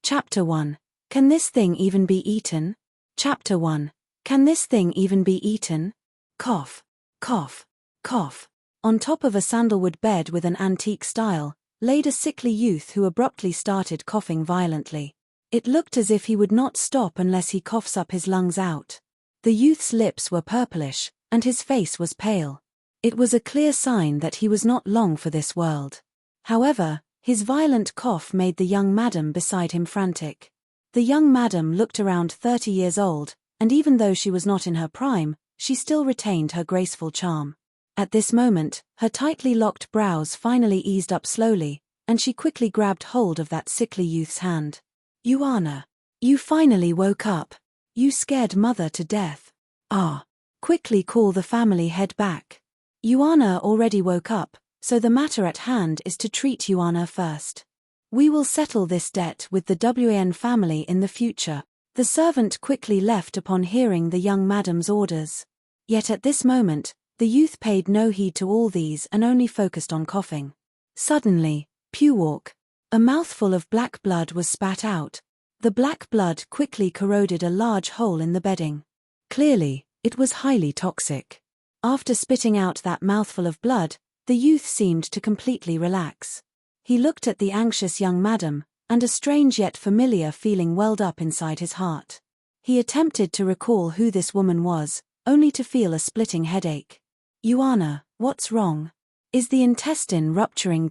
Chapter 1. Can this thing even be eaten? Chapter 1. Can this thing even be eaten? Cough. Cough. Cough. On top of a sandalwood bed with an antique style, laid a sickly youth who abruptly started coughing violently. It looked as if he would not stop unless he coughs up his lungs out. The youth's lips were purplish, and his face was pale. It was a clear sign that he was not long for this world. However, his violent cough made the young madam beside him frantic. The young madam looked around 30 years old, and even though she was not in her prime, she still retained her graceful charm. At this moment, her tightly locked brows finally eased up slowly, and she quickly grabbed hold of that sickly youth's hand. "Yuana, you finally woke up. You scared mother to death. Ah. Quickly call the family head back. Yuana already woke up, so the matter at hand is to treat Yuana first. We will settle this debt with the WAN family in the future." The servant quickly left upon hearing the young madam's orders. Yet at this moment, the youth paid no heed to all these and only focused on coughing. Suddenly, pewalk. A mouthful of black blood was spat out. The black blood quickly corroded a large hole in the bedding. Clearly, it was highly toxic. After spitting out that mouthful of blood, the youth seemed to completely relax. He looked at the anxious young madam, and a strange yet familiar feeling welled up inside his heart. He attempted to recall who this woman was, only to feel a splitting headache. "Yuana, what's wrong? Is the intestine rupturing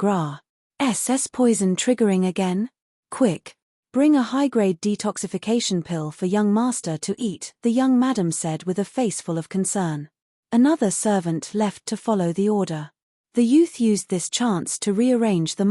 SS poison triggering again? Quick, bring a high-grade detoxification pill for young master to eat," the young madam said with a face full of concern. Another servant left to follow the order. The youth used this chance to rearrange the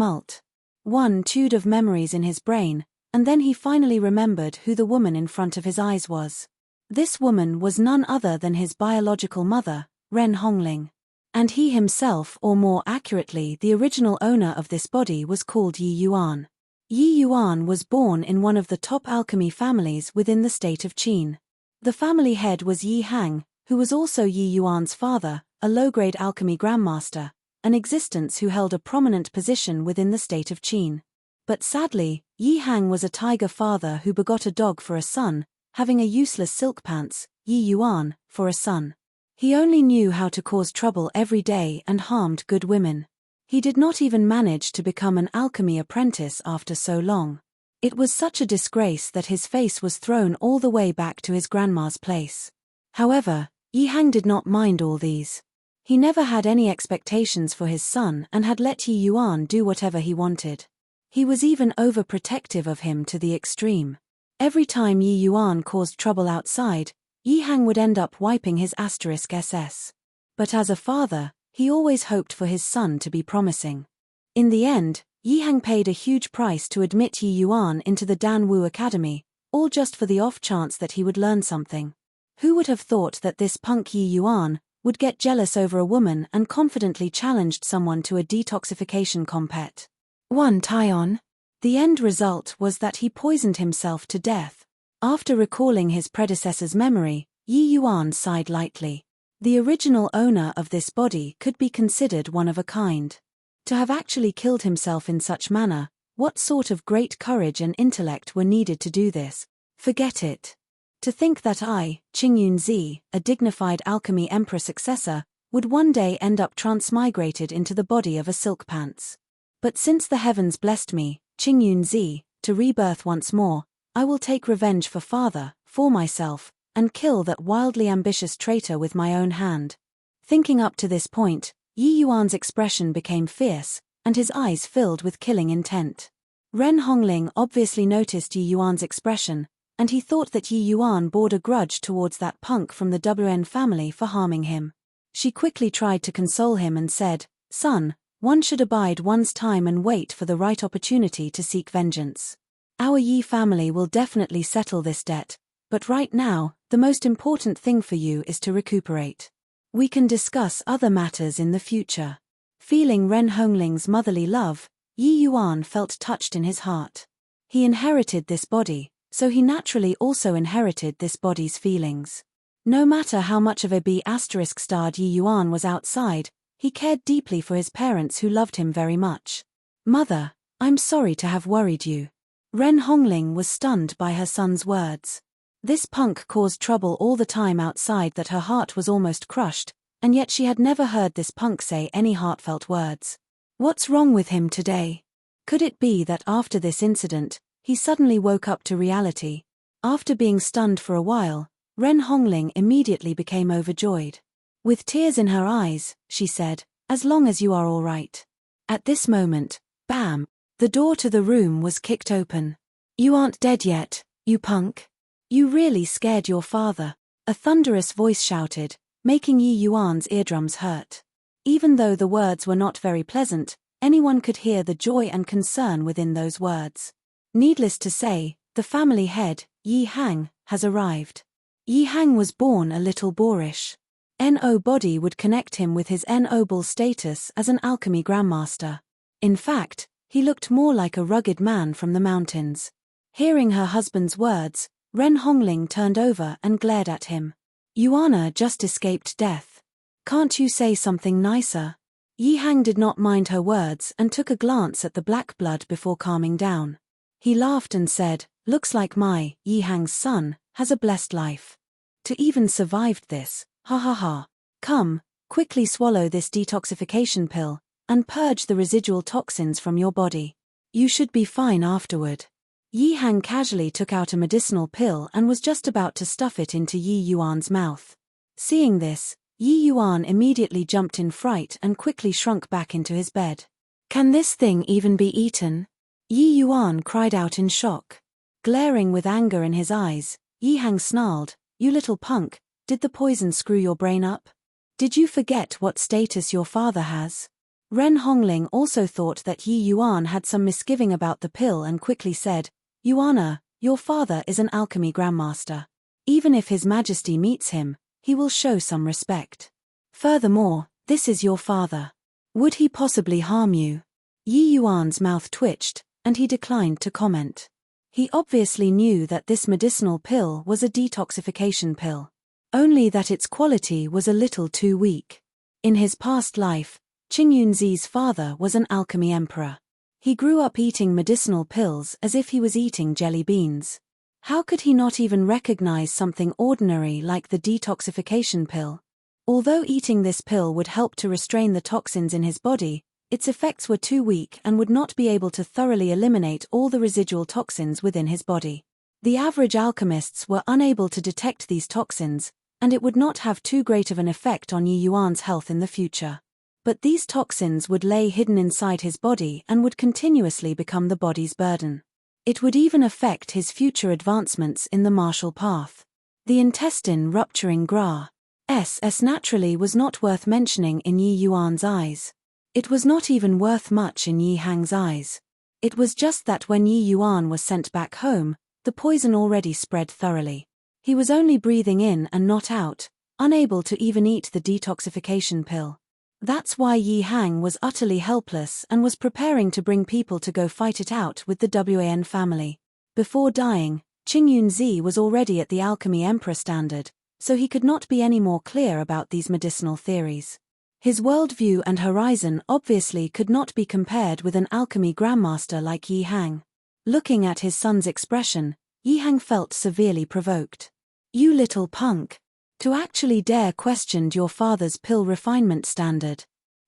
multitude of memories in his brain, and then he finally remembered who the woman in front of his eyes was. This woman was none other than his biological mother, Ren Hongling. And he himself, or more accurately the original owner of this body, was called Yi Yuan. Yi Yuan was born in one of the top alchemy families within the state of Qin. The family head was Yi Hang, who was also Yi Yuan's father, a low-grade alchemy grandmaster, an existence who held a prominent position within the state of Qin. But sadly, Yi Hang was a tiger father who begot a dog for a son, having a useless silk pants, Yi Yuan, for a son. He only knew how to cause trouble every day and harmed good women. He did not even manage to become an alchemy apprentice after so long. It was such a disgrace that his face was thrown all the way back to his grandma's place. However, Yi Hang did not mind all these. He never had any expectations for his son and had let Yi Yuan do whatever he wanted. He was even overprotective of him to the extreme. Every time Yi Yuan caused trouble outside, Yi Hang would end up wiping his *SS. But as a father, he always hoped for his son to be promising. In the end, Yi Hang paid a huge price to admit Yi Yuan into the Dan Wu Academy, all just for the off chance that he would learn something. Who would have thought that this punk Yi Yuan would get jealous over a woman and confidently challenged someone to a detoxification compet? One Taion. The end result was that he poisoned himself to death. After recalling his predecessor's memory, Yi Yuan sighed lightly. The original owner of this body could be considered one of a kind. To have actually killed himself in such manner, what sort of great courage and intellect were needed to do this? Forget it. To think that I, Qingyun Zi, a dignified alchemy emperor successor, would one day end up transmigrated into the body of a silk pants. But since the heavens blessed me, Qingyun Zi, to rebirth once more, I will take revenge for father, for myself, and kill that wildly ambitious traitor with my own hand. Thinking up to this point, Yi Yuan's expression became fierce, and his eyes filled with killing intent. Ren Hongling obviously noticed Yi Yuan's expression, and he thought that Yi Yuan bore a grudge towards that punk from the WN family for harming him. She quickly tried to console him and said, "Son, one should abide one's time and wait for the right opportunity to seek vengeance. Our Yi family will definitely settle this debt, but right now, the most important thing for you is to recuperate. We can discuss other matters in the future." Feeling Ren Hongling's motherly love, Yi Yuan felt touched in his heart. He inherited this body, so he naturally also inherited this body's feelings. No matter how much of a B***-starred Yi Yuan was outside, he cared deeply for his parents who loved him very much. "Mother, I'm sorry to have worried you." Ren Hongling was stunned by her son's words. This punk caused trouble all the time outside that her heart was almost crushed, and yet she had never heard this punk say any heartfelt words. What's wrong with him today? Could it be that after this incident, he suddenly woke up to reality? After being stunned for a while, Ren Hongling immediately became overjoyed. With tears in her eyes, she said, "As long as you are all right." At this moment, bam, the door to the room was kicked open. "You aren't dead yet, you punk. You really scared your father," a thunderous voice shouted, making Yi Yuan's eardrums hurt. Even though the words were not very pleasant, anyone could hear the joy and concern within those words. Needless to say, the family head, Yi Hang, has arrived. Yi Hang was born a little boorish. No body would connect him with his noble status as an alchemy grandmaster. In fact, he looked more like a rugged man from the mountains. Hearing her husband's words, Ren Hongling turned over and glared at him. "Yuana just escaped death. Can't you say something nicer?" Yi Hang did not mind her words and took a glance at the black blood before calming down. He laughed and said, "Looks like my, Yi Hang's son, has a blessed life. To even survived this, ha ha ha. Come, quickly swallow this detoxification pill, and purge the residual toxins from your body. You should be fine afterward." Yi Hang casually took out a medicinal pill and was just about to stuff it into Yi Yuan's mouth. Seeing this, Yi Yuan immediately jumped in fright and quickly shrunk back into his bed. "Can this thing even be eaten?" Yi Yuan cried out in shock. Glaring with anger in his eyes, Yi Hang snarled, "You little punk, did the poison screw your brain up? Did you forget what status your father has?" Ren Hongling also thought that Yi Yuan had some misgiving about the pill and quickly said, "Yuana, your father is an alchemy grandmaster. Even if His Majesty meets him, he will show some respect. Furthermore, this is your father. Would he possibly harm you?" Yi Yuan's mouth twitched, and he declined to comment. He obviously knew that this medicinal pill was a detoxification pill. Only that its quality was a little too weak. In his past life, Qingyunzi's father was an alchemy emperor. He grew up eating medicinal pills as if he was eating jelly beans. How could he not even recognize something ordinary like the detoxification pill? Although eating this pill would help to restrain the toxins in his body, its effects were too weak and would not be able to thoroughly eliminate all the residual toxins within his body. The average alchemists were unable to detect these toxins, and it would not have too great of an effect on Yi Yuan's health in the future. But these toxins would lay hidden inside his body and would continuously become the body's burden. It would even affect his future advancements in the martial path. The intestine-rupturing Gra-S naturally was not worth mentioning in Yi Yuan's eyes. It was not even worth much in Yi Hang's eyes. It was just that when Yi Yuan was sent back home, the poison already spread thoroughly. He was only breathing in and not out, unable to even eat the detoxification pill. That's why Yi Hang was utterly helpless and was preparing to bring people to go fight it out with the Wan family. Before dying, Qingyunzi was already at the alchemy emperor standard, so he could not be any more clear about these medicinal theories. His worldview and horizon obviously could not be compared with an alchemy grandmaster like Yi Hang. Looking at his son's expression, Yi Hang felt severely provoked. "You little punk. To actually dare question your father's pill refinement standard."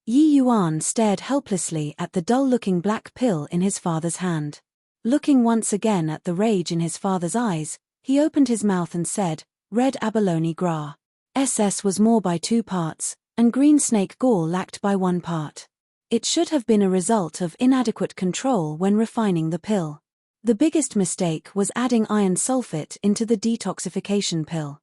Yi Yuan stared helplessly at the dull-looking black pill in his father's hand. Looking once again at the rage in his father's eyes, he opened his mouth and said, "Red abalone Gra-SS was more by 2 parts, and green snake gall lacked by 1 part. It should have been a result of inadequate control when refining the pill. The biggest mistake was adding iron sulfate into the detoxification pill.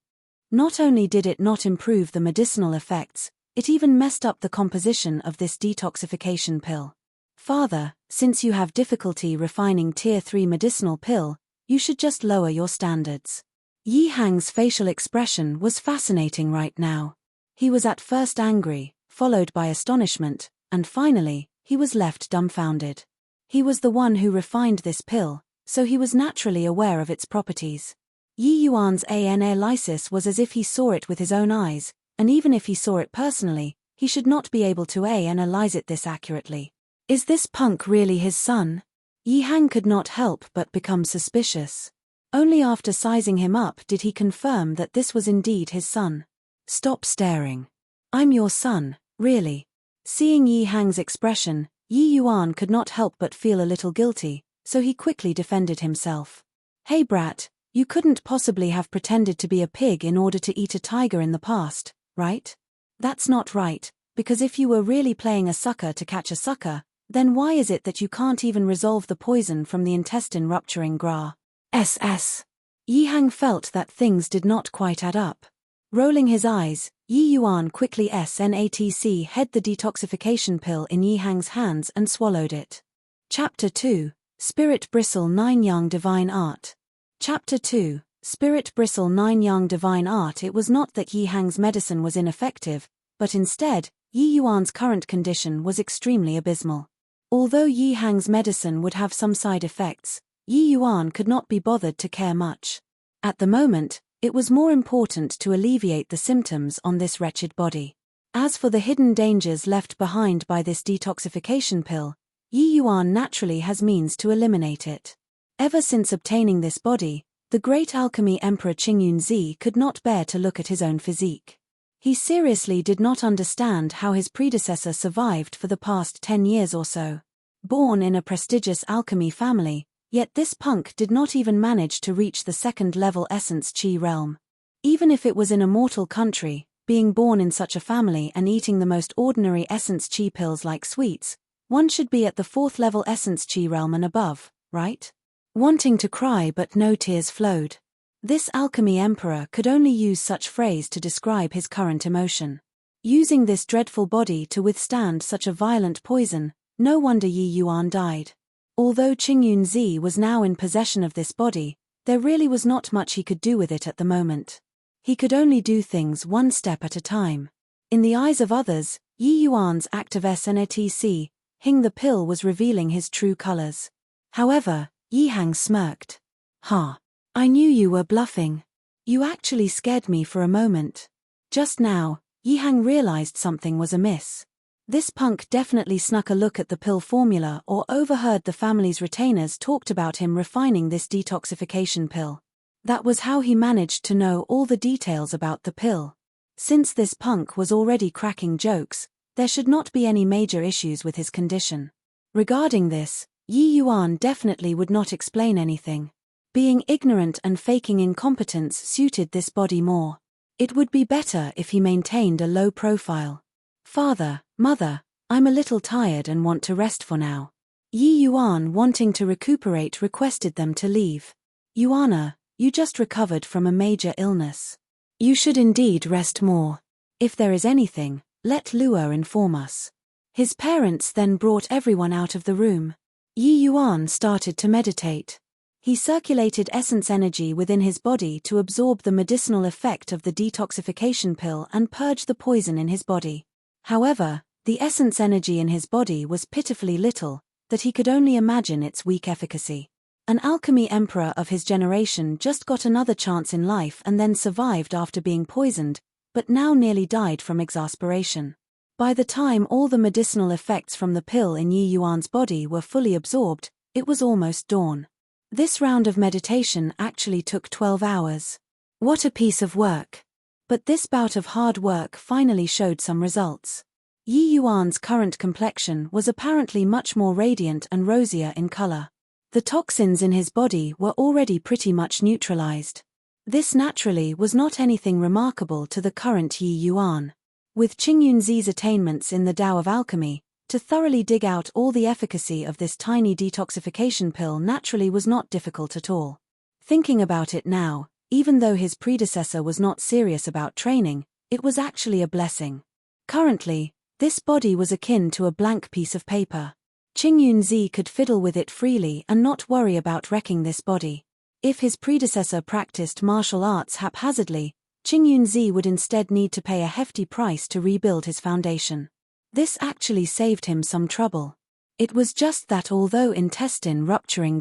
Not only did it not improve the medicinal effects, it even messed up the composition of this detoxification pill. Father, since you have difficulty refining Tier 3 medicinal pill, you should just lower your standards." Yi Hang's facial expression was fascinating right now. He was at first angry, followed by astonishment, and finally, he was left dumbfounded. He was the one who refined this pill, so he was naturally aware of its properties. Yi Yuan's analysis was as if he saw it with his own eyes, and even if he saw it personally, he should not be able to analyze it this accurately. Is this punk really his son? Yi Hang could not help but become suspicious. Only after sizing him up did he confirm that this was indeed his son. "Stop staring. I'm your son, really." Seeing Yi Hang's expression, Yi Yuan could not help but feel a little guilty, so he quickly defended himself. "Hey brat, you couldn't possibly have pretended to be a pig in order to eat a tiger in the past, right? That's not right, because if you were really playing a sucker to catch a sucker, then why is it that you can't even resolve the poison from the intestine-rupturing gra? SS." Yi Hang felt that things did not quite add up. Rolling his eyes, Yi Yuan quickly snatch the detoxification pill in Yi Hang's hands and swallowed it. Chapter 2, Spirit Bristle 9 Yang Divine Art. Chapter 2, Spirit Bristle 9 Yang Divine Art. It was not that Yi Hang's medicine was ineffective, but instead, Yi Yuan's current condition was extremely abysmal. Although Yi Hang's medicine would have some side effects, Yi Yuan could not be bothered to care much. At the moment, it was more important to alleviate the symptoms on this wretched body. As for the hidden dangers left behind by this detoxification pill, Yi Yuan naturally has means to eliminate it. Ever since obtaining this body, the great alchemy emperor Qingyunzi could not bear to look at his own physique. He seriously did not understand how his predecessor survived for the past 10 years or so. Born in a prestigious alchemy family, yet this punk did not even manage to reach the second-level essence chi realm. Even if it was in a mortal country, being born in such a family and eating the most ordinary essence chi pills like sweets, one should be at the fourth-level essence chi realm and above, right? Wanting to cry but no tears flowed. This alchemy emperor could only use such phrase to describe his current emotion. Using this dreadful body to withstand such a violent poison, no wonder Yi Yuan died. Although Qingyunzi was now in possession of this body, there really was not much he could do with it at the moment. He could only do things one step at a time. In the eyes of others, Yi Yuan's active snatch the pill was revealing his true colors. However, Yi Hang smirked. "Ha! I knew you were bluffing. You actually scared me for a moment." Just now, Yi Hang realized something was amiss. This punk definitely snuck a look at the pill formula or overheard the family's retainers talked about him refining this detoxification pill. That was how he managed to know all the details about the pill. Since this punk was already cracking jokes, there should not be any major issues with his condition. Regarding this, Yi Yuan definitely would not explain anything. Being ignorant and faking incompetence suited this body more. It would be better if he maintained a low profile. "Father, Mother, I'm a little tired and want to rest for now." Yi Yuan, wanting to recuperate, requested them to leave. "Yuana, you just recovered from a major illness. You should indeed rest more. If there is anything, let Lua inform us." His parents then brought everyone out of the room. Yi Yuan started to meditate. He circulated essence energy within his body to absorb the medicinal effect of the detoxification pill and purge the poison in his body. However, the essence energy in his body was pitifully little, that he could only imagine its weak efficacy. An alchemy emperor of his generation just got another chance in life and then survived after being poisoned, but now nearly died from exasperation. By the time all the medicinal effects from the pill in Yi Yuan's body were fully absorbed, it was almost dawn. This round of meditation actually took 12 hours. What a piece of work! But this bout of hard work finally showed some results. Yi Yuan's current complexion was apparently much more radiant and rosier in color. The toxins in his body were already pretty much neutralized. This naturally was not anything remarkable to the current Yi Yuan. With Qingyunzi's attainments in the Tao of Alchemy, to thoroughly dig out all the efficacy of this tiny detoxification pill naturally was not difficult at all. Thinking about it now, even though his predecessor was not serious about training, it was actually a blessing. Currently, this body was akin to a blank piece of paper. Qingyunzi could fiddle with it freely and not worry about wrecking this body. If his predecessor practiced martial arts haphazardly, Qingyunzi would instead need to pay a hefty price to rebuild his foundation. This actually saved him some trouble. It was just that although intestine-rupturing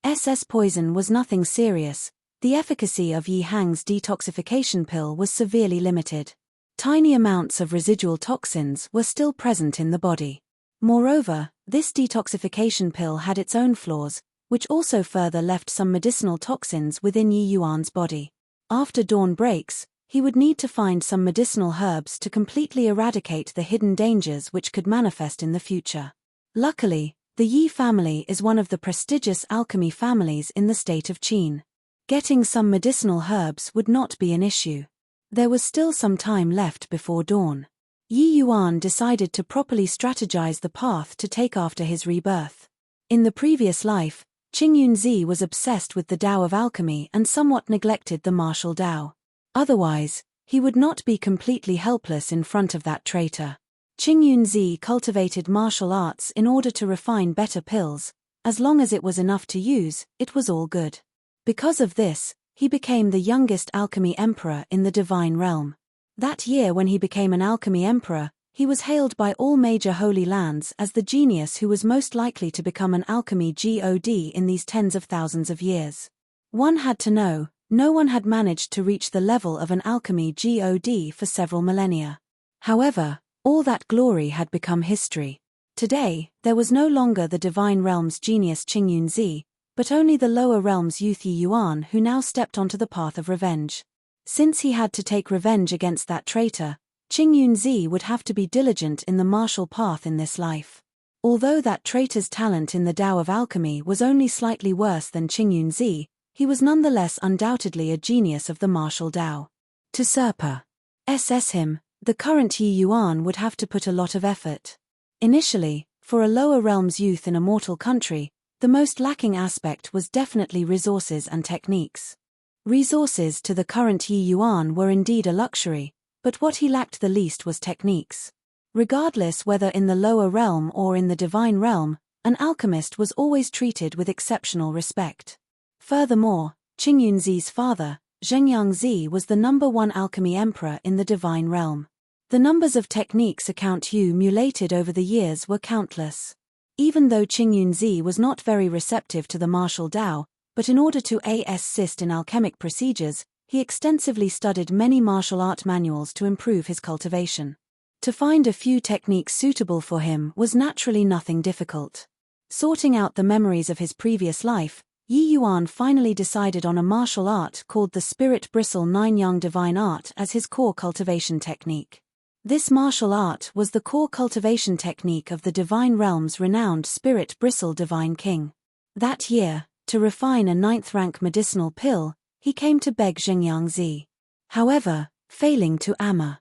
SS poison was nothing serious, the efficacy of Yi Hang's detoxification pill was severely limited. Tiny amounts of residual toxins were still present in the body. Moreover, this detoxification pill had its own flaws, which also further left some medicinal toxins within Yi Yuan's body. After dawn breaks, he would need to find some medicinal herbs to completely eradicate the hidden dangers which could manifest in the future. Luckily, the Yi family is one of the prestigious alchemy families in the state of Qin. Getting some medicinal herbs would not be an issue. There was still some time left before dawn. Yi Yuan decided to properly strategize the path to take after his rebirth. In the previous life, Qing Yunzi was obsessed with the Tao of alchemy and somewhat neglected the martial Tao. Otherwise, he would not be completely helpless in front of that traitor. Qing Yunzi cultivated martial arts in order to refine better pills. As long as it was enough to use, it was all good. Because of this, he became the youngest alchemy emperor in the divine realm. That year when he became an alchemy emperor, he was hailed by all major holy lands as the genius who was most likely to become an alchemy god in these tens of thousands of years. One had to know, no one had managed to reach the level of an alchemy god for several millennia. However, all that glory had become history. Today, there was no longer the divine realm's genius Qing Yunzi, but only the lower realm's youth Yi Yuan who now stepped onto the path of revenge. Since he had to take revenge against that traitor, Qing Yunzi would have to be diligent in the martial path in this life. Although that traitor's talent in the Tao of alchemy was only slightly worse than Qing Yunzi, he was nonetheless undoubtedly a genius of the martial Tao. To surpass him, the current Yi Yuan would have to put a lot of effort. Initially, for a lower realm's youth in a mortal country, the most lacking aspect was definitely resources and techniques. Resources to the current Yi Yuan were indeed a luxury, but what he lacked the least was techniques. Regardless whether in the lower realm or in the divine realm, an alchemist was always treated with exceptional respect. Furthermore, Qing Yunzi's father, Zhengyangzi, was the #1 alchemy emperor in the divine realm. The numbers of techniques accumulated over the years were countless. Even though Qing Yunzi was not very receptive to the martial Tao, but in order to assist in alchemic procedures, he extensively studied many martial art manuals to improve his cultivation. To find a few techniques suitable for him was naturally nothing difficult. Sorting out the memories of his previous life, Yi Yuan finally decided on a martial art called the Spirit Bristle 9-Yang Divine Art as his core cultivation technique. This martial art was the core cultivation technique of the divine realm's renowned Spirit Bristle Divine King. That year, to refine a 9th-rank medicinal pill, he came to beg Zhengyangzi. However, failing to amass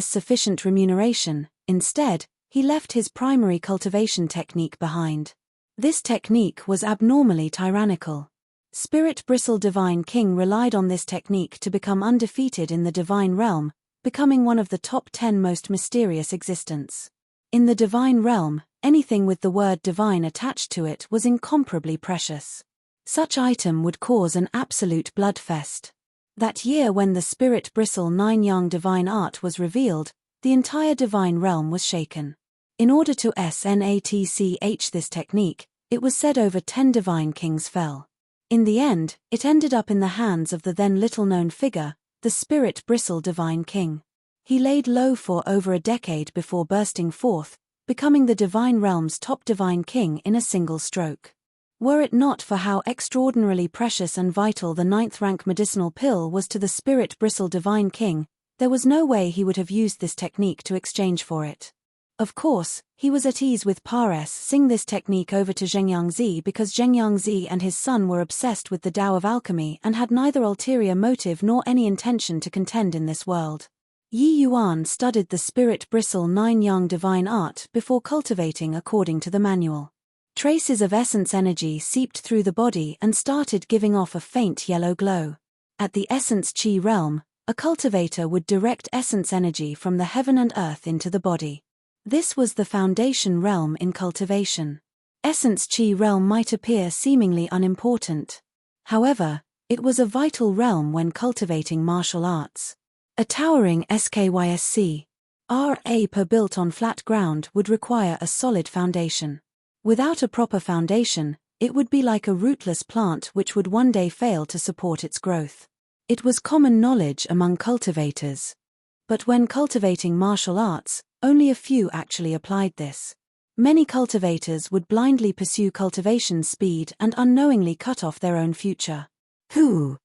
sufficient remuneration, instead, he left his primary cultivation technique behind. This technique was abnormally tyrannical. Spirit Bristle Divine King relied on this technique to become undefeated in the divine realm, becoming one of the top 10 most mysterious existents. In the divine realm, anything with the word divine attached to it was incomparably precious. Such item would cause an absolute bloodfest. That year when the Spirit Bristle 9-Yang Divine Art was revealed, the entire divine realm was shaken. In order to snatch this technique, it was said over 10 divine kings fell. In the end, it ended up in the hands of the then little-known figure, the Spirit Bristle Divine King. He laid low for over a decade before bursting forth, becoming the divine realm's top divine king in a single stroke. Were it not for how extraordinarily precious and vital the 9th-rank medicinal pill was to the Spirit Bristle Divine King, there was no way he would have used this technique to exchange for it. Of course, he was at ease with passing this technique over to Zhengyangzi because Zhengyangzi and his son were obsessed with the Tao of alchemy and had neither ulterior motive nor any intention to contend in this world. Yi Yuan studied the Spirit Bristle 9-Yang Divine Art before cultivating according to the manual. Traces of essence energy seeped through the body and started giving off a faint yellow glow. At the essence Qi realm, a cultivator would direct essence energy from the heaven and earth into the body. This was the foundation realm in cultivation. Essence Qi realm might appear seemingly unimportant. However, it was a vital realm when cultivating martial arts. A towering skyscraper built on flat ground would require a solid foundation. Without a proper foundation, it would be like a rootless plant which would one day fail to support its growth. It was common knowledge among cultivators. But when cultivating martial arts, only a few actually applied this. Many cultivators would blindly pursue cultivation speed and unknowingly cut off their own future. 4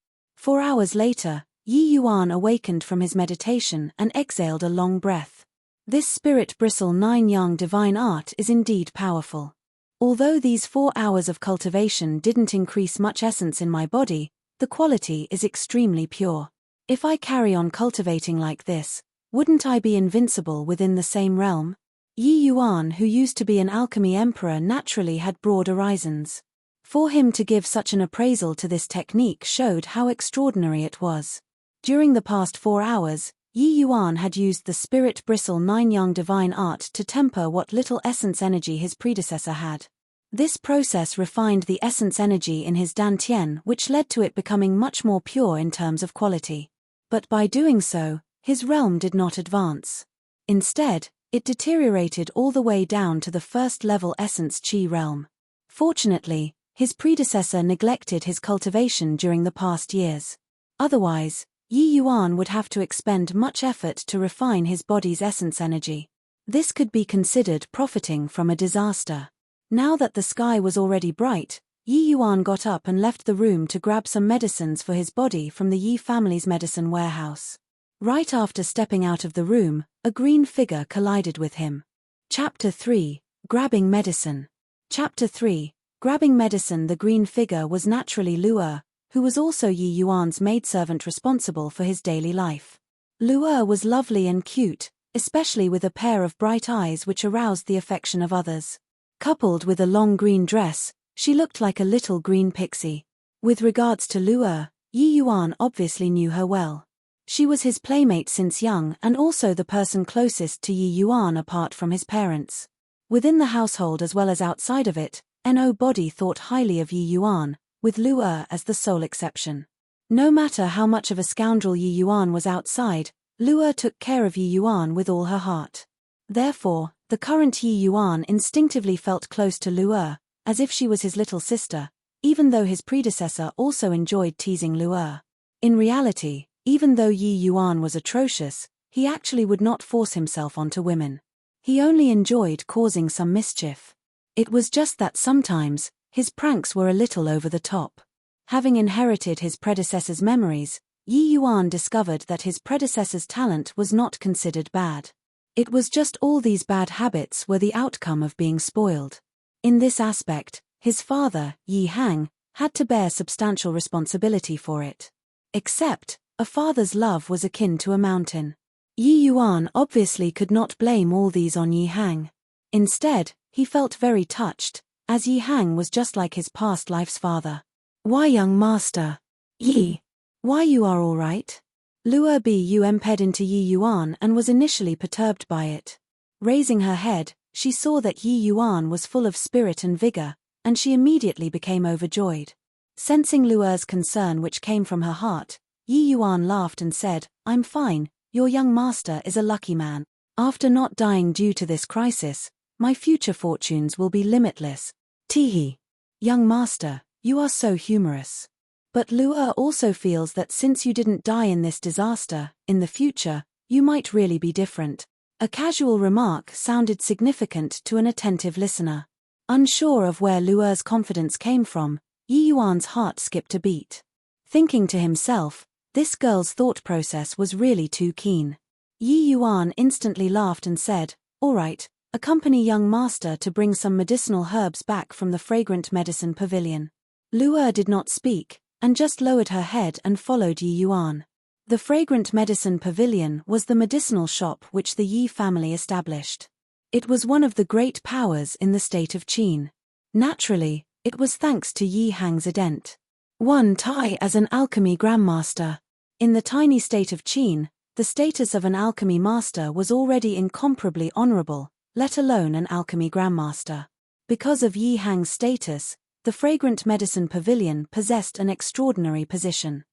hours later, Yi Yuan awakened from his meditation and exhaled a long breath. This spirit bristle 9 yang divine art is indeed powerful. Although these 4 hours of cultivation didn't increase much essence in my body, the quality is extremely pure. If I carry on cultivating like this, wouldn't I be invincible within the same realm? Yi Yuan, who used to be an alchemy emperor, naturally had broad horizons. For him to give such an appraisal to this technique showed how extraordinary it was. During the past 4 hours, Yi Yuan had used the spirit bristle 9 yang divine art to temper what little essence energy his predecessor had. This process refined the essence energy in his dantian, which led to it becoming much more pure in terms of quality. But by doing so, his realm did not advance. Instead, it deteriorated all the way down to the first-level essence qi realm. Fortunately, his predecessor neglected his cultivation during the past years. Otherwise, Yi Yuan would have to expend much effort to refine his body's essence energy. This could be considered profiting from a disaster. Now that the sky was already bright, Yi Yuan got up and left the room to grab some medicines for his body from the Yi family's medicine warehouse. Right after stepping out of the room, a green figure collided with him. Chapter 3, Grabbing Medicine. Chapter 3, Grabbing Medicine. The green figure was naturally Lu'er, who was also Yi Yuan's maidservant responsible for his daily life. Lu'er was lovely and cute, especially with a pair of bright eyes which aroused the affection of others. Coupled with a long green dress, she looked like a little green pixie. With regards to Lu'er, Yi Yuan obviously knew her well. She was his playmate since young and also the person closest to Yi Yuan apart from his parents. Within the household as well as outside of it, nobody thought highly of Yi Yuan, with Lu'er as the sole exception. No matter how much of a scoundrel Yi Yuan was outside, Lu'er took care of Yi Yuan with all her heart. Therefore, the current Yi Yuan instinctively felt close to Lu'er, as if she was his little sister, even though his predecessor also enjoyed teasing Lu'er. In reality, even though Yi Yuan was atrocious, he actually would not force himself onto women. He only enjoyed causing some mischief. It was just that sometimes, his pranks were a little over the top. Having inherited his predecessor's memories, Yi Yuan discovered that his predecessor's talent was not considered bad. It was just all these bad habits were the outcome of being spoiled. In this aspect, his father, Yi Hang, had to bear substantial responsibility for it. Except, a father's love was akin to a mountain. Yi Yuan obviously could not blame all these on Yi Hang. Instead, he felt very touched, as Yi Hang was just like his past life's father. "Why, young master? Yi, why you are all right?" Lu'er Bu-emped into Yi Yuan and was initially perturbed by it. Raising her head, she saw that Yi Yuan was full of spirit and vigor, and she immediately became overjoyed. Sensing Lu'er's concern which came from her heart, Yi Yuan laughed and said, "I'm fine, your young master is a lucky man. After not dying due to this crisis, my future fortunes will be limitless." Teehee. Young master, you are so humorous. But Lu'er also feels that since you didn't die in this disaster, in the future, you might really be different. A casual remark sounded significant to an attentive listener. Unsure of where Lu'er's confidence came from, Yi Yuan's heart skipped a beat. Thinking to himself, this girl's thought process was really too keen. Yi Yuan instantly laughed and said, "All right, accompany young master to bring some medicinal herbs back from the fragrant medicine pavilion." Lu'er did not speak, and just lowered her head and followed Yi Yuan. The fragrant medicine pavilion was the medicinal shop which the Yi family established. It was one of the great powers in the state of Qin. Naturally, it was thanks to Yi Hang's ident. One Tai as an alchemy grandmaster. In the tiny state of Qin, the status of an alchemy master was already incomparably honorable, let alone an alchemy grandmaster. Because of Yi Hang's status, the fragrant medicine pavilion possessed an extraordinary position.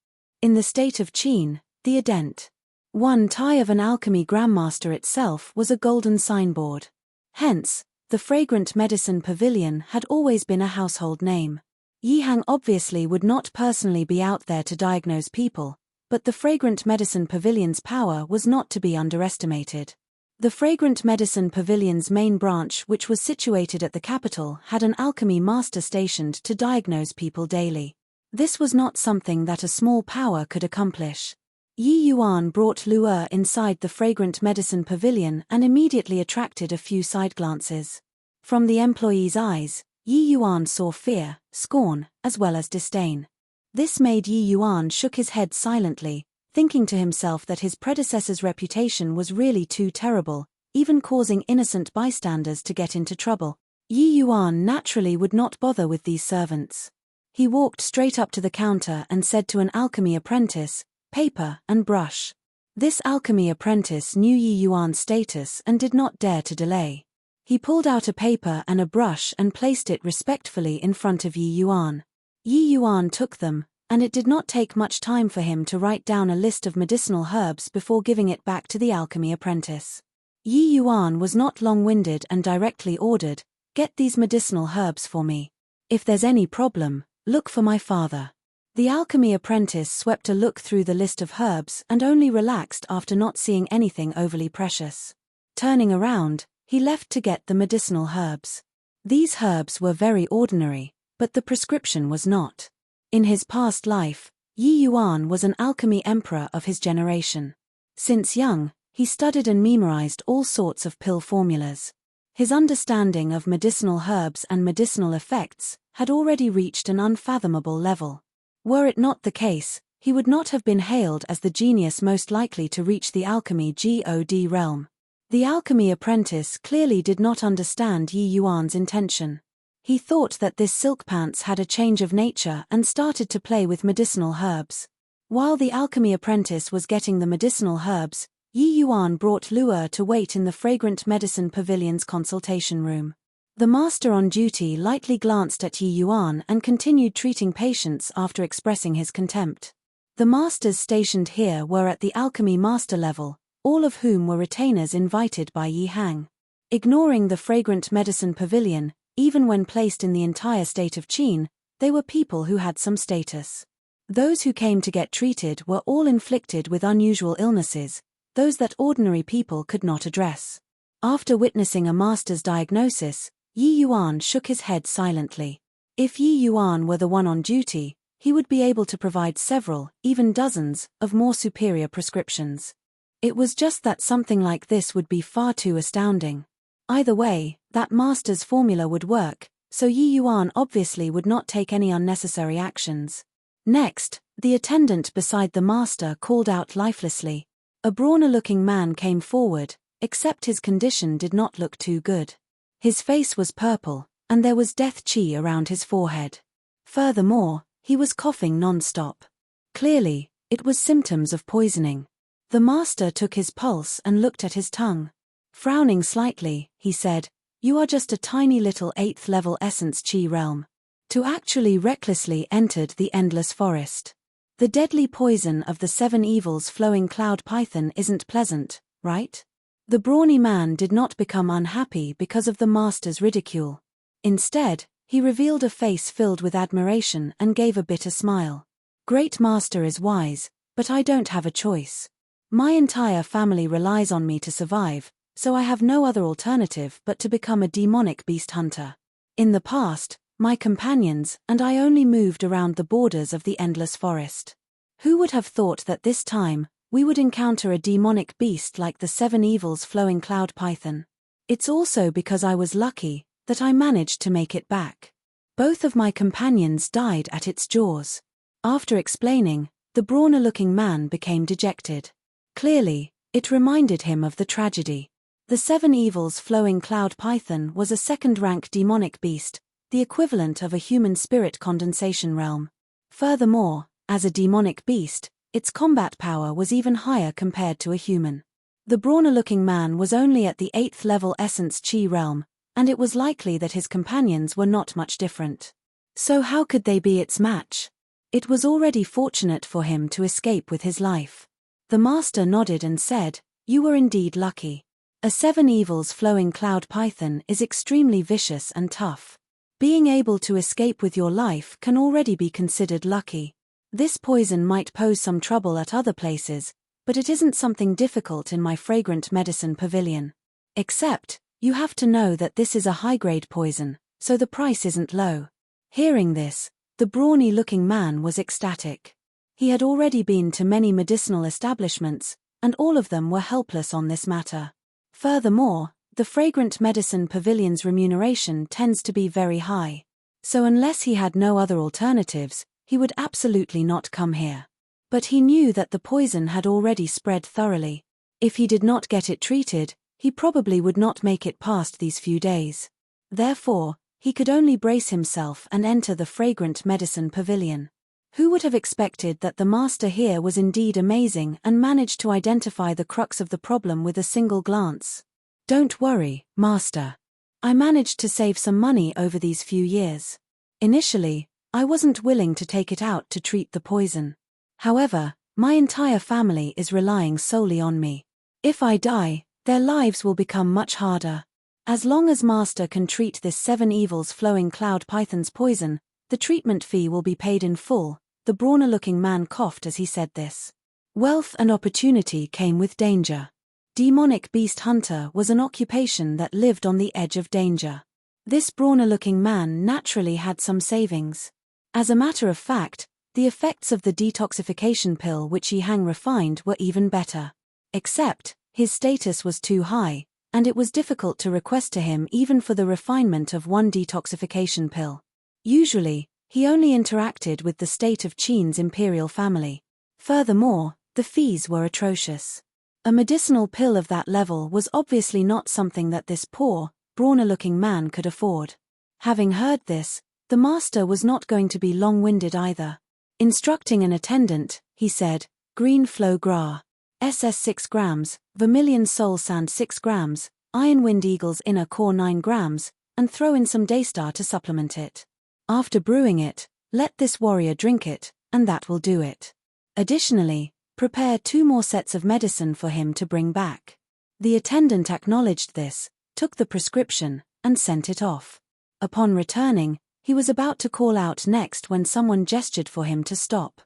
In the state of Qin, the ident. One Tai of an alchemy grandmaster itself was a golden signboard. Hence, the fragrant medicine pavilion had always been a household name. Yi Hang obviously would not personally be out there to diagnose people, but the fragrant medicine pavilion's power was not to be underestimated. The Fragrant Medicine Pavilion's main branch, which was situated at the capital, had an alchemy master stationed to diagnose people daily. This was not something that a small power could accomplish. Yi Yuan brought Luer inside the Fragrant Medicine Pavilion and immediately attracted a few side glances. From the employee's eyes, Yi Yuan saw fear, scorn, as well as disdain. This made Yi Yuan shook his head silently, thinking to himself that his predecessor's reputation was really too terrible, even causing innocent bystanders to get into trouble. Yi Yuan naturally would not bother with these servants. He walked straight up to the counter and said to an alchemy apprentice, "Paper and brush." This alchemy apprentice knew Yi Yuan's status and did not dare to delay. He pulled out a paper and a brush and placed it respectfully in front of Yi Yuan. Yi Yuan took them, and it did not take much time for him to write down a list of medicinal herbs before giving it back to the alchemy apprentice. Yi Yuan was not long-winded and directly ordered, "Get these medicinal herbs for me. If there's any problem, look for my father." The alchemy apprentice swept a look through the list of herbs and only relaxed after not seeing anything overly precious. Turning around, he left to get the medicinal herbs. These herbs were very ordinary, but the prescription was not. In his past life, Yi Yuan was an alchemy emperor of his generation. Since young, he studied and memorized all sorts of pill formulas. His understanding of medicinal herbs and medicinal effects had already reached an unfathomable level. Were it not the case, he would not have been hailed as the genius most likely to reach the alchemy god realm. The alchemy apprentice clearly did not understand Yi Yuan's intention. He thought that this silk pants had a change of nature and started to play with medicinal herbs. While the alchemy apprentice was getting the medicinal herbs, Yi Yuan brought Luer to wait in the Fragrant Medicine Pavilion's consultation room. The master on duty lightly glanced at Yi Yuan and continued treating patients after expressing his contempt. The masters stationed here were at the alchemy master level, all of whom were retainers invited by Yi Hang. Ignoring the Fragrant Medicine Pavilion, even when placed in the entire state of Qin, they were people who had some status. Those who came to get treated were all inflicted with unusual illnesses, those that ordinary people could not address. After witnessing a master's diagnosis, Yi Yuan shook his head silently. If Yi Yuan were the one on duty, he would be able to provide several, even dozens, of more superior prescriptions. It was just that something like this would be far too astounding. Either way, that master's formula would work, so Yi Yuan obviously would not take any unnecessary actions. Next, the attendant beside the master called out lifelessly. A brawny-looking man came forward, except his condition did not look too good. His face was purple, and there was death chi around his forehead. Furthermore, he was coughing non-stop. Clearly, it was symptoms of poisoning. The master took his pulse and looked at his tongue. Frowning slightly, he said, "You are just a tiny little 8th level essence chi realm. To actually recklessly entered the endless forest. The deadly poison of the 7 evils flowing cloud python isn't pleasant, right?" The brawny man did not become unhappy because of the master's ridicule. Instead, he revealed a face filled with admiration and gave a bitter smile. "Great master is wise, but I don't have a choice. My entire family relies on me to survive, so I have no other alternative but to become a demonic beast hunter. In the past, my companions and I only moved around the borders of the endless forest. Who would have thought that this time, we would encounter a demonic beast like the 7 evils flowing cloud python? It's also because I was lucky that I managed to make it back. Both of my companions died at its jaws." After explaining, the brawny-looking man became dejected. Clearly, it reminded him of the tragedy. The 7 evils flowing cloud python was a second-rank demonic beast, the equivalent of a human spirit condensation realm. Furthermore, as a demonic beast, its combat power was even higher compared to a human. The brawny-looking man was only at the 8th level essence chi realm, and it was likely that his companions were not much different. So how could they be its match? It was already fortunate for him to escape with his life. The master nodded and said, "You were indeed lucky. A 7 evils flowing cloud python is extremely vicious and tough. Being able to escape with your life can already be considered lucky. This poison might pose some trouble at other places, but it isn't something difficult in my fragrant medicine pavilion. Except, you have to know that this is a high-grade poison, so the price isn't low." Hearing this, the brawny-looking man was ecstatic. He had already been to many medicinal establishments, and all of them were helpless on this matter. Furthermore, the fragrant medicine pavilion's remuneration tends to be very high. So unless he had no other alternatives, he would absolutely not come here. But he knew that the poison had already spread thoroughly. If he did not get it treated, he probably would not make it past these few days. Therefore, he could only brace himself and enter the fragrant medicine pavilion. Who would have expected that the master here was indeed amazing and managed to identify the crux of the problem with a single glance? "Don't worry, master. I managed to save some money over these few years. Initially, I wasn't willing to take it out to treat the poison. However, my entire family is relying solely on me. If I die, their lives will become much harder. As long as master can treat this 7 evils flowing cloud python's poison, the treatment fee will be paid in full." The brawny-looking man coughed as he said this. Wealth and opportunity came with danger. Demonic beast hunter was an occupation that lived on the edge of danger. This brawny-looking man naturally had some savings. As a matter of fact, the effects of the detoxification pill which Yi Hang refined were even better. Except, his status was too high, and it was difficult to request to him even for the refinement of 1 detoxification pill. Usually, he only interacted with the state of Qin's imperial family. Furthermore, the fees were atrocious. A medicinal pill of that level was obviously not something that this poor, brawny-looking man could afford. Having heard this, the master was not going to be long-winded either. Instructing an attendant, he said, "Green flow gras. SS 6 grams, vermilion soul sand 6 grams, iron wind eagle's inner core 9 grams, and throw in some daystar to supplement it. After brewing it, let this warrior drink it, and that will do it. Additionally, prepare 2 more sets of medicine for him to bring back." The attendant acknowledged this, took the prescription, and sent it off. Upon returning, he was about to call out next when someone gestured for him to stop.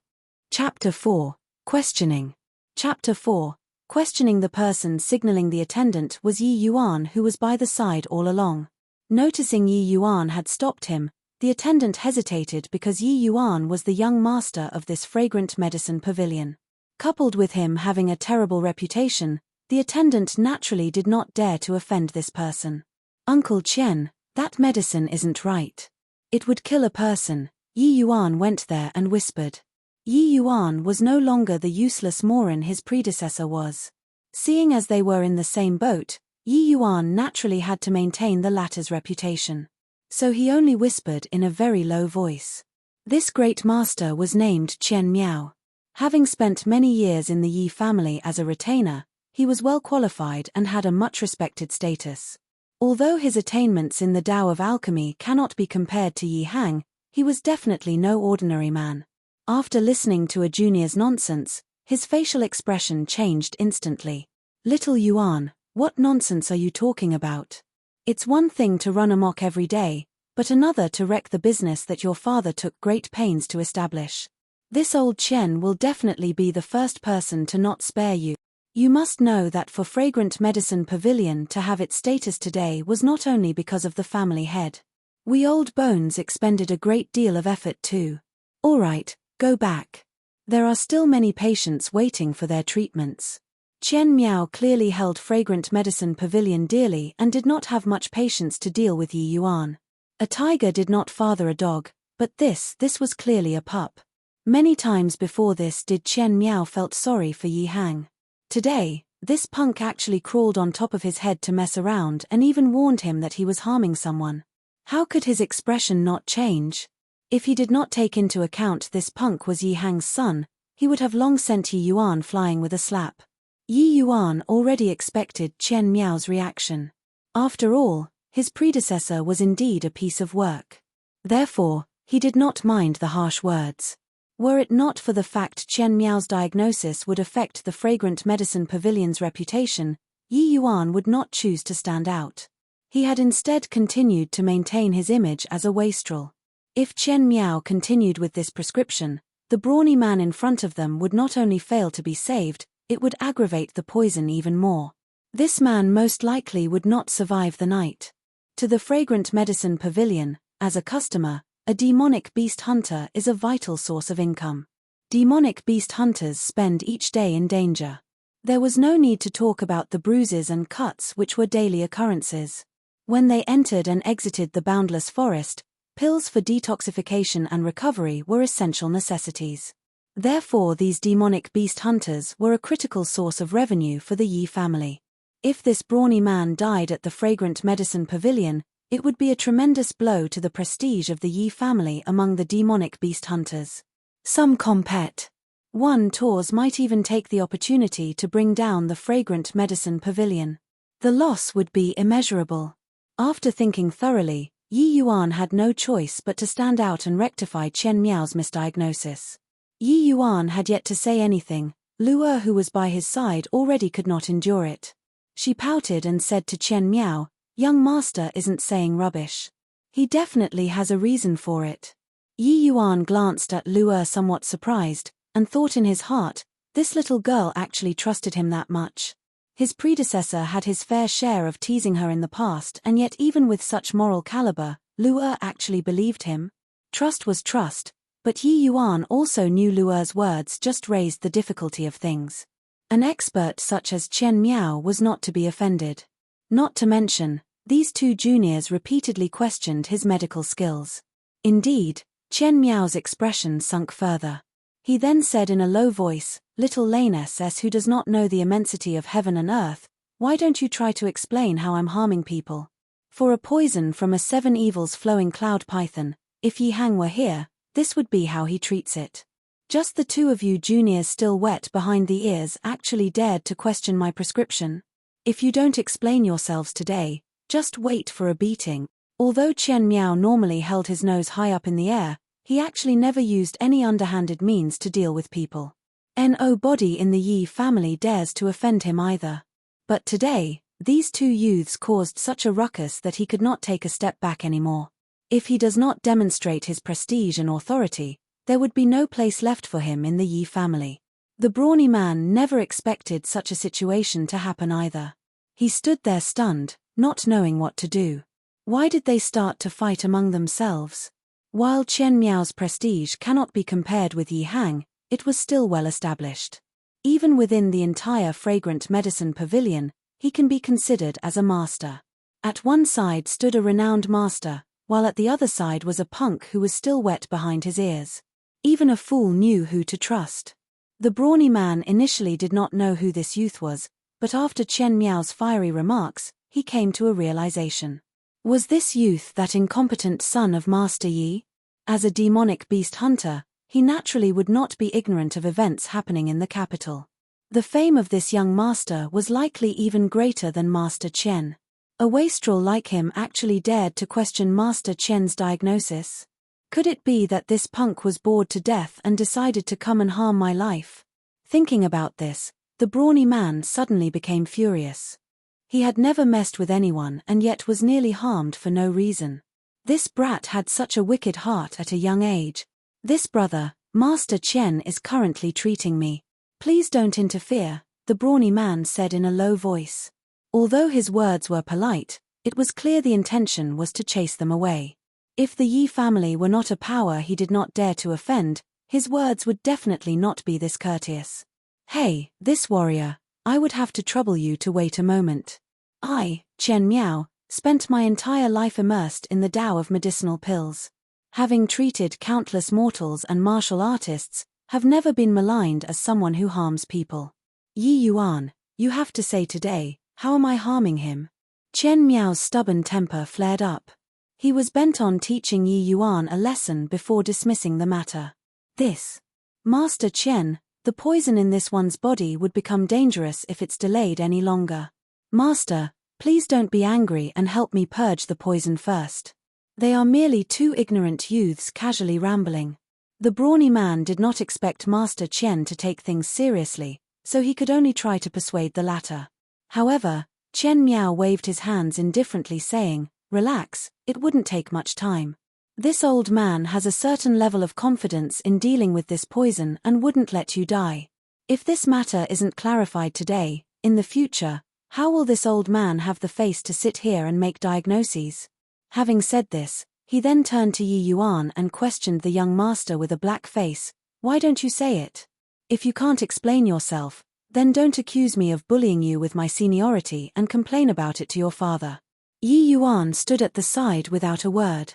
Chapter 4. Questioning. Chapter 4. Questioning. The person signaling the attendant was Yi Yuan, who was by the side all along. Noticing Yi Yuan had stopped him, the attendant hesitated because Yi Yuan was the young master of this fragrant medicine pavilion. Coupled with him having a terrible reputation, the attendant naturally did not dare to offend this person. "Uncle Qian, that medicine isn't right. It would kill a person." Yi Yuan went there and whispered. Yi Yuan was no longer the useless moron his predecessor was. Seeing as they were in the same boat, Yi Yuan naturally had to maintain the latter's reputation. So he only whispered in a very low voice. This great master was named Qian Miao. Having spent many years in the Yi family as a retainer, he was well qualified and had a much respected status. Although his attainments in the Tao of alchemy cannot be compared to Yi Hang, he was definitely no ordinary man. After listening to a junior's nonsense, his facial expression changed instantly. "Little Yuan, what nonsense are you talking about? It's one thing to run amok every day, but another to wreck the business that your father took great pains to establish. This old Qian will definitely be the first person to not spare you. You must know that for Fragrant Medicine Pavilion to have its status today was not only because of the family head. We old bones expended a great deal of effort too. All right, go back. There are still many patients waiting for their treatments." Qian Miao clearly held Fragrant Medicine Pavilion dearly and did not have much patience to deal with Yi Yuan. A tiger did not father a dog, but this was clearly a pup. Many times before this did Qian Miao felt sorry for Yi Hang. Today, this punk actually crawled on top of his head to mess around and even warned him that he was harming someone. How could his expression not change? If he did not take into account this punk was Yi Hang's son, he would have long sent Yi Yuan flying with a slap. Yi Yuan already expected Qian Miao's reaction. After all, his predecessor was indeed a piece of work. Therefore, he did not mind the harsh words. Were it not for the fact Qian Miao's diagnosis would affect the Fragrant Medicine Pavilion's reputation, Yi Yuan would not choose to stand out. He had instead continued to maintain his image as a wastrel. If Qian Miao continued with this prescription, the brawny man in front of them would not only fail to be saved, it would aggravate the poison even more. This man most likely would not survive the night. To the fragrant medicine pavilion, as a customer, a demonic beast hunter is a vital source of income. Demonic beast hunters spend each day in danger. There was no need to talk about the bruises and cuts which were daily occurrences. When they entered and exited the boundless forest, pills for detoxification and recovery were essential necessities. Therefore, these demonic beast hunters were a critical source of revenue for the Yi family. If this brawny man died at the fragrant medicine pavilion, it would be a tremendous blow to the prestige of the Yi family among the demonic beast hunters. Some compet. One tours might even take the opportunity to bring down the fragrant medicine pavilion. The loss would be immeasurable. After thinking thoroughly, Yi Yuan had no choice but to stand out and rectify Chen Miao's misdiagnosis. Yi Yuan had yet to say anything. Lu'er, who was by his side, already could not endure it. She pouted and said to Chen Miao, "Young master isn't saying rubbish. He definitely has a reason for it." Yi Yuan glanced at Lu'er somewhat surprised, and thought in his heart, this little girl actually trusted him that much. His predecessor had his fair share of teasing her in the past, and yet even with such moral caliber, Lu'er actually believed him. Trust was trust, but Yi Yuan also knew Lu'er's words just raised the difficulty of things. An expert such as Chen Miao was not to be offended. Not to mention, these two juniors repeatedly questioned his medical skills. Indeed, Chen Miao's expression sunk further. He then said in a low voice, "Little Laness who does not know the immensity of heaven and earth, why don't you try to explain how I'm harming people? For a poison from a 7 evils flowing cloud python, if Yi Hang were here, this would be how he treats it. Just the two of you juniors still wet behind the ears actually dared to question my prescription. If you don't explain yourselves today, just wait for a beating." Although Chen Miao normally held his nose high up in the air, he actually never used any underhanded means to deal with people. Nobody in the Yi family dares to offend him either. But today, these two youths caused such a ruckus that he could not take a step back anymore. If he does not demonstrate his prestige and authority, there would be no place left for him in the Yi family. The brawny man never expected such a situation to happen either. He stood there stunned, not knowing what to do. Why did they start to fight among themselves? While Chen Miao's prestige cannot be compared with Yi Hang, it was still well established. Even within the entire fragrant medicine pavilion, he can be considered as a master. At one side stood a renowned master, while at the other side was a punk who was still wet behind his ears. Even a fool knew who to trust. The brawny man initially did not know who this youth was, but after Chen Miao's fiery remarks, he came to a realization. Was this youth that incompetent son of Master Yi? As a demonic beast hunter, he naturally would not be ignorant of events happening in the capital. The fame of this young master was likely even greater than Master Chen. A wastrel like him actually dared to question Master Chen's diagnosis? Could it be that this punk was bored to death and decided to come and harm my life? Thinking about this, the brawny man suddenly became furious. He had never messed with anyone and yet was nearly harmed for no reason. This brat had such a wicked heart at a young age. This brother, Master Chen, is currently treating me. Please don't interfere, the brawny man said in a low voice. Although his words were polite, it was clear the intention was to chase them away. If the Yi family were not a power he did not dare to offend, his words would definitely not be this courteous. "Hey, this warrior, I would have to trouble you to wait a moment. I, Chen Miao, spent my entire life immersed in the Tao of medicinal pills. Having treated countless mortals and martial artists, have never been maligned as someone who harms people. Yi Yuan, you have to say today, how am I harming him?" Chen Miao's stubborn temper flared up. He was bent on teaching Yi Yuan a lesson before dismissing the matter. This Master Chen, the poison in this one's body would become dangerous if it's delayed any longer. Master, please don't be angry and help me purge the poison first. They are merely two ignorant youths casually rambling. The brawny man did not expect Master Chen to take things seriously, so he could only try to persuade the latter. However, Chen Miao waved his hands indifferently saying, "Relax, it wouldn't take much time. This old man has a certain level of confidence in dealing with this poison and wouldn't let you die. If this matter isn't clarified today, in the future, how will this old man have the face to sit here and make diagnoses? Having said this, he then turned to Yi Yuan and questioned the young master with a black face. Why don't you say it? If you can't explain yourself, then don't accuse me of bullying you with my seniority and complain about it to your father. Yi Yuan stood at the side without a word.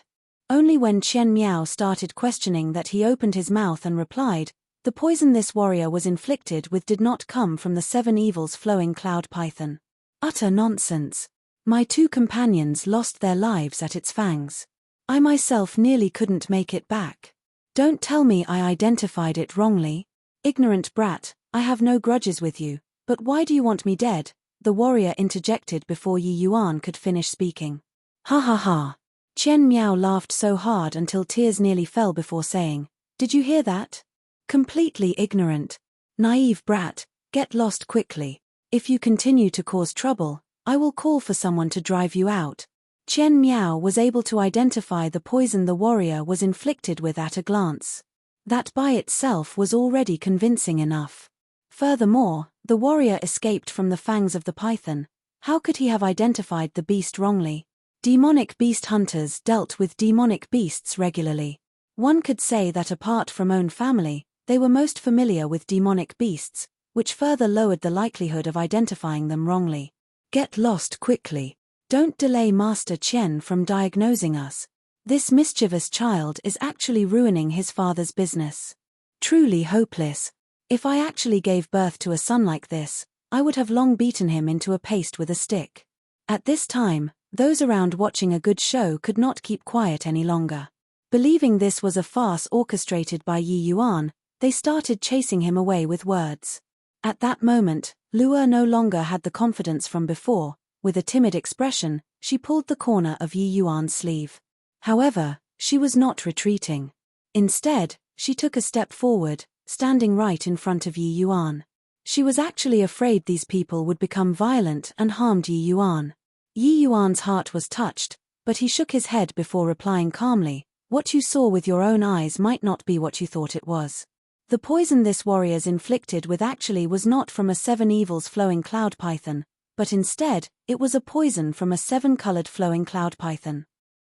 Only when Qian Miao started questioning that he opened his mouth and replied, the poison this warrior was inflicted with did not come from the 7 evils flowing cloud python. Utter nonsense. My 2 companions lost their lives at its fangs. I myself nearly couldn't make it back. Don't tell me I identified it wrongly. Ignorant brat, I have no grudges with you, but why do you want me dead? The warrior interjected before Yi Yuan could finish speaking. Ha ha ha. Qian Miao laughed so hard until tears nearly fell before saying, did you hear that? Completely ignorant. Naive brat, get lost quickly. If you continue to cause trouble, I will call for someone to drive you out. Qian Miao was able to identify the poison the warrior was inflicted with at a glance. That by itself was already convincing enough. Furthermore, the warrior escaped from the fangs of the python. How could he have identified the beast wrongly? Demonic beast hunters dealt with demonic beasts regularly. One could say that apart from own family, they were most familiar with demonic beasts, which further lowered the likelihood of identifying them wrongly. Get lost quickly. Don't delay Master Qian from diagnosing us. This mischievous child is actually ruining his father's business. Truly hopeless. If I actually gave birth to a son like this, I would have long beaten him into a paste with a stick. At this time, those around watching a good show could not keep quiet any longer. Believing this was a farce orchestrated by Yi Yuan, they started chasing him away with words. At that moment, Luo no longer had the confidence from before. With a timid expression, she pulled the corner of Yi Yuan's sleeve. However, she was not retreating. Instead, she took a step forward, standing right in front of Yi Yuan. She was actually afraid these people would become violent and harmed Yi Yuan. Yi Yuan's heart was touched, but he shook his head before replying calmly, what you saw with your own eyes might not be what you thought it was. The poison this warrior's inflicted with actually was not from a 7 evils flowing cloud python, but instead, it was a poison from a 7-colored flowing cloud python.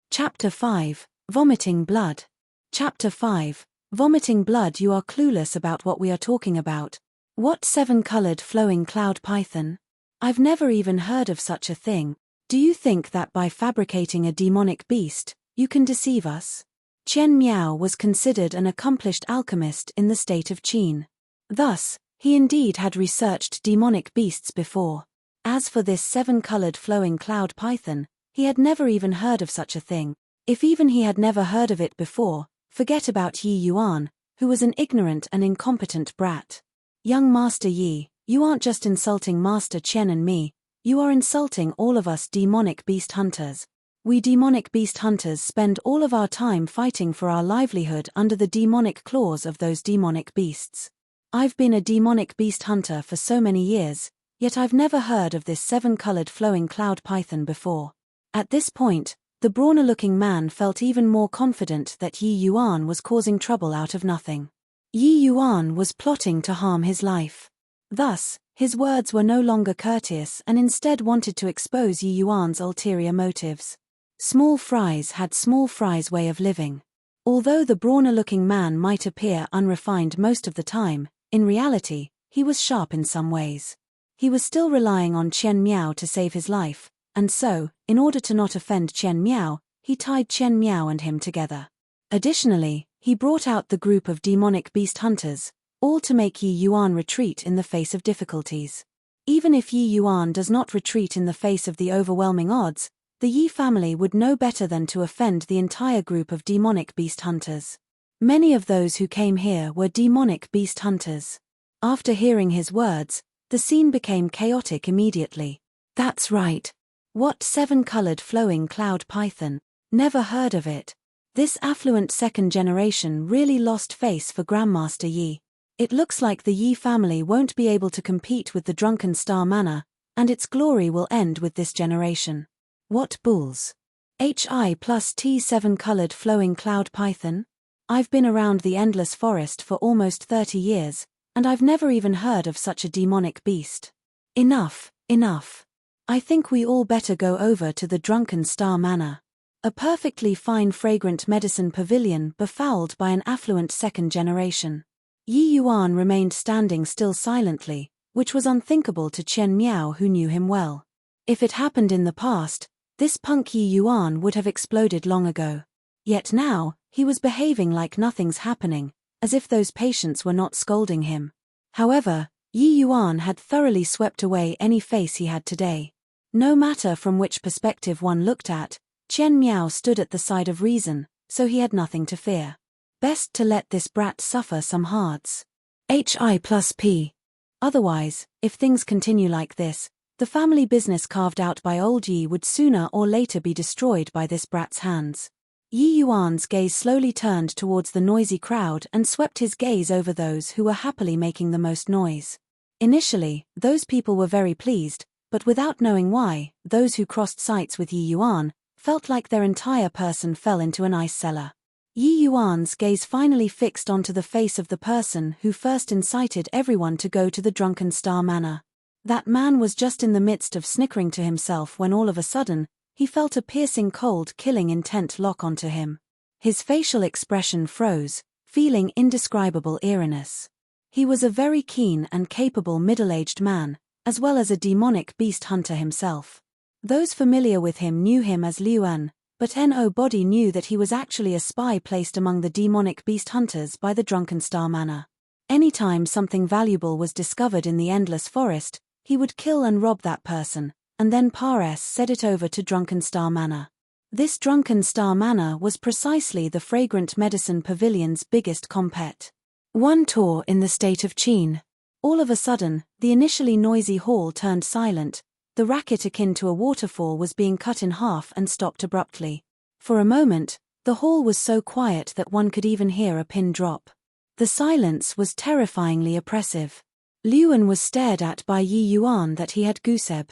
Chapter 5, Vomiting Blood. Chapter 5, Vomiting Blood. You are clueless about what we are talking about. What 7-colored flowing cloud python? I've never even heard of such a thing. Do you think that by fabricating a demonic beast, you can deceive us? Qian Miao was considered an accomplished alchemist in the state of Qin. Thus, he indeed had researched demonic beasts before. As for this 7-colored flowing cloud python, he had never even heard of such a thing. If even he had never heard of it before, forget about Yi Yuan, who was an ignorant and incompetent brat. Young Master Yi, you aren't just insulting Master Qian and me, you are insulting all of us demonic beast hunters. We demonic beast hunters spend all of our time fighting for our livelihood under the demonic claws of those demonic beasts. I've been a demonic beast hunter for so many years, yet I've never heard of this 7-colored flowing cloud python before. At this point, the brawny-looking man felt even more confident that Yi Yuan was causing trouble out of nothing. Yi Yuan was plotting to harm his life. Thus, his words were no longer courteous and instead wanted to expose Yi Yuan's ulterior motives. Small fries had small fries' way of living. Although the brawny-looking man might appear unrefined most of the time, in reality, he was sharp in some ways. He was still relying on Qian Miao to save his life, and so, in order to not offend Qian Miao, he tied Qian Miao and him together. Additionally, he brought out the group of demonic beast hunters, all to make Yi Yuan retreat in the face of difficulties. Even if Yi Yuan does not retreat in the face of the overwhelming odds, the Yi family would know better than to offend the entire group of demonic beast hunters. Many of those who came here were demonic beast hunters. After hearing his words, the scene became chaotic immediately. That's right. What 7-colored flowing cloud python? Never heard of it. This affluent second generation really lost face for Grandmaster Yi. It looks like the Yi family won't be able to compete with the drunken Star Manor, and its glory will end with this generation. What bulls? HI plus T 7-colored flowing cloud python? I've been around the endless forest for almost 30 years, And I've never even heard of such a demonic beast. Enough, enough. I think we all better go over to the Drunken Star Manor. A perfectly fine fragrant medicine pavilion befouled by an affluent second generation. Yi Yuan remained standing still silently, which was unthinkable to Chen Miao, who knew him well. If it happened in the past, this punk Yi Yuan would have exploded long ago. Yet now, he was behaving like nothing's happening, as if those patients were not scolding him. However, Yi Yuan had thoroughly swept away any face he had today. No matter from which perspective one looked at, Chen Miao stood at the side of reason, so he had nothing to fear. Best to let this brat suffer some hards. Hi+P. Otherwise, if things continue like this, the family business carved out by old Yi would sooner or later be destroyed by this brat's hands. Yi Yuan's gaze slowly turned towards the noisy crowd and swept his gaze over those who were happily making the most noise. Initially, those people were very pleased, but without knowing why, those who crossed sights with Yi Yuan felt like their entire person fell into an ice cellar. Yi Yuan's gaze finally fixed onto the face of the person who first incited everyone to go to the Drunken Star Manor. That man was just in the midst of snickering to himself when all of a sudden, he felt a piercing cold killing intent lock onto him. His facial expression froze, feeling indescribable eeriness. He was a very keen and capable middle-aged man, as well as a demonic beast hunter himself. Those familiar with him knew him as Liuan, but nobody knew that he was actually a spy placed among the demonic beast hunters by the Drunken Star Manor. Anytime something valuable was discovered in the Endless Forest, he would kill and rob that person, and then send it over to Drunken Star Manor. This Drunken Star Manor was precisely the fragrant medicine pavilion's biggest compet. One tour in the state of Qin. All of a sudden, the initially noisy hall turned silent. The racket akin to a waterfall was being cut in half and stopped abruptly. For a moment, the hall was so quiet that one could even hear a pin drop. The silence was terrifyingly oppressive. Liuan was stared at by Yi Yuan that he had gooseb.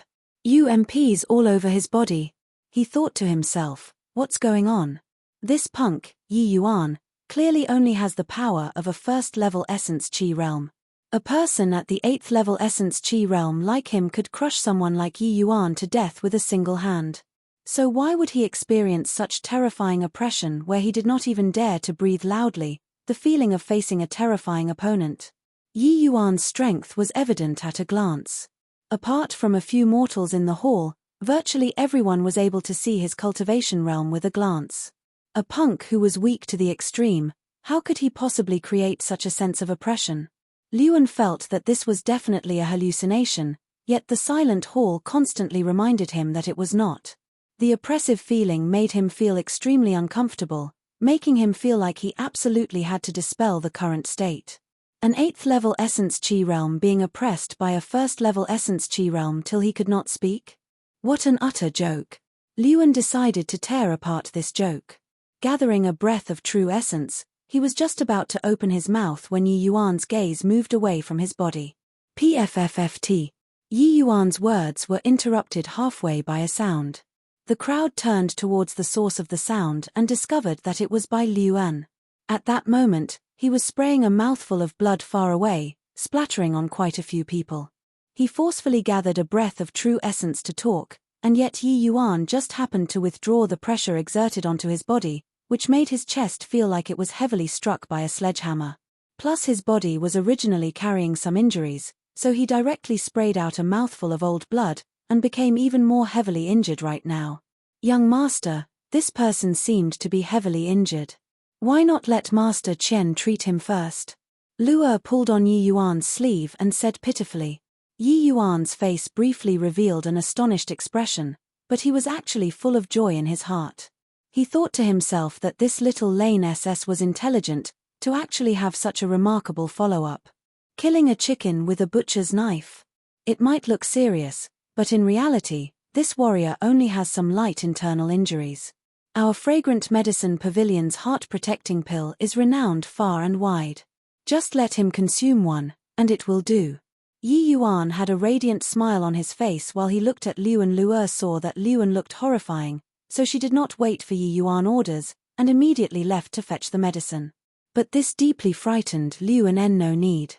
UMPs all over his body. He thought to himself, what's going on? This punk, Yi Yuan, clearly only has the power of a first-level essence Qi realm. A person at the 8th level essence Qi realm like him could crush someone like Yi Yuan to death with a single hand. So why would he experience such terrifying oppression where he did not even dare to breathe loudly, the feeling of facing a terrifying opponent? Yi Yuan's strength was evident at a glance. Apart from a few mortals in the hall, virtually everyone was able to see his cultivation realm with a glance. A punk who was weak to the extreme, how could he possibly create such a sense of oppression? Liuan felt that this was definitely a hallucination, yet the silent hall constantly reminded him that it was not. The oppressive feeling made him feel extremely uncomfortable, making him feel like he absolutely had to dispel the current state. An 8th level essence Qi realm being oppressed by a 1st level essence Qi realm till he could not speak? What an utter joke. Liuan decided to tear apart this joke. Gathering a breath of true essence, he was just about to open his mouth when Yi Yuan's gaze moved away from his body. PFFFT. Yi Yuan's words were interrupted halfway by a sound. The crowd turned towards the source of the sound and discovered that it was by Liuan. At that moment, he was spraying a mouthful of blood far away, splattering on quite a few people. He forcefully gathered a breath of true essence to talk, and yet Yi Yuan just happened to withdraw the pressure exerted onto his body, which made his chest feel like it was heavily struck by a sledgehammer. Plus his body was originally carrying some injuries, so he directly sprayed out a mouthful of old blood, and became even more heavily injured right now. Young master, this person seemed to be heavily injured. Why not let Master Chen treat him first? Luo pulled on Yi Yuan's sleeve and said pitifully. Yi Yuan's face briefly revealed an astonished expression, but he was actually full of joy in his heart. He thought to himself that this little lane SS was intelligent, to actually have such a remarkable follow-up. Killing a chicken with a butcher's knife. It might look serious, but in reality, this warrior only has some light internal injuries. Our fragrant medicine pavilion's heart-protecting pill is renowned far and wide. Just let him consume one, and it will do. Yi Yuan had a radiant smile on his face while he looked at Liuan. Luo saw that Liuan looked horrifying, so she did not wait for Yi Yuan orders, and immediately left to fetch the medicine. But this deeply frightened Liuan no need.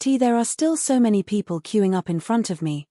There are still so many people queuing up in front of me.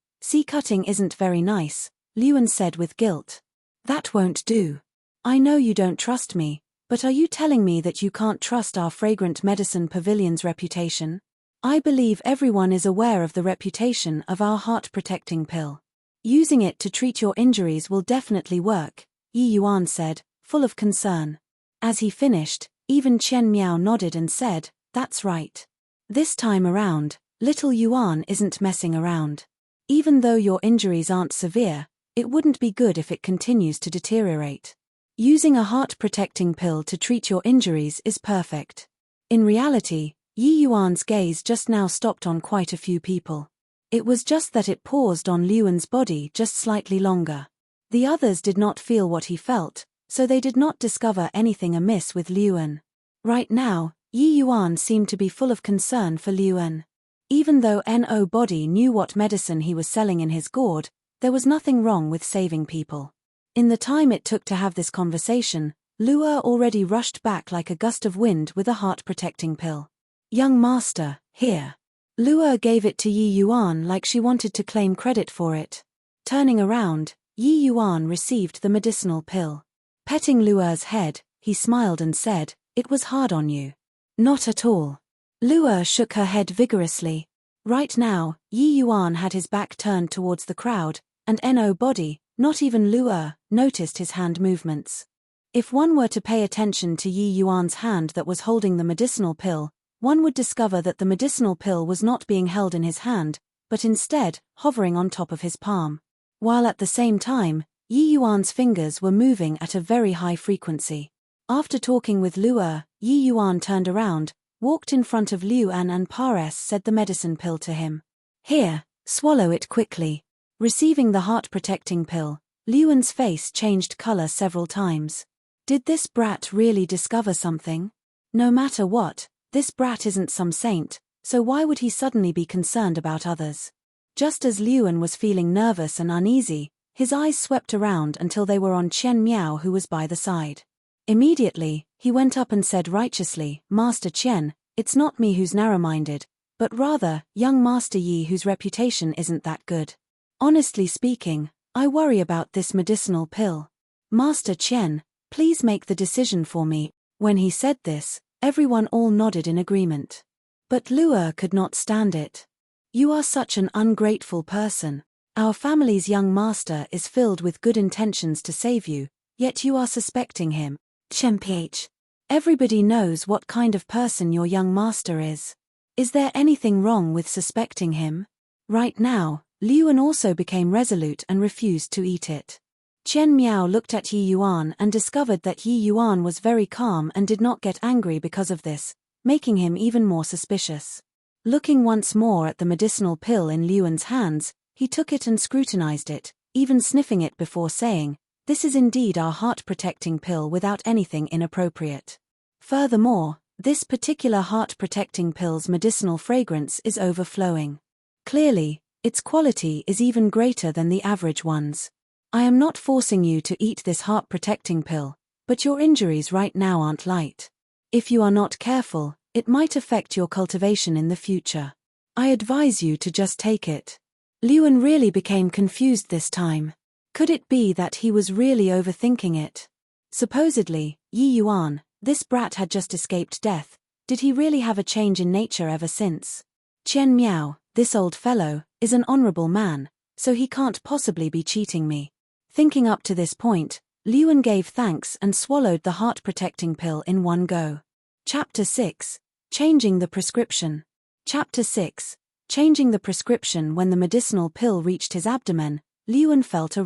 Cutting isn't very nice, Luan said with guilt. That won't do. I know you don't trust me, but are you telling me that you can't trust our fragrant medicine pavilion's reputation? I believe everyone is aware of the reputation of our heart-protecting pill. Using it to treat your injuries will definitely work, Yi Yuan said, full of concern. As he finished, even Chen Miao nodded and said, that's right. This time around, little Yuan isn't messing around. Even though your injuries aren't severe, it wouldn't be good if it continues to deteriorate. Using a heart-protecting pill to treat your injuries is perfect. In reality, Yi Yuan's gaze just now stopped on quite a few people. It was just that it paused on Luan's body just slightly longer. The others did not feel what he felt, so they did not discover anything amiss with Luan. Right now, Yi Yuan seemed to be full of concern for Luan. Even though No Body knew what medicine he was selling in his gourd, there was nothing wrong with saving people. In the time it took to have this conversation, Luo already rushed back like a gust of wind with a heart-protecting pill. Young master, here. Luo gave it to Yi Yuan like she wanted to claim credit for it. Turning around, Yi Yuan received the medicinal pill. Petting Luo's head, he smiled and said, it was hard on you. Not at all. Luo shook her head vigorously. Right now, Yi Yuan had his back turned towards the crowd, and No Body, not even Luo, noticed his hand movements. If one were to pay attention to Yi Yuan's hand that was holding the medicinal pill, one would discover that the medicinal pill was not being held in his hand, but instead, hovering on top of his palm. While at the same time, Yi Yuan's fingers were moving at a very high frequency. After talking with Luo, Yi Yuan turned around, walked in front of Luan and Pares said the medicine pill to him. Here, swallow it quickly. Receiving the heart-protecting pill, Luan's face changed color several times. Did this brat really discover something? No matter what, this brat isn't some saint, so why would he suddenly be concerned about others? Just as Luan was feeling nervous and uneasy, his eyes swept around until they were on Chen Miao who was by the side. Immediately, he went up and said righteously, Master Chen, it's not me who's narrow-minded, but rather, young Master Yi whose reputation isn't that good. Honestly speaking, I worry about this medicinal pill. Master Chen, please make the decision for me. When he said this, everyone all nodded in agreement. But Luo could not stand it. You are such an ungrateful person. Our family's young master is filled with good intentions to save you, yet you are suspecting him. Chen-ph. Everybody knows what kind of person your young master is. Is there anything wrong with suspecting him? Right now, Luan also became resolute and refused to eat it. Chen Miao looked at Yi Yuan and discovered that Yi Yuan was very calm and did not get angry because of this, making him even more suspicious. Looking once more at the medicinal pill in Luan's hands, he took it and scrutinized it, even sniffing it before saying, this is indeed our heart-protecting pill without anything inappropriate. Furthermore, this particular heart-protecting pill's medicinal fragrance is overflowing. Clearly, its quality is even greater than the average ones. I am not forcing you to eat this heart-protecting pill, but your injuries right now aren't light. If you are not careful, it might affect your cultivation in the future. I advise you to just take it. Luan really became confused this time. Could it be that he was really overthinking it? Supposedly, Yi Yuan, this brat had just escaped death. Did he really have a change in nature ever since? Chen Miao, this old fellow, is an honorable man, so he can't possibly be cheating me. Thinking up to this point, Luan gave thanks and swallowed the heart-protecting pill in one go. Chapter 6. Changing the prescription. Chapter 6. Changing the prescription. When the medicinal pill reached his abdomen, Luan felt a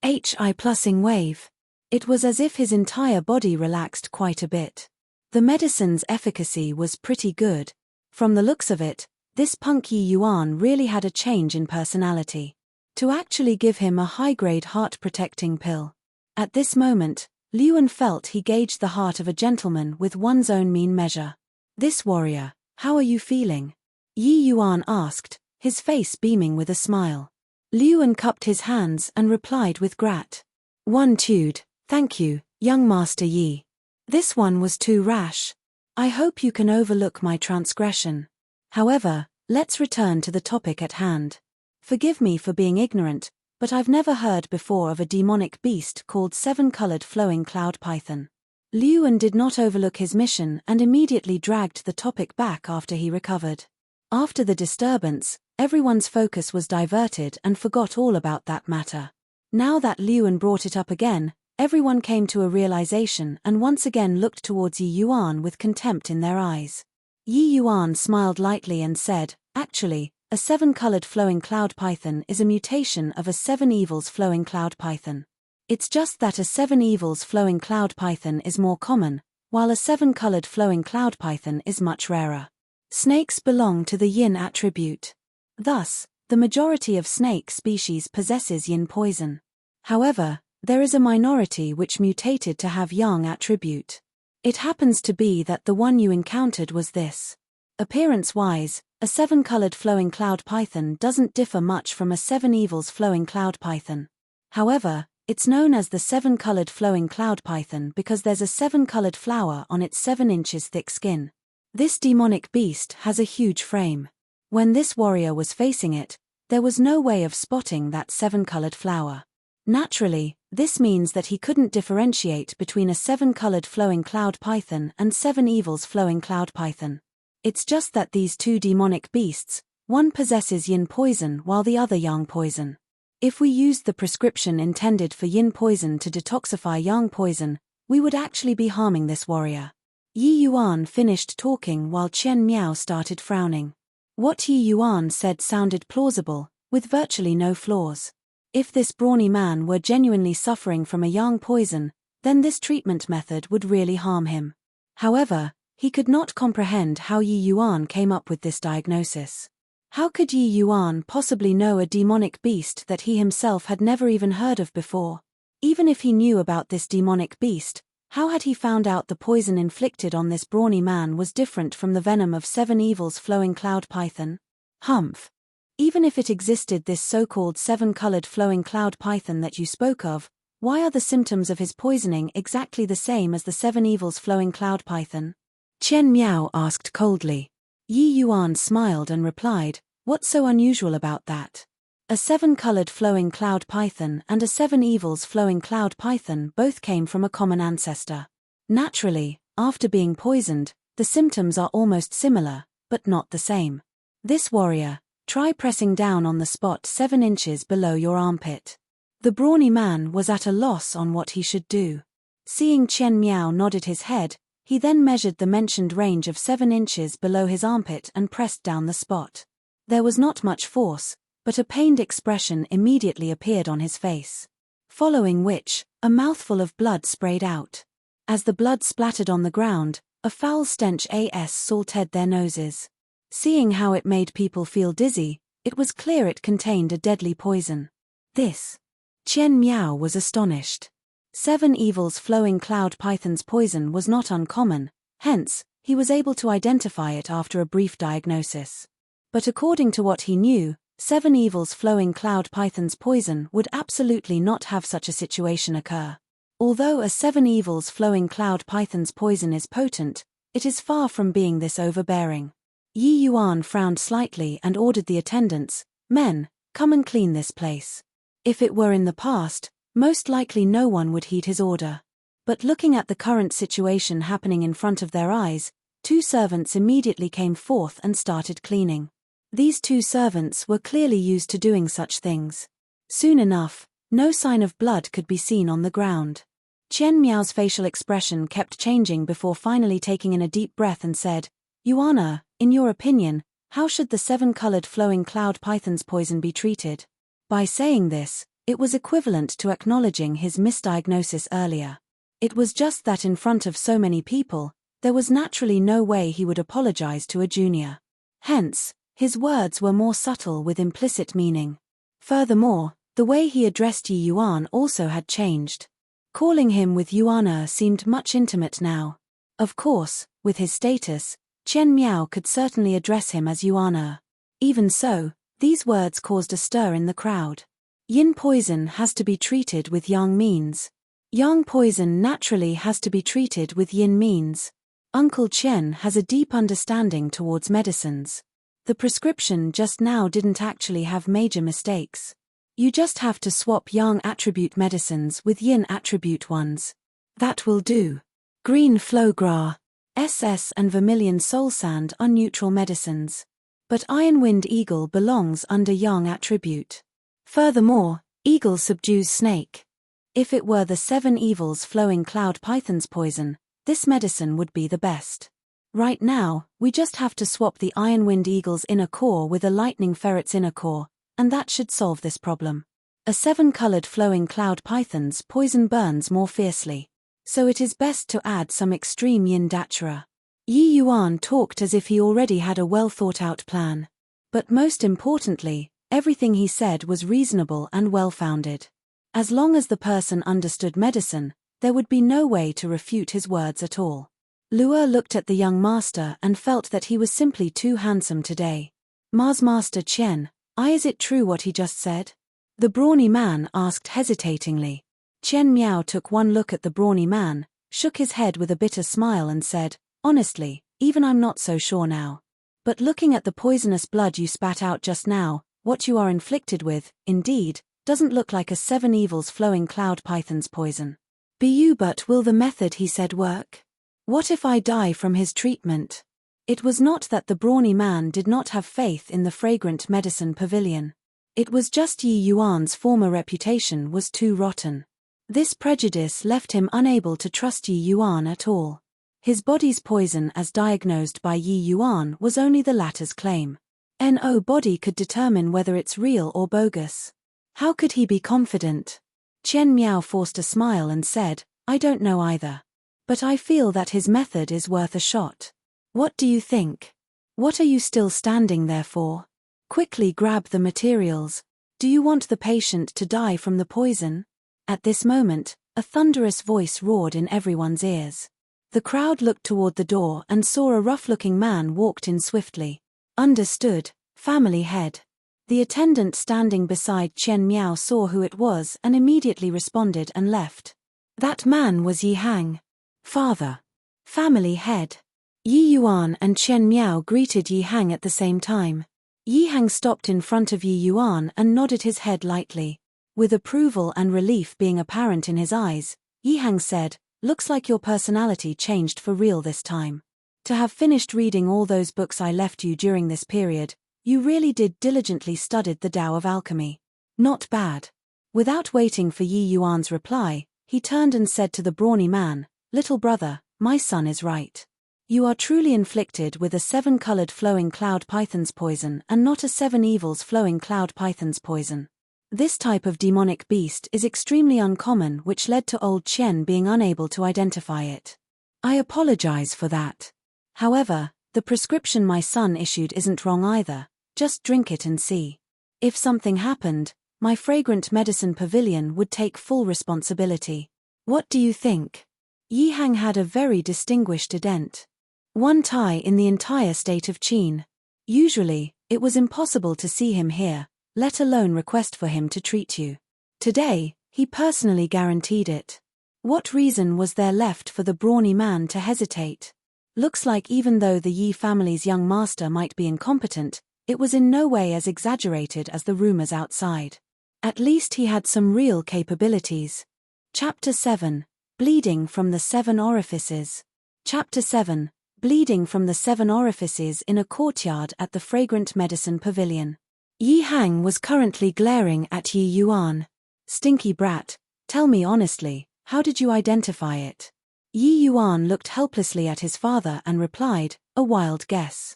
HI+ing wave. It was as if his entire body relaxed quite a bit. The medicine's efficacy was pretty good. From the looks of it, this punk Yi Yuan really had a change in personality. To actually give him a high-grade heart-protecting pill. At this moment, Luan felt he gauged the heart of a gentleman with one's own mean measure. This warrior, how are you feeling? Yi Yuan asked, his face beaming with a smile. Luan cupped his hands and replied with gratitude, thank you, young Master Yi. This one was too rash. I hope you can overlook my transgression. However, let's return to the topic at hand. Forgive me for being ignorant, but I've never heard before of a demonic beast called seven-colored flowing cloud python. Liu An did not overlook his mission and immediately dragged the topic back after he recovered. After the disturbance, everyone's focus was diverted and forgot all about that matter. Now that Liu An brought it up again, everyone came to a realization and once again looked towards Yi Yuan with contempt in their eyes. Yi Yuan smiled lightly and said, "Actually, a seven-colored flowing cloud python is a mutation of a seven evils flowing cloud python. It's just that a seven evils flowing cloud python is more common, while a seven-colored flowing cloud python is much rarer. Snakes belong to the yin attribute. Thus, the majority of snake species possesses yin poison. However, there is a minority which mutated to have yang attribute. It happens to be that the one you encountered was this. Appearance-wise, a seven-colored flowing cloud python doesn't differ much from a seven evils flowing cloud python. However, it's known as the seven-colored flowing cloud python because there's a seven-colored flower on its 7 inches thick skin. This demonic beast has a huge frame. When this warrior was facing it, there was no way of spotting that seven-colored flower. Naturally, this means that he couldn't differentiate between a seven-colored flowing cloud python and seven evils flowing cloud python. It's just that these two demonic beasts, one possesses yin poison while the other yang poison. If we used the prescription intended for yin poison to detoxify yang poison, we would actually be harming this warrior." Yi Yuan finished talking while Chen Miao started frowning. What Yi Yuan said sounded plausible, with virtually no flaws. If this brawny man were genuinely suffering from a yang poison, then this treatment method would really harm him. However, he could not comprehend how Yi Yuan came up with this diagnosis. How could Yi Yuan possibly know a demonic beast that he himself had never even heard of before? Even if he knew about this demonic beast, how had he found out the poison inflicted on this brawny man was different from the venom of seven evils flowing cloud python? Humph. Even if it existed, this so-called seven-colored flowing cloud python that you spoke of, why are the symptoms of his poisoning exactly the same as the seven evils flowing cloud python? Chen Miao asked coldly. Yi Yuan smiled and replied, "What's so unusual about that? A seven-colored flowing cloud python and a seven evils flowing cloud python both came from a common ancestor. Naturally, after being poisoned, the symptoms are almost similar, but not the same. This warrior, try pressing down on the spot 7 inches below your armpit." The brawny man was at a loss on what he should do. Seeing Chen Miao nodded his head, he then measured the mentioned range of 7 inches below his armpit and pressed down the spot. There was not much force, but a pained expression immediately appeared on his face. Following which, a mouthful of blood sprayed out. As the blood splattered on the ground, a foul stench assaulted their noses. Seeing how it made people feel dizzy, it was clear it contained a deadly poison. This. Chen Miao was astonished. Seven evils flowing cloud python's poison was not uncommon, hence, he was able to identify it after a brief diagnosis. But according to what he knew, seven evils flowing cloud python's poison would absolutely not have such a situation occur. Although a seven evils flowing cloud python's poison is potent, it is far from being this overbearing. Yi Yuan frowned slightly and ordered the attendants, "Men, come and clean this place." If it were in the past, most likely no one would heed his order. But looking at the current situation happening in front of their eyes, 2 servants immediately came forth and started cleaning. These 2 servants were clearly used to doing such things. Soon enough, no sign of blood could be seen on the ground. Chen Miao's facial expression kept changing before finally taking in a deep breath and said, "Yuana, in your opinion, how should the seven-colored flowing cloud python's poison be treated?" By saying this, it was equivalent to acknowledging his misdiagnosis earlier. It was just that in front of so many people, there was naturally no way he would apologize to a junior. Hence, his words were more subtle with implicit meaning. Furthermore, the way he addressed Yi Yuan also had changed. Calling him with Yuana seemed much intimate now. Of course, with his status, Chen Miao could certainly address him as Yuana. Even so, these words caused a stir in the crowd. Yin poison has to be treated with yang means. Yang poison naturally has to be treated with yin means. Uncle Chen has a deep understanding towards medicines. The prescription just now didn't actually have major mistakes. You just have to swap yang attribute medicines with yin attribute ones. That will do. Green flow gra, SS and vermilion soul sand are neutral medicines. But iron wind eagle belongs under yang attribute. Furthermore, eagle subdues snake. If it were the 7 evils flowing cloud python's poison, this medicine would be the best. Right now, we just have to swap the iron wind eagle's inner core with a lightning ferret's inner core, and that should solve this problem. A 7-colored flowing cloud python's poison burns more fiercely, so it is best to add some extreme yin datura. Yi Yuan talked as if he already had a well-thought-out plan. But most importantly, everything he said was reasonable and well-founded. As long as the person understood medicine, there would be no way to refute his words at all. Luo looked at the young master and felt that he was simply too handsome today. Ma's Master Chen, is it true what he just said? The brawny man asked hesitatingly. Chen Miao took one look at the brawny man, shook his head with a bitter smile and said, honestly, even I'm not so sure now. But looking at the poisonous blood you spat out just now, what you are inflicted with, indeed, doesn't look like a 7 evils flowing cloud python's poison. But will the method he said work? What if I die from his treatment? It was not that the brawny man did not have faith in the fragrant medicine pavilion. It was just Yi Yuan's former reputation was too rotten. This prejudice left him unable to trust Yi Yuan at all. His body's poison as diagnosed by Yi Yuan was only the latter's claim. No body could determine whether it's real or bogus. How could he be confident? Chen Miao forced a smile and said, I don't know either. But I feel that his method is worth a shot. What do you think? What are you still standing there for? Quickly grab the materials. Do you want the patient to die from the poison? At this moment, a thunderous voice roared in everyone's ears. The crowd looked toward the door and saw a rough-looking man walked in swiftly. Understood, family head. The attendant standing beside Chen Miao saw who it was and immediately responded and left. That man was Yi Hang. Father. Family head. Yi Yuan and Chen Miao greeted Yi Hang at the same time. Yi Hang stopped in front of Yi Yuan and nodded his head lightly. With approval and relief being apparent in his eyes, Yi Hang said, looks like your personality changed for real this time. To have finished reading all those books I left you during this period, you really did diligently studied the Tao of Alchemy. Not bad. Without waiting for Yi Yuan's reply, he turned and said to the brawny man, little brother, my son is right. You are truly inflicted with a 7-colored flowing cloud python's poison and not a 7 evils flowing cloud python's poison. This type of demonic beast is extremely uncommon, which led to old Chen being unable to identify it. I apologize for that. However, the prescription my son issued isn't wrong either, just drink it and see. If something happened, my fragrant medicine pavilion would take full responsibility. What do you think? Yi Hang had a very distinguished ident. One tie in the entire state of Qin. Usually, it was impossible to see him here, let alone request for him to treat you. Today, he personally guaranteed it. What reason was there left for the brawny man to hesitate? Looks like even though the Yi family's young master might be incompetent, it was in no way as exaggerated as the rumors outside. At least he had some real capabilities. Chapter 7. Bleeding from the 7 orifices. Chapter 7. Bleeding from the 7 orifices in a courtyard at the Fragrant Medicine Pavilion. Yi Hang was currently glaring at Yi Yuan. Stinky brat, tell me honestly, how did you identify it? Yi Yuan looked helplessly at his father and replied, a wild guess.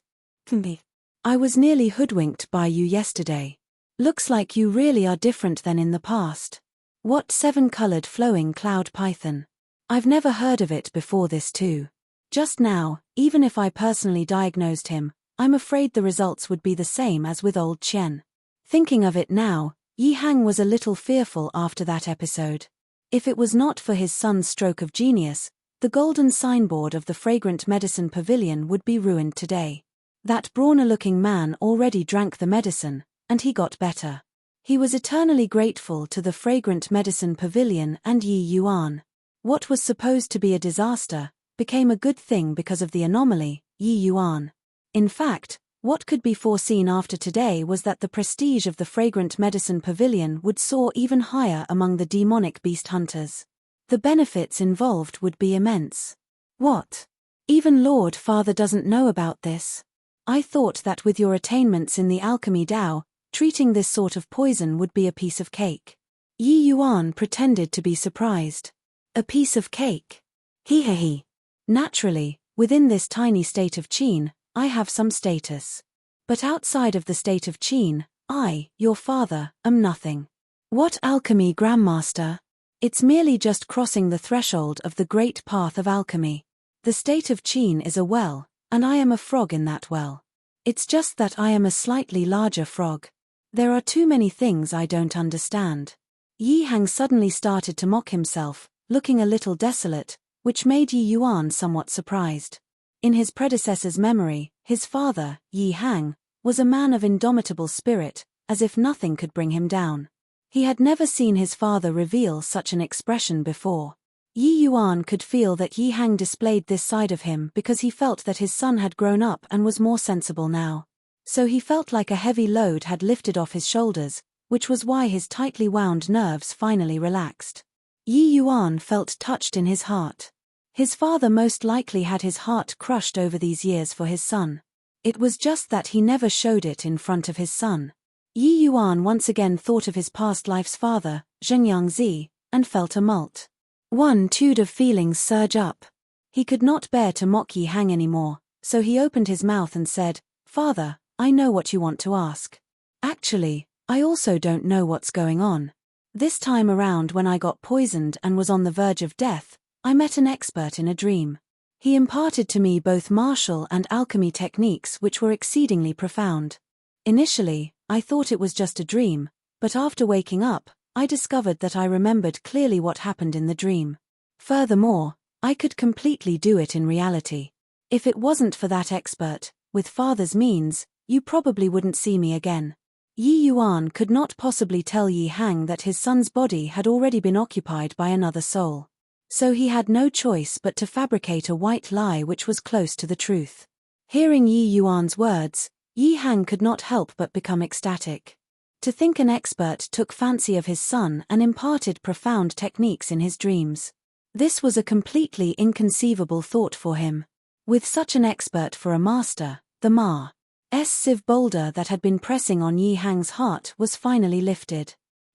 I was nearly hoodwinked by you yesterday. Looks like you really are different than in the past. What 7-colored flowing cloud python? I've never heard of it before this too. Just now, even if I personally diagnosed him, I'm afraid the results would be the same as with old Chen. Thinking of it now, Yi Hang was a little fearful after that episode. If it was not for his son's stroke of genius, the golden signboard of the Fragrant Medicine Pavilion would be ruined today. That brawny-looking man already drank the medicine, and he got better. He was eternally grateful to the Fragrant Medicine Pavilion and Yi Yuan. What was supposed to be a disaster became a good thing because of the anomaly, Yi Yuan. In fact, What could be foreseen after today was that the prestige of the fragrant medicine pavilion would soar even higher among the demonic beast hunters. The benefits involved would be immense. What? Even Lord Father doesn't know about this? I thought that with your attainments in the alchemy Tao, treating this sort of poison would be a piece of cake. Yi Yuan pretended to be surprised. A piece of cake? He. Naturally, within this tiny state of Qin, I have some status. But outside of the state of Qin, I, your father, am nothing. What alchemy, Grandmaster? It's merely just crossing the threshold of the great path of alchemy. The state of Qin is a well, and I am a frog in that well. It's just that I am a slightly larger frog. There are too many things I don't understand. Yi Hang suddenly started to mock himself, looking a little desolate, which made Yi Yuan somewhat surprised. In his predecessor's memory, his father, Yi Hang, was a man of indomitable spirit, as if nothing could bring him down. He had never seen his father reveal such an expression before. Yi Yuan could feel that Yi Hang displayed this side of him because he felt that his son had grown up and was more sensible now. So he felt like a heavy load had lifted off his shoulders, which was why his tightly wound nerves finally relaxed. Yi Yuan felt touched in his heart. His father most likely had his heart crushed over these years for his son. It was just that he never showed it in front of his son. Yi Yuan once again thought of his past life's father, Zhengyang Zi, and felt a multitude of feelings surge up. He could not bear to mock Yi Hang anymore, so he opened his mouth and said, "Father, I know what you want to ask. Actually, I also don't know what's going on. This time around when I got poisoned and was on the verge of death, I met an expert in a dream. He imparted to me both martial and alchemy techniques which were exceedingly profound. Initially, I thought it was just a dream, but after waking up, I discovered that I remembered clearly what happened in the dream. Furthermore, I could completely do it in reality. If it wasn't for that expert, with father's means, you probably wouldn't see me again." Yi Yuan could not possibly tell Yi Hang that his son's body had already been occupied by another soul. So he had no choice but to fabricate a white lie which was close to the truth. Hearing Yi Yuan's words, Yi Hang could not help but become ecstatic. To think an expert took fancy of his son and imparted profound techniques in his dreams. This was a completely inconceivable thought for him. With such an expert for a master, the massive boulder that had been pressing on Yi Hang's heart was finally lifted.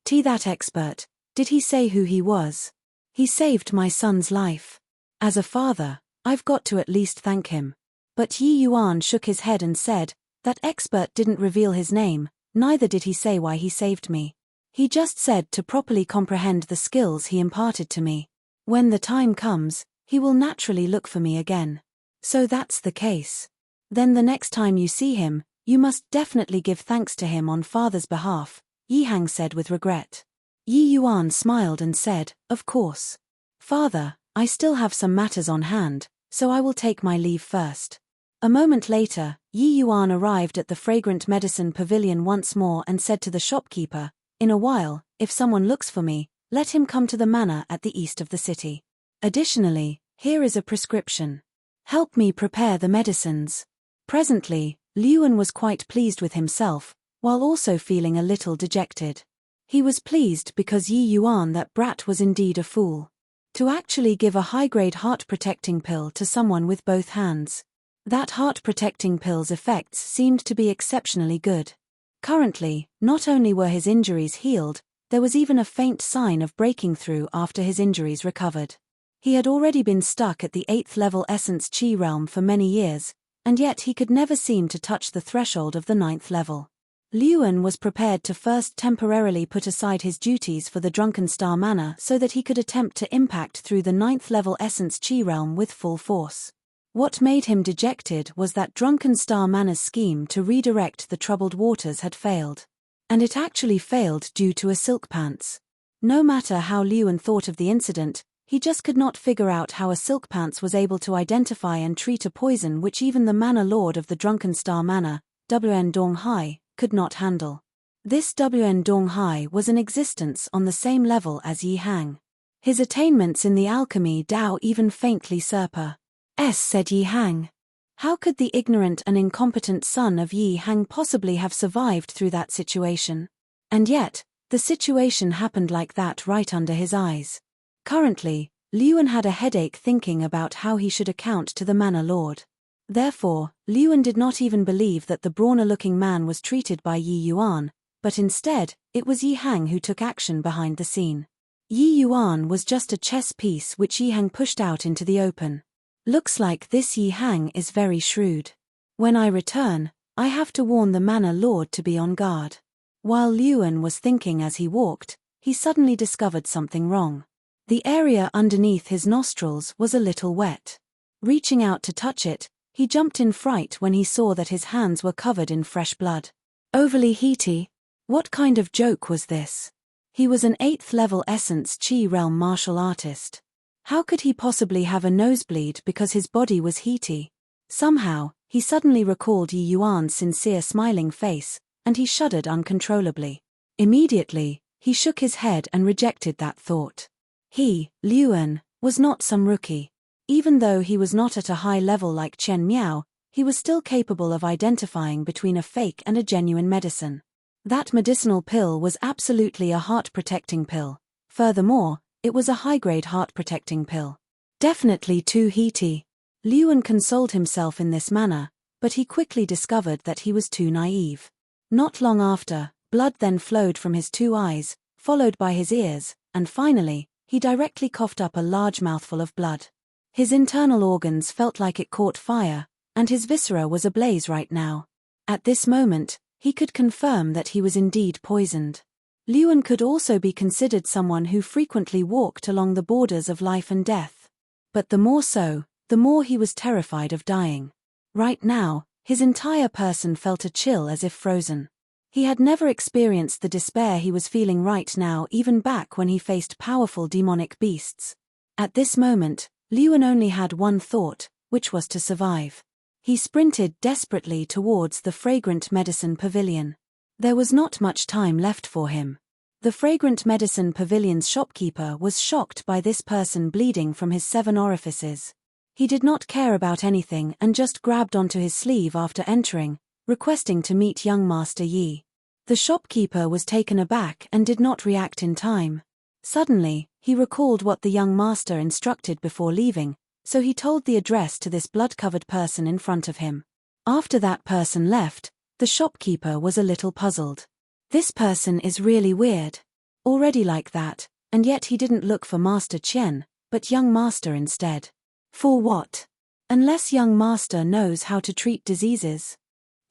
That expert, did he say who he was? He saved my son's life. As a father, I've got to at least thank him. But Yi Yuan shook his head and said, "That expert didn't reveal his name, neither did he say why he saved me. He just said to properly comprehend the skills he imparted to me. When the time comes, he will naturally look for me again." "So that's the case. Then the next time you see him, you must definitely give thanks to him on father's behalf," Yi Hang said with regret. Yi Yuan smiled and said, "Of course. Father, I still have some matters on hand, so I will take my leave first." A moment later, Yi Yuan arrived at the fragrant medicine pavilion once more and said to the shopkeeper, "In a while, if someone looks for me, let him come to the manor at the east of the city. Additionally, here is a prescription. Help me prepare the medicines." Presently, Liuan was quite pleased with himself, while also feeling a little dejected. He was pleased because Yi Yuan, that brat, was indeed a fool. To actually give a high-grade heart-protecting pill to someone with both hands. That heart-protecting pill's effects seemed to be exceptionally good. Currently, not only were his injuries healed, there was even a faint sign of breaking through after his injuries recovered. He had already been stuck at the 8th level Essence Qi realm for many years, and yet he could never seem to touch the threshold of the 9th level. Liuan was prepared to first temporarily put aside his duties for the Drunken Star Manor so that he could attempt to impact through the 9th level Essence Qi realm with full force. What made him dejected was that Drunken Star Manor's scheme to redirect the troubled waters had failed. And it actually failed due to a silk pants. No matter how Liuan thought of the incident, he just could not figure out how a silk pants was able to identify and treat a poison which even the Manor Lord of the Drunken Star Manor, Wn Dong Hai, could not handle. This Wn Dong Hai was in existence on the same level as Yi Hang. His attainments in the alchemy Dao even faintly surpassed, said Yi Hang. How could the ignorant and incompetent son of Yi Hang possibly have survived through that situation? And yet, the situation happened like that right under his eyes. Currently, Liuan had a headache thinking about how he should account to the Manor Lord. Therefore, Liuan did not even believe that the brawner-looking man was treated by Yi Yuan, but instead, it was Yi Hang who took action behind the scene. Yi Yuan was just a chess piece which Yi Hang pushed out into the open. Looks like this Yi Hang is very shrewd. When I return, I have to warn the Manor Lord to be on guard. While Liuan was thinking as he walked, he suddenly discovered something wrong. The area underneath his nostrils was a little wet. Reaching out to touch it, he jumped in fright when he saw that his hands were covered in fresh blood. Overly heaty? What kind of joke was this? He was an 8th level Essence Chi Realm martial artist. How could he possibly have a nosebleed because his body was heaty? Somehow, he suddenly recalled Yi Yuan's sincere smiling face, and he shuddered uncontrollably. Immediately, he shook his head and rejected that thought. He, Liuan, was not some rookie. Even though he was not at a high level like Chen Miao, he was still capable of identifying between a fake and a genuine medicine. That medicinal pill was absolutely a heart-protecting pill. Furthermore, it was a high-grade heart-protecting pill. Definitely too heaty. Liuan consoled himself in this manner, but he quickly discovered that he was too naive. Not long after, blood then flowed from his 2 eyes, followed by his ears, and finally, he directly coughed up a large mouthful of blood. His internal organs felt like it caught fire, and his viscera was ablaze right now. At this moment, he could confirm that he was indeed poisoned. Liuan could also be considered someone who frequently walked along the borders of life and death. But the more so, the more he was terrified of dying. Right now, his entire person felt a chill as if frozen. He had never experienced the despair he was feeling right now, even back when he faced powerful demonic beasts. At this moment, Liuan only had one thought, which was to survive. He sprinted desperately towards the fragrant medicine pavilion. There was not much time left for him. The fragrant medicine pavilion's shopkeeper was shocked by this person bleeding from his 7 orifices. He did not care about anything and just grabbed onto his sleeve after entering, requesting to meet young Master Yi. The shopkeeper was taken aback and did not react in time. Suddenly, he recalled what the young master instructed before leaving, so he told the address to this blood-covered person in front of him. After that person left, the shopkeeper was a little puzzled. This person is really weird. Already like that, and yet he didn't look for Master Chen, but young master instead. For what? Unless young master knows how to treat diseases.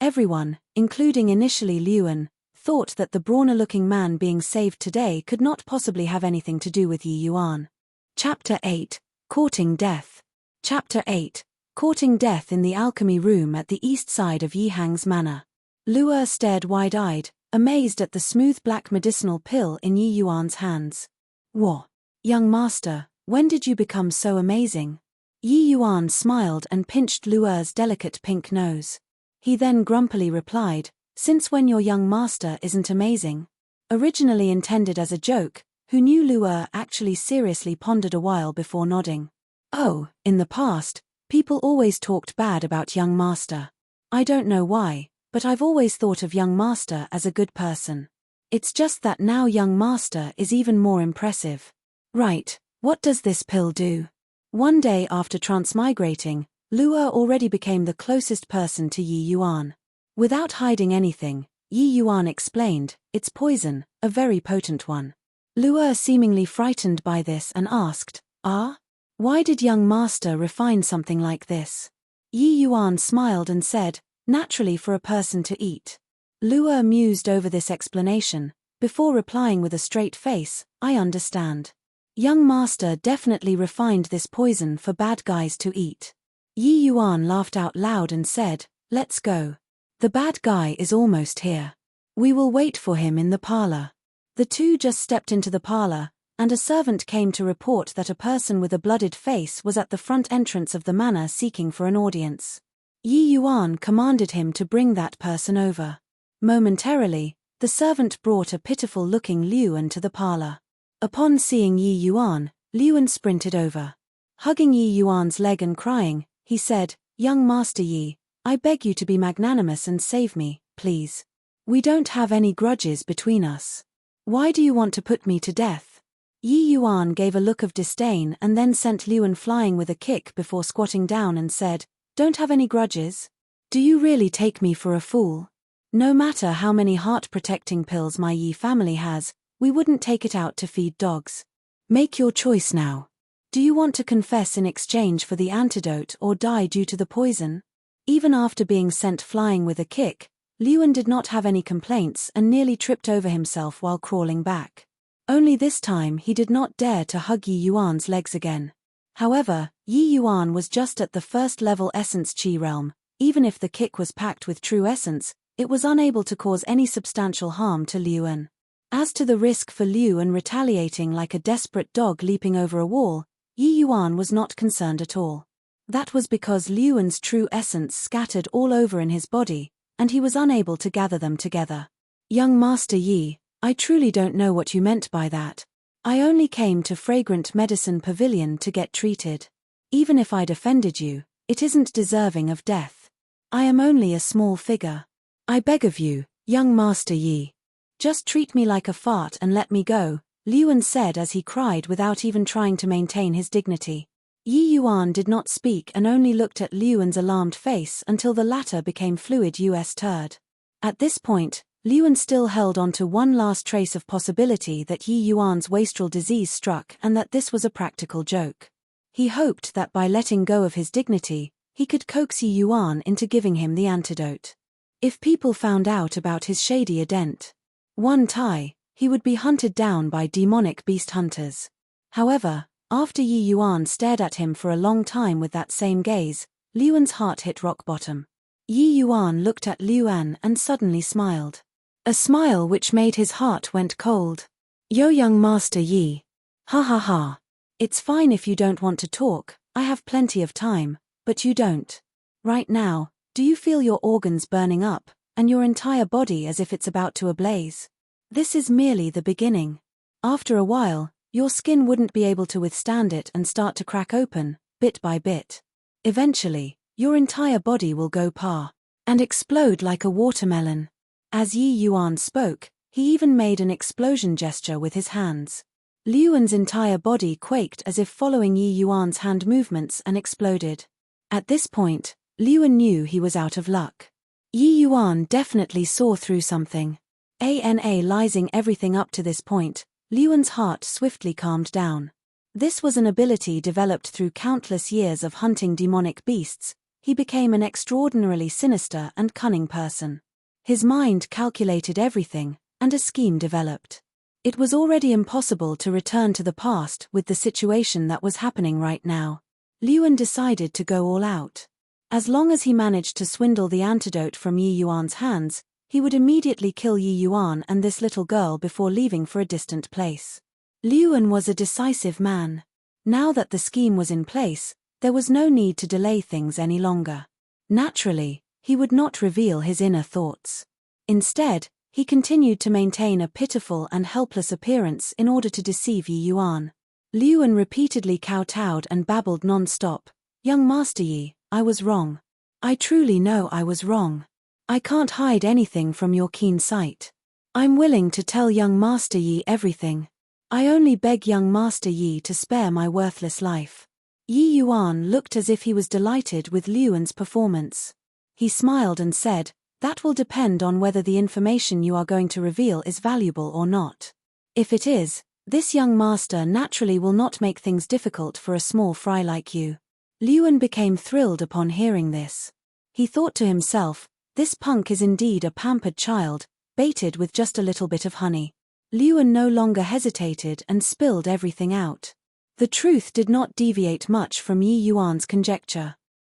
Everyone, including initially Liuan, thought that the brawner-looking man being saved today could not possibly have anything to do with Yi Yuan. Chapter 8, Courting Death. Chapter 8, Courting Death in the alchemy room at the east side of Yi Hang's manor. Luer stared wide-eyed, amazed at the smooth black medicinal pill in Yi Yuan's hands. What? Young master, when did you become so amazing? Yi Yuan smiled and pinched Luer's delicate pink nose. He then grumpily replied, "Since when your young master isn't amazing?" Originally intended as a joke, who knew Luer actually seriously pondered a while before nodding. Oh, in the past, people always talked bad about young master. I don't know why, but I've always thought of young master as a good person. It's just that now young master is even more impressive. Right, what does this pill do? One day after transmigrating, Luer already became the closest person to Yi Yuan. Without hiding anything, Yi Yuan explained, "It's poison, a very potent one." Luer seemingly frightened by this and asked, Why did young master refine something like this?" Yi Yuan smiled and said, "Naturally for a person to eat." Luer mused over this explanation, before replying with a straight face, "I understand. Young master definitely refined this poison for bad guys to eat." Yi Yuan laughed out loud and said, "Let's go. The bad guy is almost here. We will wait for him in the parlor." The two just stepped into the parlor, and a servant came to report that a person with a blooded face was at the front entrance of the manor seeking for an audience. Yi Yuan commanded him to bring that person over. Momentarily, the servant brought a pitiful-looking Liuan to the parlor. Upon seeing Yi Yuan, Liuan sprinted over. Hugging Yi Yuan's leg and crying, he said, "Young Master Yi, I beg you to be magnanimous and save me, please. We don't have any grudges between us. Why do you want to put me to death?" Yi Yuan gave a look of disdain and then sent Liuan flying with a kick before squatting down and said, "Don't have any grudges? Do you really take me for a fool? No matter how many heart-protecting pills my Yi family has, we wouldn't take it out to feed dogs. Make your choice now. Do you want to confess in exchange for the antidote or die due to the poison?" Even after being sent flying with a kick, Liuan did not have any complaints and nearly tripped over himself while crawling back. Only this time he did not dare to hug Yi Yuan's legs again. However, Yi Yuan was just at the first level essence chi realm. Even if the kick was packed with true essence, it was unable to cause any substantial harm to Liuan. As to the risk for Liuan retaliating like a desperate dog leaping over a wall, Yi Yuan was not concerned at all. That was because Liuan's true essence scattered all over in his body, and he was unable to gather them together. "Young Master Yi, I truly don't know what you meant by that. I only came to Fragrant Medicine Pavilion to get treated. Even if I'd offended you, it isn't deserving of death. I am only a small figure. I beg of you, young Master Yi. Just treat me like a fart and let me go," Liuan said as he cried without even trying to maintain his dignity. Yi Yuan did not speak and only looked at Liuan's alarmed face until the latter became fluid US turd. At this point, Liuan still held on to one last trace of possibility that Yi Yuan's wastrel disease struck and that this was a practical joke. He hoped that by letting go of his dignity, he could coax Yi Yuan into giving him the antidote. If people found out about his shady ident, one tie, he would be hunted down by demonic beast hunters. However, after Yi Yuan stared at him for a long time with that same gaze, Liuan's heart hit rock bottom. Yi Yuan looked at Liuan and suddenly smiled. A smile which made his heart went cold. "Yo, young Master Yi. Ha ha ha. It's fine if you don't want to talk, I have plenty of time, but you don't. Right now, do you feel your organs burning up, and your entire body as if it's about to ablaze? This is merely the beginning. After a while, your skin wouldn't be able to withstand it and start to crack open, bit by bit. Eventually, your entire body will go pa and explode like a watermelon." As Yi Yuan spoke, he even made an explosion gesture with his hands. Liuan's entire body quaked as if following Yi Yuan's hand movements and exploded. At this point, Liuan knew he was out of luck. Yi Yuan definitely saw through something. Analyzing everything up to this point, Liuan's heart swiftly calmed down. This was an ability developed through countless years of hunting demonic beasts. He became an extraordinarily sinister and cunning person. His mind calculated everything, and a scheme developed. It was already impossible to return to the past with the situation that was happening right now. Liuan decided to go all out. As long as he managed to swindle the antidote from Yi Yuan's hands, he would immediately kill Yi Yuan and this little girl before leaving for a distant place. Liuan was a decisive man. Now that the scheme was in place, there was no need to delay things any longer. Naturally, he would not reveal his inner thoughts. Instead, he continued to maintain a pitiful and helpless appearance in order to deceive Yi Yuan. Liuan repeatedly kowtowed and babbled non-stop. "Young Master Yi, I was wrong. I truly know I was wrong. I can't hide anything from your keen sight. I'm willing to tell young Master Yi everything. I only beg young Master Yi to spare my worthless life." Yi Yuan looked as if he was delighted with Liuan's performance. He smiled and said, "That will depend on whether the information you are going to reveal is valuable or not. If it is, this young master naturally will not make things difficult for a small fry like you." Liuan became thrilled upon hearing this. He thought to himself, this punk is indeed a pampered child, baited with just a little bit of honey. Liuan no longer hesitated and spilled everything out. The truth did not deviate much from Yi Yuan's conjecture.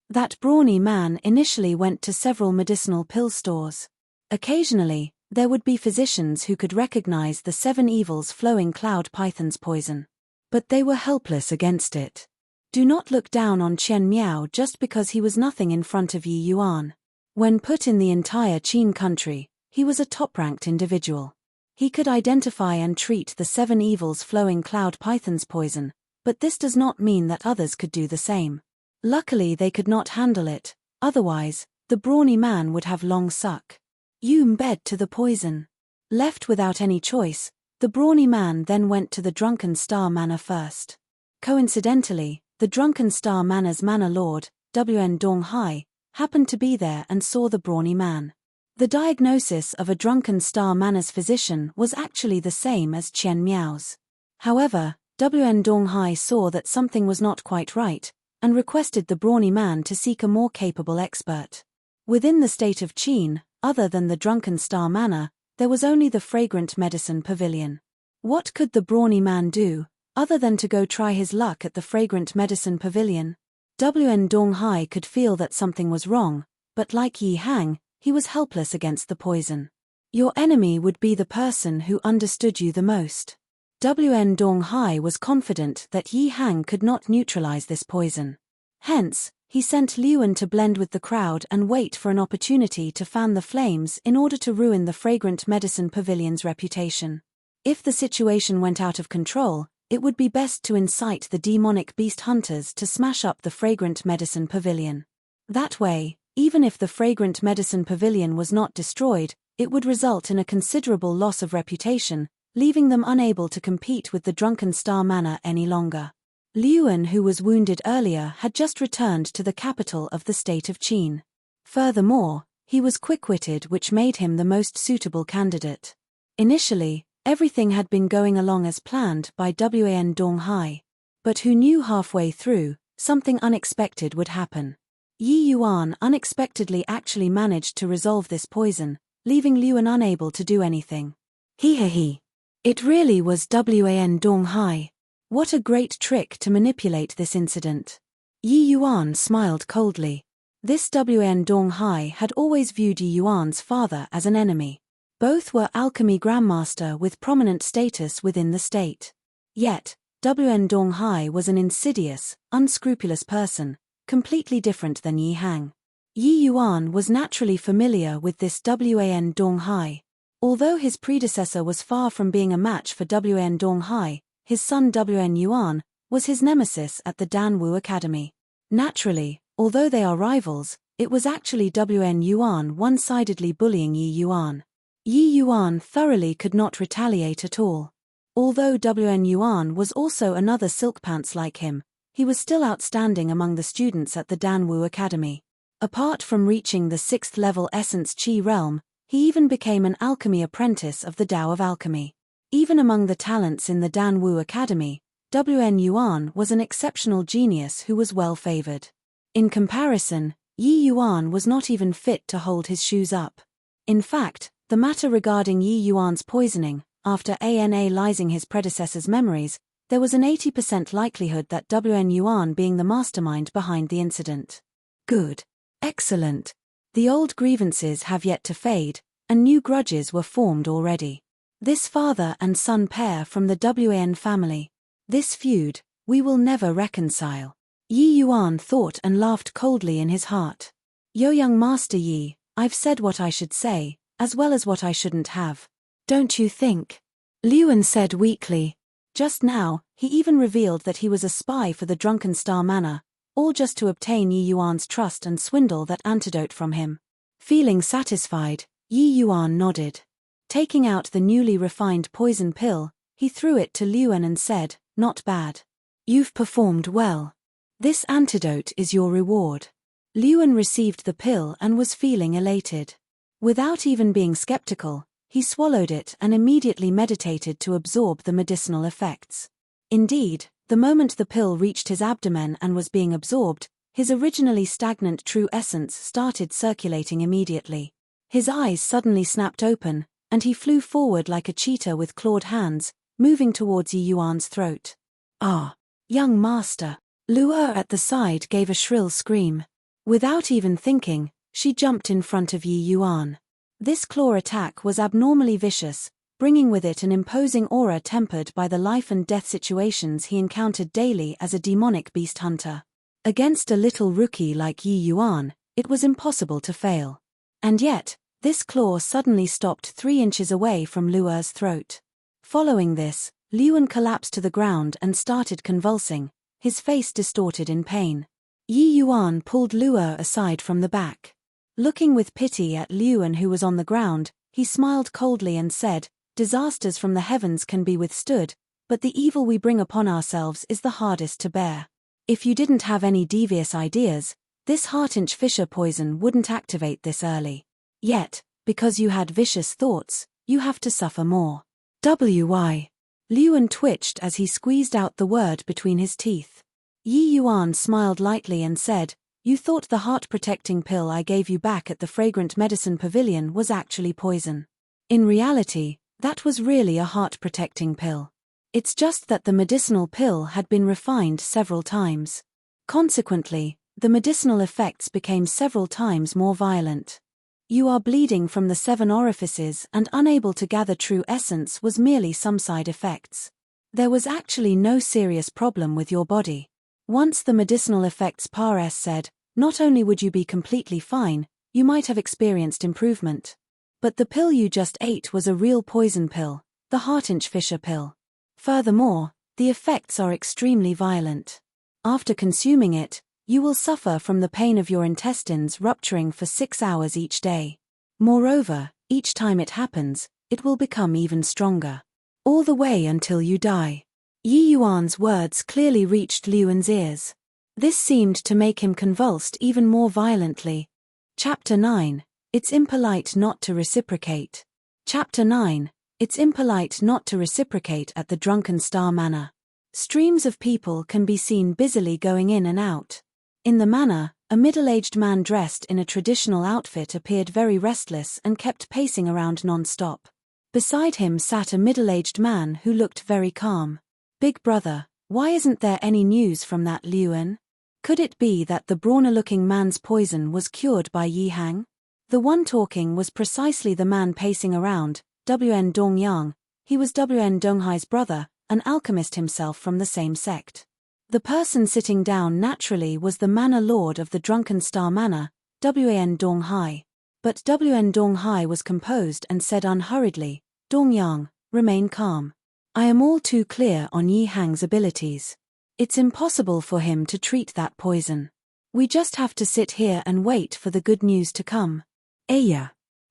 That brawny man initially went to several medicinal pill stores. Occasionally, there would be physicians who could recognize the 7 evils flowing cloud python's poison. But they were helpless against it. Do not look down on Chen Miao just because he was nothing in front of Yi Yuan. When put in the entire Qin country, he was a top-ranked individual. He could identify and treat the 7 evils flowing cloud python's poison, but this does not mean that others could do the same. Luckily they could not handle it, otherwise, the brawny man would have long suck. Yu bed to the poison. Left without any choice, the brawny man then went to the Drunken Star Manor first. Coincidentally, the Drunken Star Manor's manor lord, Wn Dong Hai, happened to be there and saw the brawny man. The diagnosis of a Drunken Star Manor's physician was actually the same as Chen Miao's. However, Wn Dong Hai saw that something was not quite right, and requested the brawny man to seek a more capable expert. Within the state of Qin, other than the Drunken Star Manor, there was only the Fragrant Medicine Pavilion. What could the brawny man do, other than to go try his luck at the Fragrant Medicine Pavilion? Wn Dong Hai could feel that something was wrong, but like Yi Hang, he was helpless against the poison. Your enemy would be the person who understood you the most. Wn Dong Hai was confident that Yi Hang could not neutralize this poison. Hence, he sent Liuan to blend with the crowd and wait for an opportunity to fan the flames in order to ruin the Fragrant Medicine Pavilion's reputation. If the situation went out of control, it would be best to incite the demonic beast hunters to smash up the Fragrant Medicine Pavilion. That way, even if the Fragrant Medicine Pavilion was not destroyed, it would result in a considerable loss of reputation, leaving them unable to compete with the Drunken Star Manor any longer. Liuan, who was wounded earlier, had just returned to the capital of the state of Qin. Furthermore, he was quick-witted, which made him the most suitable candidate. Initially, everything had been going along as planned by Wn Dong Hai. But who knew halfway through, something unexpected would happen. Yi Yuan unexpectedly actually managed to resolve this poison, leaving Liuan unable to do anything. He. It really was Wn Dong Hai. What a great trick to manipulate this incident. Yi Yuan smiled coldly. This Wn Dong Hai had always viewed Yi Yuan's father as an enemy. Both were alchemy grandmaster with prominent status within the state. Yet, Wn Dong Hai was an insidious, unscrupulous person, completely different than Yi Hang. Yi Yuan was naturally familiar with this Wn Dong Hai. Although his predecessor was far from being a match for Wn Dong Hai, his son Wn Yuan was his nemesis at the Danwu Academy. Naturally, although they are rivals, it was actually Wn Yuan one-sidedly bullying Yi Yuan. Yi Yuan thoroughly could not retaliate at all. Although Wn Yuan was also another silk pants like him, he was still outstanding among the students at the Danwu Academy. Apart from reaching the 6th level Essence Qi realm, he even became an alchemy apprentice of the Tao of Alchemy. Even among the talents in the Danwu Academy, Wn Yuan was an exceptional genius who was well favored. In comparison, Yi Yuan was not even fit to hold his shoes up. In fact, the matter regarding Yi Yuan's poisoning, after analyzing his predecessor's memories, there was an 80% likelihood that Wn Yuan being the mastermind behind the incident. Good. Excellent. The old grievances have yet to fade, and new grudges were formed already. This father and son pair from the Wn family. This feud, we will never reconcile. Yi Yuan thought and laughed coldly in his heart. Yo young Master Yi, I've said what I should say, as well as what I shouldn't have. Don't you think? Liuan said weakly. Just now, he even revealed that he was a spy for the Drunken Star Manor, all just to obtain Yi Yuan's trust and swindle that antidote from him. Feeling satisfied, Yi Yuan nodded. Taking out the newly refined poison pill, he threw it to Liuan and said, "Not bad. You've performed well. This antidote is your reward." Liuan received the pill and was feeling elated. Without even being skeptical, he swallowed it and immediately meditated to absorb the medicinal effects. Indeed, the moment the pill reached his abdomen and was being absorbed, his originally stagnant true essence started circulating immediately. His eyes suddenly snapped open, and he flew forward like a cheetah with clawed hands, moving towards Yi Yuan's throat. "Ah, young master!" Lu'er at the side gave a shrill scream. Without even thinking, she jumped in front of Yi Yuan. This claw attack was abnormally vicious, bringing with it an imposing aura tempered by the life and death situations he encountered daily as a demonic beast hunter. Against a little rookie like Yi Yuan, it was impossible to fail. And yet, this claw suddenly stopped 3 inches away from Lu'er's throat. Following this, Liuan collapsed to the ground and started convulsing, his face distorted in pain. Yi Yuan pulled Luo aside from the back. Looking with pity at Luan, who was on the ground, he smiled coldly and said, "Disasters from the heavens can be withstood, but the evil we bring upon ourselves is the hardest to bear. If you didn't have any devious ideas, this heart-inch fisher poison wouldn't activate this early. Yet, because you had vicious thoughts, you have to suffer more." "Why?" Luan twitched as he squeezed out the word between his teeth. Yi Yuan smiled lightly and said, "You thought the heart-protecting pill I gave you back at the Fragrant Medicine Pavilion was actually poison. In reality, that was really a heart-protecting pill. It's just that the medicinal pill had been refined several times. Consequently, the medicinal effects became several times more violent. You are bleeding from the 7 orifices and unable to gather true essence was merely some side effects. There was actually no serious problem with your body. Once the medicinal effects pass said, not only would you be completely fine, you might have experienced improvement. But the pill you just ate was a real poison pill, the heart-inch fisher pill. Furthermore, the effects are extremely violent. After consuming it, you will suffer from the pain of your intestines rupturing for 6 hours each day. Moreover, each time it happens, it will become even stronger. All the way until you die." Yi Yuan's words clearly reached Luan's ears. This seemed to make him convulsed even more violently. Chapter 9. It's impolite not to reciprocate. Chapter 9. It's impolite not to reciprocate at the Drunken Star Manor. Streams of people can be seen busily going in and out. In the manor, a middle-aged man dressed in a traditional outfit appeared very restless and kept pacing around non-stop. Beside him sat a middle-aged man who looked very calm. "Big brother, why isn't there any news from that Luan? Could it be that the brawny-looking man's poison was cured by Yi Hang?" The one talking was precisely the man pacing around, Wn Dongyang. He was Wn Donghai's brother, an alchemist himself from the same sect. The person sitting down naturally was the manor lord of the Drunken Star Manor, Wn Donghai. But Wn Donghai was composed and said unhurriedly, "Dongyang, remain calm. I am all too clear on Yi Hang's abilities. It's impossible for him to treat that poison. We just have to sit here and wait for the good news to come." "Aya.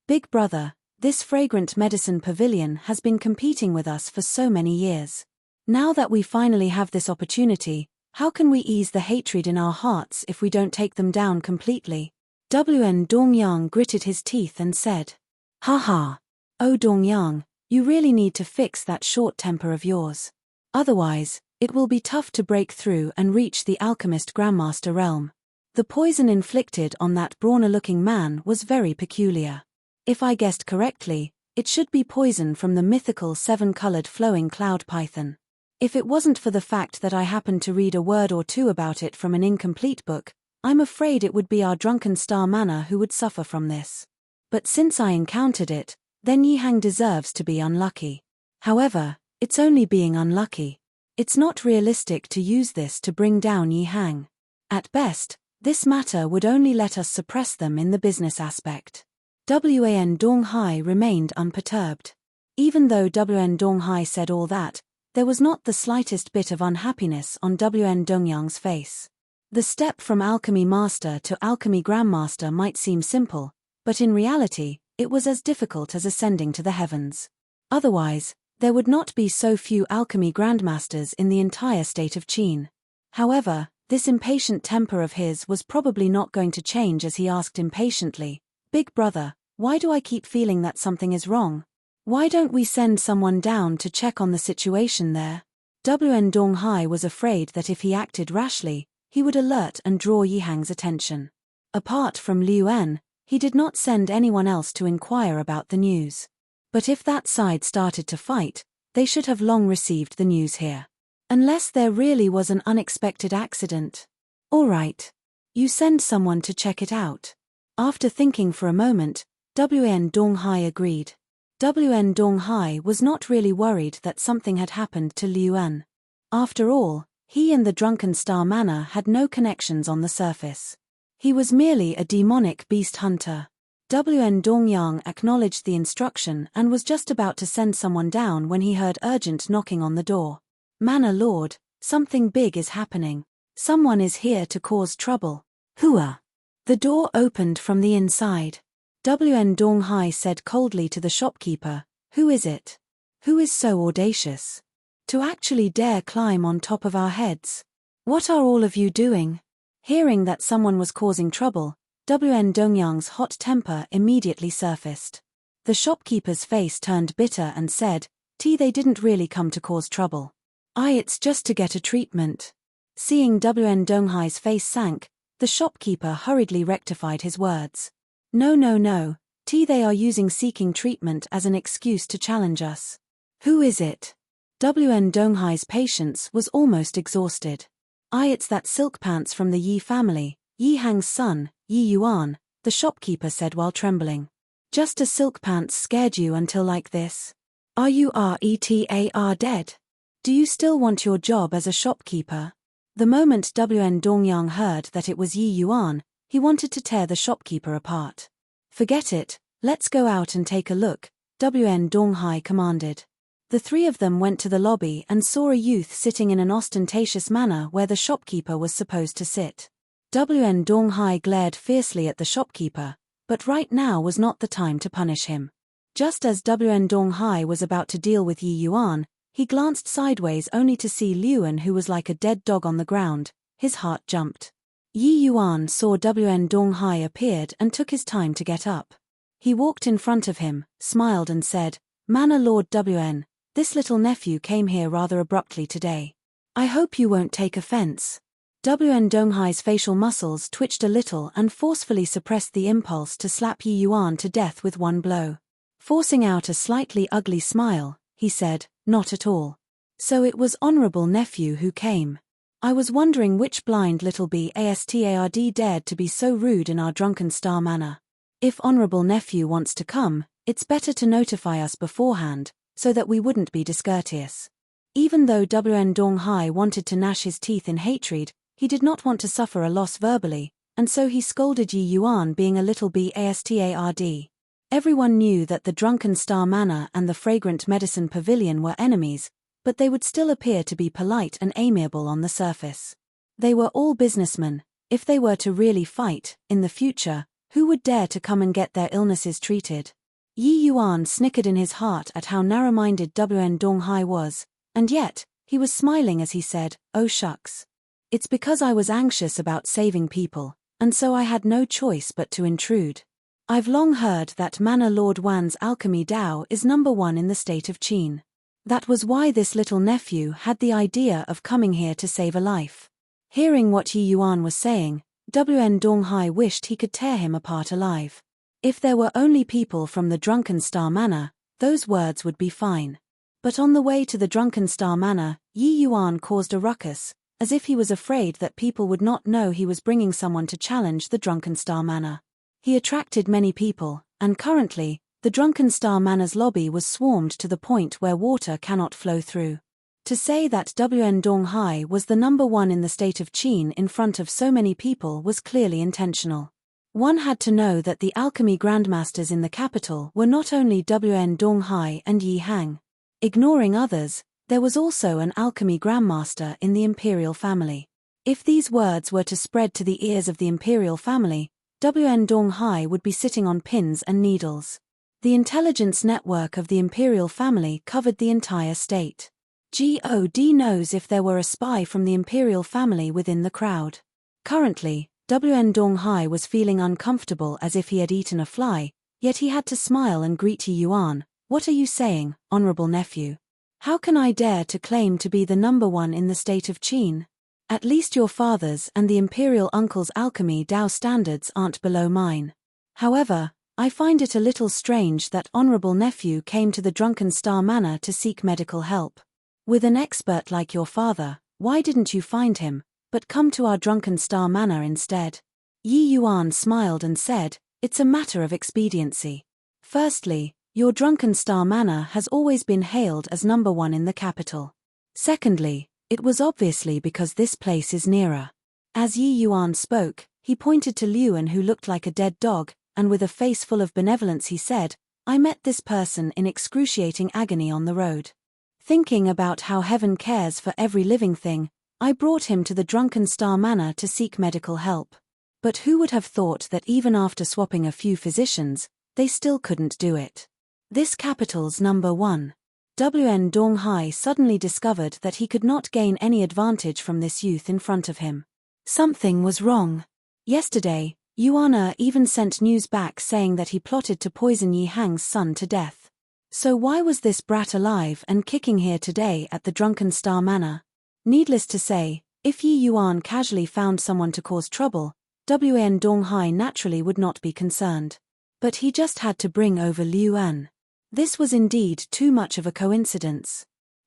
Big brother, this Fragrant Medicine Pavilion has been competing with us for so many years. Now that we finally have this opportunity, how can we ease the hatred in our hearts if we don't take them down completely?" Wn Dongyang gritted his teeth and said, "Ha. Oh Dongyang, you really need to fix that short temper of yours. Otherwise, it will be tough to break through and reach the alchemist grandmaster realm. The poison inflicted on that brawny-looking man was very peculiar. If I guessed correctly, it should be poison from the mythical 7-colored flowing cloud python. If it wasn't for the fact that I happened to read a word or two about it from an incomplete book, I'm afraid it would be our Drunken Star Manor who would suffer from this. But since I encountered it, then Yi Hang deserves to be unlucky. However, it's only being unlucky. It's not realistic to use this to bring down Yi Hang. At best, this matter would only let us suppress them in the business aspect." Wan Donghai remained unperturbed. Even though Wn Donghai said all that, there was not the slightest bit of unhappiness on Wn Dongyang's face. The step from alchemy master to alchemy grandmaster might seem simple, but in reality, it was as difficult as ascending to the heavens. Otherwise, there would not be so few alchemy grandmasters in the entire state of Qin. However, this impatient temper of his was probably not going to change as he asked impatiently, "Big brother, why do I keep feeling that something is wrong? Why don't we send someone down to check on the situation there?" Wn Donghai was afraid that if he acted rashly, he would alert and draw Yi Hang's attention. Apart from Luan, he did not send anyone else to inquire about the news. But if that side started to fight, they should have long received the news here. Unless there really was an unexpected accident. "All right. You send someone to check it out." After thinking for a moment, Wn Donghai agreed. Wn Donghai was not really worried that something had happened to Luan. After all, he and the Drunken Star Manor had no connections on the surface. He was merely a demonic beast hunter. Wn Dongyang acknowledged the instruction and was just about to send someone down when he heard urgent knocking on the door. "Manor Lord, something big is happening. Someone is here to cause trouble. Hua. The door opened from the inside. Wn Donghai said coldly to the shopkeeper, "Who is it? Who is so audacious? To actually dare climb on top of our heads? What are all of you doing?" Hearing that someone was causing trouble, Wn Dongyang's hot temper immediately surfaced. The shopkeeper's face turned bitter and said, They didn't really come to cause trouble. It's just to get a treatment." Seeing Wn Donghai's face sank, the shopkeeper hurriedly rectified his words. No. They are using seeking treatment as an excuse to challenge us. Who is it? Wn Donghai's patience was almost exhausted. It's that silk pants from the Yi family, Yi Hang's son, Yi Yuan, the shopkeeper said while trembling. Just a silk pants scared you until like this? Are you dead? Do you still want your job as a shopkeeper? The moment Wn Dongyang heard that it was Yi Yuan, he wanted to tear the shopkeeper apart. Forget it, let's go out and take a look, Wn Donghai commanded. The three of them went to the lobby and saw a youth sitting in an ostentatious manner where the shopkeeper was supposed to sit. Wn Donghai glared fiercely at the shopkeeper, but right now was not the time to punish him. Just as Wn Donghai was about to deal with Yi Yuan, he glanced sideways only to see Liuan, who was like a dead dog on the ground. His heart jumped. Yi Yuan saw Wn Donghai appeared and took his time to get up. He walked in front of him, smiled and said, "Manor Lord Wn, this little nephew came here rather abruptly today. I hope you won't take offense." Wn Donghai's facial muscles twitched a little and forcefully suppressed the impulse to slap Yi Yuan to death with one blow. Forcing out a slightly ugly smile, he said, "Not at all. So it was Honorable Nephew who came. I was wondering which blind little bastard dared to be so rude in our drunken star manor. If Honorable Nephew wants to come, it's better to notify us beforehand, so that we wouldn't be discourteous." Even though Wn Donghai wanted to gnash his teeth in hatred, he did not want to suffer a loss verbally, and so he scolded Yi Yuan being a little bastard. Everyone knew that the Drunken Star Manor and the Fragrant Medicine Pavilion were enemies, but they would still appear to be polite and amiable on the surface. They were all businessmen. If they were to really fight, in the future, who would dare to come and get their illnesses treated? Yi Yuan snickered in his heart at how narrow-minded Wn Donghai was, and yet, he was smiling as he said, "Oh shucks. It's because I was anxious about saving people, and so I had no choice but to intrude. I've long heard that Manor Lord Wan's alchemy Dao is #1 in the state of Qin. That was why this little nephew had the idea of coming here to save a life." Hearing what Yi Yuan was saying, Wn Donghai wished he could tear him apart alive. If there were only people from the Drunken Star Manor, those words would be fine. But on the way to the Drunken Star Manor, Yi Yuan caused a ruckus, as if he was afraid that people would not know he was bringing someone to challenge the Drunken Star Manor. He attracted many people, and currently, the Drunken Star Manor's lobby was swarmed to the point where water cannot flow through. To say that Wn Donghai was the #1 in the state of Qin in front of so many people was clearly intentional. One had to know that the alchemy grandmasters in the capital were not only Wn Donghai and Yi Hang. Ignoring others, there was also an alchemy grandmaster in the imperial family. If these words were to spread to the ears of the imperial family, Wn Donghai would be sitting on pins and needles. The intelligence network of the imperial family covered the entire state. God knows if there were a spy from the imperial family within the crowd. Currently, Wn Donghai was feeling uncomfortable as if he had eaten a fly, yet he had to smile and greet Yi Yuan. "What are you saying, Honorable Nephew? How can I dare to claim to be the #1 in the state of Qin? At least your father's and the imperial uncle's alchemy Dao standards aren't below mine. However, I find it a little strange that Honorable Nephew came to the Drunken Star Manor to seek medical help. With an expert like your father, why didn't you find him, but come to our Drunken Star Manor instead?" Yi Yuan smiled and said, "It's a matter of expediency. Firstly, your Drunken Star Manor has always been hailed as #1 in the capital. Secondly, it was obviously because this place is nearer." As Yi Yuan spoke, he pointed to Liuan, who looked like a dead dog, and with a face full of benevolence he said, "I met this person in excruciating agony on the road. Thinking about how heaven cares for every living thing, I brought him to the Drunken Star Manor to seek medical help. But who would have thought that even after swapping a few physicians, they still couldn't do it. This capital's number 1. WN Donghai suddenly discovered that he could not gain any advantage from this youth in front of him. Something was wrong. Yesterday, Yuan even sent news back saying that he plotted to poison Yi Hang's son to death. So why was this brat alive and kicking here today at the Drunken Star Manor? Needless to say, if Yi Yuan casually found someone to cause trouble, WN Donghai naturally would not be concerned. But he just had to bring over Liu An. This was indeed too much of a coincidence.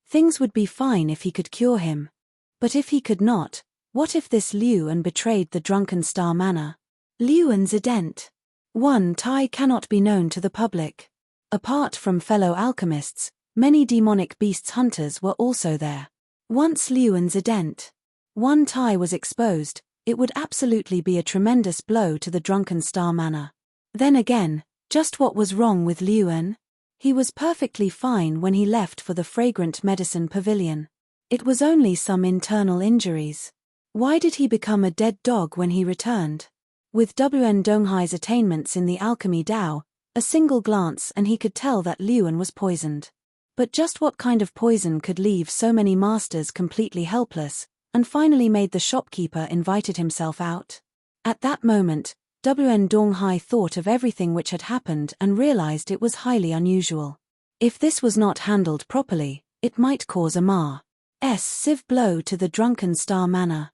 Things would be fine if he could cure him. But if he could not, what if this Liu An betrayed the Drunken Star Manor? Liu An's ident. 1 Tai cannot be known to the public. Apart from fellow alchemists, many demonic beasts hunters were also there. Once Liu An's ident. 1 Tai was exposed, it would absolutely be a tremendous blow to the Drunken Star Manor. Then again, just what was wrong with Liu An? He was perfectly fine when he left for the Fragrant Medicine Pavilion. It was only some internal injuries. Why did he become a dead dog when he returned? With WN Donghai's attainments in the alchemy Dao, a single glance and he could tell that Liu An was poisoned. But just what kind of poison could leave so many masters completely helpless, and finally made the shopkeeper invited himself out? At that moment, WN Donghai thought of everything which had happened and realized it was highly unusual. If this was not handled properly, it might cause a sieve blow to the Drunken Star Manor.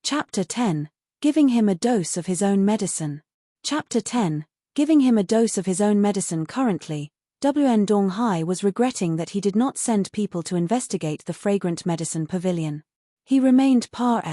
Chapter 10. Giving him a dose of his own medicine. Chapter 10. Giving him a dose of his own medicine. Currently, WN Donghai was regretting that he did not send people to investigate the Fragrant Medicine Pavilion. He remained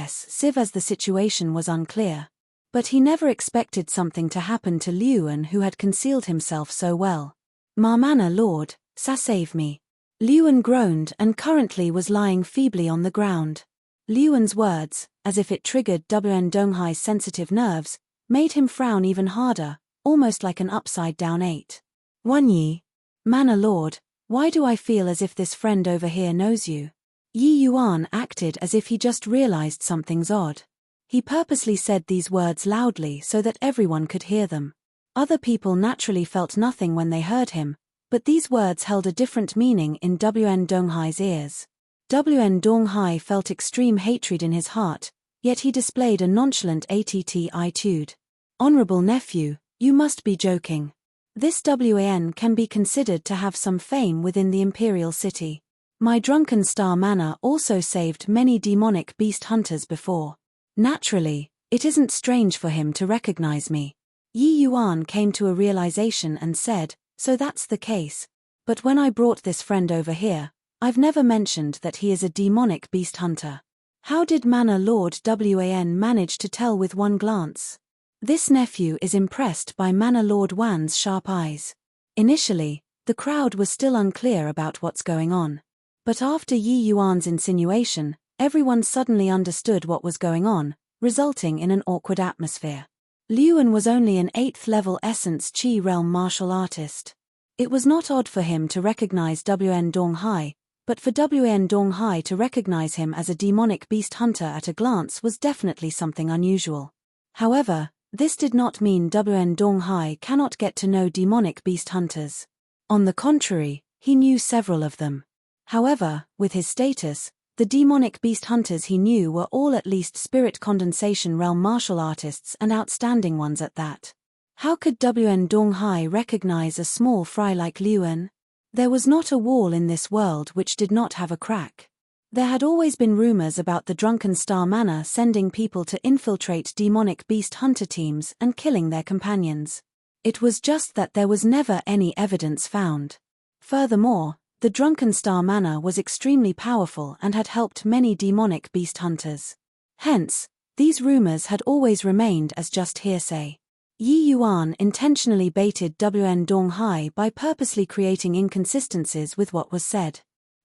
sieve as the situation was unclear. But he never expected something to happen to Liu An, who had concealed himself so well. Manor Lord, save me. Liu An groaned and currently was lying feebly on the ground. Liu An's words, as if it triggered WN Donghai's sensitive nerves, made him frown even harder, almost like an upside-down 8. 1 Yi. Manor Lord, why do I feel as if this friend over here knows you? Yi Yuan acted as if he just realized something's odd. He purposely said these words loudly so that everyone could hear them. Other people naturally felt nothing when they heard him, but these words held a different meaning in WN Donghai's ears. WN Donghai felt extreme hatred in his heart, yet he displayed a nonchalant attitude. Honorable nephew, you must be joking. This WAN can be considered to have some fame within the Imperial City. My Drunken Star Manor also saved many demonic beast hunters before. Naturally, it isn't strange for him to recognize me. Yi Yuan came to a realization and said, so that's the case. But when I brought this friend over here, I've never mentioned that he is a demonic beast hunter. How did Manor Lord WAN manage to tell with one glance? This nephew is impressed by Manor Lord Wan's sharp eyes. Initially, the crowd was still unclear about what's going on. But after Yi Yuan's insinuation, everyone suddenly understood what was going on, resulting in an awkward atmosphere. Liu An was only an 8th level Essence Chi Realm martial artist. It was not odd for him to recognize WN Donghai, but for WN Donghai to recognize him as a demonic beast hunter at a glance was definitely something unusual. However, this did not mean WN Donghai cannot get to know demonic beast hunters. On the contrary, he knew several of them. However, with his status, the demonic beast hunters he knew were all at least Spirit Condensation Realm martial artists and outstanding ones at that. How could WN Donghai recognize a small fry like Liu An? There was not a wall in this world which did not have a crack. There had always been rumors about the Drunken Star Manor sending people to infiltrate demonic beast hunter teams and killing their companions. It was just that there was never any evidence found. Furthermore, the Drunken Star Manor was extremely powerful and had helped many demonic beast hunters. Hence, these rumors had always remained as just hearsay. Yi Yuan intentionally baited WN Donghai by purposely creating inconsistencies with what was said.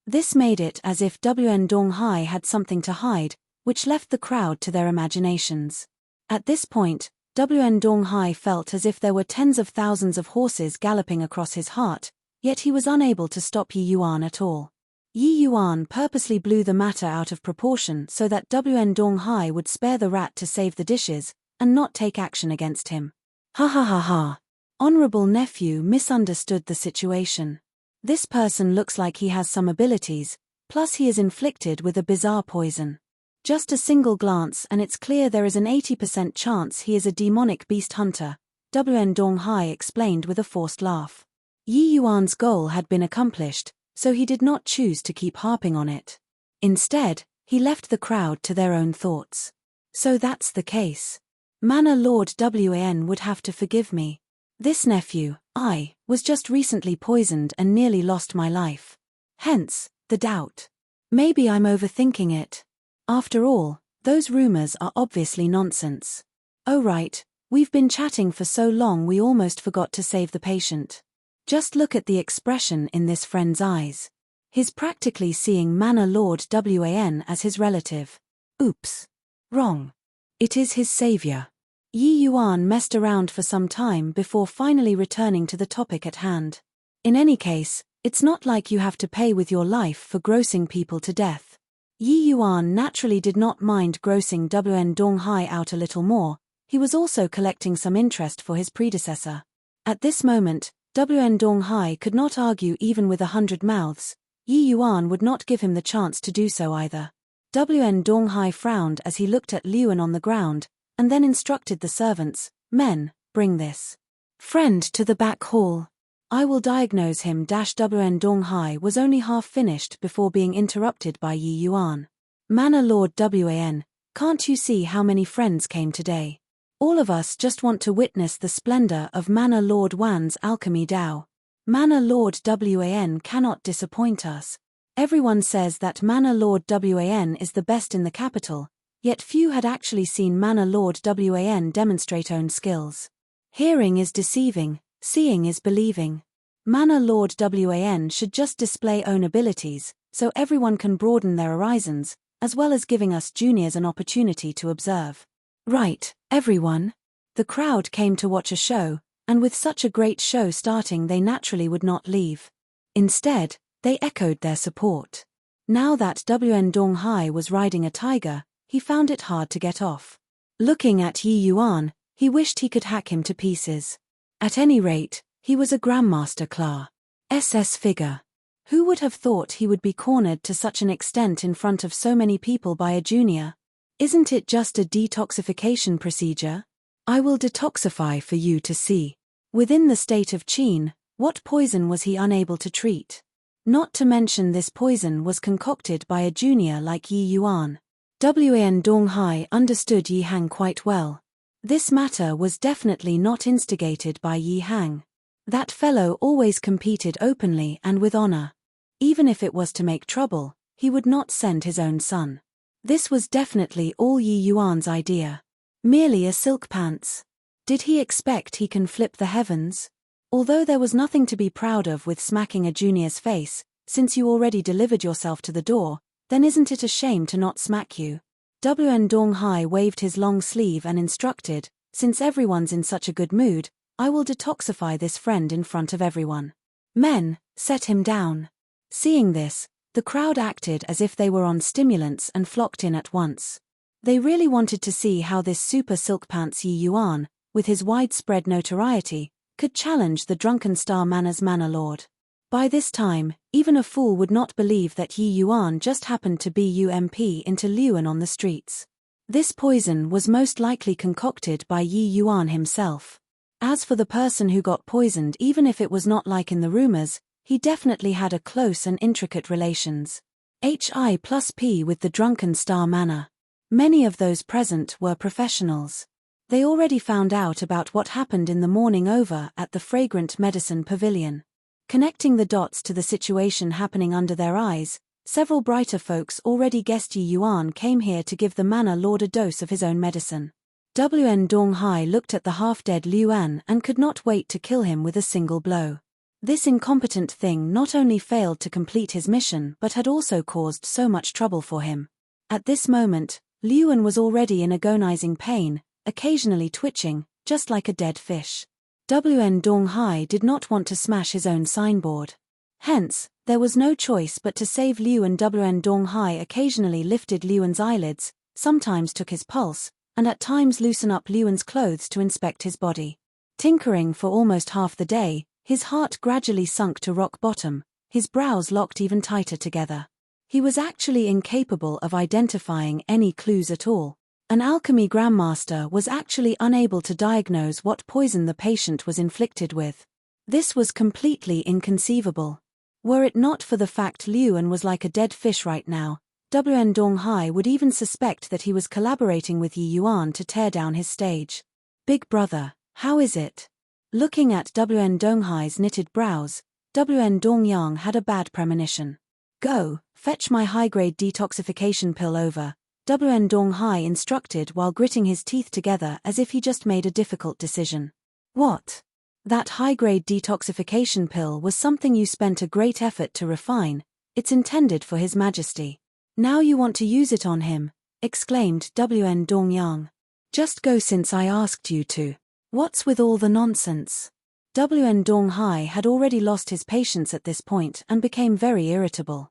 This made it as if WN Donghai had something to hide, which left the crowd to their imaginations. At this point, WN Donghai felt as if there were tens of thousands of horses galloping across his heart, yet he was unable to stop Yi Yuan at all. Yi Yuan purposely blew the matter out of proportion so that Wn Donghai would spare the rat to save the dishes, and not take action against him. Ha ha ha ha. Honorable nephew misunderstood the situation. This person looks like he has some abilities, plus he is inflicted with a bizarre poison. Just a single glance and it's clear there is an 80% chance he is a demonic beast hunter, Wn Donghai explained with a forced laugh. Yi Yuan's goal had been accomplished, so he did not choose to keep harping on it. Instead, he left the crowd to their own thoughts. So that's the case. Manor Lord Wan would have to forgive me. This nephew, I, was just recently poisoned and nearly lost my life. Hence, the doubt. Maybe I'm overthinking it. After all, those rumors are obviously nonsense. Oh right, we've been chatting for so long we almost forgot to save the patient. Just look at the expression in this friend's eyes. He's practically seeing Manor Lord Wan as his relative. Oops. Wrong. It is his savior. Yi Yuan messed around for some time before finally returning to the topic at hand. In any case, it's not like you have to pay with your life for grossing people to death. Yi Yuan naturally did not mind grossing Wn Donghai out a little more. He was also collecting some interest for his predecessor. At this moment, Wn Donghai could not argue even with 100 mouths. Yi Yuan would not give him the chance to do so either. Wn Donghai frowned as he looked at Liuan on the ground, and then instructed the servants, "Men, bring this friend to the back hall. I will diagnose him." Wn Donghai was only half finished before being interrupted by Yi Yuan. "Manor Lord Wan, can't you see how many friends came today? All of us just want to witness the splendor of Manor Lord Wan's alchemy Dao. Manor Lord Wan cannot disappoint us. Everyone says that Manor Lord Wan is the best in the capital, yet few had actually seen Manor Lord Wan demonstrate own skills. Hearing is deceiving, seeing is believing. Manor Lord Wan should just display own abilities, so everyone can broaden their horizons, as well as giving us juniors an opportunity to observe." Right, everyone. The crowd came to watch a show, and with such a great show starting they naturally would not leave. Instead, they echoed their support. Now that Wn Donghai was riding a tiger, he found it hard to get off. Looking at Yi Yuan, he wished he could hack him to pieces. At any rate, he was a Grandmaster class figure. Who would have thought he would be cornered to such an extent in front of so many people by a junior? Isn't it just a detoxification procedure? I will detoxify for you to see. Within the state of Qin, what poison was he unable to treat? Not to mention this poison was concocted by a junior like Yi Yuan. Wn Donghai understood Yi Hang quite well. This matter was definitely not instigated by Yi Hang. That fellow always competed openly and with honor. Even if it was to make trouble, he would not send his own son. This was definitely all Yi Yuan's idea. Merely a silk pants. Did he expect he can flip the heavens? Although there was nothing to be proud of with smacking a junior's face, since you already delivered yourself to the door, then isn't it a shame to not smack you? Wn Donghai waved his long sleeve and instructed, "Since everyone's in such a good mood, I will detoxify this friend in front of everyone. Men, set him down." Seeing this, the crowd acted as if they were on stimulants and flocked in at once. They really wanted to see how this super silk pants Yi Yuan, with his widespread notoriety, could challenge the drunken Star Manor's Manor Lord. By this time, even a fool would not believe that Yi Yuan just happened to bump into Liuan on the streets. This poison was most likely concocted by Yi Yuan himself. As for the person who got poisoned, even if it was not like in the rumors, he definitely had a close and intricate relations. Hi+P with the drunken Star Manor. Many of those present were professionals. They already found out about what happened in the morning over at the Fragrant Medicine Pavilion. Connecting the dots to the situation happening under their eyes, several brighter folks already guessed Yi Yuan came here to give the Manor Lord a dose of his own medicine. Wn Donghai looked at the half-dead Liuan and could not wait to kill him with a single blow. This incompetent thing not only failed to complete his mission but had also caused so much trouble for him. At this moment, Liuan was already in agonizing pain, occasionally twitching, just like a dead fish. Wn Donghai did not want to smash his own signboard. Hence, there was no choice but to save Liu, and Wen Donghai occasionally lifted Liu's eyelids, sometimes took his pulse, and at times loosen up Liu's clothes to inspect his body. Tinkering for almost half the day, his heart gradually sunk to rock bottom, his brows locked even tighter together. He was actually incapable of identifying any clues at all. An alchemy grandmaster was actually unable to diagnose what poison the patient was inflicted with. This was completely inconceivable. Were it not for the fact Liuan was like a dead fish right now, Wen Donghai would even suspect that he was collaborating with Yi Yuan to tear down his stage. Big brother, how is it? Looking at Wen Donghai's knitted brows, Wen Dongyang had a bad premonition. Go, fetch my high-grade detoxification pill over, Wen Donghai instructed while gritting his teeth together as if he just made a difficult decision. What? That high-grade detoxification pill was something you spent a great effort to refine. It's intended for His Majesty. Now you want to use it on him, exclaimed Wen Dongyang. Just go since I asked you to. What's with all the nonsense? Wen Donghai had already lost his patience at this point and became very irritable.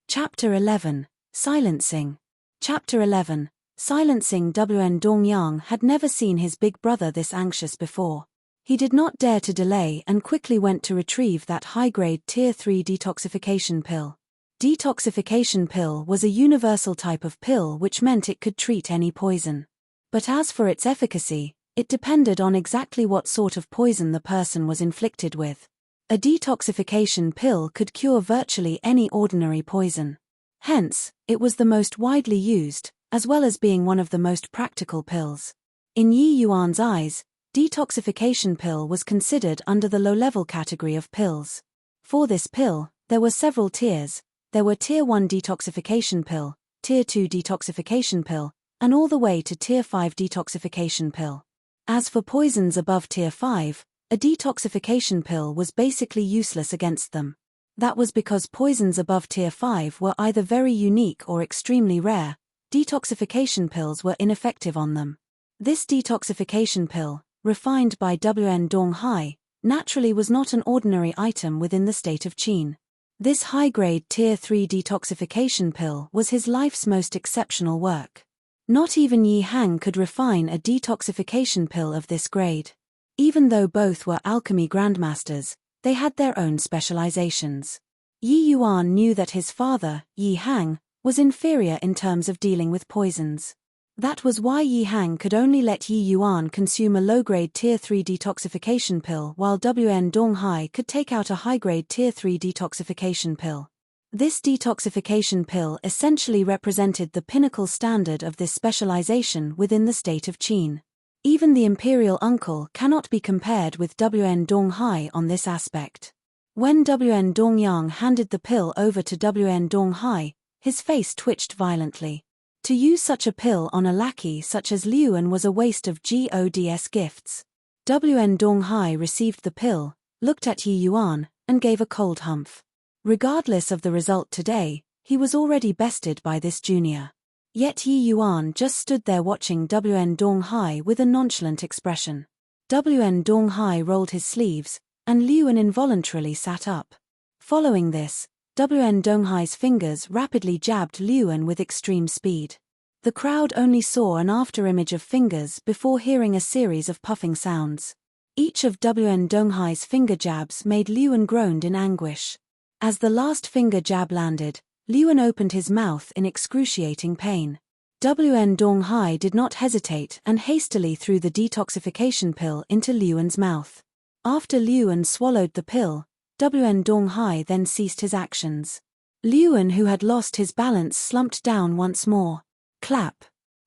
Chapter 11. Silencing. Chapter 11. Silencing. Wen Dongyang had never seen his big brother this anxious before. He did not dare to delay and quickly went to retrieve that high-grade Tier 3 detoxification pill. Detoxification pill was a universal type of pill which meant it could treat any poison. But as for its efficacy, it depended on exactly what sort of poison the person was inflicted with. A detoxification pill could cure virtually any ordinary poison. Hence, it was the most widely used, as well as being one of the most practical pills. In Yi Yuan's eyes, detoxification pill was considered under the low-level category of pills. For this pill, there were several tiers. There were Tier 1 detoxification pill, Tier 2 detoxification pill, and all the way to Tier 5 detoxification pill. As for poisons above Tier 5, a detoxification pill was basically useless against them. That was because poisons above Tier 5 were either very unique or extremely rare. Detoxification pills were ineffective on them. This detoxification pill, refined by Wen Donghai, naturally was not an ordinary item within the state of Qin. This high-grade Tier 3 detoxification pill was his life's most exceptional work. Not even Yi Hang could refine a detoxification pill of this grade. Even though both were alchemy grandmasters, they had their own specializations. Yi Yuan knew that his father, Yi Hang, was inferior in terms of dealing with poisons. That was why Yi Hang could only let Yi Yuan consume a low-grade Tier 3 detoxification pill while Wen Donghai could take out a high-grade Tier 3 detoxification pill. This detoxification pill essentially represented the pinnacle standard of this specialization within the state of Qin. Even the imperial uncle cannot be compared with Wen Donghai on this aspect. When Wen Dongyang handed the pill over to Wen Donghai, his face twitched violently. To use such a pill on a lackey such as Liuan was a waste of God's gifts. Wen Donghai received the pill, looked at Yi Yuan, and gave a cold humph. Regardless of the result today, he was already bested by this junior. Yet Yi Yuan just stood there watching Wen Donghai with a nonchalant expression. Wen Donghai rolled his sleeves, and Liuan involuntarily sat up. Following this, Wen Donghai's fingers rapidly jabbed Liuan with extreme speed. The crowd only saw an afterimage of fingers before hearing a series of puffing sounds. Each of Wen Donghai's finger jabs made Liuan groan in anguish. As the last finger jab landed, Liuan opened his mouth in excruciating pain. Wen Donghai did not hesitate and hastily threw the detoxification pill into Liuan's mouth. After Liuan swallowed the pill, Wen Donghai then ceased his actions. Liuan, who had lost his balance, slumped down once more. Clap,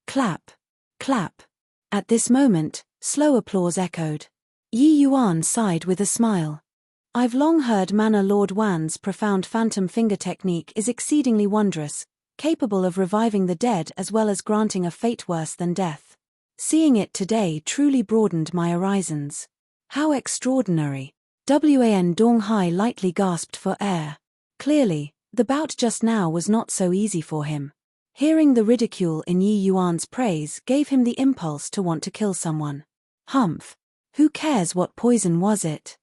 clap, clap. At this moment, slow applause echoed. Yi Yuan sighed with a smile. I've long heard Manor Lord Wan's profound phantom finger technique is exceedingly wondrous, capable of reviving the dead as well as granting a fate worse than death. Seeing it today truly broadened my horizons. How extraordinary. Wen Donghai lightly gasped for air. Clearly, the bout just now was not so easy for him. Hearing the ridicule in Yi Yuan's praise gave him the impulse to want to kill someone. Humph. Who cares what poison was it?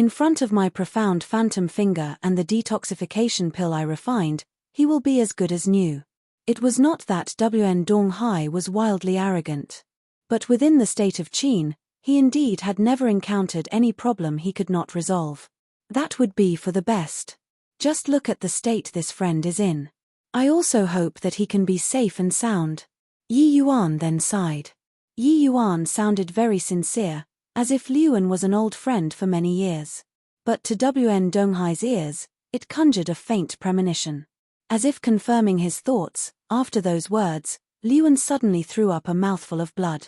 In front of my profound phantom finger and the detoxification pill I refined, he will be as good as new. It was not that Wn Donghai was wildly arrogant. But within the state of Qin, he indeed had never encountered any problem he could not resolve. That would be for the best. Just look at the state this friend is in. I also hope that he can be safe and sound. Yi Yuan then sighed. Yi Yuan sounded very sincere, as if Liuan was an old friend for many years. But to Wn Donghai's ears, it conjured a faint premonition. As if confirming his thoughts, after those words, Liuan suddenly threw up a mouthful of blood.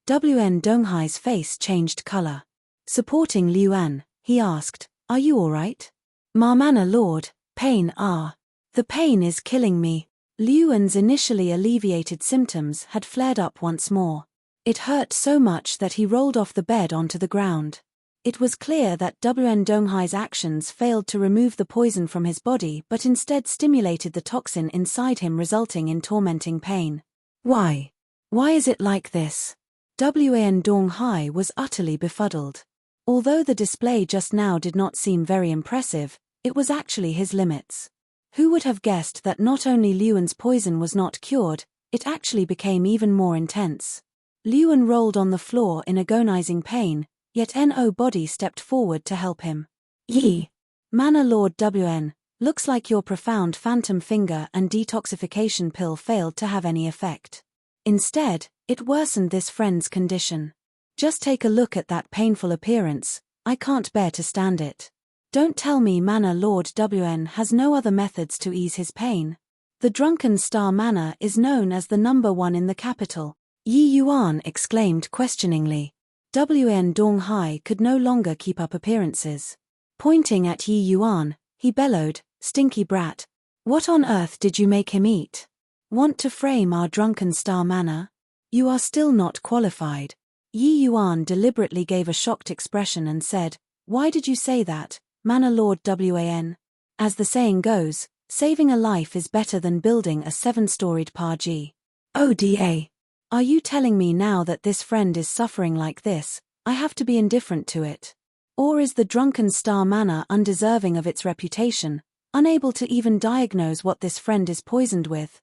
Wn Donghai's face changed color. Supporting Liuan, he asked, "Are you all right?" "Ma Manor Lord, pain the pain is killing me." Liuan's initially alleviated symptoms had flared up once more. It hurt so much that he rolled off the bed onto the ground. It was clear that Wn Donghai's actions failed to remove the poison from his body but instead stimulated the toxin inside him, resulting in tormenting pain. Why? Why is it like this? Wn Donghai was utterly befuddled. Although the display just now did not seem very impressive, it was actually his limits. Who would have guessed that not only Liuan's poison was not cured, it actually became even more intense. Liuan rolled on the floor in agonizing pain, yet No body stepped forward to help him. "Yi, Manor Lord Wn, looks like your profound phantom finger and detoxification pill failed to have any effect. Instead, it worsened this friend's condition. Just take a look at that painful appearance, I can't bear to stand it. Don't tell me Manor Lord Wn has no other methods to ease his pain. The Drunken Star Manor is known as the #1 in the capital." Yi Yuan exclaimed questioningly. Wn Donghai could no longer keep up appearances. Pointing at Yi Yuan, he bellowed, "Stinky brat. What on earth did you make him eat? Want to frame our Drunken Star Manor? You are still not qualified." Yi Yuan deliberately gave a shocked expression and said, "Why did you say that, Manor Lord Wan? As the saying goes, saving a life is better than building a 7-storied Paji. Oda. Are you telling me now that this friend is suffering like this, I have to be indifferent to it? Or is the Drunken Star Manor undeserving of its reputation, unable to even diagnose what this friend is poisoned with?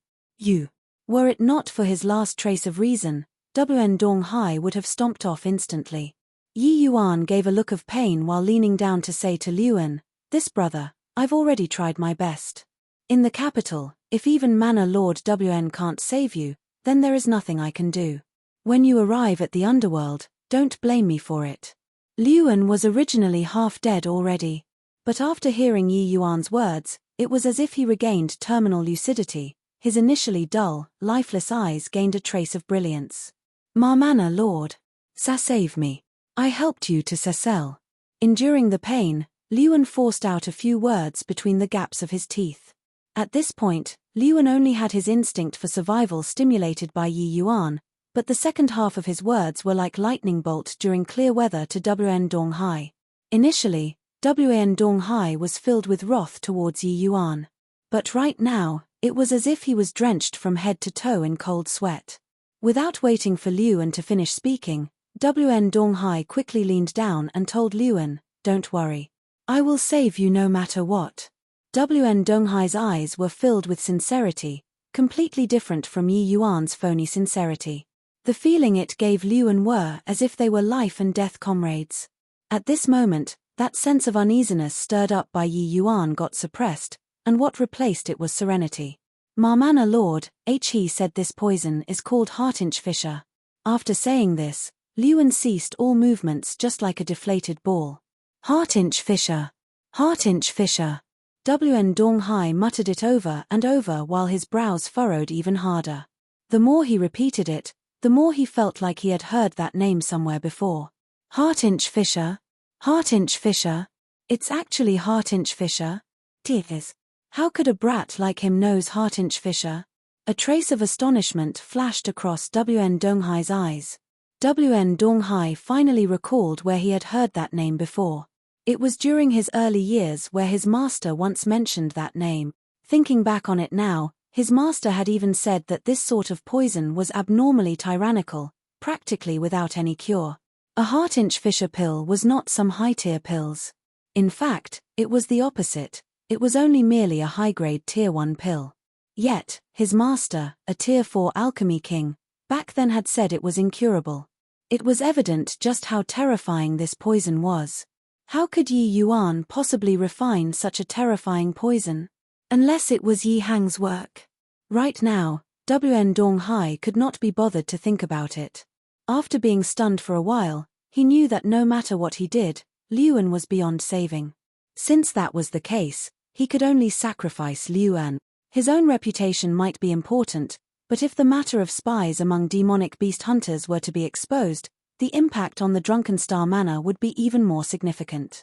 Were it not for his last trace of reason, Wn Donghai would have stomped off instantly." Yi Yuan gave a look of pain while leaning down to say to Liuan, "This brother, I've already tried my best. In the capital, if even Manor Lord Wn can't save you, then there is nothing I can do. When you arrive at the underworld, don't blame me for it." Liuan was originally half dead already. But after hearing Yi Yuan's words, it was as if he regained terminal lucidity. His initially dull, lifeless eyes gained a trace of brilliance. "Ma Manor Lord. Save me. I helped you to Cecil." Enduring the pain, Liuan forced out a few words between the gaps of his teeth. At this point, Liuan only had his instinct for survival stimulated by Yi Yuan, but the second half of his words were like lightning bolt during clear weather to Wn Donghai. Initially, Wn Donghai was filled with wrath towards Yi Yuan. But right now, it was as if he was drenched from head to toe in cold sweat. Without waiting for Liuan to finish speaking, Wn Donghai quickly leaned down and told Liuan, "Don't worry. I will save you no matter what." Wn Donghai's eyes were filled with sincerity, completely different from Yi Yuan's phony sincerity. The feeling it gave Liuan were as if they were life and death comrades. At this moment, that sense of uneasiness stirred up by Yi Yuan got suppressed, and what replaced it was serenity. "Ma Manor Lord, he said this poison is called Heartinch Fisher." After saying this, Liuan ceased all movements just like a deflated ball. "Heartinch Fisher. Heartinch Fisher." Wn Donghai muttered it over and over while his brows furrowed even harder. The more he repeated it, the more he felt like he had heard that name somewhere before. "Heartinch Fisher. Heartinch Fisher. It's actually Heartinch Fisher. Tears. How could a brat like him knows Heartinch Fisher?" A trace of astonishment flashed across Wn Donghai's eyes. Wn Donghai finally recalled where he had heard that name before. It was during his early years where his master once mentioned that name. Thinking back on it now, his master had even said that this sort of poison was abnormally tyrannical, practically without any cure. A Heartinch Fisher pill was not some high-tier pills. In fact, it was the opposite. It was only merely a high-grade Tier 1 pill. Yet, his master, a Tier 4 alchemy king, back then had said it was incurable. It was evident just how terrifying this poison was. How could Yi Yuan possibly refine such a terrifying poison? Unless it was Yi Hang's work. Right now, Wen Donghai could not be bothered to think about it. After being stunned for a while, he knew that no matter what he did, Liuan was beyond saving. Since that was the case, he could only sacrifice Liuan. His own reputation might be important, but if the matter of spies among demonic beast hunters were to be exposed, the impact on the Drunken Star Manor would be even more significant.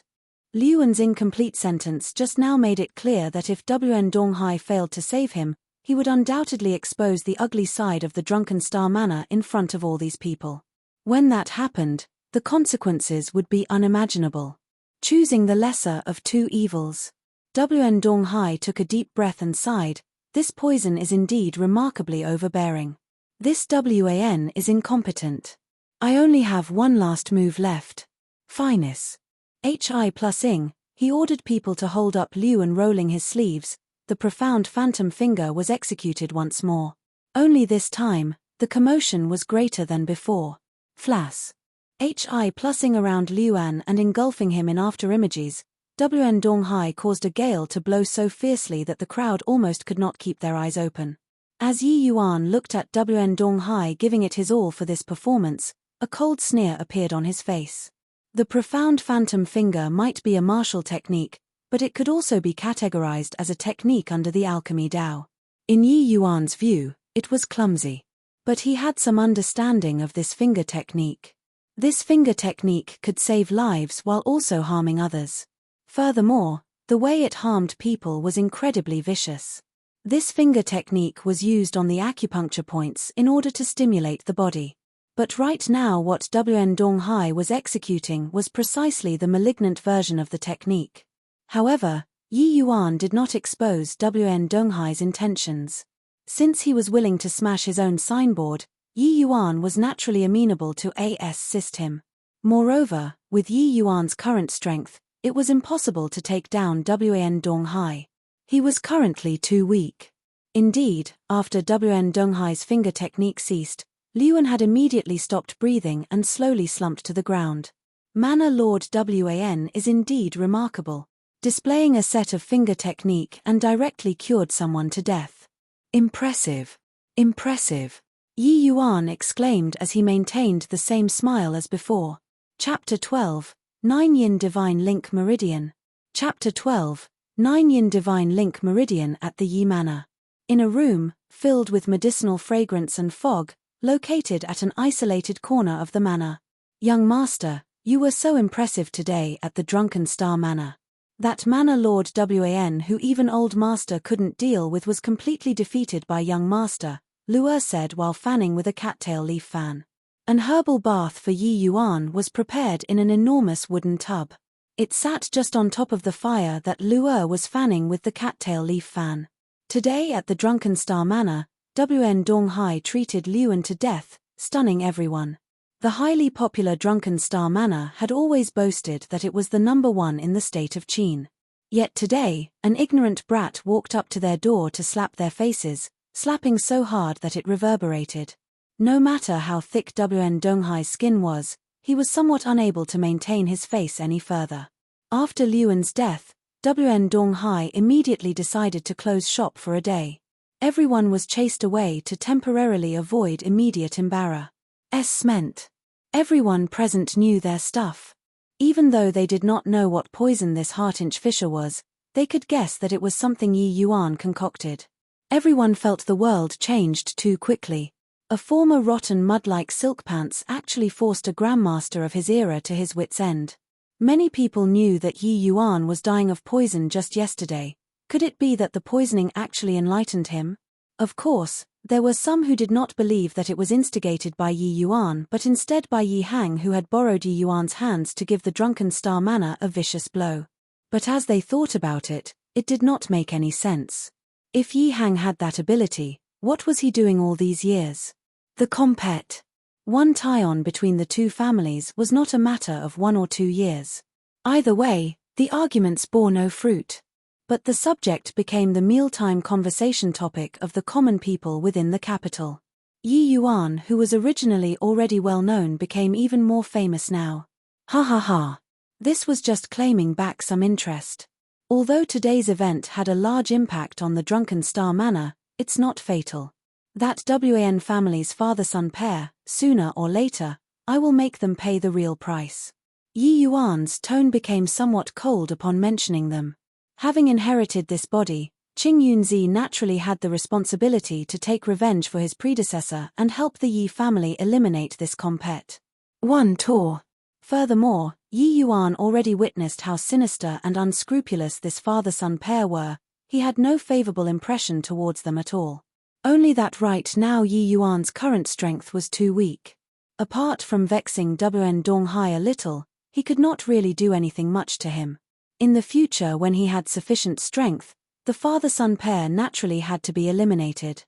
Liuan's incomplete sentence just now made it clear that if Wen Donghai failed to save him, he would undoubtedly expose the ugly side of the Drunken Star Manor in front of all these people. When that happened, the consequences would be unimaginable. Choosing the lesser of two evils. Wen Donghai took a deep breath and sighed. This poison is indeed remarkably overbearing. This Wan is incompetent. I only have one last move left. Finesse. Hi plus ing, he ordered people to hold up Liuan, rolling his sleeves. The profound phantom finger was executed once more. Only this time, the commotion was greater than before. Flash. Hi plusing around Liuan and engulfing him in afterimages, Wen Donghai caused a gale to blow so fiercely that the crowd almost could not keep their eyes open. As Yi Yuan looked at Wen Donghai giving it his all for this performance, a cold sneer appeared on his face. The profound phantom finger might be a martial technique, but it could also be categorized as a technique under the alchemy Dao. In Yi Yuan's view, it was clumsy. But he had some understanding of this finger technique. This finger technique could save lives while also harming others. Furthermore, the way it harmed people was incredibly vicious. This finger technique was used on the acupuncture points in order to stimulate the body. But right now what Wen Donghai was executing was precisely the malignant version of the technique. However, Yi Yuan did not expose Wen Donghai's intentions. Since he was willing to smash his own signboard, Yi Yuan was naturally amenable to assist him. Moreover, with Yi Yuan's current strength, it was impossible to take down Wen Donghai. He was currently too weak. Indeed, after Wen Donghai's finger technique ceased, Liuan had immediately stopped breathing and slowly slumped to the ground. Manor Lord Wan is indeed remarkable, displaying a set of finger technique and directly cured someone to death. Impressive. Impressive. Yi Yuan exclaimed as he maintained the same smile as before. Chapter 12, 9 Yin Divine Link Meridian. Chapter 12, 9 Yin Divine Link Meridian at the Yi Manor. In a room, filled with medicinal fragrance and fog, located at an isolated corner of the manor. Young master, you were so impressive today at the Drunken Star Manor. That manor lord Wan who even old master couldn't deal with was completely defeated by young master, Luer said while fanning with a cattail leaf fan. An herbal bath for Yi Yuan was prepared in an enormous wooden tub. It sat just on top of the fire that Luer was fanning with the cattail leaf fan. Today at the Drunken Star Manor, Wen Donghai treated Liuan to death, stunning everyone. The highly popular Drunken Star Manor had always boasted that it was the #1 in the state of Qin. Yet today, an ignorant brat walked up to their door to slap their faces, slapping so hard that it reverberated. No matter how thick Wen Donghai's skin was, he was somewhat unable to maintain his face any further. After Liuan's death, Wen Donghai immediately decided to close shop for a day. Everyone was chased away to temporarily avoid immediate embarrassment. Everyone present knew their stuff. Even though they did not know what poison this heart-inch fisher was, they could guess that it was something Yi Yuan concocted. Everyone felt the world changed too quickly. A former rotten mud-like silk pants actually forced a grandmaster of his era to his wits' end. Many people knew that Yi Yuan was dying of poison just yesterday. Could it be that the poisoning actually enlightened him? Of course, there were some who did not believe that it was instigated by Yi Yuan but instead by Yi Hang, who had borrowed Yi Yuan's hands to give the Drunken Star Manor a vicious blow. But as they thought about it, it did not make any sense. If Yi Hang had that ability, what was he doing all these years? The compet. One tie-on between the two families was not a matter of 1 or 2 years. Either way, The arguments bore no fruit. But the subject became the mealtime conversation topic of the common people within the capital. Yi Yuan, who was originally already well known, became even more famous now. Ha ha ha. This was just claiming back some interest. Although today's event had a large impact on the drunken star manor, it's not fatal. That Wan family's father-son pair, sooner or later, I will make them pay the real price. Yi Yuan's tone became somewhat cold upon mentioning them. Having inherited this body, Qing Yunzi naturally had the responsibility to take revenge for his predecessor and help the Yi family eliminate this compet. 1 tour. Furthermore, Yi Yuan already witnessed how sinister and unscrupulous this father-son pair were. He had no favorable impression towards them at all. Only that right now Yi Yuan's current strength was too weak. Apart from vexing Wan Donghai a little, he could not really do anything much to him. In the future, when he had sufficient strength, the father-son pair naturally had to be eliminated.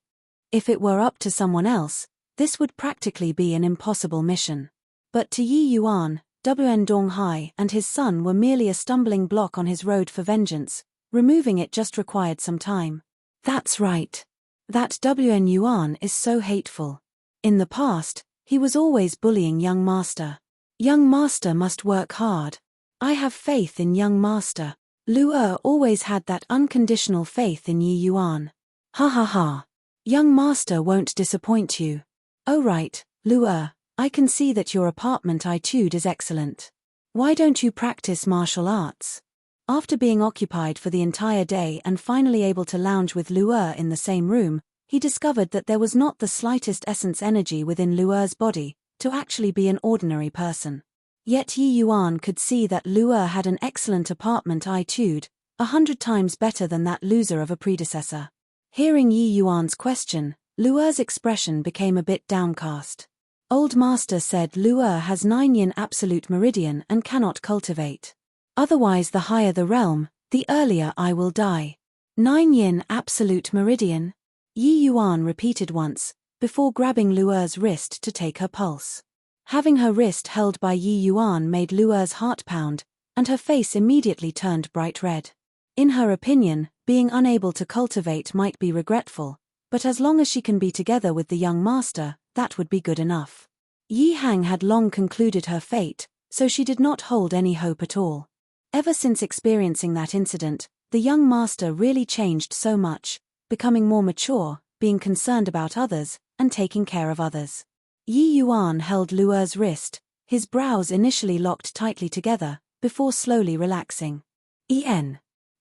If it were up to someone else, this would practically be an impossible mission. But to Yi Yuan, Wan Donghai and his son were merely a stumbling block on his road for vengeance. Removing it just required some time. That's right. That Wan Yuan is so hateful. In the past, he was always bullying young master. Young master must work hard. I have faith in young master. Lu always had that unconditional faith in Yi Yuan. Ha ha ha. Young master won't disappoint you. Oh right, Lu, I can see that your apartment etude is excellent. Why don't you practice martial arts? After being occupied for the entire day and finally able to lounge with Lu in the same room, he discovered that there was not the slightest essence energy within Lu's body to actually be an ordinary person. Yet Yi Yuan could see that Lu had an excellent apartment etude, 100 times better than that loser of a predecessor. Hearing Yi Yuan's question, Lu's expression became a bit downcast. Old master said Lu has 9 yin absolute meridian and cannot cultivate. Otherwise, the higher the realm, the earlier I will die. 9 yin absolute meridian? Yi Yuan repeated once, before grabbing Lu's wrist to take her pulse. Having her wrist held by Yi Yuan made Lu's heart pound, and her face immediately turned bright red. In her opinion, being unable to cultivate might be regretful, but as long as she can be together with the young master, that would be good enough. Yi Hang had long concluded her fate, so she did not hold any hope at all. Ever since experiencing that incident, the young master really changed so much, becoming more mature, being concerned about others, and taking care of others. Yi Yuan held Lu's wrist, his brows initially locked tightly together, before slowly relaxing.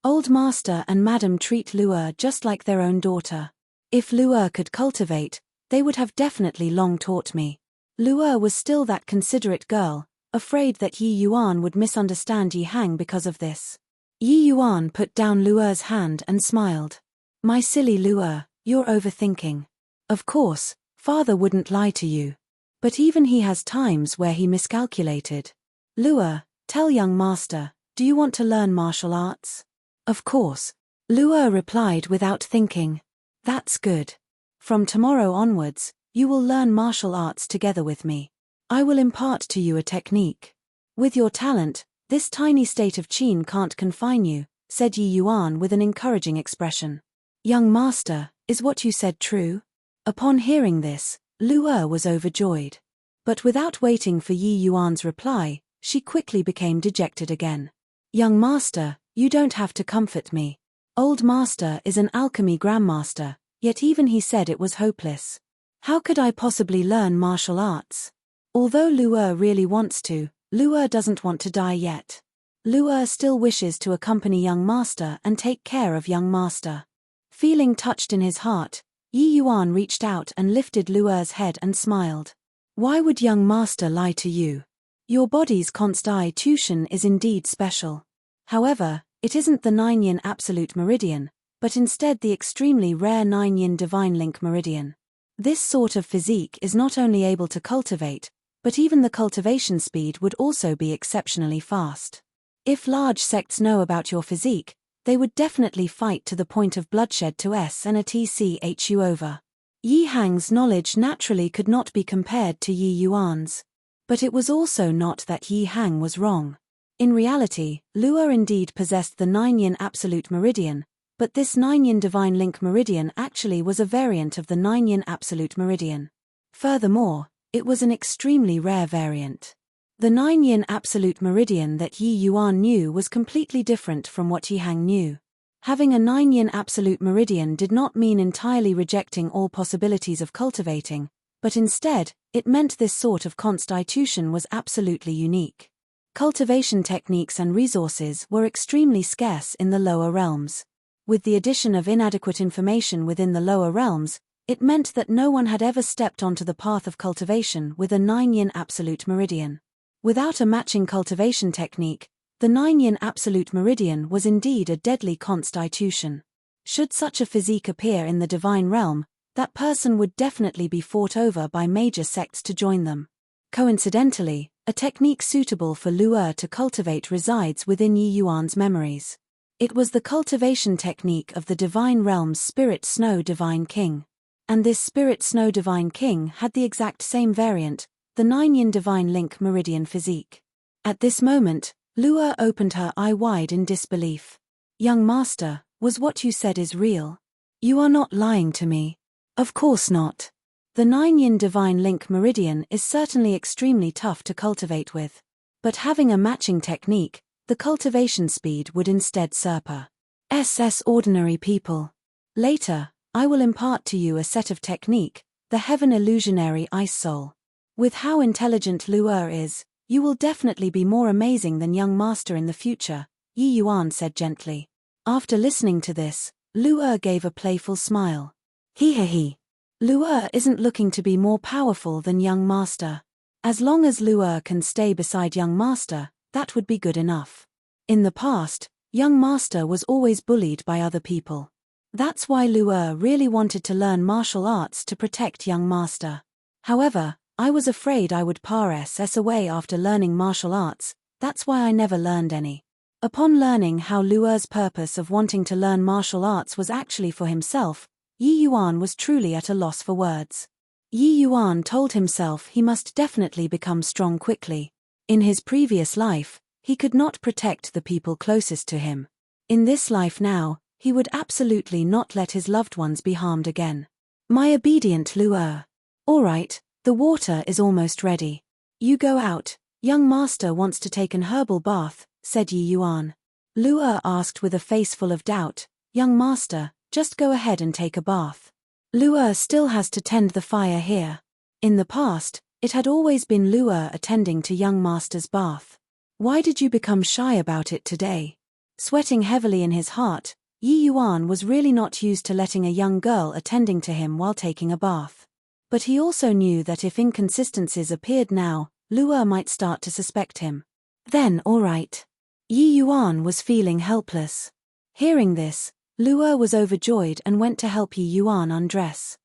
Old master and madam treat Lu just like their own daughter. If Lu could cultivate, they would have definitely long taught me. Lu was still that considerate girl, afraid that Yi Yuan would misunderstand Yi Hang because of this. Yi Yuan put down Lu's hand and smiled. My silly Lu, you're overthinking. Of course, father wouldn't lie to you. But even he has times where he miscalculated. Lu, tell young master, do you want to learn martial arts? Of course. Lu replied without thinking. That's good. From tomorrow onwards, you will learn martial arts together with me. I will impart to you a technique. With your talent, this tiny state of Qin can't confine you, said Yi Yuan with an encouraging expression. Young master, is what you said true? Upon hearing this, Lu was overjoyed. But without waiting for Yi Yuan's reply, she quickly became dejected again. Young master, you don't have to comfort me. Old master is an alchemy grandmaster, yet even he said it was hopeless. How could I possibly learn martial arts? Although Lu really wants to, Lu doesn't want to die yet. Lu still wishes to accompany young master and take care of young master. Feeling touched in his heart, Yi Yuan reached out and lifted Lu's head and smiled. Why would young master lie to you? Your body's constitution is indeed special. However, it isn't the 9 yin absolute meridian, but instead the extremely rare 9 yin divine link meridian. This sort of physique is not only able to cultivate, but even the cultivation speed would also be exceptionally fast. If large sects know about your physique, they would definitely fight to the point of bloodshed to S and a TCHU over. Yi Hang's knowledge naturally could not be compared to Yi Yuan's. But it was also not that Yi Hang was wrong. In reality, Lu'er indeed possessed the 9-yin absolute meridian, but this 9-yin divine link meridian actually was a variant of the 9-yin absolute meridian. Furthermore, it was an extremely rare variant. The 9-yin absolute meridian that Yi Yuan knew was completely different from what Yi Hang knew. Having a 9-yin absolute meridian did not mean entirely rejecting all possibilities of cultivating, but instead, it meant this sort of constitution was absolutely unique. Cultivation techniques and resources were extremely scarce in the lower realms. With the addition of inadequate information within the lower realms, it meant that no one had ever stepped onto the path of cultivation with a 9-yin absolute meridian. Without a matching cultivation technique, the 9-yin absolute meridian was indeed a deadly constitution. Should such a physique appear in the divine realm, that person would definitely be fought over by major sects to join them. Coincidentally, a technique suitable for Lu'er to cultivate resides within Yi Yuan's memories. It was the cultivation technique of the divine realm's Spirit Snow Divine King. And this Spirit Snow Divine King had the exact same variant, the 9-yin divine link meridian physique. At this moment, Lu'er opened her eye wide in disbelief. "Young master, was what you said is real? You are not lying to me." "Of course not. The 9-yin divine link meridian is certainly extremely tough to cultivate with. But having a matching technique, the cultivation speed would instead surpass ordinary people. Later, I will impart to you a set of technique, the Heaven Illusionary Ice Soul. With how intelligent Lu'er is, you will definitely be more amazing than young master in the future," Yi Yuan said gently. After listening to this, Lu'er gave a playful smile. He. Lu'er isn't looking to be more powerful than young master. As long as Lu'er can stay beside young master, that would be good enough. In the past, young master was always bullied by other people. That's why Lu'er really wanted to learn martial arts to protect young master. However, I was afraid I would pass away after learning martial arts, that's why I never learned any. Upon learning how Lu'er's purpose of wanting to learn martial arts was actually for himself, Yi Yuan was truly at a loss for words. Yi Yuan told himself he must definitely become strong quickly. In his previous life, he could not protect the people closest to him. In this life now, he would absolutely not let his loved ones be harmed again. "My obedient Lu'er. All right, the water is almost ready. You go out, young master wants to take an herbal bath," said Yi Yuan. Lu'er asked with a face full of doubt, "Young master, just go ahead and take a bath. Lu'er still has to tend the fire here." In the past, it had always been Lu'er attending to young master's bath. "Why did you become shy about it today?" Sweating heavily in his heart, Yi Yuan was really not used to letting a young girl attending to him while taking a bath. But he also knew that if inconsistencies appeared now, Lu'er might start to suspect him. Then all right. Yi Yuan was feeling helpless. Hearing this, Lu'er was overjoyed and went to help Yi Yuan undress.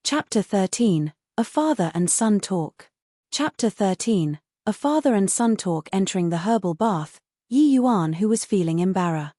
Chapter 13, A Father and Son Talk. Chapter 13, A Father and Son Talk. Entering the herbal bath, Yi Yuan, who was feeling embarrassed,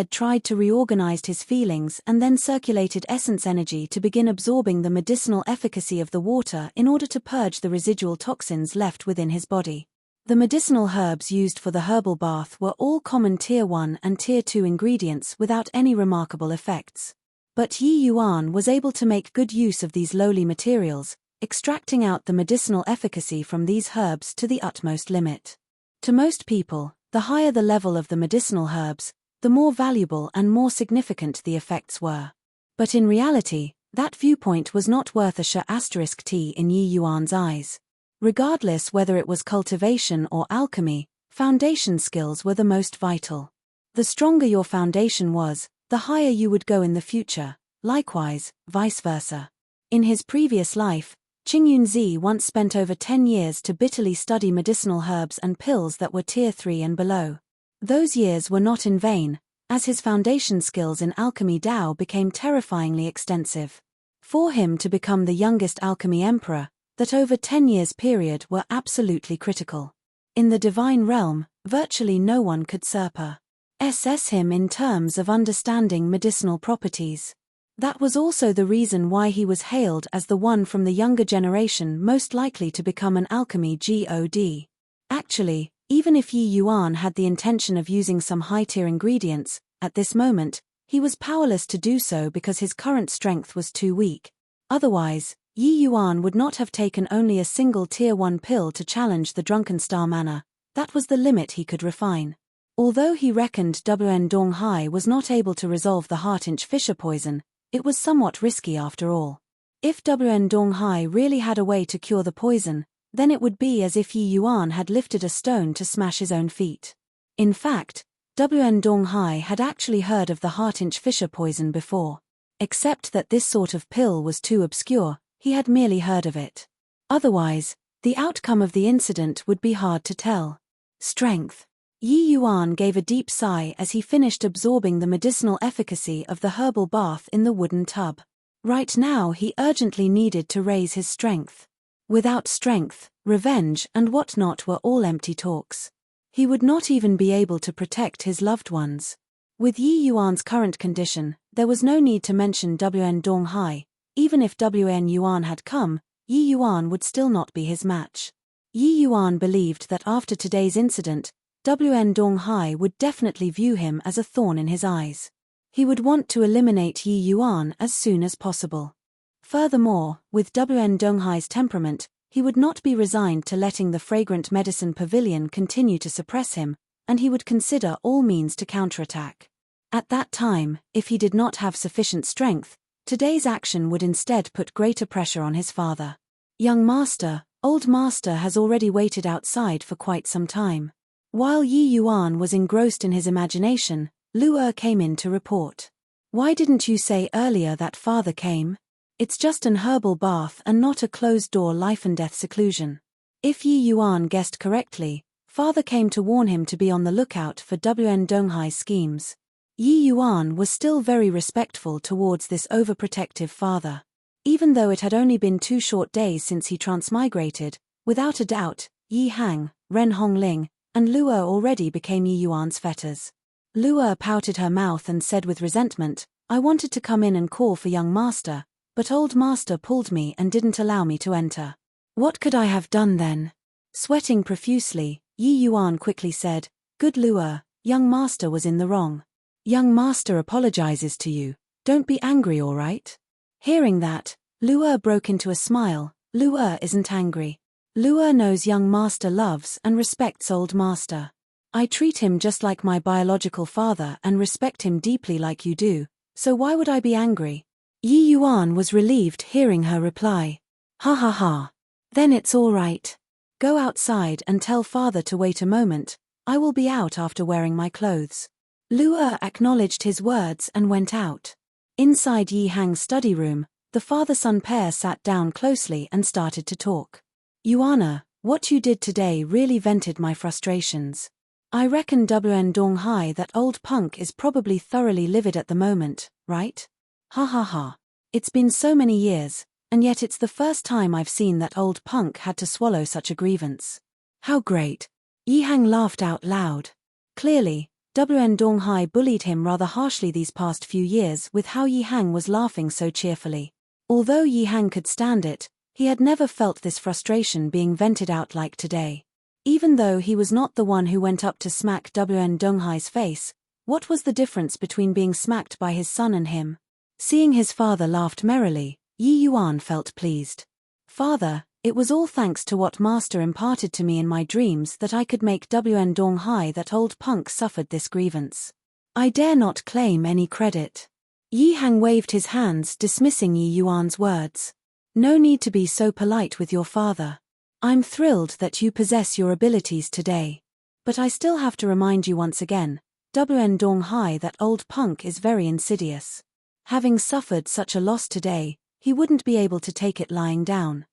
tried to reorganize his feelings and then circulated essence energy to begin absorbing the medicinal efficacy of the water in order to purge the residual toxins left within his body. The medicinal herbs used for the herbal bath were all common Tier 1 and Tier 2 ingredients without any remarkable effects. But Yi Yuan was able to make good use of these lowly materials, extracting out the medicinal efficacy from these herbs to the utmost limit. To most people, the higher the level of the medicinal herbs, the more valuable and more significant the effects were. But in reality, that viewpoint was not worth a *T in Yi Yuan's eyes. Regardless whether it was cultivation or alchemy, foundation skills were the most vital. The stronger your foundation was, the higher you would go in the future, likewise, vice versa. In his previous life, Qingyunzi once spent over 10 years to bitterly study medicinal herbs and pills that were Tier 3 and below. Those years were not in vain, as his foundation skills in alchemy Dao became terrifyingly extensive. For him to become the youngest alchemy emperor, that over 10 years period were absolutely critical. In the divine realm, virtually no one could surpass him in terms of understanding medicinal properties. That was also the reason why he was hailed as the one from the younger generation most likely to become an alchemy god. Actually, Even if Yi Yuan had the intention of using some high-tier ingredients, at this moment, he was powerless to do so because his current strength was too weak. Otherwise, Yi Yuan would not have taken only a single Tier 1 pill to challenge the Drunken Star Manor. That was the limit he could refine. Although he reckoned Wen Donghai was not able to resolve the Heart-Inch Fisher poison, it was somewhat risky after all. If Wen Donghai really had a way to cure the poison, then it would be as if Yi Yuan had lifted a stone to smash his own feet. In fact, Wen Donghai had actually heard of the Heart-Inch Fisher poison before. Except that this sort of pill was too obscure, he had merely heard of it. Otherwise, the outcome of the incident would be hard to tell. Strength. Yi Yuan gave a deep sigh as he finished absorbing the medicinal efficacy of the herbal bath in the wooden tub. Right now he urgently needed to raise his strength. Without strength, revenge and whatnot were all empty talks. He would not even be able to protect his loved ones. With Yi Yuan's current condition, there was no need to mention Wen Donghai. Even if Wen Yuan had come, Yi Yuan would still not be his match. Yi Yuan believed that after today's incident, Wen Donghai would definitely view him as a thorn in his eyes. He would want to eliminate Yi Yuan as soon as possible. Furthermore, with Wen Donghai's temperament, he would not be resigned to letting the fragrant medicine pavilion continue to suppress him, and he would consider all means to counterattack. At that time, if he did not have sufficient strength, today's action would instead put greater pressure on his father. Young master, old master has already waited outside for quite some time. While Yi Yuan was engrossed in his imagination, Lu'er came in to report. Why didn't you say earlier that father came? It's just an herbal bath and not a closed-door life-and-death seclusion. If Yi Yuan guessed correctly, father came to warn him to be on the lookout for Wen Donghai's schemes. Yi Yuan was still very respectful towards this overprotective father. Even though it had only been 2 short days since he transmigrated, without a doubt, Yi Hang, Ren Hongling, and Lu'er already became Yi Yuan's fetters. Lu'er pouted her mouth and said with resentment, I wanted to come in and call for young master, but old master pulled me and didn't allow me to enter. What could I have done then? Sweating profusely, Yi Yuan quickly said, Good Lu'er, young master was in the wrong. Young master apologizes to you, don't be angry all right? Hearing that, Lu'er broke into a smile. Lu'er isn't angry. Lu'er knows young master loves and respects old master. I treat him just like my biological father and respect him deeply like you do, so why would I be angry? Yi Yuan was relieved hearing her reply. Ha ha ha. Then it's all right. Go outside and tell father to wait a moment, I will be out after wearing my clothes. Lu'er acknowledged his words and went out. Inside Yi Hang's study room, the father-son pair sat down closely and started to talk. Yuana, what you did today really vented my frustrations. I reckon Wen Donghai that old punk is probably thoroughly livid at the moment, right? Ha ha ha. It's been so many years, and yet it's the first time I've seen that old punk had to swallow such a grievance. How great. Yi Hang laughed out loud. Clearly, Wen Donghai bullied him rather harshly these past few years with how Yi Hang was laughing so cheerfully. Although Yi Hang could stand it, he had never felt this frustration being vented out like today. Even though he was not the one who went up to smack Wen Donghai's face, what was the difference between being smacked by his son and him? Seeing his father laughed merrily, Yi Yuan felt pleased. Father, it was all thanks to what master imparted to me in my dreams that I could make Wen Donghai that old punk suffered this grievance. I dare not claim any credit. Yi Hang waved his hands dismissing Yi Yuan's words. No need to be so polite with your father. I'm thrilled that you possess your abilities today. But I still have to remind you once again, Wen Donghai that old punk is very insidious. Having suffered such a loss today, he wouldn't be able to take it lying down.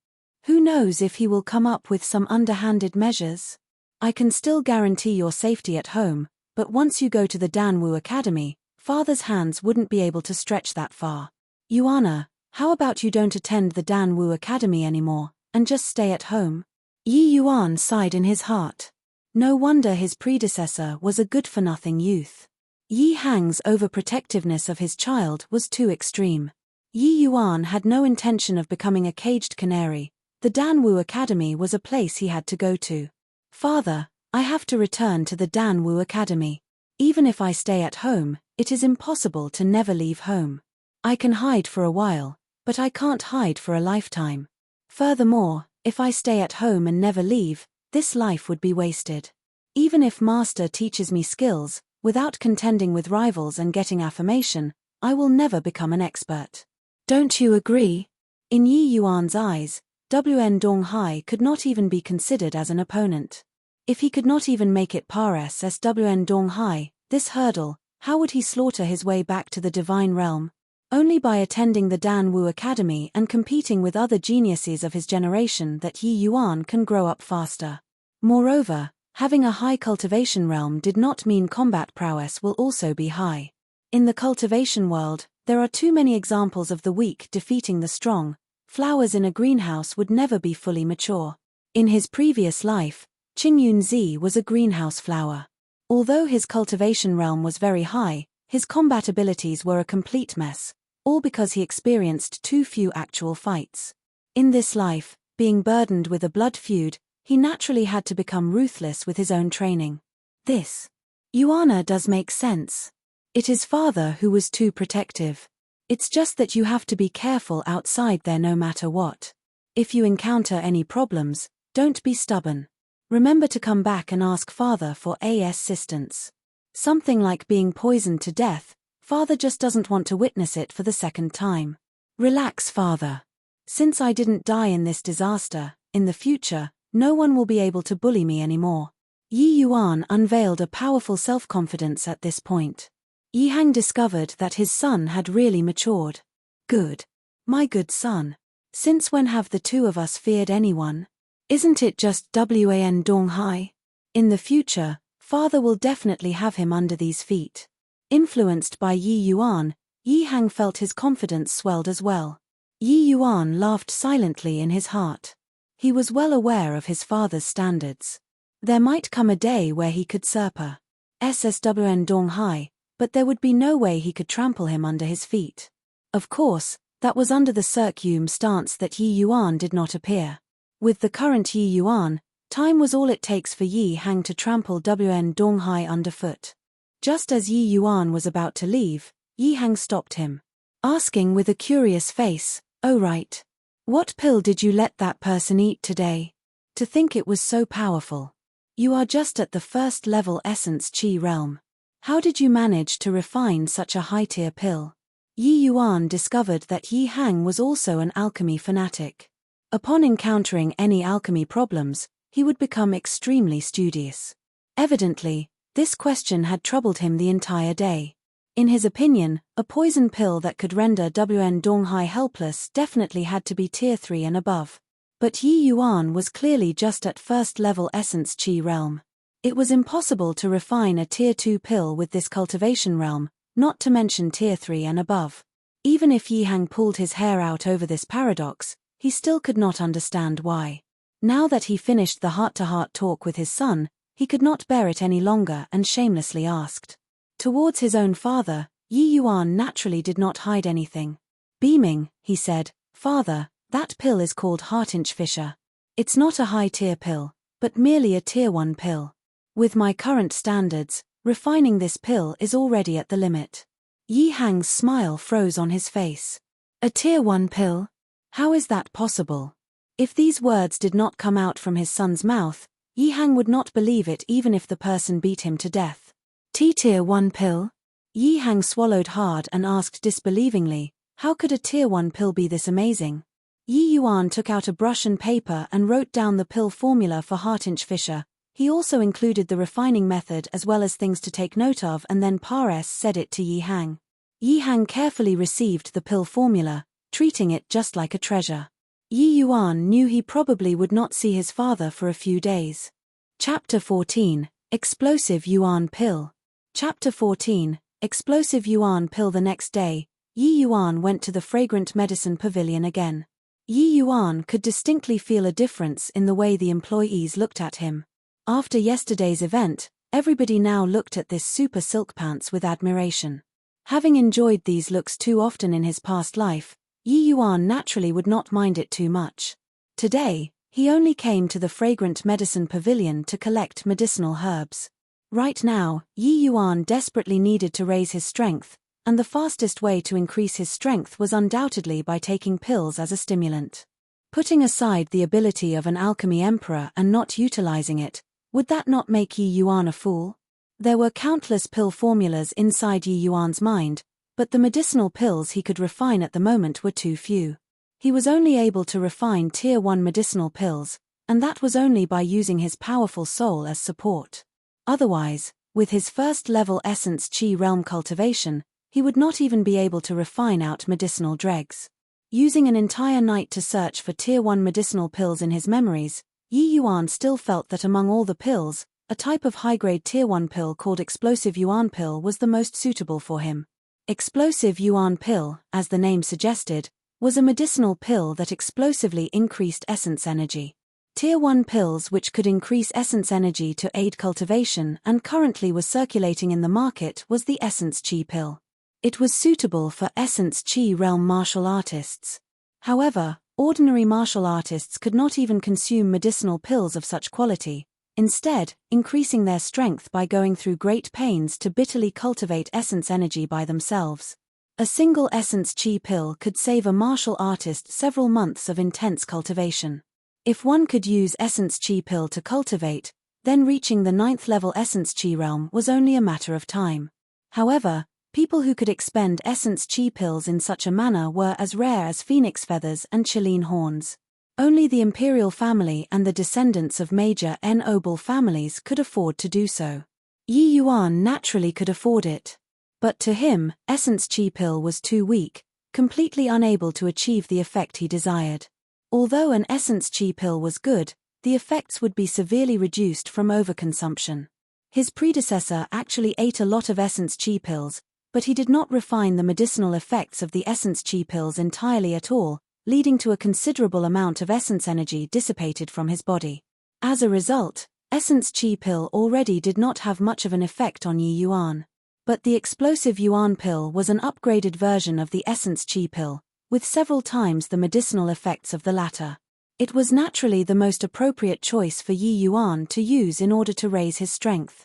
Who knows if he will come up with some underhanded measures? I can still guarantee your safety at home, but once you go to the Danwu Academy, father's hands wouldn't be able to stretch that far. Yuana, how about you don't attend the Danwu Academy anymore, and just stay at home? Yi Yuan sighed in his heart. No wonder his predecessor was a good-for-nothing youth. Yi Hang's overprotectiveness of his child was too extreme. Yi Yuan had no intention of becoming a caged canary. The Danwu Academy was a place he had to go to. Father, I have to return to the Danwu Academy. Even if I stay at home, it is impossible to never leave home. I can hide for a while, but I can't hide for a lifetime. Furthermore, if I stay at home and never leave, this life would be wasted. Even if Master teaches me skills, without contending with rivals and getting affirmation, I will never become an expert. Don't you agree? In Yi Yuan's eyes, Wn Donghai could not even be considered as an opponent. If he could not even make it past Wn Donghai, this hurdle, how would he slaughter his way back to the divine realm? Only by attending the Danwu Academy and competing with other geniuses of his generation that Yi Yuan can grow up faster. Moreover, having a high cultivation realm did not mean combat prowess will also be high. In the cultivation world, there are too many examples of the weak defeating the strong. Flowers in a greenhouse would never be fully mature. In his previous life, Qingyun Zi was a greenhouse flower. Although his cultivation realm was very high, his combat abilities were a complete mess, all because he experienced too few actual fights. In this life, being burdened with a blood feud, he naturally had to become ruthless with his own training. This Yuana does make sense. It is father who was too protective. It's just that you have to be careful outside there no matter what. If you encounter any problems, don't be stubborn. Remember to come back and ask father for assistance. Something like being poisoned to death, father just doesn't want to witness it for the second time. Relax, father. Since I didn't die in this disaster, in the future, no one will be able to bully me anymore. Yi Yuan unveiled a powerful self-confidence at this point. Yi Hang discovered that his son had really matured. Good. My good son. Since when have the two of us feared anyone? Isn't it just Wan Donghai? In the future, father will definitely have him under these feet. Influenced by Yi Yuan, Yi Hang felt his confidence swelled as well. Yi Yuan laughed silently in his heart. He was well aware of his father's standards. There might come a day where he could surpass Wan Donghai, but there would be no way he could trample him under his feet. Of course, that was under the circum stance that Yi Yuan did not appear. With the current Yi Yuan, time was all it takes for Yi Hang to trample Wan Donghai underfoot. Just as Yi Yuan was about to leave, Yi Hang stopped him, asking with a curious face, "Oh right. What pill did you let that person eat today? To think it was so powerful. You are just at the first level essence Qi realm. How did you manage to refine such a high-tier pill?" Yi Yuan discovered that Yi Hang was also an alchemy fanatic. Upon encountering any alchemy problems, he would become extremely studious. Evidently, this question had troubled him the entire day. In his opinion, a poison pill that could render Wan Donghai helpless definitely had to be tier 3 and above. But Yi Yuan was clearly just at first level essence Qi realm. It was impossible to refine a tier 2 pill with this cultivation realm, not to mention tier 3 and above. Even if Yi Hang pulled his hair out over this paradox, he still could not understand why. Now that he finished the heart-to-heart talk with his son, he could not bear it any longer and shamelessly asked. Towards his own father, Yi Yuan naturally did not hide anything. Beaming, he said, "Father, that pill is called Heartinch Fisher. It's not a high-tier pill, but merely a tier 1 pill. With my current standards, refining this pill is already at the limit." Yi Hang's smile froze on his face. A tier 1 pill? How is that possible? If these words did not come out from his son's mouth, Yi Hang would not believe it even if the person beat him to death. Tier 1 pill? Yi Hang swallowed hard and asked disbelievingly, how could a tier 1 pill be this amazing? Yi Yuan took out a brush and paper and wrote down the pill formula for Heartinch Fisher. He also included the refining method as well as things to take note of and then said it to Yi Hang. Yi Hang carefully received the pill formula, treating it just like a treasure. Yi Yuan knew he probably would not see his father for a few days. Chapter 14, Explosive Yuan Pill. Chapter 14, Explosive Yuan Pill. The next day, Yi Yuan went to the fragrant medicine pavilion again. Yi Yuan could distinctly feel a difference in the way the employees looked at him. After yesterday's event, everybody now looked at this super silk pants with admiration. Having enjoyed these looks too often in his past life, Yi Yuan naturally would not mind it too much. Today, He only came to the fragrant medicine pavilion to collect medicinal herbs. Right now, Yi Yuan desperately needed to raise his strength, and the fastest way to increase his strength was undoubtedly by taking pills as a stimulant. Putting aside the ability of an alchemy emperor and not utilizing it, would that not make Yi Yuan a fool? There were countless pill formulas inside Yi Yuan's mind, but the medicinal pills he could refine at the moment were too few. He was only able to refine Tier 1 medicinal pills, and that was only by using his powerful soul as support. Otherwise, with his first-level essence Qi realm cultivation, he would not even be able to refine out medicinal dregs. Using an entire night to search for Tier 1 medicinal pills in his memories, Yi Yuan still felt that among all the pills, a type of high-grade Tier 1 pill called Explosive Yuan Pill was the most suitable for him. Explosive Yuan Pill, as the name suggested, was a medicinal pill that explosively increased essence energy. Tier 1 pills which could increase essence energy to aid cultivation and currently was circulating in the market was the Essence Qi pill. It was suitable for Essence Qi realm martial artists. However, ordinary martial artists could not even consume medicinal pills of such quality, instead, increasing their strength by going through great pains to bitterly cultivate essence energy by themselves. A single Essence Qi pill could save a martial artist several months of intense cultivation. If one could use Essence Qi pill to cultivate, then reaching the 9th level Essence Qi realm was only a matter of time. However, people who could expend Essence Qi pills in such a manner were as rare as phoenix feathers and Chilean horns. Only the imperial family and the descendants of major noble families could afford to do so. Yi Yuan naturally could afford it. But to him, Essence Qi pill was too weak, completely unable to achieve the effect he desired. Although an Essence Qi pill was good, the effects would be severely reduced from overconsumption. His predecessor actually ate a lot of Essence Qi pills, but he did not refine the medicinal effects of the Essence Qi pills entirely at all, leading to a considerable amount of essence energy dissipated from his body. As a result, Essence Qi pill already did not have much of an effect on Yi Yuan. But the Explosive Yuan pill was an upgraded version of the Essence Qi pill, with several times the medicinal effects of the latter. It was naturally the most appropriate choice for Yi Yuan to use in order to raise his strength.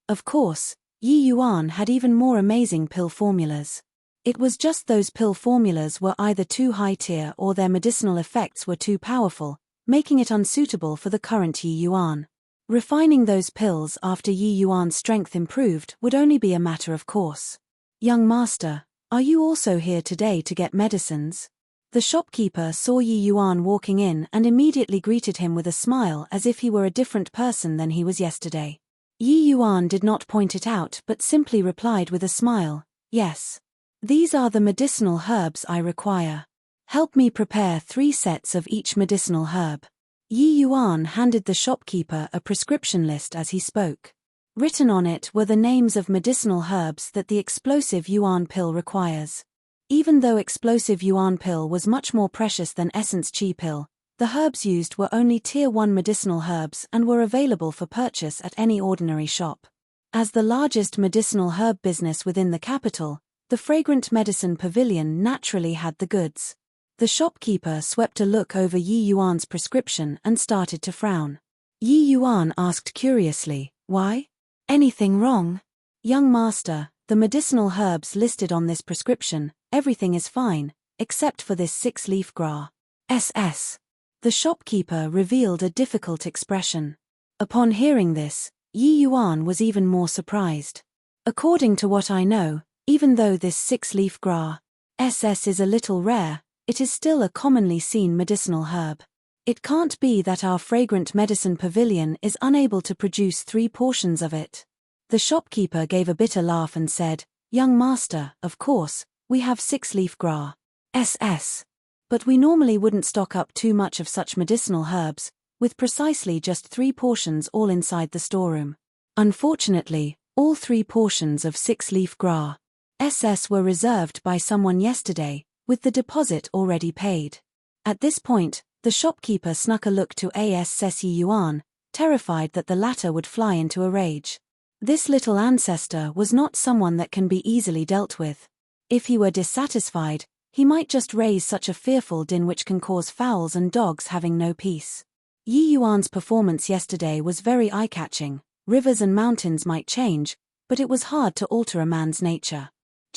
Of course, Yi Yuan had even more amazing pill formulas. It was just those pill formulas were either too high tier or their medicinal effects were too powerful, making it unsuitable for the current Yi Yuan. Refining those pills after Yi Yuan's strength improved would only be a matter of course. "Young master, are you also here today to get medicines?" The shopkeeper saw Yi Yuan walking in and immediately greeted him with a smile as if he were a different person than he was yesterday. Yi Yuan did not point it out but simply replied with a smile, "Yes. These are the medicinal herbs I require. Help me prepare 3 sets of each medicinal herb." Yi Yuan handed the shopkeeper a prescription list as he spoke. Written on it were the names of medicinal herbs that the Explosive Yuan pill requires. Even though Explosive Yuan pill was much more precious than Essence Qi pill, the herbs used were only Tier 1 medicinal herbs and were available for purchase at any ordinary shop. As the largest medicinal herb business within the capital, the Fragrant Medicine Pavilion naturally had the goods. The shopkeeper swept a look over Yi Yuan's prescription and started to frown. Yi Yuan asked curiously, "Why? Anything wrong?" "Young master, the medicinal herbs listed on this prescription, everything is fine, except for this 6-leaf gra. SS." The shopkeeper revealed a difficult expression. Upon hearing this, Yi Yuan was even more surprised. "According to what I know, even though this 6-leaf gra SS is a little rare, it is still a commonly seen medicinal herb. It can't be that our Fragrant Medicine Pavilion is unable to produce 3 portions of it." The shopkeeper gave a bitter laugh and said, "Young master, of course, we have 6-leaf gra SS. But we normally wouldn't stock up too much of such medicinal herbs, with precisely just 3 portions all inside the storeroom. Unfortunately, all 3 portions of 6-leaf gra SS were reserved by someone yesterday, with the deposit already paid." At this point, the shopkeeper snuck a look to Yi Yuan, terrified that the latter would fly into a rage. This little ancestor was not someone that can be easily dealt with. If he were dissatisfied, he might just raise such a fearful din which can cause fowls and dogs having no peace. Yi Yuan's performance yesterday was very eye-catching. Rivers and mountains might change, but it was hard to alter a man's nature.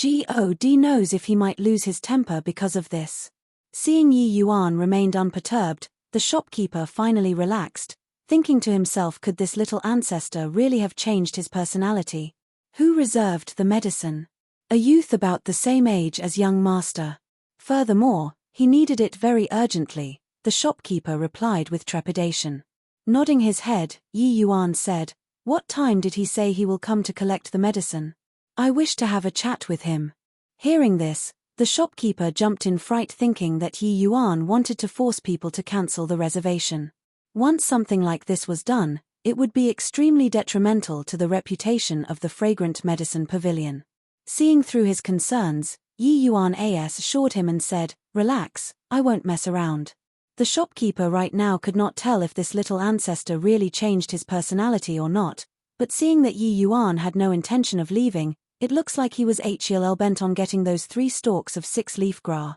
God knows if he might lose his temper because of this. Seeing Yi Yuan remained unperturbed, the shopkeeper finally relaxed, thinking to himself, could this little ancestor really have changed his personality? Who reserved the medicine? A youth about the same age as young master. Furthermore, he needed it very urgently, the shopkeeper replied with trepidation. Nodding his head, Yi Yuan said, "What time did he say he will come to collect the medicine? I wish to have a chat with him." Hearing this, the shopkeeper jumped in fright, thinking that Yi Yuan wanted to force people to cancel the reservation. Once something like this was done, it would be extremely detrimental to the reputation of the fragrant medicine pavilion. Seeing through his concerns, Yi Yuan assured him and said, "Relax, I won't mess around." The shopkeeper right now could not tell if this little ancestor really changed his personality or not, but seeing that Yi Yuan had no intention of leaving, it looks like he was hell-bent on getting those 3 stalks of 6-leaf grass.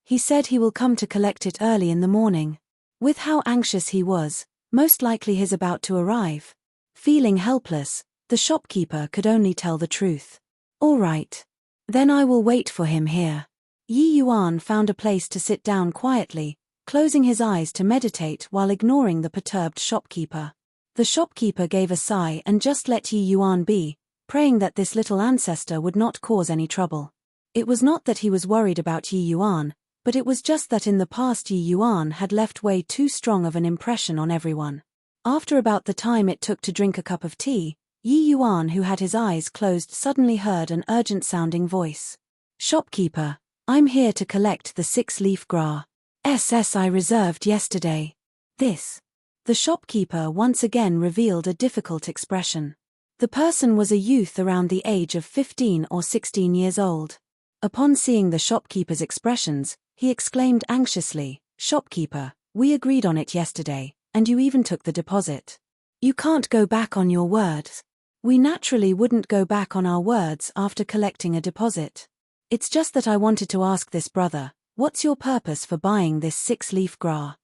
He said he will come to collect it early in the morning. With how anxious he was, most likely he's about to arrive. Feeling helpless, the shopkeeper could only tell the truth. "All right. Then I will wait for him here." Yi Yuan found a place to sit down quietly, closing his eyes to meditate while ignoring the perturbed shopkeeper. The shopkeeper gave a sigh and just let Yi Yuan be, praying that this little ancestor would not cause any trouble. It was not that he was worried about Yi Yuan, but it was just that in the past Yi Yuan had left way too strong of an impression on everyone. After about the time it took to drink a cup of tea, Yi Yuan, who had his eyes closed, suddenly heard an urgent-sounding voice. "Shopkeeper, I'm here to collect the 6-leaf grass I reserved yesterday." This. The shopkeeper once again revealed a difficult expression. The person was a youth around the age of 15 or 16 years old. Upon seeing the shopkeeper's expressions, he exclaimed anxiously, "Shopkeeper, we agreed on it yesterday, and you even took the deposit. You can't go back on your words." "We naturally wouldn't go back on our words after collecting a deposit. It's just that I wanted to ask this brother, what's your purpose for buying this 6-leaf grass?"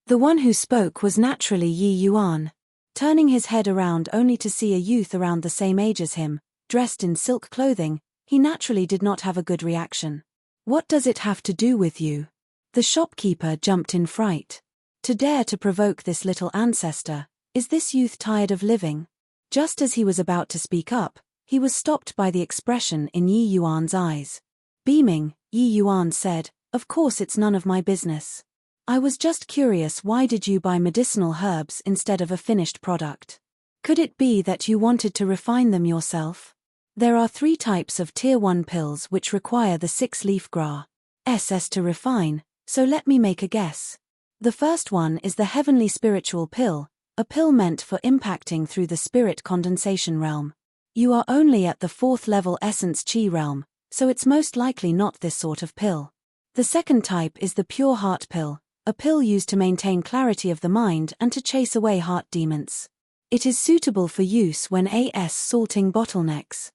The one who spoke was naturally Yi Yuan. Turning his head around only to see a youth around the same age as him, dressed in silk clothing, he naturally did not have a good reaction. "What does it have to do with you?" The shopkeeper jumped in fright. To dare to provoke this little ancestor, is this youth tired of living? Just as he was about to speak up, he was stopped by the expression in Yi Yuan's eyes. Beaming, Yi Yuan said, "Of course it's none of my business. I was just curious, why did you buy medicinal herbs instead of a finished product? Could it be that you wanted to refine them yourself? There are 3 types of Tier 1 pills which require the 6-leaf grass to refine, so let me make a guess. The first one is the heavenly spiritual pill, a pill meant for impacting through the spirit condensation realm. You are only at the 4th level essence chi realm, so it's most likely not this sort of pill. The second type is the pure heart pill, a pill used to maintain clarity of the mind and to chase away heart demons. It is suitable for use when salting bottlenecks.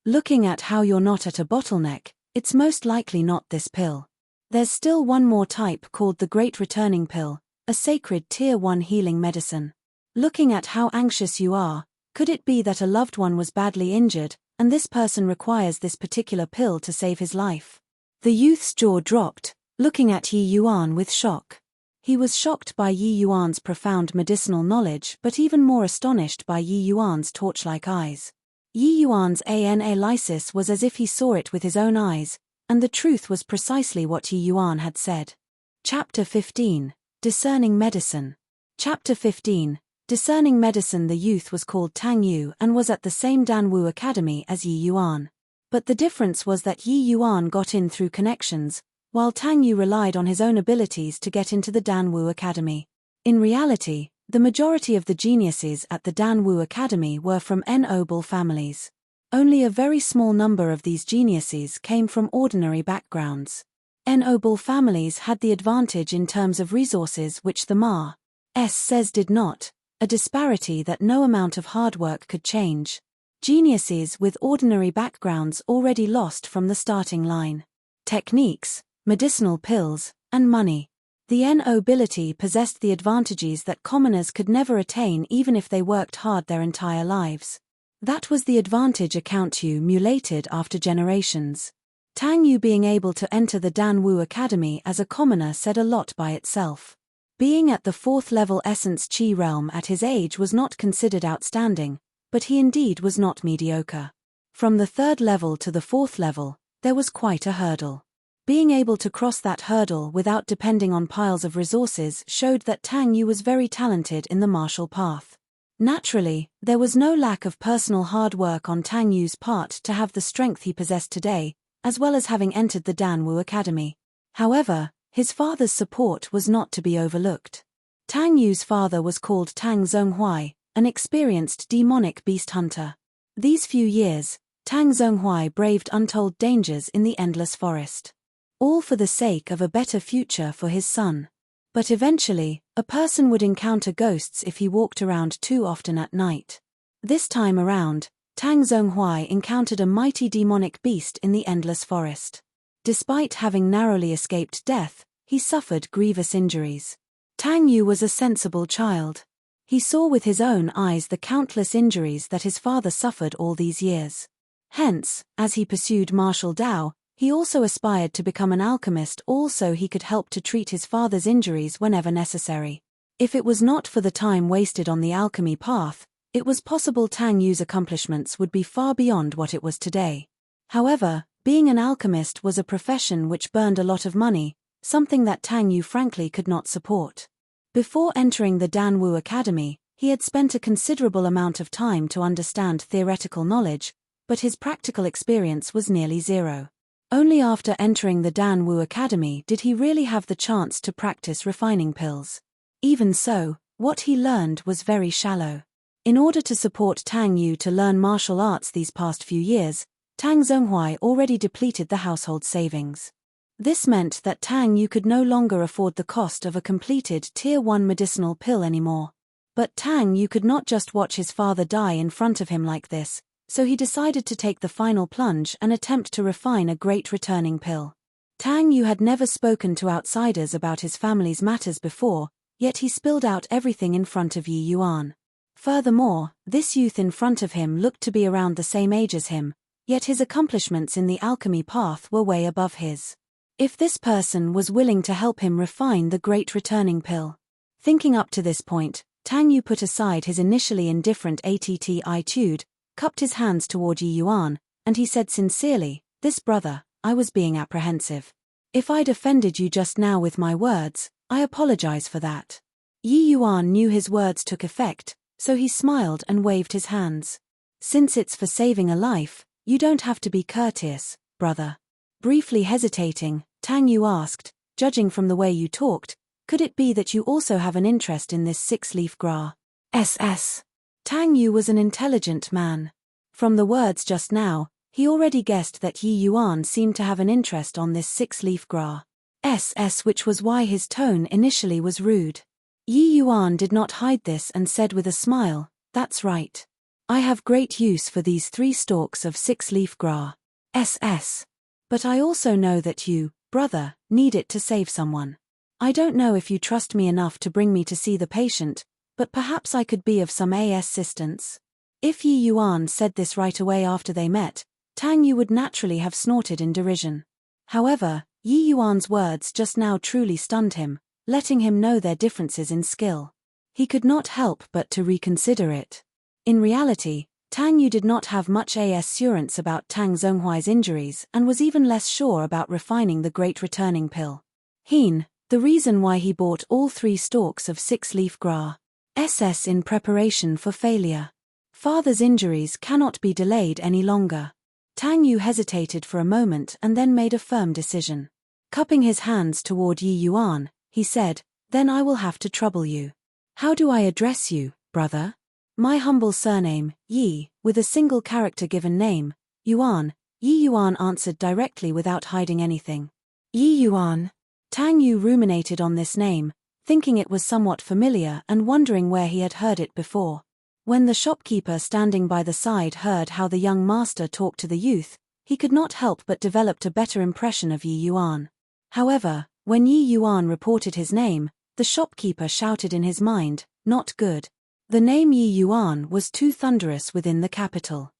Looking at how you're not at a bottleneck, it's most likely not this pill. There's still one more type called the Great Returning Pill, a sacred Tier 1 healing medicine. Looking at how anxious you are, could it be that a loved one was badly injured, and this person requires this particular pill to save his life? The youth's jaw dropped, looking at Yi Yuan with shock. He was shocked by Yi Yuan's profound medicinal knowledge, but even more astonished by Yi Yuan's torch-like eyes. Yi Yuan's analysis was as if he saw it with his own eyes, and the truth was precisely what Yi Yuan had said. Chapter 15. Discerning Medicine. Chapter 15. Discerning Medicine. The youth was called Tang Yu and was at the same Danwu Academy as Yi Yuan. But the difference was that Yi Yuan got in through connections, while Tang Yu relied on his own abilities to get into the Danwu Academy. In reality, the majority of the geniuses at the Danwu Academy were from noble families. Only a very small number of these geniuses came from ordinary backgrounds. Noble families had the advantage in terms of resources which the says did not, a disparity that no amount of hard work could change. Geniuses with ordinary backgrounds already lost from the starting line. Techniques, medicinal pills, and money. The nobility possessed the advantages that commoners could never attain even if they worked hard their entire lives. That was the advantage account Yu mulated after generations. Tang Yu being able to enter the Dan Wu Academy as a commoner said a lot by itself. Being at the 4th level Essence Qi realm at his age was not considered outstanding, but he indeed was not mediocre. From the 3rd level to the 4th level, there was quite a hurdle. Being able to cross that hurdle without depending on piles of resources showed that Tang Yu was very talented in the martial path. Naturally, there was no lack of personal hard work on Tang Yu's part to have the strength he possessed today, as well as having entered the Dan Wu Academy. However, his father's support was not to be overlooked. Tang Yu's father was called Tang Zhonghuai, an experienced demonic beast hunter. These few years, Tang Zhonghuai braved untold dangers in the endless forest. All for the sake of a better future for his son. But eventually, a person would encounter ghosts if he walked around too often at night. This time around, Tang Zhonghuai encountered a mighty demonic beast in the endless forest. Despite having narrowly escaped death, he suffered grievous injuries. Tang Yu was a sensible child. He saw with his own eyes the countless injuries that his father suffered all these years. Hence, as he pursued martial Dao, he also aspired to become an alchemist so he could help to treat his father's injuries whenever necessary. If it was not for the time wasted on the alchemy path, it was possible Tang Yu's accomplishments would be far beyond what it was today. However, being an alchemist was a profession which burned a lot of money, something that Tang Yu frankly could not support. Before entering the Dan Wu Academy, he had spent a considerable amount of time to understand theoretical knowledge, but his practical experience was nearly zero. Only after entering the Dan Wu Academy did he really have the chance to practice refining pills. Even so, what he learned was very shallow. In order to support Tang Yu to learn martial arts these past few years, Tang Zhonghuai already depleted the household savings. This meant that Tang Yu could no longer afford the cost of a completed Tier 1 medicinal pill anymore. But Tang Yu could not just watch his father die in front of him like this, so he decided to take the final plunge and attempt to refine a great returning pill. Tang Yu had never spoken to outsiders about his family's matters before, yet he spilled out everything in front of Yi Yuan. Furthermore, this youth in front of him looked to be around the same age as him, yet his accomplishments in the alchemy path were way above his. If this person was willing to help him refine the great returning pill. Thinking up to this point, Tang Yu put aside his initially indifferent attitude, cupped his hands toward Yi Yuan, and he said sincerely, "This brother, I was being apprehensive. If I'd offended you just now with my words, I apologize for that." Yi Yuan knew his words took effect, so he smiled and waved his hands. "Since it's for saving a life, you don't have to be courteous, brother." Briefly hesitating, Tang Yu asked, "Judging from the way you talked, could it be that you also have an interest in this 6-leaf grass?" SS. Tang Yu was an intelligent man. From the words just now, he already guessed that Yi Yuan seemed to have an interest on this 6-leaf grass, which was why his tone initially was rude. Yi Yuan did not hide this and said with a smile, "That's right. I have great use for these 3 stalks of 6-leaf grass, But I also know that you, brother, need it to save someone. I don't know if you trust me enough to bring me to see the patient, but perhaps I could be of some assistance." If Yi Yuan said this right away after they met, Tang Yu would naturally have snorted in derision. However, Yi Yuan's words just now truly stunned him, letting him know their differences in skill. He could not help but to reconsider it. In reality, Tang Yu did not have much assurance about Tang Zhonghuai's injuries and was even less sure about refining the great returning pill. The reason why he bought all 3 stalks of 6-leaf grass in preparation for failure. Father's injuries cannot be delayed any longer. Tang Yu hesitated for a moment and then made a firm decision. Cupping his hands toward Yi Yuan, he said, "Then I will have to trouble you. How do I address you, brother?" "My humble surname, Yi, with a single character given name, Yuan," Yi Yuan answered directly without hiding anything. Yi Yuan. Tang Yu ruminated on this name, thinking it was somewhat familiar and wondering where he had heard it before. When the shopkeeper standing by the side heard how the young master talked to the youth, he could not help but developed a better impression of Yi Yuan. However, When Yi Yuan reported his name, the shopkeeper shouted in his mind, "Not good." The name Yi Yuan was too thunderous within the capital.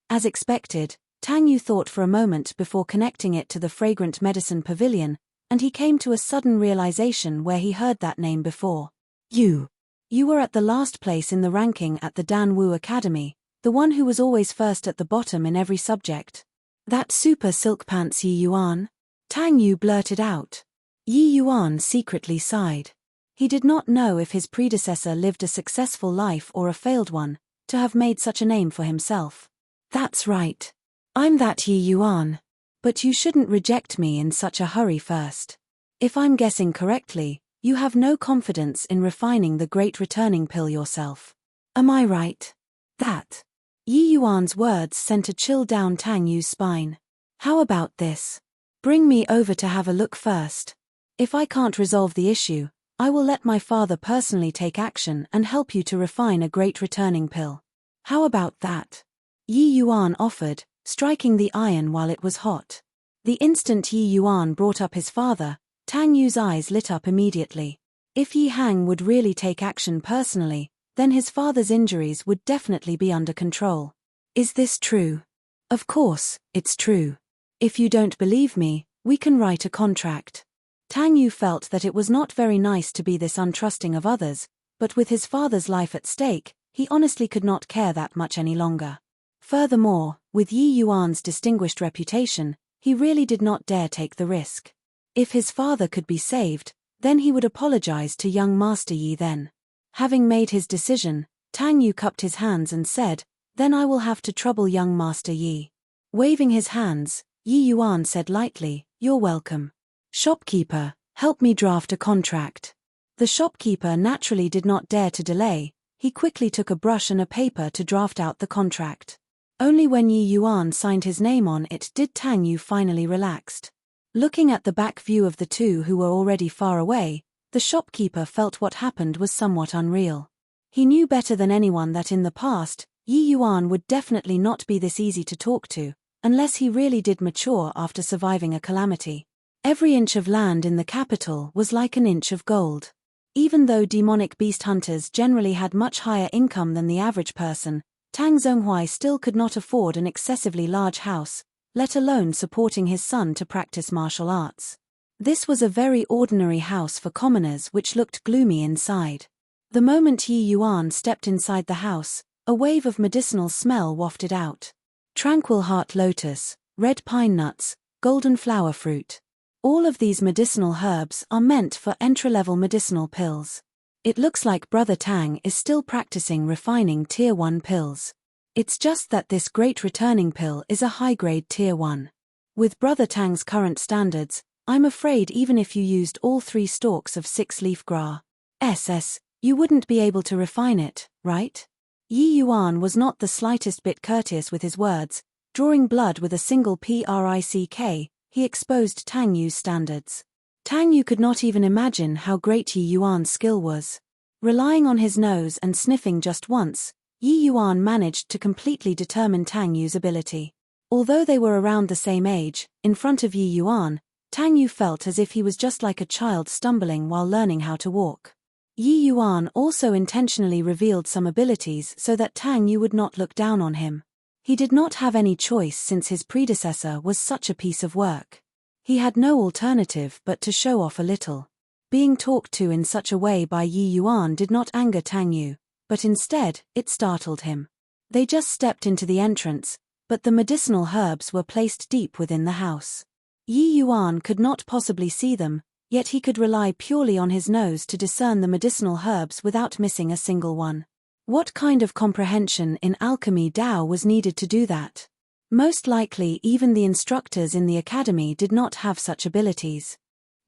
As expected, Tang Yu thought for a moment before connecting it to the fragrant medicine pavilion, and he came to a sudden realization where he heard that name before. You were at the last place in the ranking at the Dan Wu Academy, the one who was always first at the bottom in every subject. That super silk pants Yi Yuan? Tang Yu blurted out. Yi Yuan secretly sighed. He did not know if his predecessor lived a successful life or a failed one, to have made such a name for himself. That's right. I'm that Yi Yuan. But you shouldn't reject me in such a hurry first. If I'm guessing correctly, you have no confidence in refining the great returning pill yourself. Am I right? That. Yi Yuan's words sent a chill down Tang Yu's spine. How about this? Bring me over to have a look first. If I can't resolve the issue, I will let my father personally take action and help you to refine a great returning pill. How about that? Yi Yuan offered, striking the iron while it was hot. The instant Yi Yuan brought up his father, Tang Yu's eyes lit up immediately. If Yi Hang would really take action personally, then his father's injuries would definitely be under control. Is this true? Of course, it's true. If you don't believe me, we can write a contract. Tang Yu felt that it was not very nice to be this untrusting of others, but with his father's life at stake, he honestly could not care that much any longer. Furthermore, with Yi Yuan's distinguished reputation, he really did not dare take the risk. If his father could be saved, then he would apologize to young Master Yi then. Having made his decision, Tang Yu cupped his hands and said, "Then I will have to trouble young Master Yi." Waving his hands, Yi Yuan said lightly, "You're welcome. Shopkeeper, help me draft a contract." The shopkeeper naturally did not dare to delay. He quickly took a brush and a paper to draft out the contract. Only when Yi Yuan signed his name on it did Tang Yu finally relaxed. Looking at the back view of the two who were already far away, the shopkeeper felt what happened was somewhat unreal. He knew better than anyone that in the past, Yi Yuan would definitely not be this easy to talk to, unless he really did mature after surviving a calamity. Every inch of land in the capital was like an inch of gold. Even though demonic beast hunters generally had much higher income than the average person, Tang Zhonghui still could not afford an excessively large house, let alone supporting his son to practice martial arts. This was a very ordinary house for commoners which looked gloomy inside. The moment Yi Yuan stepped inside the house, a wave of medicinal smell wafted out. Tranquil heart lotus, red pine nuts, golden flower fruit. All of these medicinal herbs are meant for entry-level medicinal pills. It looks like Brother Tang is still practicing refining Tier 1 pills. It's just that this great returning pill is a high-grade Tier 1. With Brother Tang's current standards, I'm afraid even if you used all 3 stalks of 6-leaf grass, you wouldn't be able to refine it, right? Yi Yuan was not the slightest bit courteous with his words. Drawing blood with a single prick, he exposed Tang Yu's standards. Tang Yu could not even imagine how great Yi Yuan's skill was. Relying on his nose and sniffing just once, Yi Yuan managed to completely determine Tang Yu's ability. Although they were around the same age, in front of Yi Yuan, Tang Yu felt as if he was just like a child stumbling while learning how to walk. Yi Yuan also intentionally revealed some abilities so that Tang Yu would not look down on him. He did not have any choice since his predecessor was such a piece of work. He had no alternative but to show off a little. Being talked to in such a way by Yi Yuan did not anger Tang Yu, but instead, it startled him. They just stepped into the entrance, but the medicinal herbs were placed deep within the house. Yi Yuan could not possibly see them, yet he could rely purely on his nose to discern the medicinal herbs without missing a single one. What kind of comprehension in alchemy Dao was needed to do that? Most likely even the instructors in the academy did not have such abilities.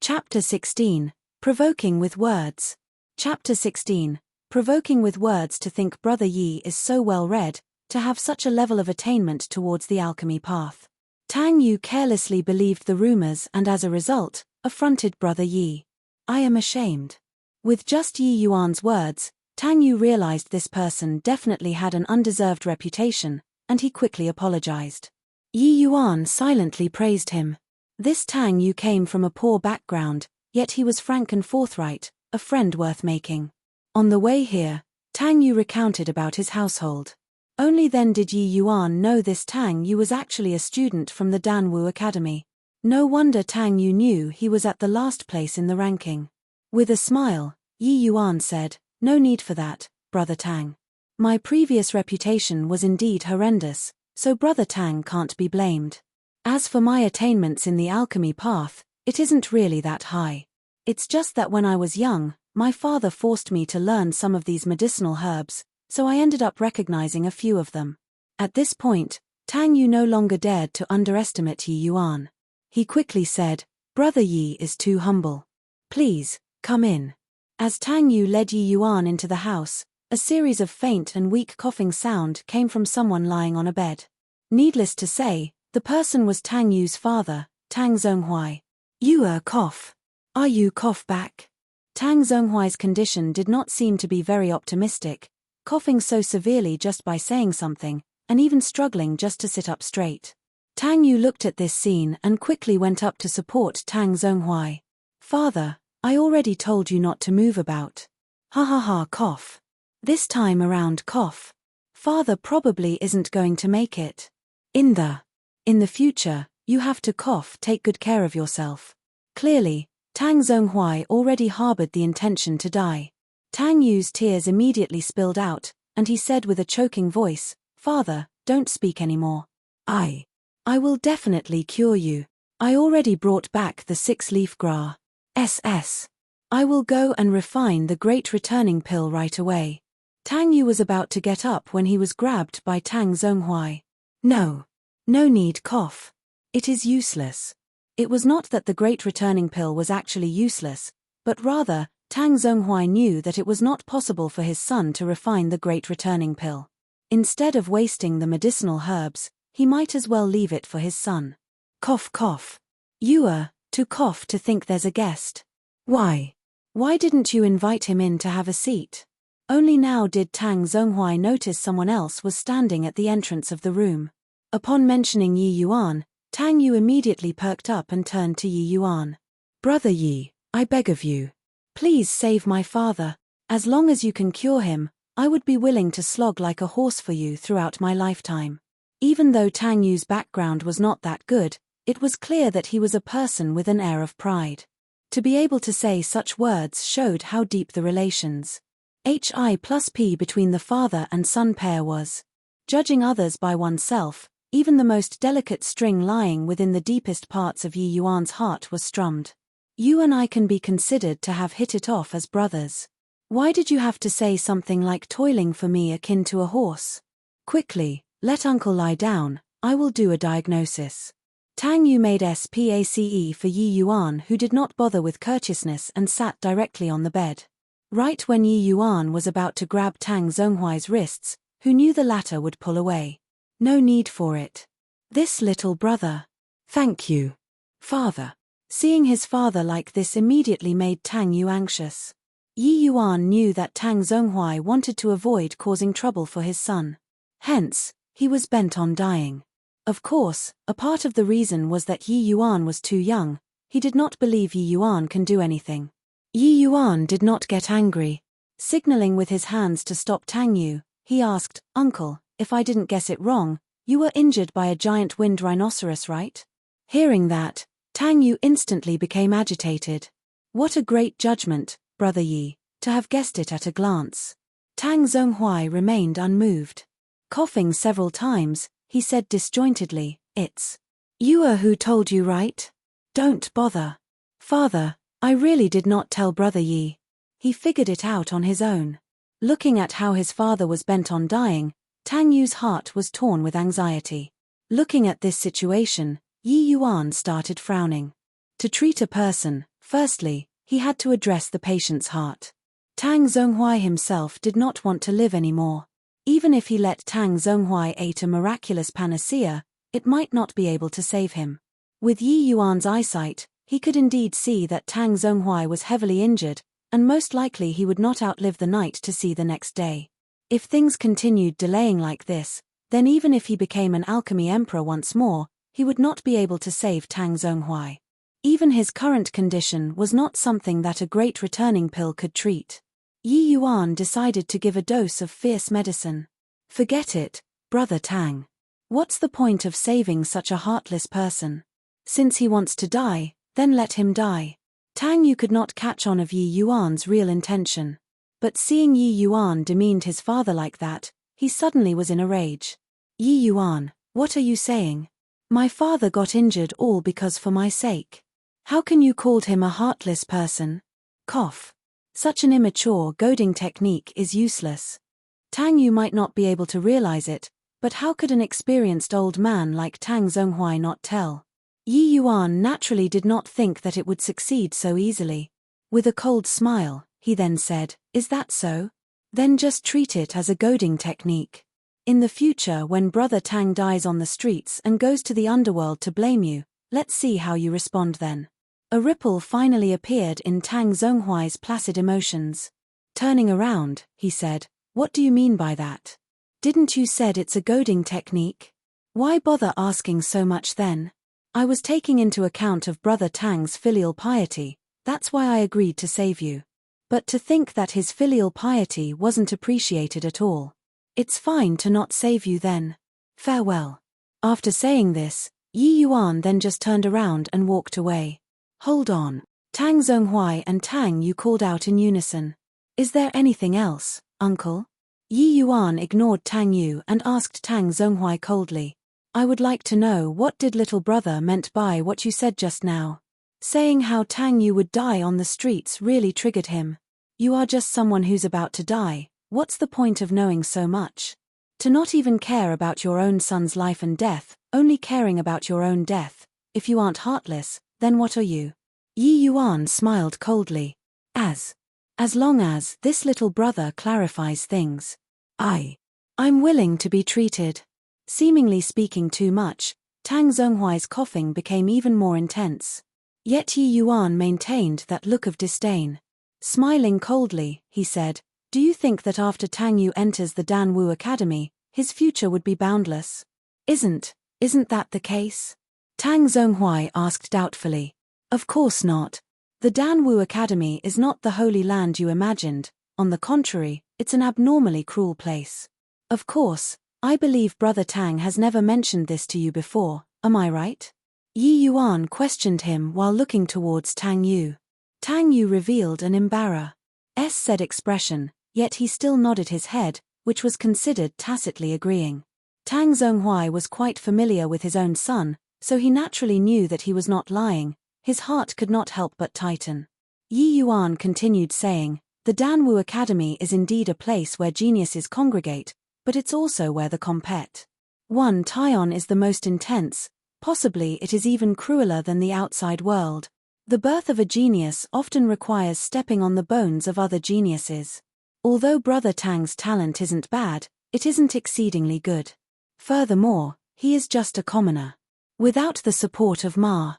Chapter 16. Provoking with Words. Chapter 16. Provoking with words. To think Brother Yi is so well read, to have such a level of attainment towards the alchemy path. Tang Yu carelessly believed the rumors and as a result, affronted Brother Yi. I am ashamed. With just Yi Yuan's words, Tang Yu realized this person definitely had an undeserved reputation, and he quickly apologized. Yi Yuan silently praised him. This Tang Yu came from a poor background, yet he was frank and forthright, a friend worth making. On the way here, Tang Yu recounted about his household. Only then did Yi Yuan know this Tang Yu was actually a student from the Danwu Academy. No wonder Tang Yu knew he was at the last place in the ranking. With a smile, Yi Yuan said, "No need for that, Brother Tang. My previous reputation was indeed horrendous, so Brother Tang can't be blamed. As for my attainments in the alchemy path, it isn't really that high. It's just that when I was young, my father forced me to learn some of these medicinal herbs, so I ended up recognizing a few of them." At this point, Tang Yu no longer dared to underestimate Yi Yuan. He quickly said, "Brother Yi is too humble. Please, come in." As Tang Yu led Yi Yuan into the house, a series of faint and weak coughing sound came from someone lying on a bed. Needless to say, the person was Tang Yu's father, Tang Zhonghuai. "You cough. Are you cough back?" Tang Zhonghuai's condition did not seem to be very optimistic, coughing so severely just by saying something, and even struggling just to sit up straight. Tang Yu looked at this scene and quickly went up to support Tang Zhonghuai. "Father, I already told you not to move about. Ha ha ha, cough. This time around cough. Father probably isn't going to make it. In the future, you have to cough, take good care of yourself." Clearly, Tang Zhonghuai already harbored the intention to die. Tang Yu's tears immediately spilled out, and he said with a choking voice, "Father, don't speak anymore. I will definitely cure you. I already brought back the 6-leaf gra. I will go and refine the great returning pill right away." Tang Yu was about to get up when he was grabbed by Tang Zhonghuai. No need cough. It is useless." It was not that the great returning pill was actually useless, but rather, Tang Zhonghuai knew that it was not possible for his son to refine the great returning pill. Instead of wasting the medicinal herbs, he might as well leave it for his son. Cough cough. You to cough to think there's a guest. Why didn't you invite him in to have a seat? Only now did Tang Zhonghuai notice someone else was standing at the entrance of the room. Upon mentioning Yi Yuan, Tang Yu immediately perked up and turned to Yi Yuan. "Brother Yi, I beg of you. Please save my father. As long as you can cure him, I would be willing to slog like a horse for you throughout my lifetime." Even though Tang Yu's background was not that good, it was clear that he was a person with an air of pride. To be able to say such words showed how deep the relations Hi+P between the father and son pair was. Judging others by oneself, even the most delicate string lying within the deepest parts of Yi Yuan's heart was strummed. "You and I can be considered to have hit it off as brothers. Why did you have to say something like toiling for me akin to a horse? Quickly, let uncle lie down, I will do a diagnosis." Tang Yu made SPACE for Yi Yuan, who did not bother with courteousness and sat directly on the bed. Right when Yi Yuan was about to grab Tang Zhonghuai's wrists, who knew the latter would pull away. "No need for it. This little brother. Thank you, father." Seeing his father like this immediately made Tang Yu anxious. Yi Yuan knew that Tang Zhonghuai wanted to avoid causing trouble for his son. Hence, he was bent on dying. Of course, a part of the reason was that Yi Yuan was too young. He did not believe Yi Yuan can do anything. Yi Yuan did not get angry. Signaling with his hands to stop Tang Yu, he asked, "Uncle, if I didn't guess it wrong, you were injured by a giant winged rhinoceros, right?" Hearing that, Tang Yu instantly became agitated. What a great judgment, Brother Yi, to have guessed it at a glance. Tang Zhonghuai remained unmoved. Coughing several times, he said disjointedly, "It's you who told you, right? Don't bother. Father, I really did not tell Brother Yi. He figured it out on his own." Looking at how his father was bent on dying, Tang Yu's heart was torn with anxiety. Looking at this situation, Yi Yuan started frowning. To treat a person, firstly, he had to address the patient's heart. Tang Zhonghuai himself did not want to live anymore. Even if he let Tang Zhonghuai eat a miraculous panacea, it might not be able to save him. With Yi Yuan's eyesight, he could indeed see that Tang Zhonghuai was heavily injured, and most likely he would not outlive the night to see the next day. If things continued delaying like this, then even if he became an alchemy emperor once more, he would not be able to save Tang Zhonghuai. Even his current condition was not something that a great returning pill could treat. Yi Yuan decided to give a dose of fierce medicine. Forget it, Brother Tang. What's the point of saving such a heartless person? Since he wants to die, then let him die. Tang Yu could not catch on of Yi Yuan's real intention. But seeing Yi Yuan demeaned his father like that, he suddenly was in a rage. Yi Yuan, what are you saying? My father got injured all because for my sake. How can you call him a heartless person? Cough. Such an immature goading technique is useless. Tang Yu might not be able to realize it, but how could an experienced old man like Tang Zhonghuai not tell? Yi Yuan naturally did not think that it would succeed so easily. With a cold smile, he then said, "Is that so? Then just treat it as a goading technique. In the future when Brother Tang dies on the streets and goes to the underworld to blame you, let's see how you respond then." A ripple finally appeared in Tang Zhonghuai's placid emotions. Turning around, he said, "What do you mean by that? Didn't you said it's a goading technique? Why bother asking so much then? I was taking into account of Brother Tang's filial piety, that's why I agreed to save you. But to think that his filial piety wasn't appreciated at all. It's fine to not save you then. Farewell." After saying this, Yi Yuan then just turned around and walked away. Hold on. Tang Zhonghuai and Tang Yu called out in unison. Is there anything else, uncle? Yi Yuan ignored Tang Yu and asked Tang Zhonghuai coldly. I would like to know what did little brother meant by what you said just now. Saying how Tang Yu would die on the streets really triggered him. You are just someone who's about to die, what's the point of knowing so much? To not even care about your own son's life and death, only caring about your own death. If you aren't heartless, then what are you? Yi Yuan smiled coldly. As long as this little brother clarifies things. I'm willing to be treated. Seemingly speaking too much, Tang Zhonghuai's coughing became even more intense. Yet Yi Yuan maintained that look of disdain. Smiling coldly, he said, do you think that after Tang Yu enters the Danwu Academy, his future would be boundless? Isn't that the case? Tang Zhonghuai asked doubtfully. Of course not. The Danwu Academy is not the holy land you imagined, on the contrary, it's an abnormally cruel place. Of course, I believe Brother Tang has never mentioned this to you before, am I right? Yi Yuan questioned him while looking towards Tang Yu. Tang Yu revealed an embarrassed expression, yet he still nodded his head, which was considered tacitly agreeing. Tang Zhonghuai was quite familiar with his own son, so he naturally knew that he was not lying. His heart could not help but tighten. Yi Yuan continued saying, the Danwu Academy is indeed a place where geniuses congregate, but it's also where the one tie-on is the most intense, possibly it is even crueler than the outside world. The birth of a genius often requires stepping on the bones of other geniuses. Although Brother Tang's talent isn't bad, it isn't exceedingly good. Furthermore, he is just a commoner. Without the support of Ma's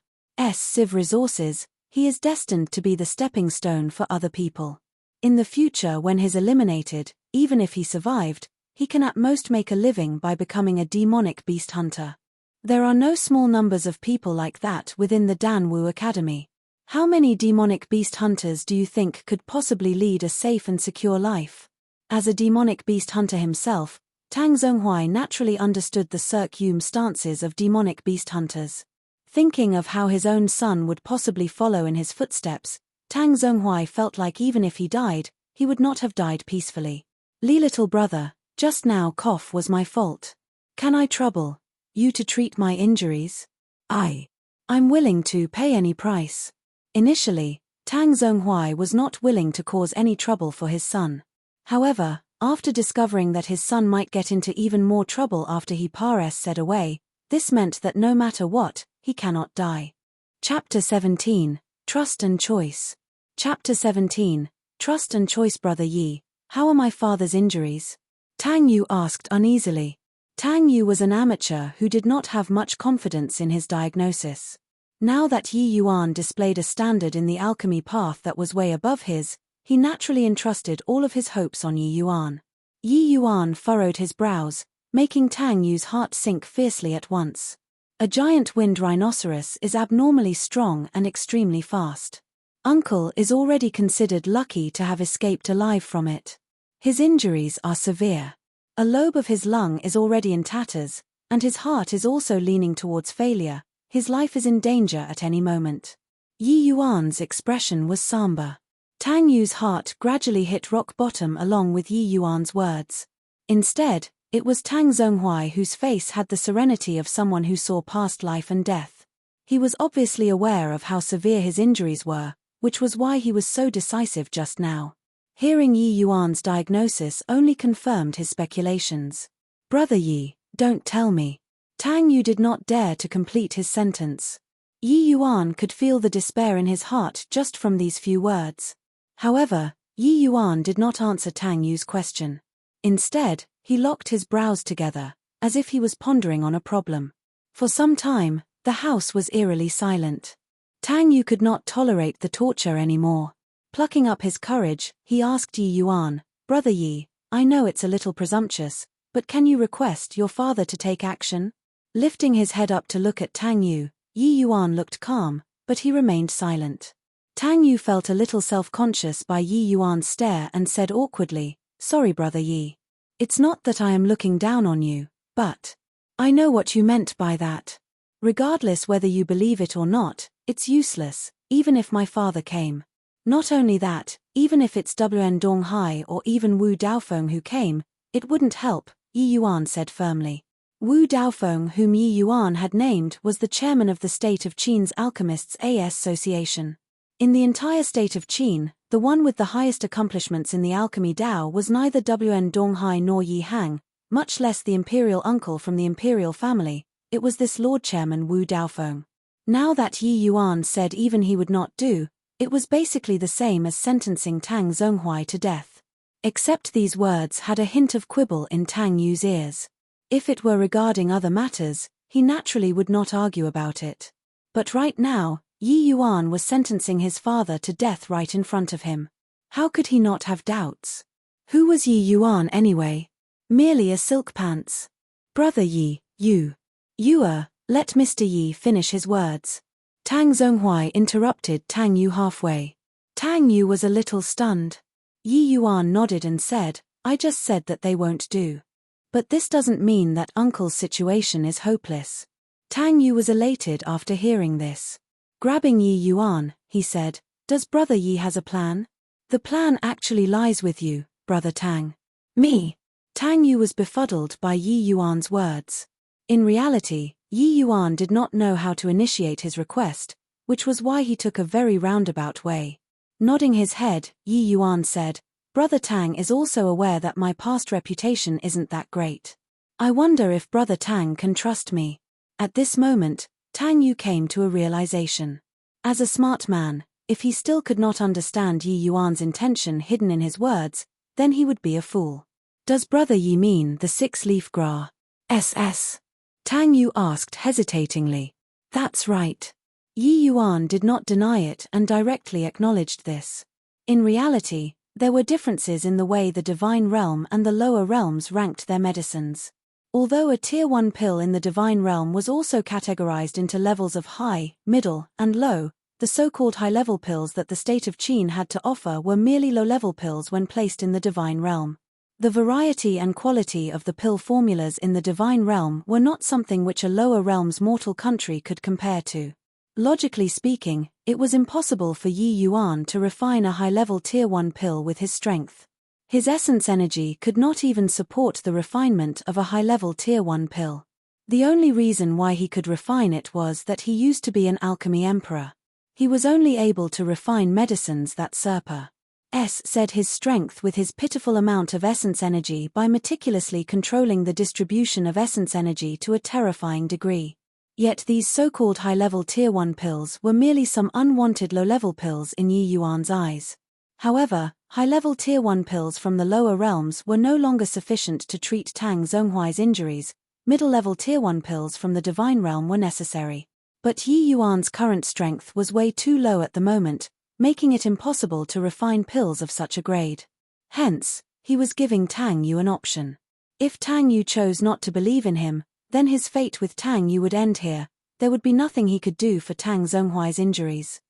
Civ resources, he is destined to be the stepping stone for other people. In the future when he's eliminated, even if he survived, he can at most make a living by becoming a demonic beast hunter. There are no small numbers of people like that within the Danwu Academy. How many demonic beast hunters do you think could possibly lead a safe and secure life? As a demonic beast hunter himself, Tang Zhonghuai naturally understood the circum stances of demonic beast hunters. Thinking of how his own son would possibly follow in his footsteps, Tang Zhonghuai felt like even if he died, he would not have died peacefully. Little brother, just now cough was my fault. Can I trouble you to treat my injuries? I'm willing to pay any price. Initially, Tang Zhonghuai was not willing to cause any trouble for his son. However, after discovering that his son might get into even more trouble after he said away, this meant that no matter what, he cannot die. Chapter 17, Trust and Choice. Chapter 17, Trust and Choice. Brother Yi, how are my father's injuries? Tang Yu asked uneasily. Tang Yu was an amateur who did not have much confidence in his diagnosis. Now that Yi Yuan displayed a standard in the alchemy path that was way above his, he naturally entrusted all of his hopes on Yi Yuan. Yi Yuan furrowed his brows, making Tang Yu's heart sink fiercely at once. A giant winged rhinoceros is abnormally strong and extremely fast. Uncle is already considered lucky to have escaped alive from it. His injuries are severe. A lobe of his lung is already in tatters, and his heart is also leaning towards failure. His life is in danger at any moment. Yi Yuan's expression was somber. Tang Yu's heart gradually hit rock bottom along with Yi Yuan's words. Instead, it was Tang Zhonghui whose face had the serenity of someone who saw past life and death. He was obviously aware of how severe his injuries were, which was why he was so decisive just now. Hearing Yi Yuan's diagnosis only confirmed his speculations. Brother Yi, don't tell me. Tang Yu did not dare to complete his sentence. Yi Yuan could feel the despair in his heart just from these few words. However, Yi Yuan did not answer Tang Yu's question. Instead, he locked his brows together, as if he was pondering on a problem. For some time, the house was eerily silent. Tang Yu could not tolerate the torture anymore. Plucking up his courage, he asked Yi Yuan, Brother Yi, I know it's a little presumptuous, but can you request your father to take action? Lifting his head up to look at Tang Yu, Yi Yuan looked calm, but he remained silent. Tang Yu felt a little self-conscious by Yi Yuan's stare and said awkwardly, Sorry Brother Yi. It's not that I am looking down on you, but I know what you meant by that. Regardless whether you believe it or not, it's useless, even if my father came. Not only that, even if it's Wn Donghai or even Wu Daofeng who came, it wouldn't help, Yi Yuan said firmly. Wu Daofeng, whom Yi Yuan had named, was the chairman of the state of Qin's Alchemists Association. In the entire state of Qin, the one with the highest accomplishments in the alchemy Dao was neither Wn Donghai nor Yi Hang, much less the imperial uncle from the imperial family. It was this Lord Chairman Wu Daofeng. Now that Yi Yuan said even he would not do, it was basically the same as sentencing Tang Zhonghui to death. Except these words had a hint of quibble in Tang Yu's ears. If it were regarding other matters, he naturally would not argue about it. But right now, Yi Yuan was sentencing his father to death right in front of him. How could he not have doubts? Who was Yi Yuan anyway? Merely a silk pants. Brother Yi, you let Mr. Yi finish his words. Tang Zhonghui interrupted Tang Yu halfway. Tang Yu was a little stunned. Yi Yuan nodded and said, I just said that they won't do. But this doesn't mean that Uncle's situation is hopeless. Tang Yu was elated after hearing this. Grabbing Yi Yuan, he said, Does Brother Yi has a plan? The plan actually lies with you, Brother Tang. Me? Tang Yu was befuddled by Yi Yuan's words. In reality, Yi Yuan did not know how to initiate his request, which was why he took a very roundabout way. Nodding his head, Yi Yuan said, Brother Tang is also aware that my past reputation isn't that great. I wonder if Brother Tang can trust me. At this moment, Tang Yu came to a realization. As a smart man, if he still could not understand Yi Yuan's intention hidden in his words, then he would be a fool. Does Brother Yi mean the six-leaf grass? SS? Tang Yu asked hesitatingly. That's right. Yi Yuan did not deny it and directly acknowledged this. In reality, there were differences in the way the divine realm and the lower realms ranked their medicines. Although a tier 1 pill in the divine realm was also categorized into levels of high, middle, and low, the so-called high-level pills that the state of Qin had to offer were merely low-level pills when placed in the divine realm. The variety and quality of the pill formulas in the divine realm were not something which a lower realm's mortal country could compare to. Logically speaking, it was impossible for Yi Yuan to refine a high-level tier 1 pill with his strength. His essence energy could not even support the refinement of a high-level tier 1 pill. The only reason why he could refine it was that he used to be an alchemy emperor. He was only able to refine medicines that surpass said his strength with his pitiful amount of essence energy by meticulously controlling the distribution of essence energy to a terrifying degree. Yet these so-called high-level tier 1 pills were merely some unwanted low-level pills in Yi Yuan's eyes. However, high-level tier 1 pills from the lower realms were no longer sufficient to treat Tang Zhonghui's injuries. Middle-level tier 1 pills from the divine realm were necessary. But Yi Yuan's current strength was way too low at the moment, making it impossible to refine pills of such a grade. Hence, he was giving Tang Yu an option. If Tang Yu chose not to believe in him, then his fate with Tang Yu would end here. There would be nothing he could do for Tang Zhonghuai's injuries.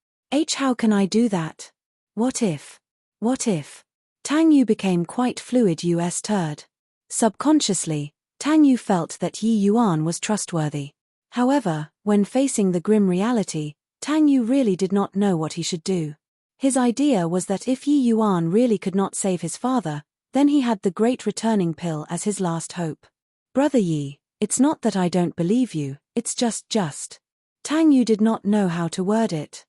How can I do that? What if? What if? Tang Yu became quite fluid US turd. Subconsciously, Tang Yu felt that Yi Yuan was trustworthy. However, when facing the grim reality, Tang Yu really did not know what he should do. His idea was that if Yi Yuan really could not save his father, then he had the great returning pill as his last hope. Brother Yi, it's not that I don't believe you, it's just. Tang Yu did not know how to word it.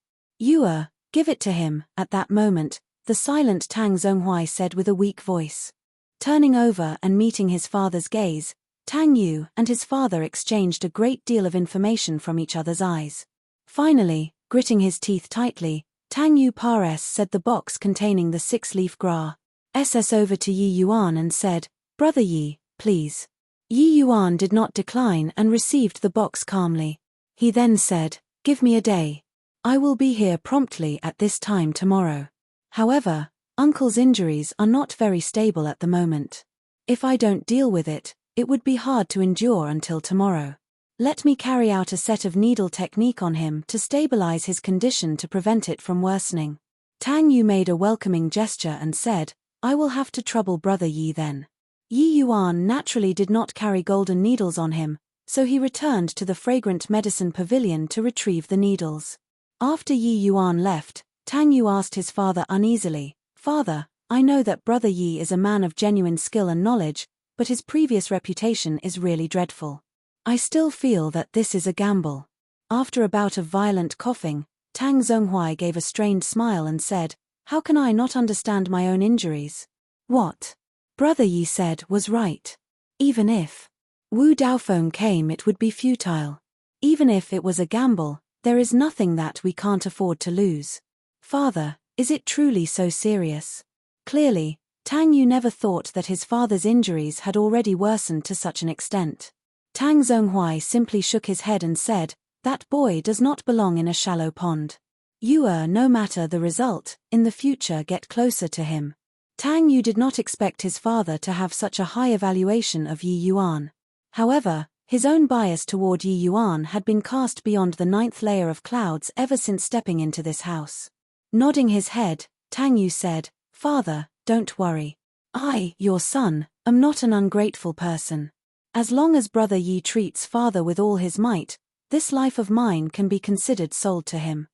Give it to him. At that moment, the silent Tang Zhonghuai said with a weak voice. Turning over and meeting his father's gaze, Tang Yu and his father exchanged a great deal of information from each other's eyes. Finally, gritting his teeth tightly, Tang Yu Pares said the box containing the 6-leaf gra SS over to Yi Yuan and said, Brother Yi, please. Yi Yuan did not decline and received the box calmly. He then said, give me a day. I will be here promptly at this time tomorrow. However, Uncle's injuries are not very stable at the moment. If I don't deal with it, it would be hard to endure until tomorrow. Let me carry out a set of needle technique on him to stabilize his condition to prevent it from worsening. Tang Yu made a welcoming gesture and said, I will have to trouble Brother Yi then. Yi Yuan naturally did not carry golden needles on him, so he returned to the fragrant medicine pavilion to retrieve the needles. After Yi Yuan left, Tang Yu asked his father uneasily, Father, I know that Brother Yi is a man of genuine skill and knowledge, but his previous reputation is really dreadful. I still feel that this is a gamble. After a bout of violent coughing, Tang Zhonghuai gave a strained smile and said, How can I not understand my own injuries? What Brother Yi said was right. Even if Wu Daofeng came, it would be futile. Even if it was a gamble, there is nothing that we can't afford to lose. Father, is it truly so serious? Clearly, Tang Yu never thought that his father's injuries had already worsened to such an extent. Tang Zhonghuai simply shook his head and said, That boy does not belong in a shallow pond. No matter the result, in the future get closer to him. Tang Yu did not expect his father to have such a high evaluation of Yi Yuan. However, his own bias toward Yi Yuan had been cast beyond the 9th layer of clouds ever since stepping into this house. Nodding his head, Tang Yu said, Father, don't worry. I, your son, am not an ungrateful person. As long as Brother Yi treats Father with all his might, this life of mine can be considered sold to him.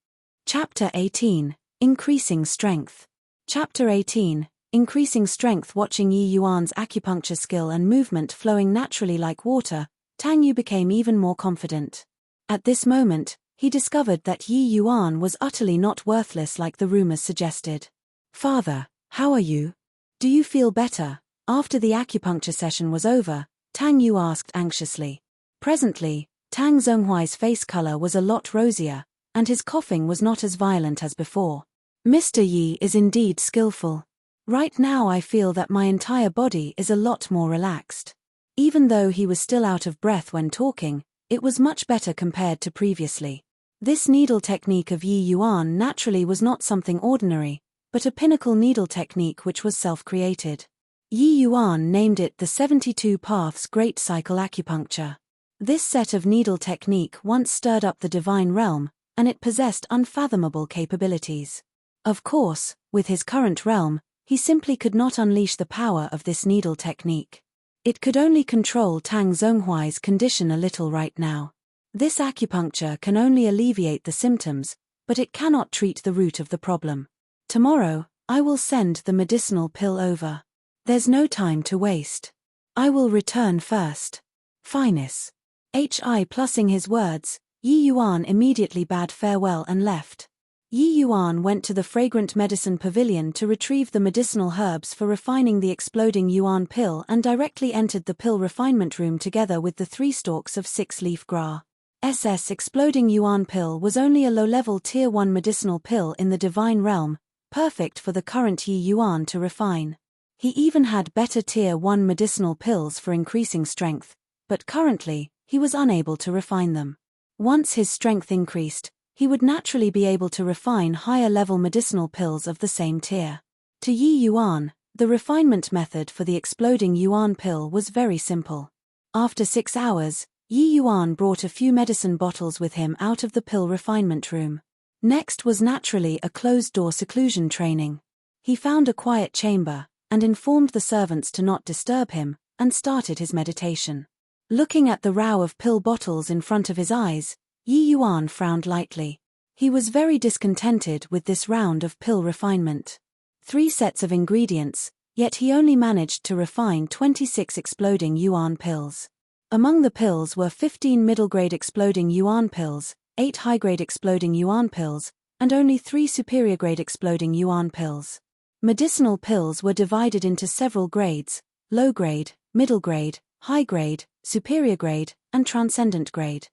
Chapter 18, Increasing Strength. Chapter 18, Increasing Strength. Watching Yi Yuan's acupuncture skill and movement flowing naturally like water, Tang Yu became even more confident. At this moment, he discovered that Yi Yuan was utterly not worthless like the rumors suggested. Father, how are you? Do you feel better? After the acupuncture session was over, Tang Yu asked anxiously. Presently, Tang Zhonghuai's face color was a lot rosier, and his coughing was not as violent as before. Mr. Yi is indeed skillful. Right now I feel that my entire body is a lot more relaxed. Even though he was still out of breath when talking, it was much better compared to previously. This needle technique of Yi Yuan naturally was not something ordinary, but a pinnacle needle technique which was self-created. Yi Yuan named it the 72 Paths Great Cycle Acupuncture. This set of needle technique once stirred up the divine realm, and it possessed unfathomable capabilities. Of course, with his current realm, he simply could not unleash the power of this needle technique. It could only control Tang Zhonghuai's condition a little right now. This acupuncture can only alleviate the symptoms, but it cannot treat the root of the problem. Tomorrow, I will send the medicinal pill over. There's no time to waste. I will return first. Finus. Plussing his words, Yi Yuan immediately bade farewell and left. Yi Yuan went to the fragrant medicine pavilion to retrieve the medicinal herbs for refining the exploding Yuan pill and directly entered the pill refinement room together with the 3 stalks of 6-leaf gra. Exploding Yuan pill was only a low-level Tier 1 medicinal pill in the divine realm, perfect for the current Yi Yuan to refine. He even had better Tier 1 medicinal pills for increasing strength, but currently, he was unable to refine them. Once his strength increased, he would naturally be able to refine higher-level medicinal pills of the same tier. To Yi Yuan, the refinement method for the exploding Yuan pill was very simple. After 6 hours, Yi Yuan brought a few medicine bottles with him out of the pill refinement room. Next was naturally a closed-door seclusion training. He found a quiet chamber, and informed the servants to not disturb him, and started his meditation. Looking at the row of pill bottles in front of his eyes, Yi Yuan frowned lightly. He was very discontented with this round of pill refinement. 3 sets of ingredients, yet he only managed to refine 26 exploding yuan pills. Among the pills were 15 middle-grade exploding yuan pills, 8 high-grade exploding yuan pills, and only 3 superior-grade exploding yuan pills. Medicinal pills were divided into several grades: low-grade, middle-grade, high-grade, superior-grade, and transcendent grade.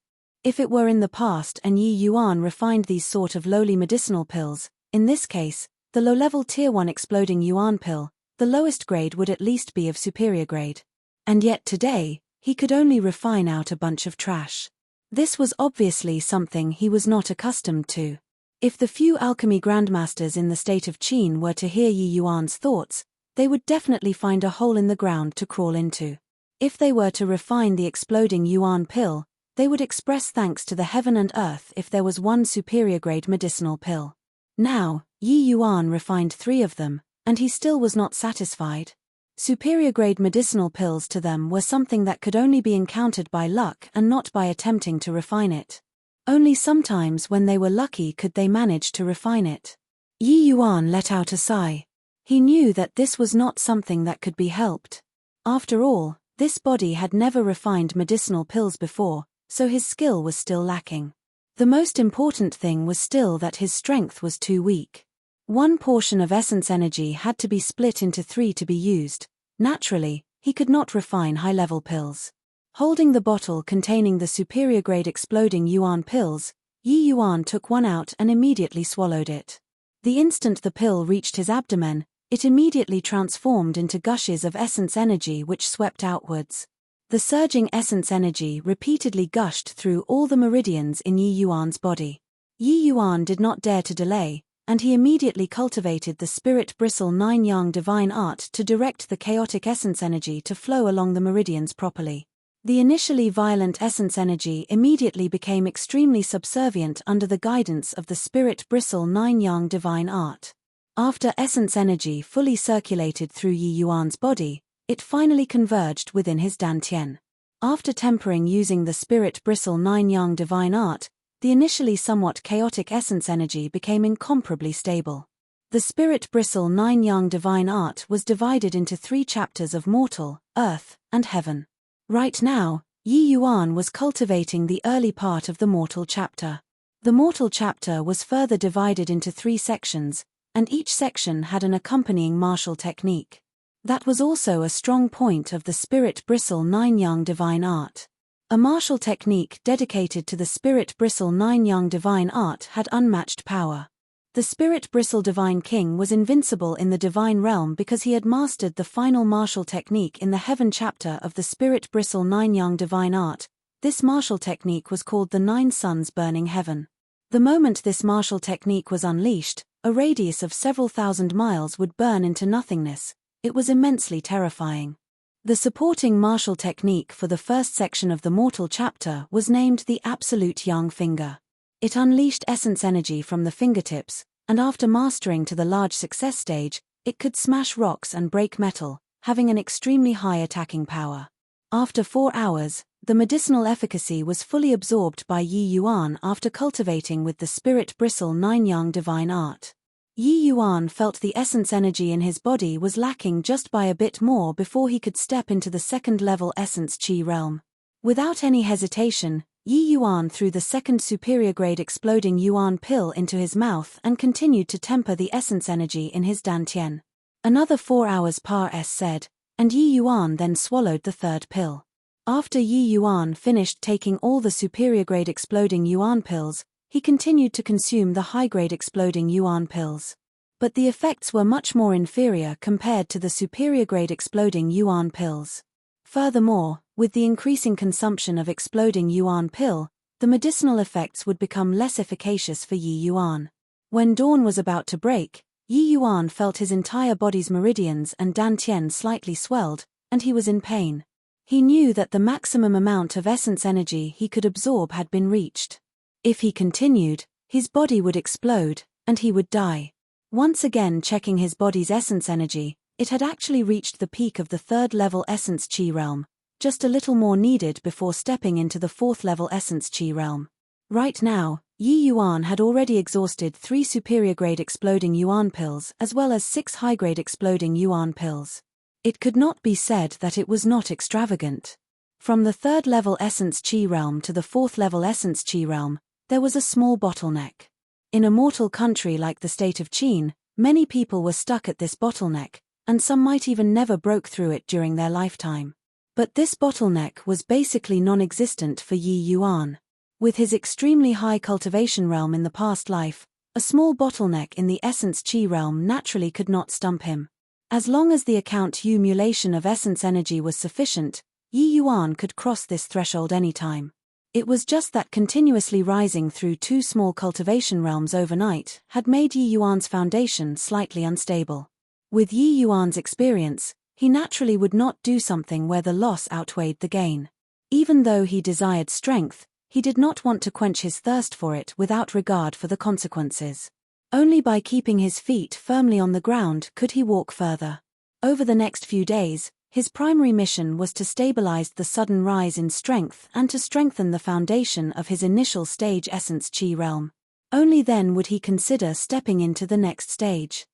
If it were in the past and Yi Yuan refined these sort of lowly medicinal pills, in this case, the low-level Tier 1 exploding yuan pill, the lowest grade would at least be of superior grade. And yet today, he could only refine out a bunch of trash. This was obviously something he was not accustomed to. If the few alchemy grandmasters in the state of Qin were to hear Yi Yuan's thoughts, they would definitely find a hole in the ground to crawl into. If they were to refine the exploding yuan pill, they would express thanks to the heaven and earth if there was one superior-grade medicinal pill. Now, Yi Yuan refined 3 of them, and he still was not satisfied. Superior-grade medicinal pills to them were something that could only be encountered by luck and not by attempting to refine it. Only sometimes when they were lucky could they manage to refine it. Yi Yuan let out a sigh. He knew that this was not something that could be helped. After all, this body had never refined medicinal pills before, so his skill was still lacking. The most important thing was still that his strength was too weak. One portion of essence energy had to be split into 3 to be used. Naturally, he could not refine high-level pills. Holding the bottle containing the superior-grade exploding yuan pills, Yi Yuan took one out and immediately swallowed it. The instant the pill reached his abdomen, it immediately transformed into gushes of essence energy which swept outwards. The surging essence energy repeatedly gushed through all the meridians in Yi Yuan's body. Yi Yuan did not dare to delay, and he immediately cultivated the spirit bristle 9-yang divine art to direct the chaotic essence energy to flow along the meridians properly. The initially violent essence energy immediately became extremely subservient under the guidance of the spirit bristle 9-yang divine art. After essence energy fully circulated through Yi Yuan's body, it finally converged within his dantian. After tempering using the spirit bristle 9-yang divine art, the initially somewhat chaotic essence energy became incomparably stable. The spirit bristle 9-yang divine art was divided into 3 chapters of mortal, earth, and heaven. Right now, Yi Yuan was cultivating the early part of the mortal chapter. The mortal chapter was further divided into 3 sections, and each section had an accompanying martial technique. That was also a strong point of the spirit bristle 9-yang divine art. A martial technique dedicated to the spirit bristle 9-yang divine art had unmatched power. The spirit bristle divine king was invincible in the divine realm because he had mastered the final martial technique in the heaven chapter of the spirit bristle 9-yang divine art. This martial technique was called the 9 suns burning heaven. The moment this martial technique was unleashed, a radius of several thousand miles would burn into nothingness. It was immensely terrifying. The supporting martial technique for the first section of the mortal chapter was named the Absolute Yang Finger. It unleashed essence energy from the fingertips, and after mastering to the large success stage, it could smash rocks and break metal, having an extremely high attacking power. After 4 hours, the medicinal efficacy was fully absorbed by Yi Yuan after cultivating with the spirit bristle 9-yang divine art. Yi Yuan felt the essence energy in his body was lacking just by a bit more before he could step into the second-level essence qi realm. Without any hesitation, Yi Yuan threw the second superior-grade exploding yuan pill into his mouth and continued to temper the essence energy in his dantian. Another 4 hours said, and Yi Yuan then swallowed the 3rd pill. After Yi Yuan finished taking all the superior-grade exploding yuan pills, he continued to consume the high-grade exploding yuan pills. But the effects were much more inferior compared to the superior-grade exploding yuan pills. Furthermore, with the increasing consumption of exploding yuan pill, the medicinal effects would become less efficacious for Yi Yuan. When dawn was about to break, Yi Yuan felt his entire body's meridians and dantian slightly swelled, and he was in pain. He knew that the maximum amount of essence energy he could absorb had been reached. If he continued, his body would explode, and he would die. Once again checking his body's essence energy, it had actually reached the peak of the 3rd level essence chi realm, just a little more needed before stepping into the 4th level essence chi realm. Right now, Yi Yuan had already exhausted 3 superior grade exploding yuan pills as well as 6 high grade exploding yuan pills. It could not be said that it was not extravagant. From the 3rd level essence chi realm to the 4th level essence chi realm, there was a small bottleneck. In a mortal country like the state of Qin, many people were stuck at this bottleneck, and some might even never broke through it during their lifetime. But this bottleneck was basically non-existent for Yi Yuan. With his extremely high cultivation realm in the past life, a small bottleneck in the essence chi realm naturally could not stump him. As long as the accumulation of essence energy was sufficient, Yi Yuan could cross this threshold anytime. It was just that continuously rising through 2 small cultivation realms overnight had made Yi Yuan's foundation slightly unstable. With Yi Yuan's experience, he naturally would not do something where the loss outweighed the gain. Even though he desired strength, he did not want to quench his thirst for it without regard for the consequences. Only by keeping his feet firmly on the ground could he walk further. Over the next few days, his primary mission was to stabilize the sudden rise in strength and to strengthen the foundation of his initial stage essence chi realm. Only then would he consider stepping into the next stage.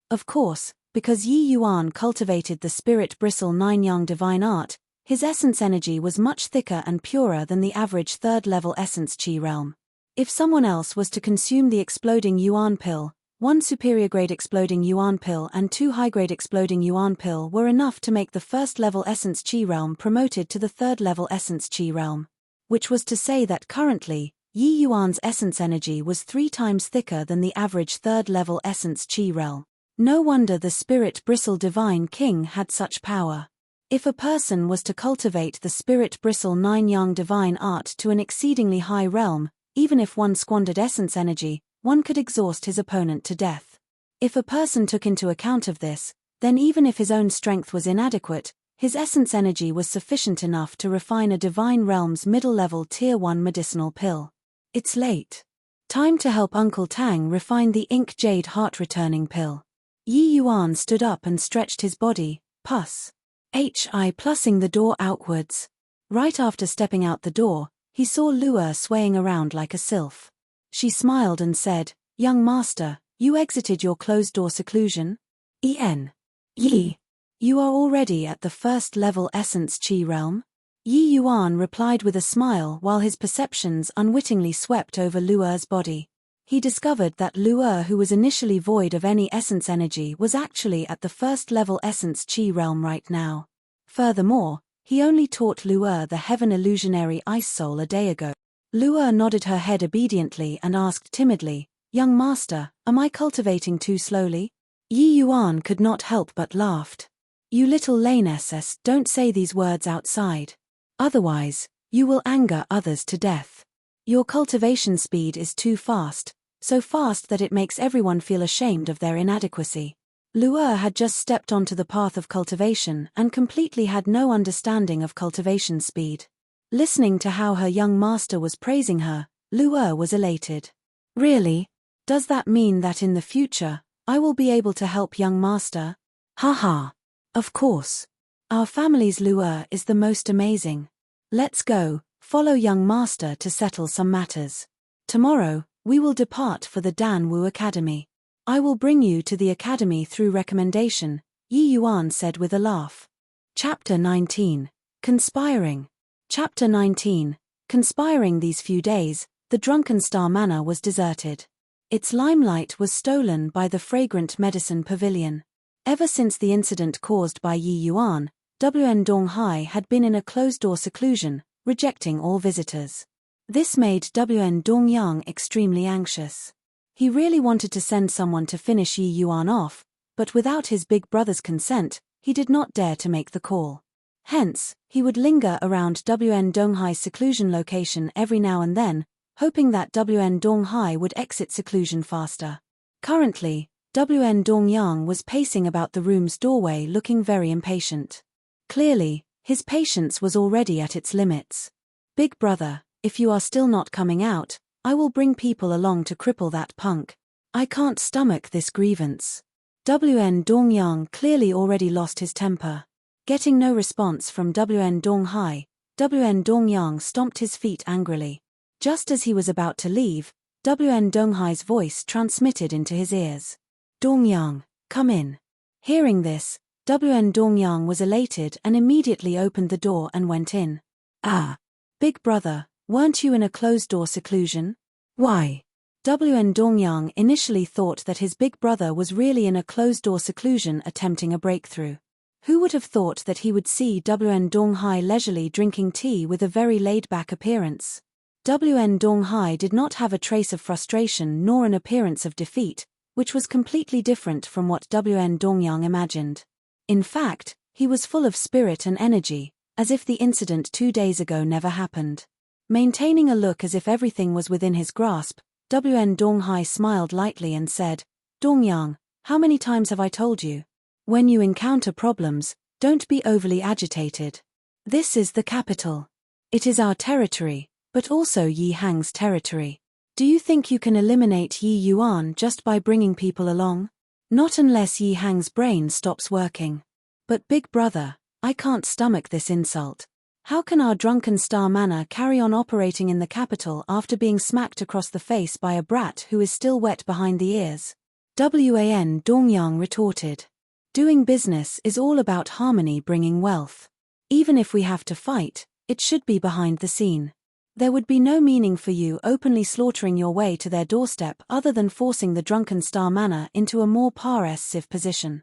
Of course, because Yi Yuan cultivated the spirit bristle 9 yang divine art, his essence energy was much thicker and purer than the average 3rd level essence chi realm. If someone else was to consume the exploding yuan pill, 1 superior grade exploding yuan pill and 2 high grade exploding yuan pill were enough to make the 1st level essence chi realm promoted to the 3rd level essence chi realm. Which was to say that currently, Yi Yuan's essence energy was 3 times thicker than the average 3rd level essence chi realm. No wonder the spirit bristle divine king had such power. If a person was to cultivate the spirit bristle 9 yang divine art to an exceedingly high realm, even if one squandered essence energy, one could exhaust his opponent to death. If a person took into account of this, then even if his own strength was inadequate, his essence energy was sufficient enough to refine a divine realm's middle-level Tier 1 medicinal pill. It's late. Time to help Uncle Tang refine the ink jade heart-returning pill. Yi Yuan stood up and stretched his body, plussing the door outwards. Right after stepping out the door, he saw Luer swaying around like a sylph. She smiled and said, "Young master, you exited your closed-door seclusion? Yi. You are already at the 1st level essence chi realm?" Yi Yuan replied with a smile while his perceptions unwittingly swept over Luer's body. He discovered that Luer, who was initially void of any essence energy, was actually at the 1st level essence chi realm right now. Furthermore, he only taught Luer the heaven illusionary ice soul a day ago. Luer nodded her head obediently and asked timidly, "Young master, am I cultivating too slowly?" Yi Yuan could not help but laughed. "You little lioness, don't say these words outside. Otherwise, you will anger others to death. Your cultivation speed is too fast, so fast that it makes everyone feel ashamed of their inadequacy." Luer had just stepped onto the path of cultivation and completely had no understanding of cultivation speed. Listening to how her young master was praising her, Luer was elated. "Really? Does that mean that in the future, I will be able to help young master?" "Haha. Of course. Our family's Luer is the most amazing. Let's go, follow young master to settle some matters. Tomorrow, we will depart for the Dan Wu Academy. I will bring you to the academy through recommendation," Yi Yuan said with a laugh. Chapter 19. Conspiring. Chapter 19. Conspiring. These few days, the Drunken Star Manor was deserted. Its limelight was stolen by the fragrant medicine pavilion. Ever since the incident caused by Yi Yuan, Wn Donghai had been in a closed-door seclusion, rejecting all visitors. This made Wn Dongyang extremely anxious. He really wanted to send someone to finish Yi Yuan off, but without his big brother's consent, he did not dare to make the call. Hence, he would linger around Wn Donghai's seclusion location every now and then, hoping that Wn Donghai would exit seclusion faster. Currently, Wn Dongyang was pacing about the room's doorway looking very impatient. Clearly, His patience was already at its limits. Big brother, if you are still not coming out, I will bring people along to cripple that punk. I can't stomach this grievance. WN Dongyang clearly already lost his temper. Getting no response from WN Donghai, WN Dongyang stomped his feet angrily. Just as he was about to leave, WN Donghai's voice transmitted into his ears. Dongyang, come in. Hearing this, WN Dongyang was elated and immediately opened the door and went in. Ah! Big brother, weren't you in a closed-door seclusion? Why? WN Dongyang initially thought that his big brother was really in a closed-door seclusion attempting a breakthrough. Who would have thought that he would see WN Donghai leisurely drinking tea with a very laid-back appearance? WN Donghai did not have a trace of frustration nor an appearance of defeat, which was completely different from what WN Dongyang imagined. In fact, he was full of spirit and energy, as if the incident 2 days ago never happened. Maintaining a look as if everything was within his grasp, WN Donghai smiled lightly and said, Dongyang, how many times have I told you? When you encounter problems, don't be overly agitated. This is the capital. It is our territory, but also Yi Hang's territory. Do you think you can eliminate Yi Yuan just by bringing people along? Not unless Yi Hang's brain stops working. But big brother, I can't stomach this insult. How can our drunken star manor carry on operating in the capital after being smacked across the face by a brat who is still wet behind the ears? WAN Dongyang retorted. Doing business is all about harmony bringing wealth. Even if we have to fight, it should be behind the scene. There would be no meaning for you openly slaughtering your way to their doorstep other than forcing the drunken star manor into a more passive position.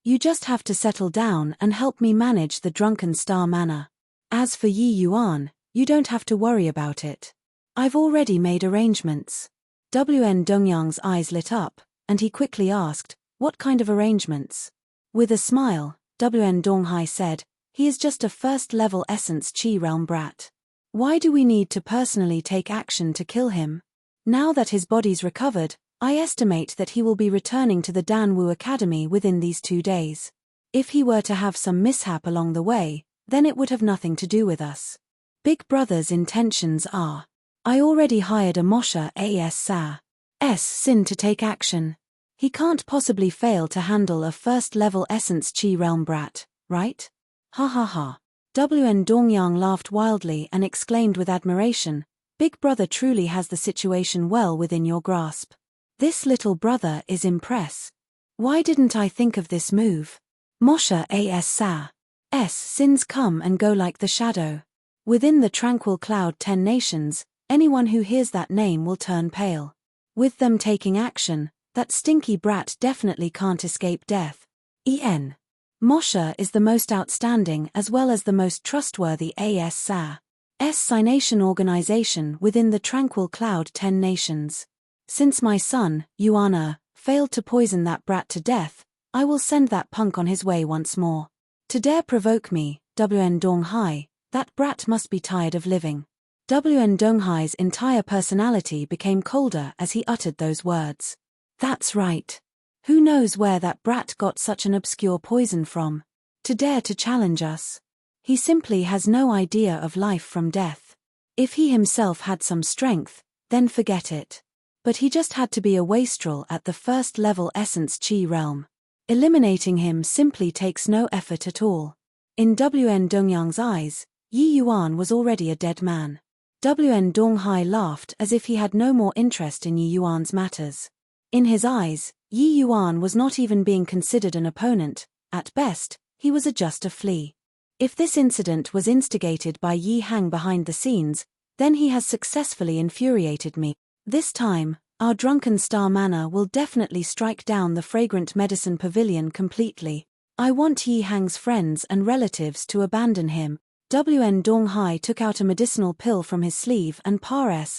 You just have to settle down and help me manage the drunken star manor. As for Yi Yuan, you don't have to worry about it. I've already made arrangements. WN Dongyang's eyes lit up, and he quickly asked, what kind of arrangements? With a smile, WN Donghai said, he is just a first-level Essence Chi Realm brat. Why do we need to personally take action to kill him? Now that his body's recovered, I estimate that he will be returning to the Danwu Academy within these 2 days. If he were to have some mishap along the way, then it would have nothing to do with us. Big brother's intentions are. I already hired a Mosha S. Sin to take action. He can't possibly fail to handle a first-level Essence Chi Realm brat, right? Ha ha ha. WN Dongyang laughed wildly and exclaimed with admiration, Big brother truly has the situation well within your grasp. This little brother is impressed. Why didn't I think of this move? Mosha S. Sins come and go like the shadow. Within the tranquil cloud 10 nations, anyone who hears that name will turn pale. With them taking action, that stinky brat definitely can't escape death. Mosha is the most outstanding as well as the most trustworthy Nation organization within the tranquil cloud 10 nations. Since my son, Yuana, failed to poison that brat to death, I will send that punk on his way once more. To dare provoke me, WN Donghai, that brat must be tired of living. WN Donghai's entire personality became colder as he uttered those words. That's right. Who knows where that brat got such an obscure poison from? To dare to challenge us. He simply has no idea of life from death. If he himself had some strength, then forget it. But he just had to be a wastrel at the first-level Essence Chi realm. Eliminating him simply takes no effort at all. In WN Dongyang's eyes, Yi Yuan was already a dead man. WN Donghai laughed as if he had no more interest in Yi Yuan's matters. In his eyes, Yi Yuan was not even being considered an opponent. At best, he was just a flea. If this incident was instigated by Yi Hang behind the scenes, then he has successfully infuriated me. This time, our drunken star manor will definitely strike down the fragrant medicine pavilion completely. I want Yi Hang's friends and relatives to abandon him. WN Donghai took out a medicinal pill from his sleeve and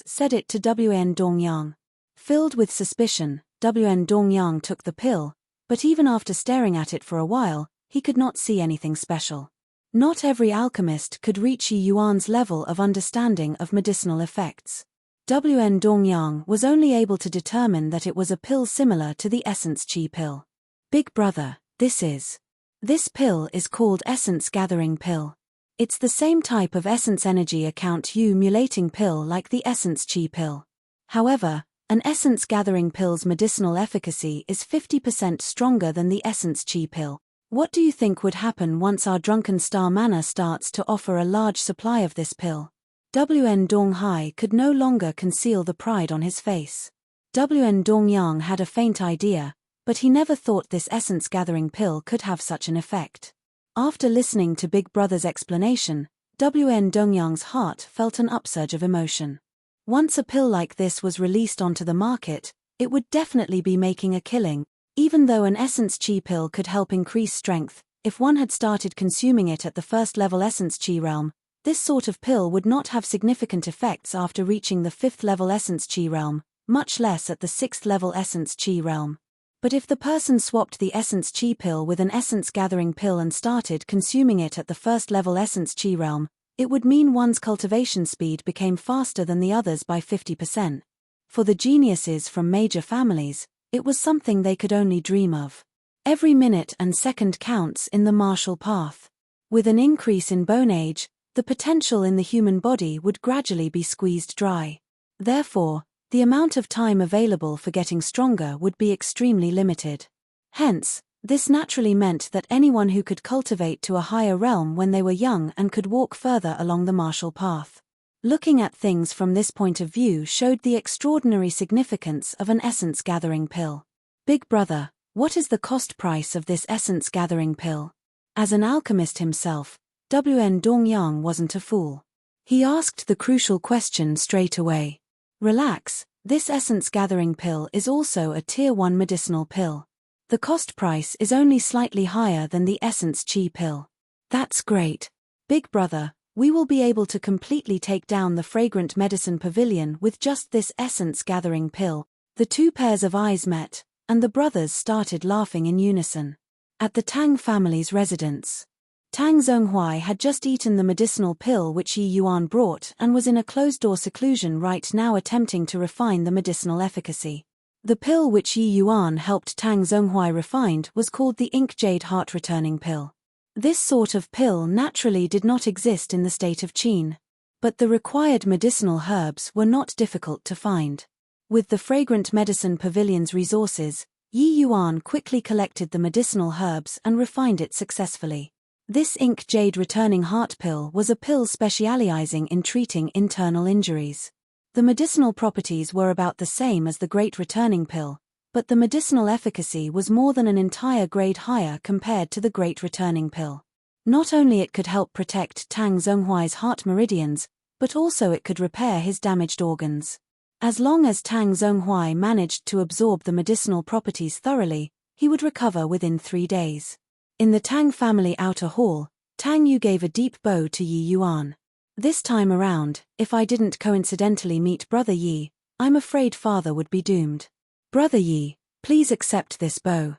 said it to WN Dongyang. Filled with suspicion, WN Dongyang took the pill, but even after staring at it for a while, he could not see anything special. Not every alchemist could reach Yi Yuan's level of understanding of medicinal effects. WN Dongyang was only able to determine that it was a pill similar to the Essence Chi pill. Big brother, this is. This pill is called essence gathering pill. It's the same type of essence energy accumulating pill like the essence chi pill. However, an essence gathering pill's medicinal efficacy is 50% stronger than the essence chi pill. What do you think would happen once our drunken star manna starts to offer a large supply of this pill? Wn Dong Hai could no longer conceal the pride on his face. Wn Dong Yang had a faint idea, but he never thought this essence gathering pill could have such an effect. After listening to Big Brother's explanation, Wn Dong Yang's heart felt an upsurge of emotion. Once a pill like this was released onto the market, it would definitely be making a killing. Even though an essence chi pill could help increase strength, if one had started consuming it at the first level essence chi realm, this sort of pill would not have significant effects after reaching the 5th level essence chi realm, much less at the 6th level essence chi realm. But if the person swapped the essence chi pill with an essence gathering pill and started consuming it at the 1st level essence chi realm, it would mean one's cultivation speed became faster than the others by 50%. For the geniuses from major families, it was something they could only dream of. Every minute and second counts in the martial path. With an increase in bone age, the potential in the human body would gradually be squeezed dry. Therefore, the amount of time available for getting stronger would be extremely limited. Hence, this naturally meant that anyone who could cultivate to a higher realm when they were young and could walk further along the martial path. Looking at things from this point of view showed the extraordinary significance of an essence gathering pill. Big Brother, what is the cost price of this essence gathering pill? As an alchemist himself, Wn Dong Yang wasn't a fool. He asked the crucial question straight away. Relax, this essence gathering pill is also a tier 1 medicinal pill. The cost price is only slightly higher than the essence chi pill. That's great. Big Brother, we will be able to completely take down the fragrant medicine pavilion with just this essence gathering pill. The two pairs of eyes met, and the brothers started laughing in unison. At the Tang family's residence, Tang Zhonghui had just eaten the medicinal pill which Yi Yuan brought and was in a closed-door seclusion right now attempting to refine the medicinal efficacy. The pill which Yi Yuan helped Tang Zhonghui refine was called the Ink Jade Heart Returning Pill. This sort of pill naturally did not exist in the state of Qin. But the required medicinal herbs were not difficult to find. With the fragrant medicine pavilion's resources, Yi Yuan quickly collected the medicinal herbs and refined it successfully. This Ink Jade Returning Heart Pill was a pill specializing in treating internal injuries. The medicinal properties were about the same as the Great Returning Pill, but the medicinal efficacy was more than an entire grade higher compared to the Great Returning Pill. Not only it could help protect Tang Zhonghui's heart meridians, but also it could repair his damaged organs. As long as Tang Zhonghui managed to absorb the medicinal properties thoroughly, he would recover within 3 days. In the Tang family outer hall, Tang Yu gave a deep bow to Yi Yuan. This time around, if I didn't coincidentally meet Brother Yi, I'm afraid Father would be doomed. Brother Yi, please accept this bow.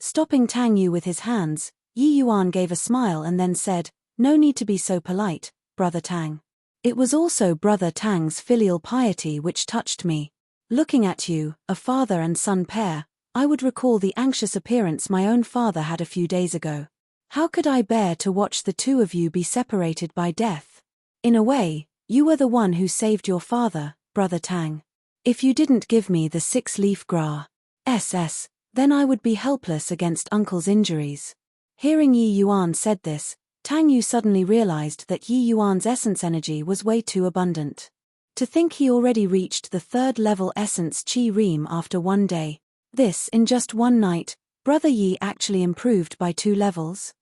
Stopping Tang Yu with his hands, Yi Yuan gave a smile and then said, no need to be so polite, Brother Tang. It was also Brother Tang's filial piety which touched me. Looking at you, a father and son pair, I would recall the anxious appearance my own father had a few days ago. How could I bear to watch the two of you be separated by death? In a way, you were the one who saved your father, Brother Tang. If you didn't give me the 6-leaf grass, then I would be helpless against Uncle's injuries. Hearing Yi Yuan said this, Tang Yu suddenly realized that Yi Yuan's essence energy was way too abundant. To think he already reached the 3rd level essence chi ream after 1 day. This, in just 1 night, Brother Yi actually improved by 2 levels?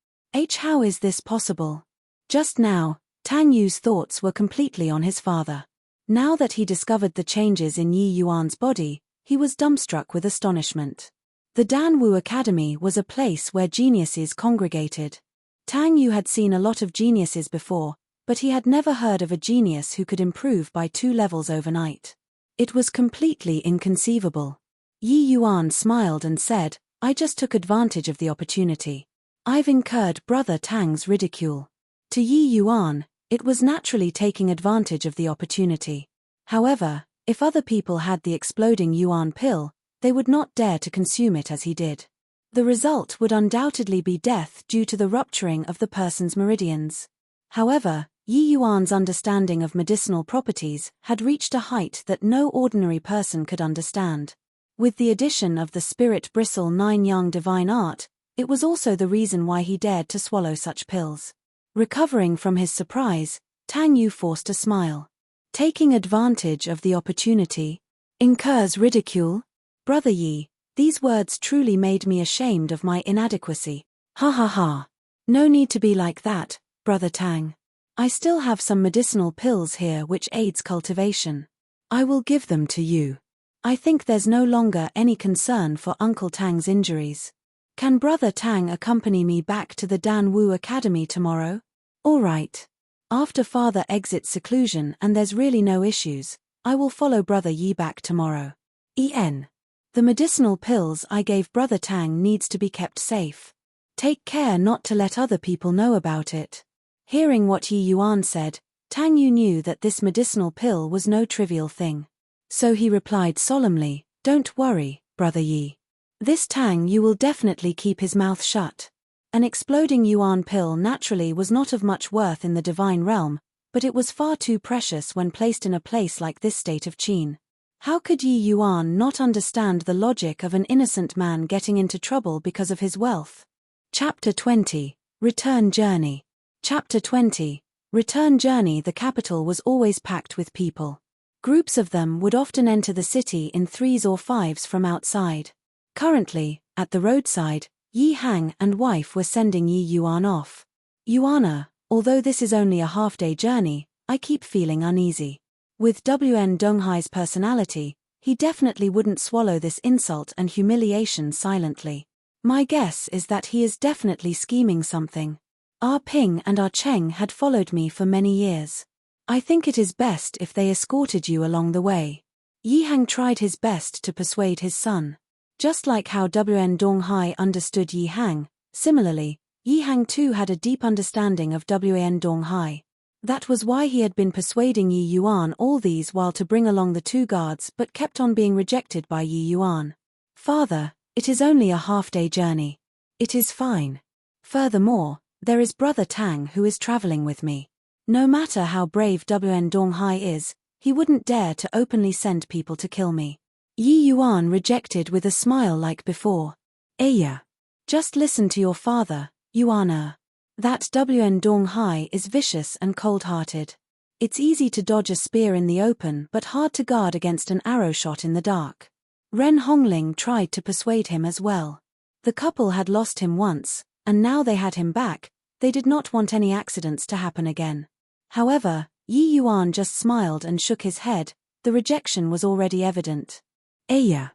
How is this possible? Just now, Tang Yu's thoughts were completely on his father. Now that he discovered the changes in Yi Yuan's body, he was dumbstruck with astonishment. The Danwu Academy was a place where geniuses congregated. Tang Yu had seen a lot of geniuses before, but he had never heard of a genius who could improve by 2 levels overnight. It was completely inconceivable. Yi Yuan smiled and said, I just took advantage of the opportunity. I've incurred Brother Tang's ridicule. To Yi Yuan, it was naturally taking advantage of the opportunity. However, if other people had the exploding Yuan pill, they would not dare to consume it as he did. The result would undoubtedly be death due to the rupturing of the person's meridians. However, Yi Yuan's understanding of medicinal properties had reached a height that no ordinary person could understand. With the addition of the spirit bristle 9 Yang divine art, it was also the reason why he dared to swallow such pills. Recovering from his surprise, Tang Yu forced a smile. Taking advantage of the opportunity, incurs ridicule? Brother Yi, these words truly made me ashamed of my inadequacy. Ha ha ha. No need to be like that, Brother Tang. I still have some medicinal pills here which aids cultivation. I will give them to you. I think there's no longer any concern for Uncle Tang's injuries. Can Brother Tang accompany me back to the Dan Wu Academy tomorrow? All right. After Father exits seclusion and there's really no issues, I will follow Brother Yi back tomorrow. The medicinal pills I gave Brother Tang needs to be kept safe. Take care not to let other people know about it. Hearing what Yi Yuan said, Tang Yu knew that this medicinal pill was no trivial thing. So he replied solemnly, "Don't worry, Brother Yi. This Tang Yu will definitely keep his mouth shut." An exploding yuan pill naturally was not of much worth in the divine realm, but it was far too precious when placed in a place like this state of Qin. How could Yi Yuan not understand the logic of an innocent man getting into trouble because of his wealth? Chapter 20, Return Journey. Chapter 20, Return Journey. The capital was always packed with people. Groups of them would often enter the city in 3s or 5s from outside. Currently, at the roadside, Yi Hang and wife were sending Yi Yuan off. "Yuana, although this is only a half-day journey, I keep feeling uneasy." With WN Donghai's personality, he definitely wouldn't swallow this insult and humiliation silently. My guess is that he is definitely scheming something. Ah Ping and Ah Cheng had followed me for many years. I think it is best if they escorted you along the way. Yi Hang tried his best to persuade his son. Just like how WN Donghai understood Yi Hang, similarly, Yi Hang too had a deep understanding of WN Donghai. That was why he had been persuading Yi Yuan all these while to bring along the 2 guards but kept on being rejected by Yi Yuan. "Father, it is only a half-day journey. It is fine. Furthermore, there is Brother Tang who is traveling with me. No matter how brave WN Donghai is, he wouldn't dare to openly send people to kill me." Yi Yuan rejected with a smile like before. "Aya. Just listen to your father, Yuana. That WN Donghai is vicious and cold-hearted. It's easy to dodge a spear in the open but hard to guard against an arrow shot in the dark." Ren Hongling tried to persuade him as well. The couple had lost him once, and now they had him back. They did not want any accidents to happen again. However, Yi Yuan just smiled and shook his head. The rejection was already evident. "Aya.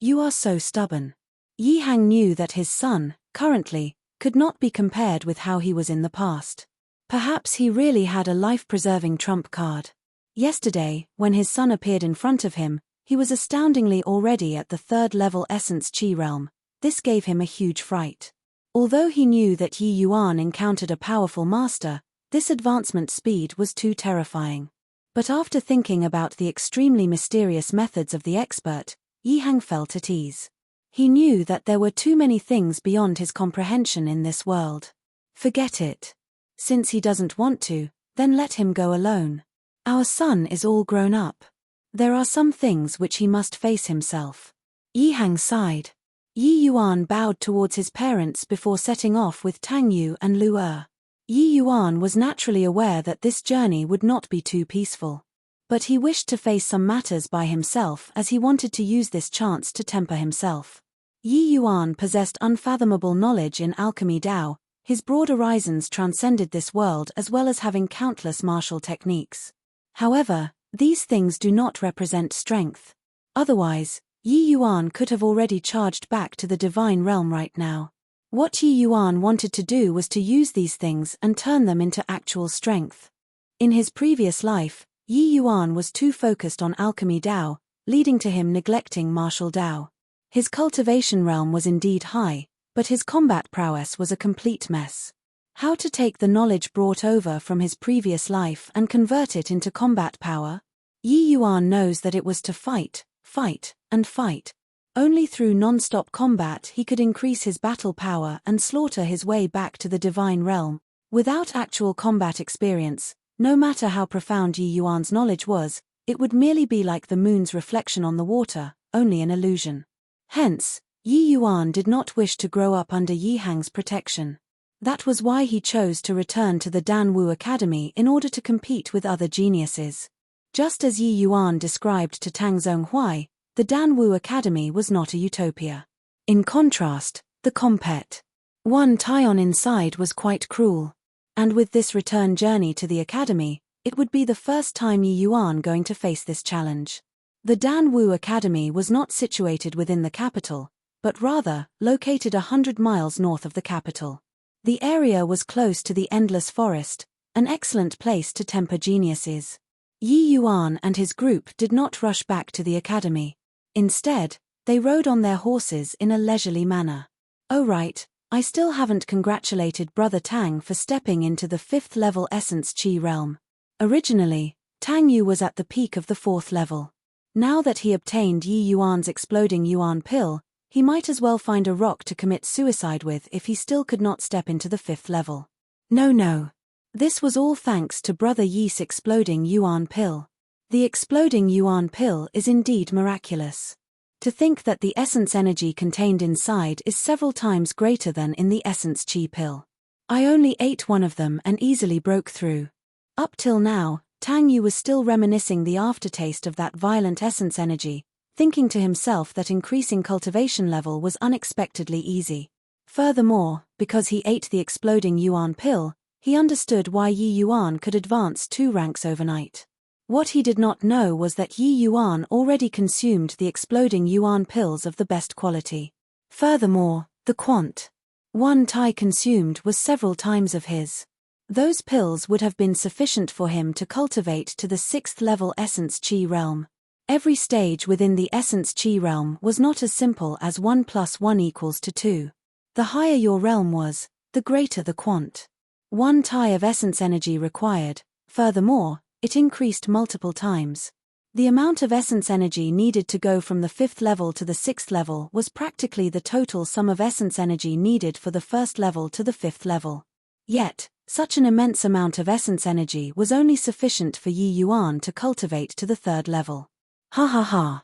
You are so stubborn." Yi Hang knew that his son, currently, could not be compared with how he was in the past. Perhaps he really had a life-preserving trump card. Yesterday, when his son appeared in front of him, he was astoundingly already at the 3rd-level Essence Qi realm. This gave him a huge fright. Although he knew that Yi Yuan encountered a powerful master, this advancement speed was too terrifying. But after thinking about the extremely mysterious methods of the expert, Yi Hang felt at ease. He knew that there were too many things beyond his comprehension in this world. Forget it. Since he doesn't want to, then let him go alone. Our son is all grown up. There are some things which he must face himself. Yi Hang sighed. Yi Yuan bowed towards his parents before setting off with Tang Yu and Lu Er. Yi Yuan was naturally aware that this journey would not be too peaceful. But he wished to face some matters by himself as he wanted to use this chance to temper himself. Yi Yuan possessed unfathomable knowledge in alchemy Dao. His broad horizons transcended this world as well as having countless martial techniques. However, these things do not represent strength. Otherwise, Yi Yuan could have already charged back to the divine realm right now. What Yi Yuan wanted to do was to use these things and turn them into actual strength. In his previous life, Yi Yuan was too focused on alchemy Dao, leading to him neglecting martial Dao. His cultivation realm was indeed high, but his combat prowess was a complete mess. How to take the knowledge brought over from his previous life and convert it into combat power? Yi Yuan knows that it was to fight, fight, and fight. Only through non-stop combat he could increase his battle power and slaughter his way back to the divine realm. Without actual combat experience, no matter how profound Yi Yuan's knowledge was, it would merely be like the moon's reflection on the water, only an illusion. Hence, Yi Yuan did not wish to grow up under Yi Hang's protection. That was why he chose to return to the Danwu Academy in order to compete with other geniuses. Just as Yi Yuan described to Tang Zhonghuai, the Danwu Academy was not a utopia. In contrast, the compet. One Taion inside was quite cruel. And with this return journey to the academy, it would be the first time Yi Yuan going to face this challenge. The Danwu Academy was not situated within the capital, but rather, located 100 miles north of the capital. The area was close to the endless forest, an excellent place to temper geniuses. Yi Yuan and his group did not rush back to the academy. Instead, they rode on their horses in a leisurely manner. Oh right, I still haven't congratulated Brother Tang for stepping into the 5th level Essence Qi realm. Originally, Tang Yu was at the peak of the 4th level. Now that he obtained Yi Yuan's exploding Yuan pill, he might as well find a rock to commit suicide with if he still could not step into the 5th level. No. This was all thanks to Brother Yi's exploding Yuan pill. The exploding Yuan pill is indeed miraculous. To think that the essence energy contained inside is several times greater than in the essence Qi pill. I only ate one of them and easily broke through. Up till now, Tang Yu was still reminiscing the aftertaste of that violent essence energy, thinking to himself that increasing cultivation level was unexpectedly easy. Furthermore, because he ate the exploding Yuan pill, he understood why Yi Yuan could advance 2 ranks overnight. What he did not know was that Yi Yuan already consumed the exploding Yuan pills of the best quality. Furthermore, the quant. 1 Tai consumed was several times of his. Those pills would have been sufficient for him to cultivate to the 6th level Essence Qi realm. Every stage within the Essence Qi realm was not as simple as 1 + 1 = 2. The higher your realm was, the greater the quant. 1 Tai of essence energy required. Furthermore, it increased multiple times. The amount of essence energy needed to go from the 5th level to the 6th level was practically the total sum of essence energy needed for the 1st level to the 5th level. Yet, such an immense amount of essence energy was only sufficient for Yi Yuan to cultivate to the 3rd level. Ha ha ha.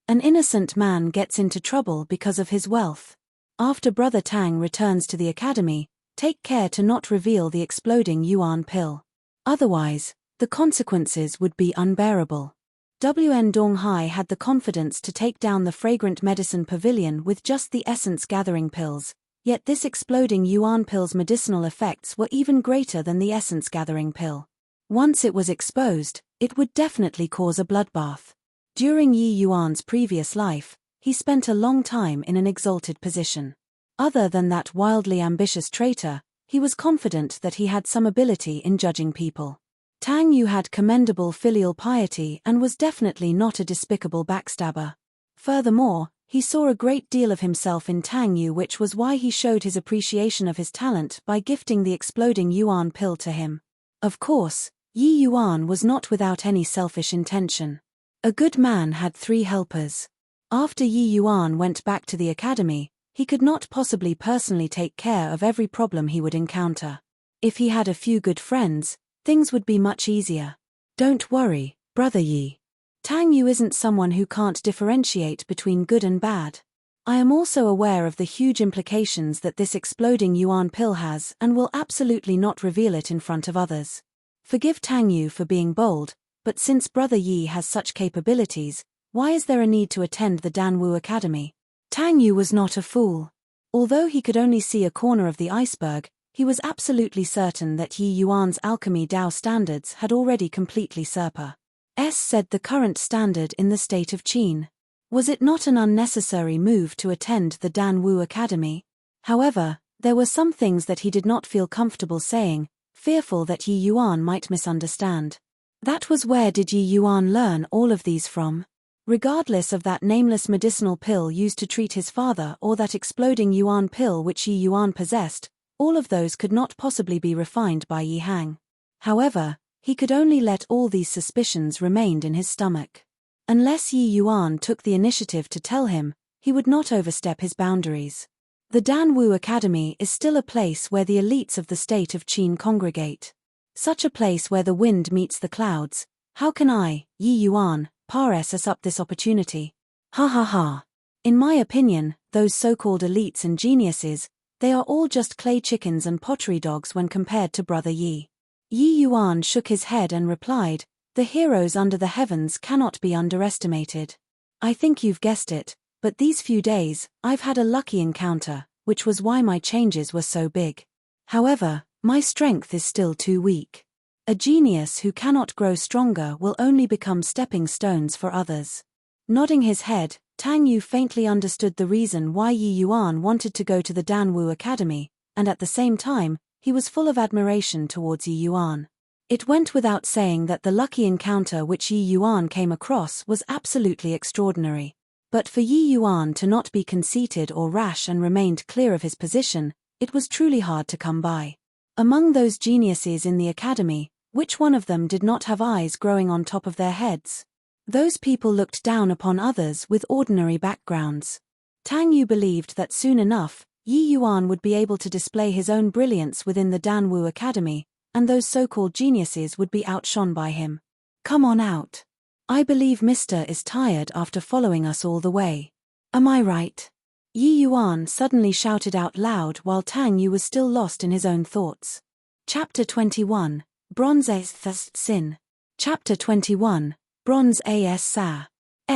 An innocent man gets into trouble because of his wealth. After Brother Tang returns to the academy, take care to not reveal the exploding Yuan pill. Otherwise, the consequences would be unbearable. Wn Donghai had the confidence to take down the fragrant medicine pavilion with just the essence-gathering pills, yet this exploding Yuan pill's medicinal effects were even greater than the essence-gathering pill. Once it was exposed, it would definitely cause a bloodbath. During Yi Yuan's previous life, he spent a long time in an exalted position. Other than that wildly ambitious traitor, he was confident that he had some ability in judging people. Tang Yu had commendable filial piety and was definitely not a despicable backstabber. Furthermore, he saw a great deal of himself in Tang Yu, which was why he showed his appreciation of his talent by gifting the exploding Yuan pill to him. Of course, Yi Yuan was not without any selfish intention. A good man had 3 helpers. After Yi Yuan went back to the academy, he could not possibly personally take care of every problem he would encounter. If he had a few good friends, things would be much easier. Don't worry, Brother Yi. Tang Yu isn't someone who can't differentiate between good and bad. I am also aware of the huge implications that this exploding Yuan pill has and will absolutely not reveal it in front of others. Forgive Tang Yu for being bold, but since Brother Yi has such capabilities, why is there a need to attend the Danwu Academy? Tang Yu was not a fool. Although he could only see a corner of the iceberg, he was absolutely certain that Yi Yuan's alchemy Dao standards had already completely surpassed the current standard in the state of Qin. Was it not an unnecessary move to attend the Danwu Academy? However, there were some things that he did not feel comfortable saying, fearful that Yi Yuan might misunderstand. That was where did Yi Yuan learn all of these from? Regardless of that nameless medicinal pill used to treat his father or that exploding Yuan pill which Yi Yuan possessed, all of those could not possibly be refined by Yi Hang. However, he could only let all these suspicions remain in his stomach. Unless Yi Yuan took the initiative to tell him, he would not overstep his boundaries. The Danwu Academy is still a place where the elites of the state of Qin congregate. Such a place where the wind meets the clouds. How can I, Yi Yuan, pass us up this opportunity? Ha ha ha. In my opinion, those so-called elites and geniuses, they are all just clay chickens and pottery dogs when compared to Brother Yi. Yi Yuan shook his head and replied, the heroes under the heavens cannot be underestimated. I think you've guessed it, but these few days, I've had a lucky encounter, which was why my changes were so big. However, my strength is still too weak. A genius who cannot grow stronger will only become stepping stones for others. Nodding his head, Tang Yu faintly understood the reason why Yi Yuan wanted to go to the Danwu Academy, and at the same time, he was full of admiration towards Yi Yuan. It went without saying that the lucky encounter which Yi Yuan came across was absolutely extraordinary. But for Yi Yuan to not be conceited or rash and remained clear of his position, it was truly hard to come by. Among those geniuses in the academy, which one of them did not have eyes growing on top of their heads? Those people looked down upon others with ordinary backgrounds. Tang Yu believed that soon enough, Yi Yuan would be able to display his own brilliance within the Danwu Academy, and those so-called geniuses would be outshone by him. Come on out. I believe Mr. is tired after following us all the way. Am I right? Yi Yuan suddenly shouted out loud while Tang Yu was still lost in his own thoughts. Chapter 21, Bronze As Sin. Chapter 21, Bronze As Sa.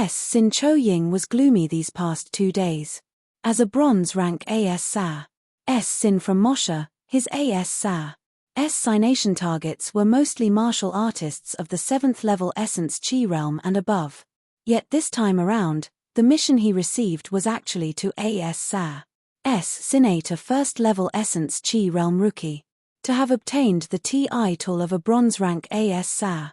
Sin Cho Ying was gloomy these past 2 days. As a bronze rank As Sa. Sin from Moshe, his As Sa. Signation targets were mostly martial artists of the 7th level Essence Chi realm and above. Yet this time around, the mission he received was actually to As Sa. Sinate a 1st level Essence Chi realm rookie. To have obtained the title of a bronze rank As Sa.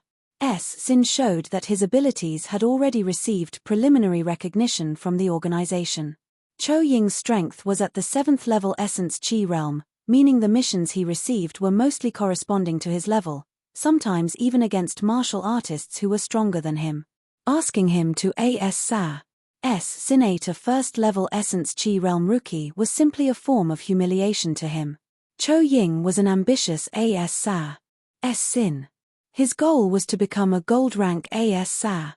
Sin showed that his abilities had already received preliminary recognition from the organization. Cho Ying's strength was at the 7th level Essence Chi realm, meaning the missions he received were mostly corresponding to his level, sometimes even against martial artists who were stronger than him. Asking him to As Sa. Sinate a 1st level Essence Chi realm rookie was simply a form of humiliation to him. Cho Ying was an ambitious As Sa. Sin. His goal was to become a gold rank As Sa.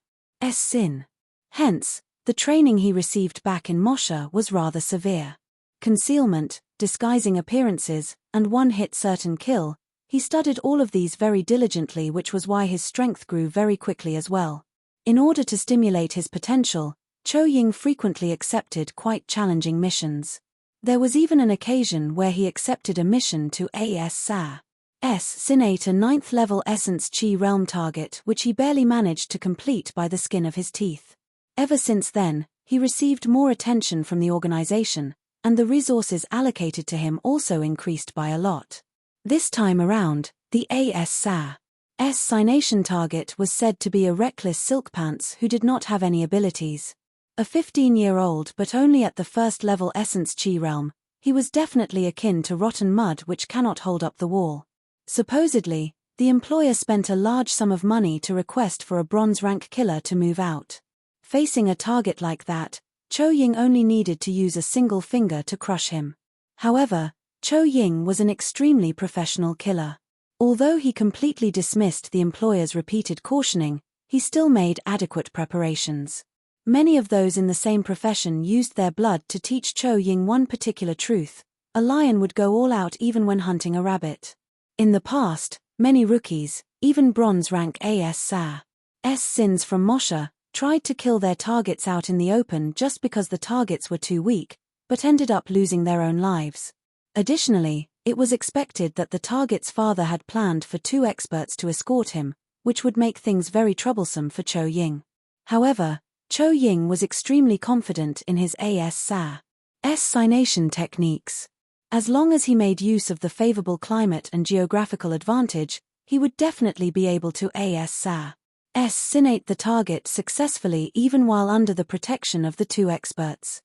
Sin. Hence, the training he received back in Moshe was rather severe. Concealment, disguising appearances, and one-hit certain kill, he studied all of these very diligently, which was why his strength grew very quickly as well. In order to stimulate his potential, Cho Ying frequently accepted quite challenging missions. There was even an occasion where he accepted a mission to As Sa. Sinate a 9th level Essence Chi realm target which he barely managed to complete by the skin of his teeth. Ever since then, he received more attention from the organization, and the resources allocated to him also increased by a lot. This time around, the As Sa. Signation target was said to be a reckless silkpants who did not have any abilities. A 15-year-old but only at the 1st level Essence Chi realm, he was definitely akin to rotten mud which cannot hold up the wall. Supposedly, the employer spent a large sum of money to request for a bronze rank killer to move out. Facing a target like that, Cho Ying only needed to use a single finger to crush him. However, Cho Ying was an extremely professional killer. Although he completely dismissed the employer's repeated cautioning, he still made adequate preparations. Many of those in the same profession used their blood to teach Cho Ying one particular truth: a lion would go all out even when hunting a rabbit. In the past, many rookies, even bronze rank As Sa. Sins from Moshe, tried to kill their targets out in the open just because the targets were too weak, but ended up losing their own lives. Additionally, it was expected that the target's father had planned for 2 experts to escort him, which would make things very troublesome for Cho Ying. However, Cho Ying was extremely confident in his As Sa. Signation techniques. As long as he made use of the favorable climate and geographical advantage, he would definitely be able to As Sa. Sinate the target successfully even while under the protection of the 2 experts.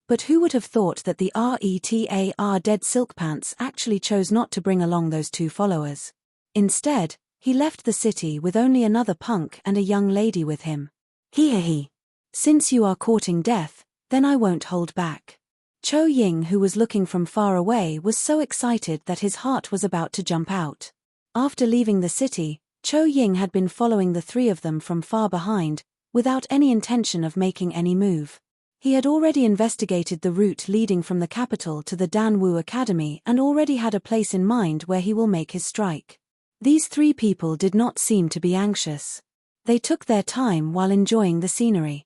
But who would have thought that the RETAR dead silkpants actually chose not to bring along those 2 followers? Instead, he left the city with only another punk and a young lady with him. He. Since you are courting death, Then I won't hold back. Cho Ying, who was looking from far away, was so excited that his heart was about to jump out. After leaving the city, Cho Ying had been following the three of them from far behind, without any intention of making any move. He had already investigated the route leading from the capital to the Danwu Academy and already had a place in mind where he will make his strike. These three people did not seem to be anxious. They took their time while enjoying the scenery.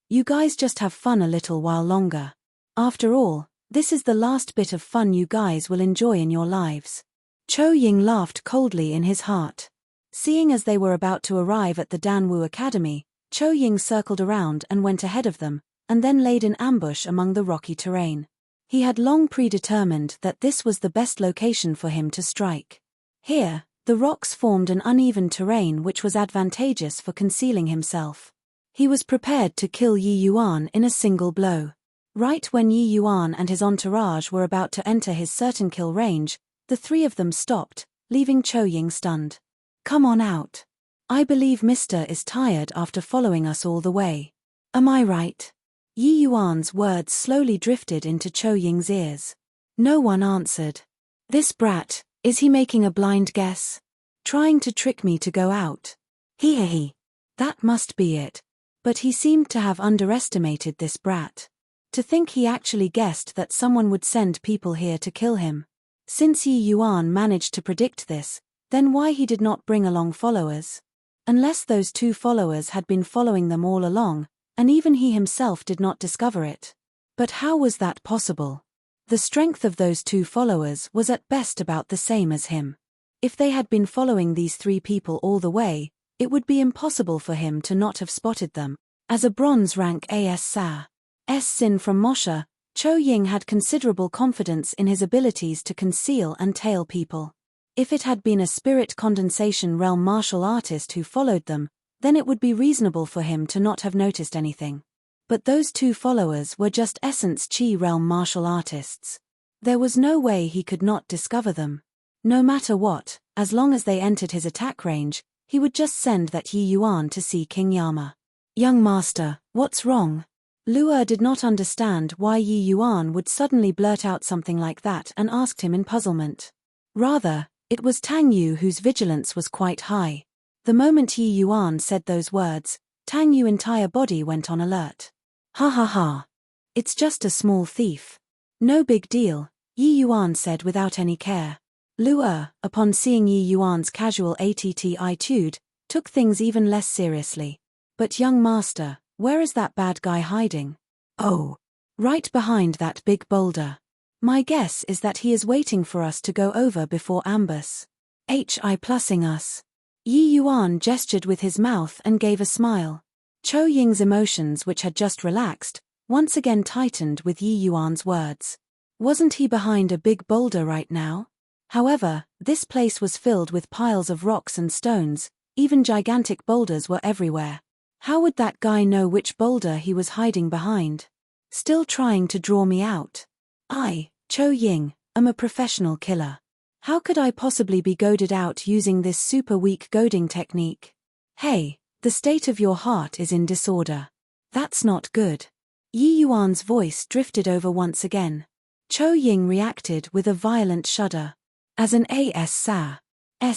You guys just have fun a little while longer. After all, this is the last bit of fun you guys will enjoy in your lives. Cho Ying laughed coldly in his heart. Seeing as they were about to arrive at the Danwu Academy, Cho Ying circled around and went ahead of them, and then laid in ambush among the rocky terrain. He had long predetermined that this was the best location for him to strike. Here, the rocks formed an uneven terrain which was advantageous for concealing himself. He was prepared to kill Yi Yuan in a single blow. Right when Yi Yuan and his entourage were about to enter his certain kill range, the three of them stopped, leaving Cho Ying stunned. Come on out. I believe Mr. is tired after following us all the way. Am I right? Yi Yuan's words slowly drifted into Cho Ying's ears. No one answered. This brat, is he making a blind guess? Trying to trick me to go out? He. That must be it. But he seemed to have underestimated this brat. To think he actually guessed that someone would send people here to kill him. Since Yi Yuan managed to predict this, then why he did not bring along followers? Unless those two followers had been following them all along, and even he himself did not discover it. But how was that possible? The strength of those two followers was at best about the same as him. If they had been following these three people all the way, it would be impossible for him to not have spotted them. As a bronze rank Sin from Moshe, Cho Ying had considerable confidence in his abilities to conceal and tail people. If it had been a spirit condensation realm martial artist who followed them, then it would be reasonable for him to not have noticed anything. But those two followers were just essence chi realm martial artists. There was no way he could not discover them. No matter what, as long as they entered his attack range, he would just send that Yi Yuan to see King Yama. Young master, what's wrong? Lu'er did not understand why Yi Yuan would suddenly blurt out something like that and asked him in puzzlement. Rather, it was Tang Yu whose vigilance was quite high. The moment Yi Yuan said those words, Tang Yu's entire body went on alert. Ha. It's just a small thief. No big deal, Yi Yuan said without any care. Lu'er, upon seeing Yi Yuan's casual attitude, took things even less seriously. But young master, where is that bad guy hiding? Oh, right behind that big boulder. My guess is that he is waiting for us to go over before ambush. Plussing us. Yi Yuan gestured with his mouth and gave a smile. Cho Ying's emotions, which had just relaxed, once again tightened with Yi Yuan's words. Wasn't he behind a big boulder right now? However, this place was filled with piles of rocks and stones, even gigantic boulders were everywhere. How would that guy know which boulder he was hiding behind? Still trying to draw me out? I, Cho Ying, am a professional killer. How could I possibly be goaded out using this super weak goading technique? Hey, the state of your heart is in disorder. That's not good. Yi Yuan's voice drifted over once again. Cho Ying reacted with a violent shudder. As an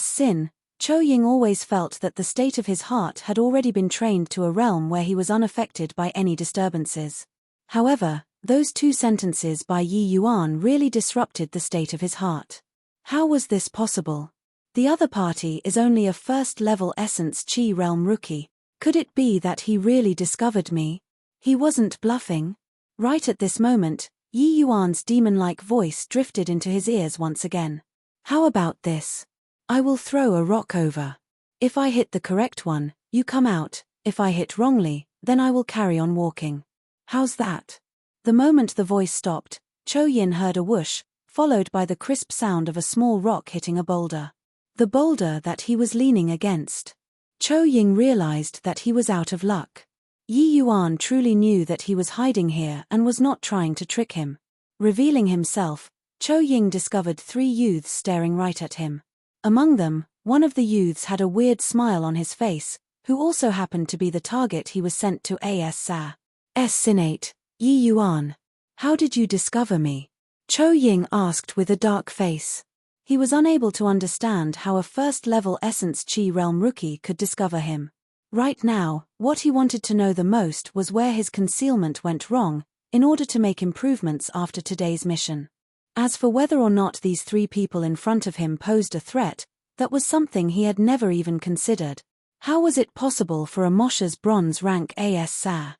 sin, Cho Ying always felt that the state of his heart had already been trained to a realm where he was unaffected by any disturbances. However, those two sentences by Yi Yuan really disrupted the state of his heart. How was this possible? The other party is only a first-level essence chi realm rookie. Could it be that he really discovered me? He wasn't bluffing. Right at this moment, Yi Yuan's demon-like voice drifted into his ears once again. How about this? I will throw a rock over. If I hit the correct one, you come out. If I hit wrongly, then I will carry on walking. How's that? The moment the voice stopped, Cho Yin heard a whoosh, followed by the crisp sound of a small rock hitting a boulder. The boulder that he was leaning against. Cho Ying realized that he was out of luck. Yi Yuan truly knew that he was hiding here and was not trying to trick him. Revealing himself, Cho Ying discovered three youths staring right at him. Among them, one of the youths had a weird smile on his face, who also happened to be the target he was sent to assassinate. Yi Yuan. How did you discover me? Chou Ying asked with a dark face. He was unable to understand how a first-level Essence Chi Realm rookie could discover him. Right now, what he wanted to know the most was where his concealment went wrong, in order to make improvements after today's mission. As for whether or not these three people in front of him posed a threat, that was something he had never even considered. How was it possible for a Mosha's bronze rank AS Sa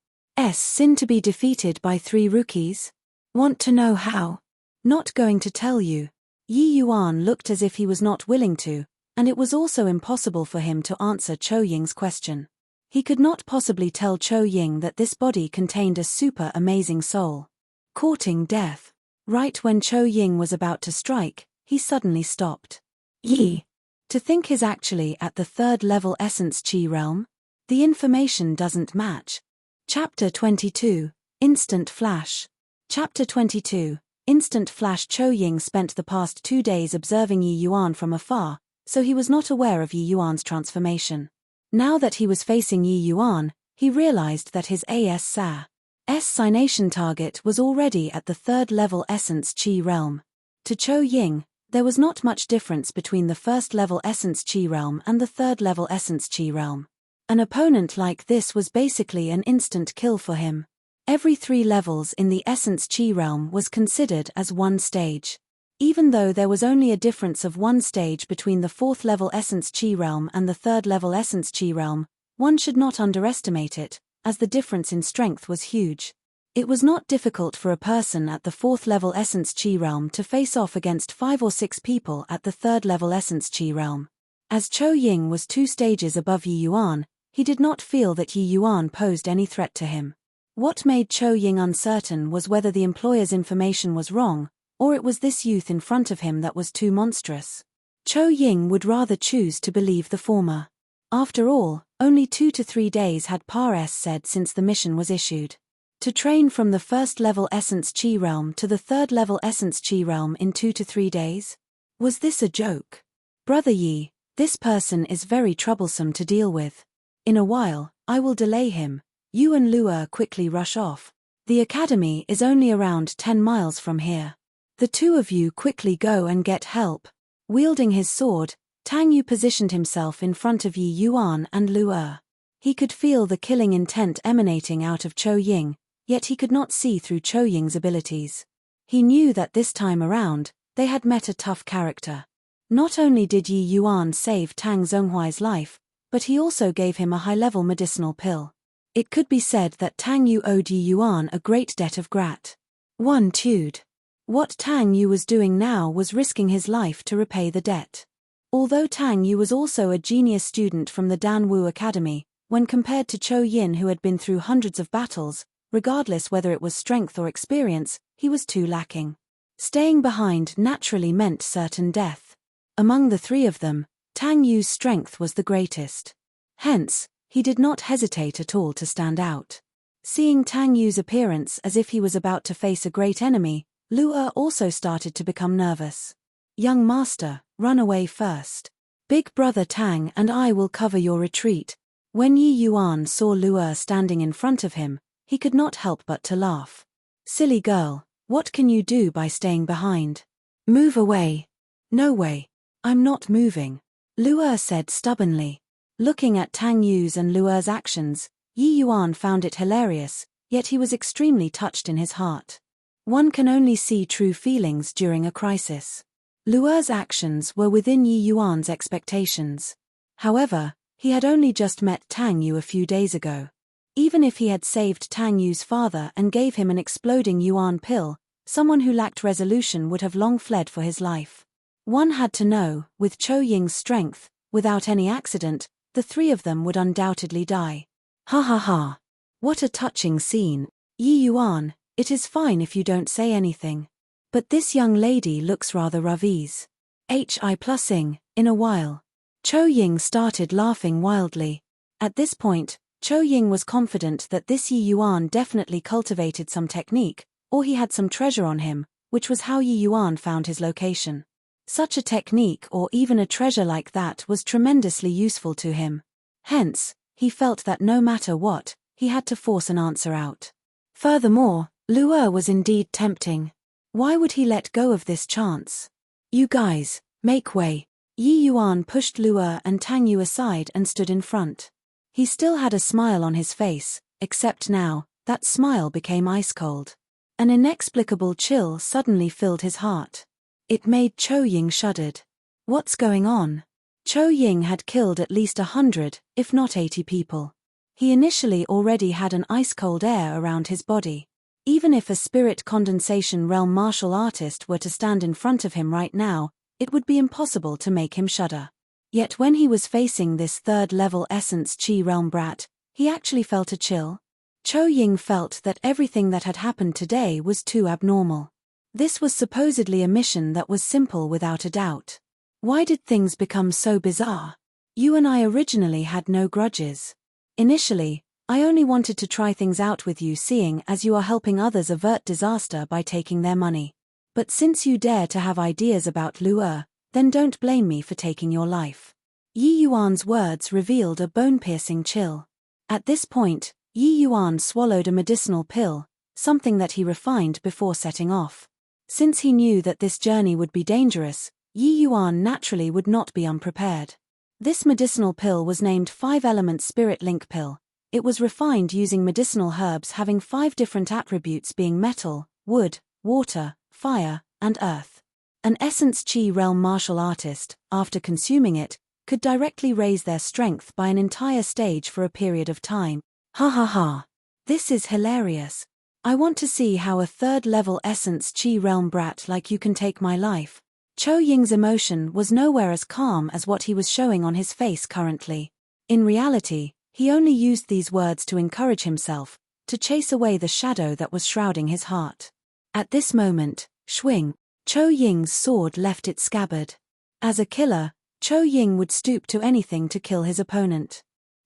Sin to be defeated by three rookies? Want to know how? Not going to tell you. Yi Yuan looked as if he was not willing to, and it was also impossible for him to answer Chou Ying's question. He could not possibly tell Chou Ying that this body contained a super amazing soul. Courting death. Right when Chou Ying was about to strike, he suddenly stopped. Yi. To think he's actually at the third-level Essence Chi realm? The information doesn't match. Chapter 22, Instant Flash. Chapter 22, Instant Flash. Chou Ying spent the past 2 days observing Yi Yuan from afar, so he was not aware of Yi Yuan's transformation. Now that he was facing Yi Yuan, he realized that his AS Sa Signation target was already at the third-level Essence Chi realm. To Chou Ying, there was not much difference between the first-level Essence Chi realm and the third-level Essence Chi realm. An opponent like this was basically an instant kill for him. Every 3 levels in the Essence Chi realm was considered as one stage. Even though there was only a difference of 1 stage between the 4th-level Essence Chi realm and the 3rd-level Essence Chi realm, one should not underestimate it, as the difference in strength was huge. It was not difficult for a person at the 4th-level Essence Chi realm to face off against 5 or 6 people at the 3rd-level Essence Chi realm. As Chou Ying was 2 stages above Yi Yuan, he did not feel that Yi Yuan posed any threat to him. What made Chou Ying uncertain was whether the employer's information was wrong, or it was this youth in front of him that was too monstrous. Chou Ying would rather choose to believe the former. After all, only 2 to 3 days had Pares said since the mission was issued. To train from the 1st-level Essence Chi realm to the 3rd-level Essence Chi realm in 2 to 3 days? Was this a joke? Brother Yi, this person is very troublesome to deal with. In a while, I will delay him. You and Luer quickly rush off. The academy is only around 10 miles from here. The 2 of you quickly go and get help. Wielding his sword, Tang Yu positioned himself in front of Yi Yuan and Luer. He could feel the killing intent emanating out of Chou Ying, yet he could not see through Chou Ying's abilities. He knew that this time around, they had met a tough character. Not only did Yi Yuan save Tang Zhonghuai's life, but he also gave him a high-level medicinal pill. It could be said that Tang Yu owed Yi Yuan a great debt of gratitude. What Tang Yu was doing now was risking his life to repay the debt. Although Tang Yu was also a genius student from the Dan Wu Academy, when compared to Chou Yin who had been through hundreds of battles, regardless whether it was strength or experience, he was too lacking. Staying behind naturally meant certain death. Among the 3 of them, Tang Yu's strength was the greatest. Hence, he did not hesitate at all to stand out. Seeing Tang Yu's appearance as if he was about to face a great enemy, Luer also started to become nervous. Young master, run away first. Big brother Tang and I will cover your retreat. When Yi Yuan saw Luer standing in front of him, he could not help but to laugh. Silly girl, what can you do by staying behind? Move away. No way. I'm not moving. Luer said stubbornly. Looking at Tang Yu's and Luer's actions, Yi Yuan found it hilarious, yet he was extremely touched in his heart. One can only see true feelings during a crisis. Luer's actions were within Yi Yuan's expectations. However, he had only just met Tang Yu a few days ago. Even if he had saved Tang Yu's father and gave him an exploding yuan pill, someone who lacked resolution would have long fled for his life. One had to know, with Chou Ying's strength, without any accident, the 3 of them would undoubtedly die. Ha ha ha. What a touching scene. Yi Yuan, it is fine if you don't say anything. But this young lady looks rather raviz. Hi plusing, in a while. Chou Ying started laughing wildly. At this point, Chou Ying was confident that this Yi Yuan definitely cultivated some technique, or he had some treasure on him, which was how Yi Yuan found his location. Such a technique or even a treasure like that was tremendously useful to him. Hence, he felt that no matter what, he had to force an answer out. Furthermore, Luer was indeed tempting. Why would he let go of this chance? You guys, make way. Yi Yuan pushed Luer and Tang Yu aside and stood in front. He still had a smile on his face, except now, that smile became ice-cold. An inexplicable chill suddenly filled his heart. It made Chou Ying shuddered. What's going on? Chou Ying had killed at least 100, if not 80 people. He initially already had an ice-cold air around his body. Even if a spirit condensation realm martial artist were to stand in front of him right now, it would be impossible to make him shudder. Yet when he was facing this third-level essence chi realm brat, he actually felt a chill. Chou Ying felt that everything that had happened today was too abnormal. This was supposedly a mission that was simple without a doubt. Why did things become so bizarre? You and I originally had no grudges. Initially, I only wanted to try things out with you, seeing as you are helping others avert disaster by taking their money. But since you dare to have ideas about Luer, then don't blame me for taking your life. Yi Yuan's words revealed a bone-piercing chill. At this point, Yi Yuan swallowed a medicinal pill, something that he refined before setting off. Since he knew that this journey would be dangerous, Yi Yuan naturally would not be unprepared. This medicinal pill was named 5-element Spirit Link Pill. It was refined using medicinal herbs having 5 different attributes, being metal, wood, water, fire, and earth. An Essence Chi realm martial artist, after consuming it, could directly raise their strength by an entire stage for a period of time. Ha ha ha. This is hilarious. I want to see how a third-level Essence Chi realm brat like you can take my life. Chou Ying's emotion was nowhere as calm as what he was showing on his face currently. In reality, he only used these words to encourage himself, to chase away the shadow that was shrouding his heart. At this moment, swing, Chou Ying's sword left its scabbard. As a killer, Chou Ying would stoop to anything to kill his opponent.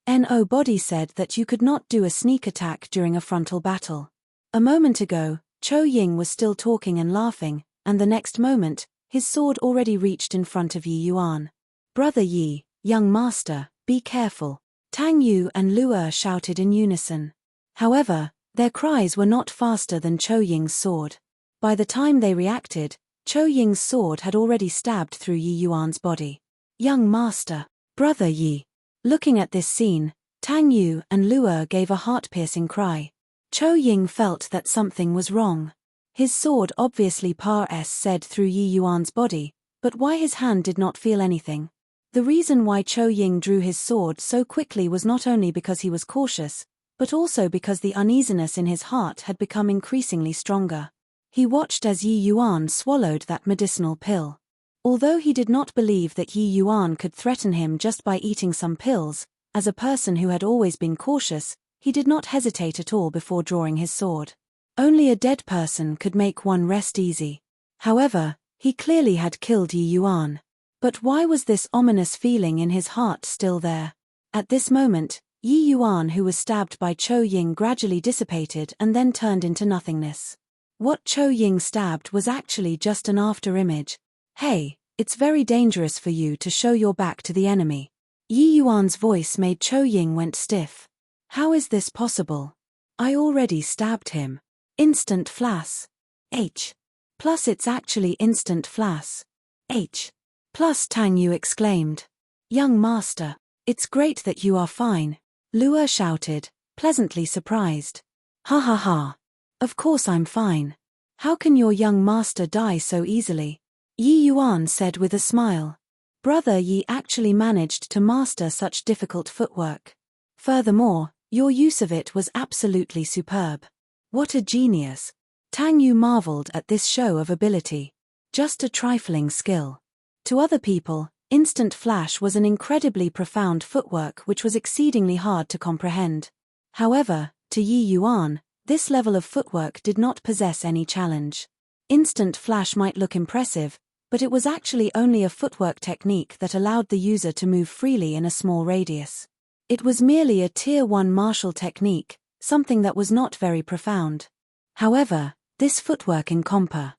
No body said that you could not do a sneak attack during a frontal battle. A moment ago, Chou Ying was still talking and laughing, and the next moment, his sword already reached in front of Yi Yuan. Brother Yi, young master, be careful. Tang Yu and Luer shouted in unison. However, their cries were not faster than Chou Ying's sword. By the time they reacted, Chou Ying's sword had already stabbed through Yi Yuan's body. Young master, brother Yi. Looking at this scene, Tang Yu and Luer gave a heart-piercing cry. Chou Ying felt that something was wrong. His sword obviously said through Yi Yuan's body, but why his hand did not feel anything? The reason why Chou Ying drew his sword so quickly was not only because he was cautious, but also because the uneasiness in his heart had become increasingly stronger. He watched as Yi Yuan swallowed that medicinal pill. Although he did not believe that Yi Yuan could threaten him just by eating some pills, as a person who had always been cautious, he did not hesitate at all before drawing his sword. Only a dead person could make one rest easy. However, he clearly had killed Yi Yuan. But why was this ominous feeling in his heart still there? At this moment, Yi Yuan, who was stabbed by Chou Ying, gradually dissipated and then turned into nothingness. What Chou Ying stabbed was actually just an after-image. Hey, it's very dangerous for you to show your back to the enemy. Yi Yuan's voice made Chou Ying went stiff. How is this possible? I already stabbed him. Instant flash. H. Plus it's actually instant flash. H. Plus Tang Yu exclaimed. Young master, it's great that you are fine. Luer shouted, pleasantly surprised. Ha ha ha. Of course I'm fine. How can your young master die so easily? Yi Yuan said with a smile. Brother Yi actually managed to master such difficult footwork. Furthermore, your use of it was absolutely superb. What a genius. Tang Yu marveled at this show of ability. Just a trifling skill. To other people, instant flash was an incredibly profound footwork which was exceedingly hard to comprehend. However, to Yi Yuan, this level of footwork did not possess any challenge. Instant flash might look impressive, but it was actually only a footwork technique that allowed the user to move freely in a small radius. It was merely a Tier 1 martial technique, something that was not very profound. However, this footwork encompasses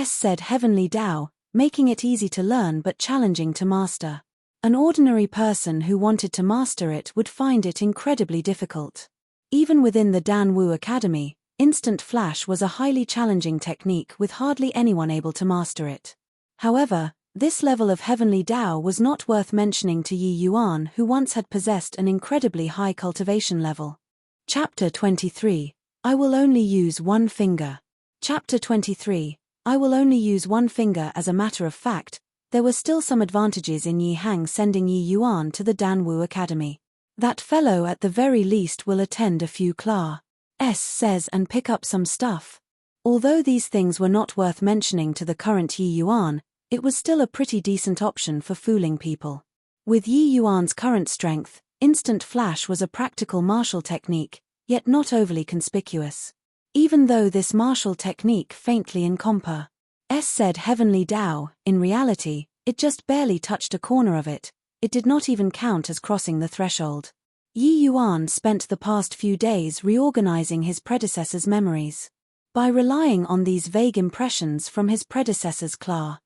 said heavenly Tao, making it easy to learn but challenging to master. An ordinary person who wanted to master it would find it incredibly difficult. Even within the Dan Wu Academy, instant flash was a highly challenging technique with hardly anyone able to master it. However, this level of heavenly Tao was not worth mentioning to Yi Yuan, who once had possessed an incredibly high cultivation level. Chapter 23. I will only use one finger. Chapter 23. I will only use one finger. As a matter of fact, there were still some advantages in Yi Hang sending Yi Yuan to the Danwu Academy. That fellow at the very least will attend a few classes, says, and pick up some stuff. Although these things were not worth mentioning to the current Yi Yuan, it was still a pretty decent option for fooling people. With Yi Yuan's current strength, instant flash was a practical martial technique, yet not overly conspicuous. Even though this martial technique faintly encompassed said heavenly Tao, in reality, it just barely touched a corner of it. It did not even count as crossing the threshold. Yi Yuan spent the past few days reorganizing his predecessor's memories. By relying on these vague impressions from his predecessor's class,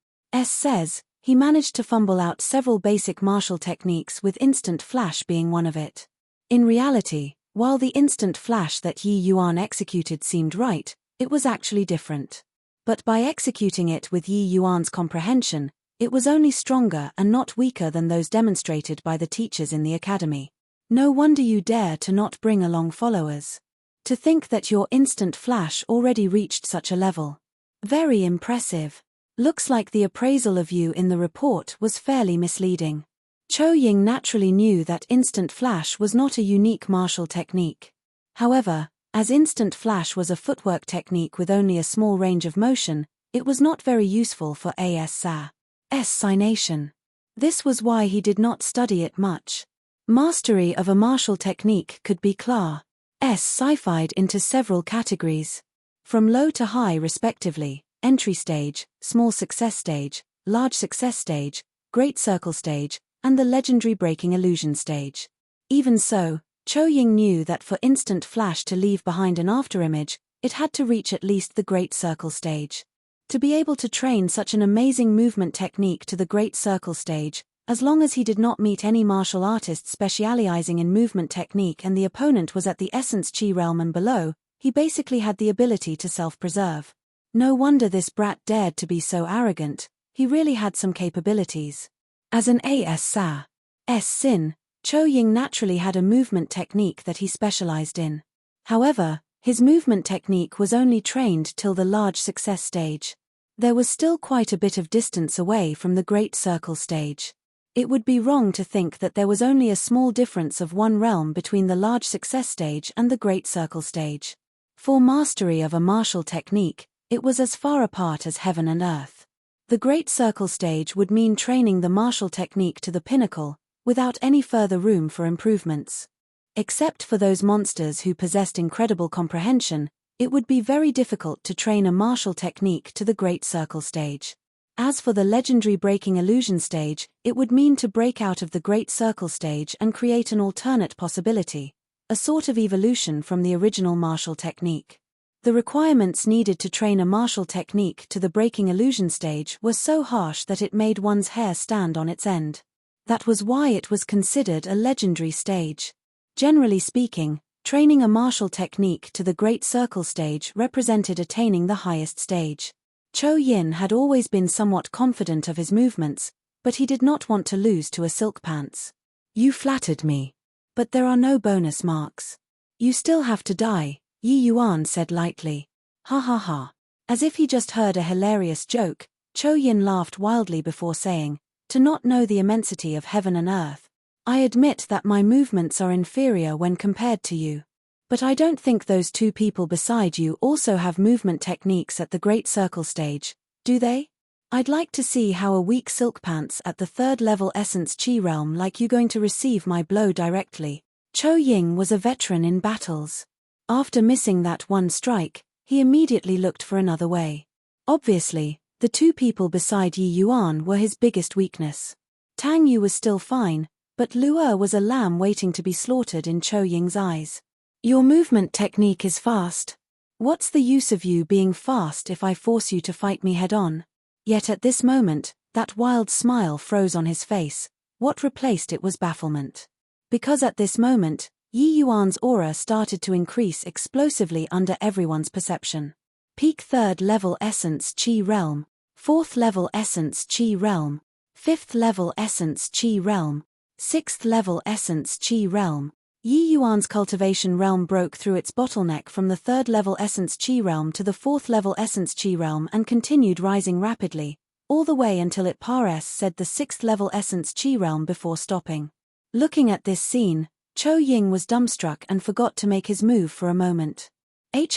says, he managed to fumble out several basic martial techniques, with instant flash being one of it. In reality, while the instant flash that Yi Yuan executed seemed right, it was actually different. But by executing it with Yi Yuan's comprehension, it was only stronger and not weaker than those demonstrated by the teachers in the academy. No wonder you dare to not bring along followers. To think that your instant flash already reached such a level. Very impressive. Looks like the appraisal of you in the report was fairly misleading. Chou Ying naturally knew that instant flash was not a unique martial technique. However, as instant flash was a footwork technique with only a small range of motion, it was not very useful for assassination. This was why he did not study it much. Mastery of a martial technique could be classified into several categories. From low to high respectively: entry stage, small success stage, large success stage, great circle stage, and the legendary breaking illusion stage. Even so, Chou Ying knew that for instant flash to leave behind an afterimage, it had to reach at least the great circle stage. To be able to train such an amazing movement technique to the great circle stage, as long as he did not meet any martial artist specializing in movement technique and the opponent was at the essence chi realm and below, he basically had the ability to self-preserve. No wonder this brat dared to be so arrogant. He really had some capabilities. As an assassin, Chou Ying naturally had a movement technique that he specialized in. However, his movement technique was only trained till the large success stage. There was still quite a bit of distance away from the great circle stage. It would be wrong to think that there was only a small difference of one realm between the large success stage and the great circle stage. For mastery of a martial technique, it was as far apart as heaven and earth. The great circle stage would mean training the martial technique to the pinnacle, without any further room for improvements. Except for those monsters who possessed incredible comprehension, it would be very difficult to train a martial technique to the great circle stage. As for the legendary breaking illusion stage, it would mean to break out of the great circle stage and create an alternate possibility, a sort of evolution from the original martial technique. The requirements needed to train a martial technique to the breaking illusion stage were so harsh that it made one's hair stand on its end. That was why it was considered a legendary stage. Generally speaking, training a martial technique to the great circle stage represented attaining the highest stage. Chou Yin had always been somewhat confident of his movements, but he did not want to lose to a silk pants. You flattered me. But there are no bonus marks. You still have to die, Yi Yuan said lightly. Ha ha ha. As if he just heard a hilarious joke, Chou Yin laughed wildly before saying, to not know the immensity of heaven and earth. I admit that my movements are inferior when compared to you. But I don't think those two people beside you also have movement techniques at the great circle stage, do they? I'd like to see how a weak silk pants at the third level essence chi realm like you going to receive my blow directly. Chou Ying was a veteran in battles. After missing that one strike, he immediately looked for another way. Obviously, the two people beside Yi Yuan were his biggest weakness. Tang Yu was still fine, but Luo was a lamb waiting to be slaughtered in Chou Ying's eyes. Your movement technique is fast. What's the use of you being fast if I force you to fight me head-on? Yet at this moment, that wild smile froze on his face. What replaced it was bafflement. Because at this moment, Yi Yuan's aura started to increase explosively under everyone's perception. Peak 3rd level Essence Chi Realm, 4th level Essence Chi Realm, 5th level Essence Chi Realm, 6th level Essence Chi Realm. Yi Yuan's cultivation realm broke through its bottleneck from the 3rd level Essence Chi Realm to the 4th level Essence Chi Realm and continued rising rapidly, all the way until it said the 6th level Essence Chi Realm before stopping. Looking at this scene, Chou Ying was dumbstruck and forgot to make his move for a moment.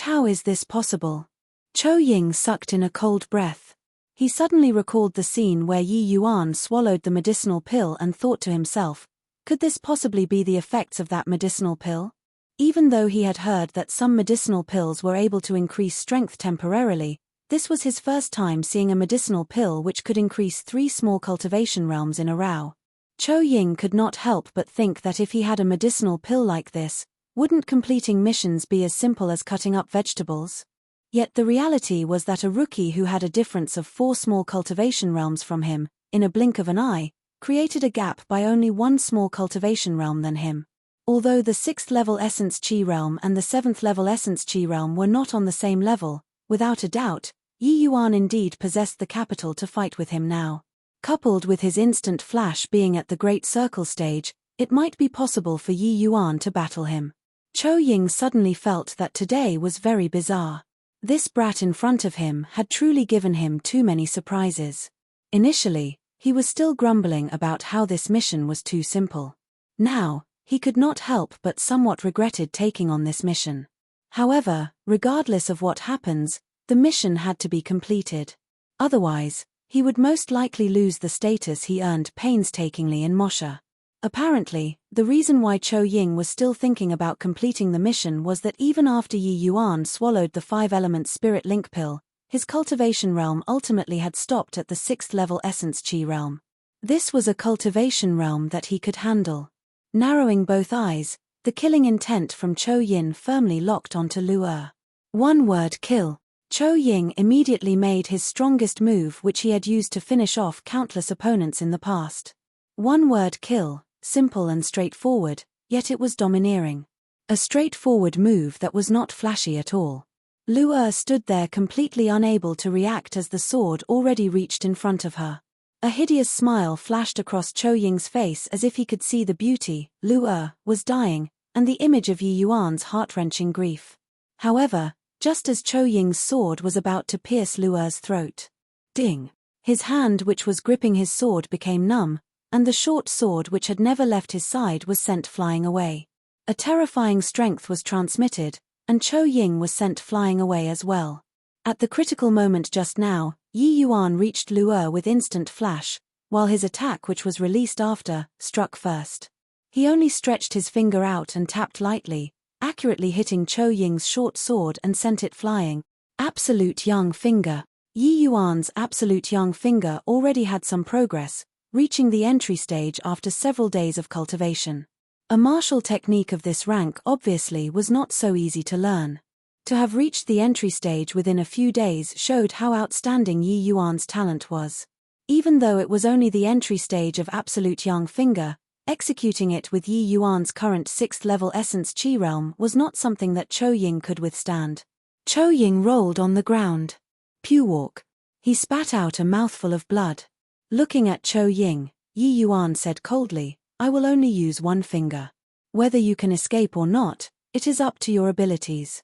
How is this possible? Chou Ying sucked in a cold breath. He suddenly recalled the scene where Yi Yuan swallowed the medicinal pill and thought to himself, could this possibly be the effects of that medicinal pill? Even though he had heard that some medicinal pills were able to increase strength temporarily, this was his first time seeing a medicinal pill which could increase 3 small cultivation realms in a row. Chou Ying could not help but think that if he had a medicinal pill like this, wouldn't completing missions be as simple as cutting up vegetables? Yet the reality was that a rookie who had a difference of 4 small cultivation realms from him, in a blink of an eye, created a gap by only 1 small cultivation realm than him. Although the 6th level Essence Chi realm and the 7th level Essence Chi realm were not on the same level, without a doubt, Yi Yuan indeed possessed the capital to fight with him now. Coupled with his instant flash being at the Great Circle stage, it might be possible for Yi Yuan to battle him. Chou Ying suddenly felt that today was very bizarre. This brat in front of him had truly given him too many surprises. Initially, he was still grumbling about how this mission was too simple. Now, he could not help but somewhat regretted taking on this mission. However, regardless of what happens, the mission had to be completed. Otherwise, he would most likely lose the status he earned painstakingly in Mosha. Apparently, the reason why Chou Ying was still thinking about completing the mission was that even after Yi Yuan swallowed the 5-element spirit link pill, his cultivation realm ultimately had stopped at the 6th level Essence Chi realm. This was a cultivation realm that he could handle. Narrowing both eyes, the killing intent from Chou Yin firmly locked onto Lu'er. One word kill. Chou Ying immediately made his strongest move which he had used to finish off countless opponents in the past. One word kill, simple and straightforward, yet it was domineering. A straightforward move that was not flashy at all. Lu'er stood there completely unable to react as the sword already reached in front of her. A hideous smile flashed across Chou Ying's face as if he could see the beauty. Lu'er was dying, and the image of Yi Yuan's heart-wrenching grief. However, just as Chou Ying's sword was about to pierce Lu'er's throat. Ding! His hand which was gripping his sword became numb, and the short sword which had never left his side was sent flying away. A terrifying strength was transmitted, and Chou Ying was sent flying away as well. At the critical moment just now, Yi Yuan reached Lu'er with instant flash, while his attack which was released after, struck first. He only stretched his finger out and tapped lightly, accurately hitting Chou Ying's short sword and sent it flying. Absolute Young Finger. Yi Yuan's Absolute Young Finger already had some progress, reaching the entry stage after several days of cultivation. A martial technique of this rank obviously was not so easy to learn. To have reached the entry stage within a few days showed how outstanding Yi Yuan's talent was. Even though it was only the entry stage of Absolute Young Finger, executing it with Yi Yuan's current 6th level Essence Chi realm was not something that Chou Ying could withstand. Chou Ying rolled on the ground. Pewalk. He spat out a mouthful of blood. Looking at Chou Ying, Yi Yuan said coldly, I will only use one finger. Whether you can escape or not, it is up to your abilities.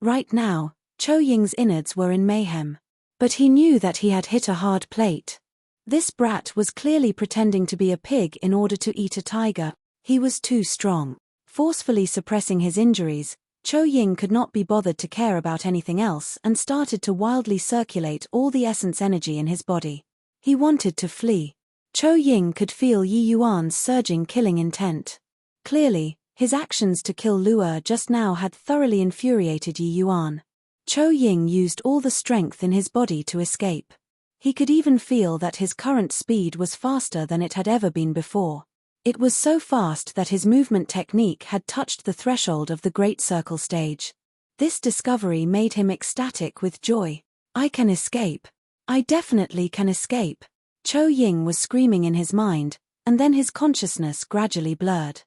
Right now, Chou Ying's innards were in mayhem. But he knew that he had hit a hard plate. This brat was clearly pretending to be a pig in order to eat a tiger. He was too strong. Forcefully suppressing his injuries, Chou Ying could not be bothered to care about anything else and started to wildly circulate all the essence energy in his body. He wanted to flee. Chou Ying could feel Yi Yuan's surging killing intent. Clearly, his actions to kill Lu'er just now had thoroughly infuriated Yi Yuan. Chou Ying used all the strength in his body to escape. He could even feel that his current speed was faster than it had ever been before. It was so fast that his movement technique had touched the threshold of the Great Circle stage. This discovery made him ecstatic with joy. I can escape. I definitely can escape. Chou Ying was screaming in his mind, and then his consciousness gradually blurred.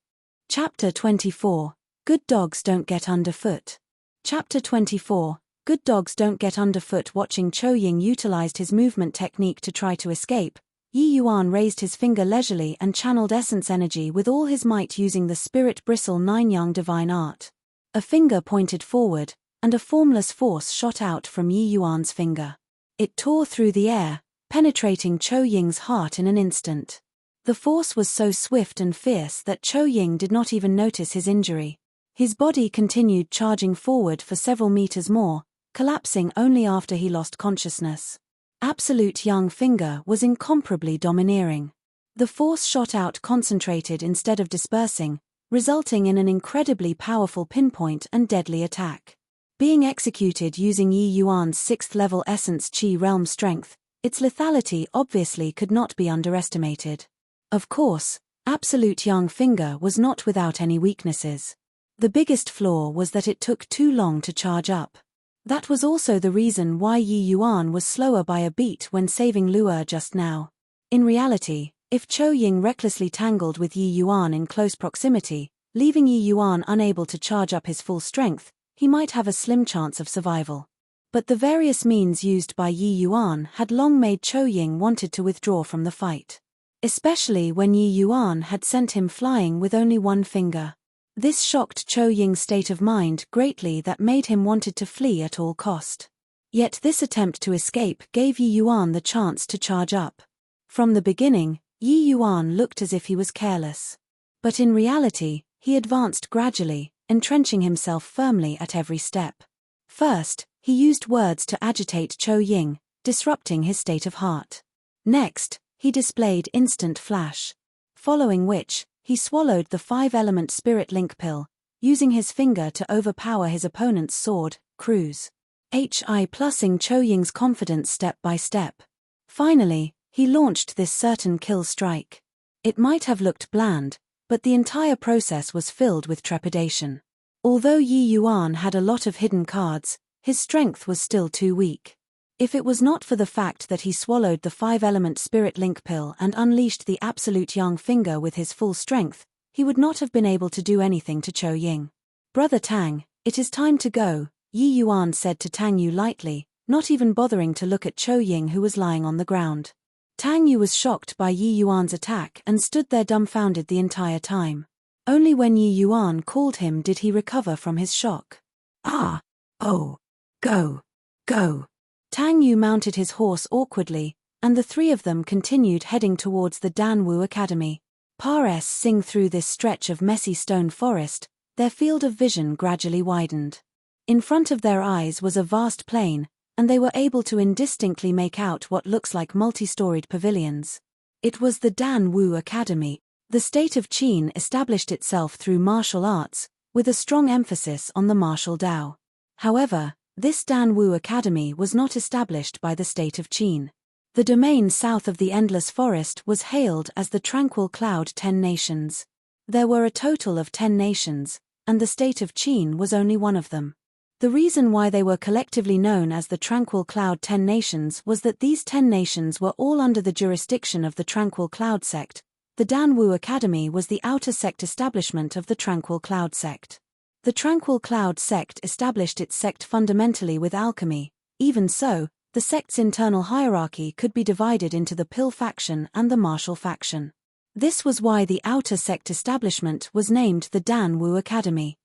Chapter 24. Good dogs don't get underfoot. Chapter 24. Good dogs don't get underfoot. Watching Cho Ying utilized his movement technique to try to escape, Yi Yuan raised his finger leisurely and channeled essence energy with all his might using the spirit bristle 9 Yang divine art. A finger pointed forward, and a formless force shot out from Yi Yuan's finger. It tore through the air, penetrating Cho Ying's heart in an instant. The force was so swift and fierce that Cho Ying did not even notice his injury. His body continued charging forward for several meters more, collapsing only after he lost consciousness. Absolute Yang finger was incomparably domineering. The force shot out concentrated instead of dispersing, resulting in an incredibly powerful pinpoint and deadly attack. Being executed using Yi Yuan's 6th level essence Qi realm strength, its lethality obviously could not be underestimated. Of course, Absolute Yang finger was not without any weaknesses. The biggest flaw was that it took too long to charge up. That was also the reason why Yi Yuan was slower by a beat when saving Luer just now. In reality, if Cho Ying recklessly tangled with Yi Yuan in close proximity, leaving Yi Yuan unable to charge up his full strength, he might have a slim chance of survival. But the various means used by Yi Yuan had long made Cho Ying wanted to withdraw from the fight. Especially when Yi Yuan had sent him flying with only one finger. This shocked Cho Ying's state of mind greatly that made him wanted to flee at all cost. Yet this attempt to escape gave Yi Yuan the chance to charge up. From the beginning, Yi Yuan looked as if he was careless. But in reality, he advanced gradually, entrenching himself firmly at every step. First, he used words to agitate Cho Ying, disrupting his state of heart. Next, he displayed instant flash. Following which, he swallowed the 5-element spirit link pill, using his finger to overpower his opponent's sword, cruise. Plussing Cho Ying's confidence step by step. Finally, he launched this certain kill strike. It might have looked bland, but the entire process was filled with trepidation. Although Yi Yuan had a lot of hidden cards, his strength was still too weak. If it was not for the fact that he swallowed the 5-element spirit link pill and unleashed the absolute Yang finger with his full strength, he would not have been able to do anything to Cho Ying. "Brother Tang, it is time to go," Yi Yuan said to Tang Yu lightly, not even bothering to look at Cho Ying who was lying on the ground. Tang Yu was shocked by Yi Yuan's attack and stood there dumbfounded the entire time. Only when Yi Yuan called him did he recover from his shock. "Ah! Oh! Go! Go!" Tang Yu mounted his horse awkwardly, and the three of them continued heading towards the Danwu Academy. Passing through this stretch of messy stone forest, their field of vision gradually widened. In front of their eyes was a vast plain, and they were able to indistinctly make out what looks like multi-storied pavilions. It was the Danwu Academy. The state of Qin established itself through martial arts, with a strong emphasis on the martial Dao. However, this Danwu Academy was not established by the state of Qin. The domain south of the Endless Forest was hailed as the Tranquil Cloud 10 Nations. There were a total of 10 nations, and the state of Qin was only one of them. The reason why they were collectively known as the Tranquil Cloud 10 Nations was that these 10 nations were all under the jurisdiction of the Tranquil Cloud sect. The Danwu Academy was the outer sect establishment of the Tranquil Cloud sect. The Tranquil Cloud sect established its sect fundamentally with alchemy. Even so, the sect's internal hierarchy could be divided into the Pill faction and the Martial faction. This was why the outer sect establishment was named the Danwu Academy.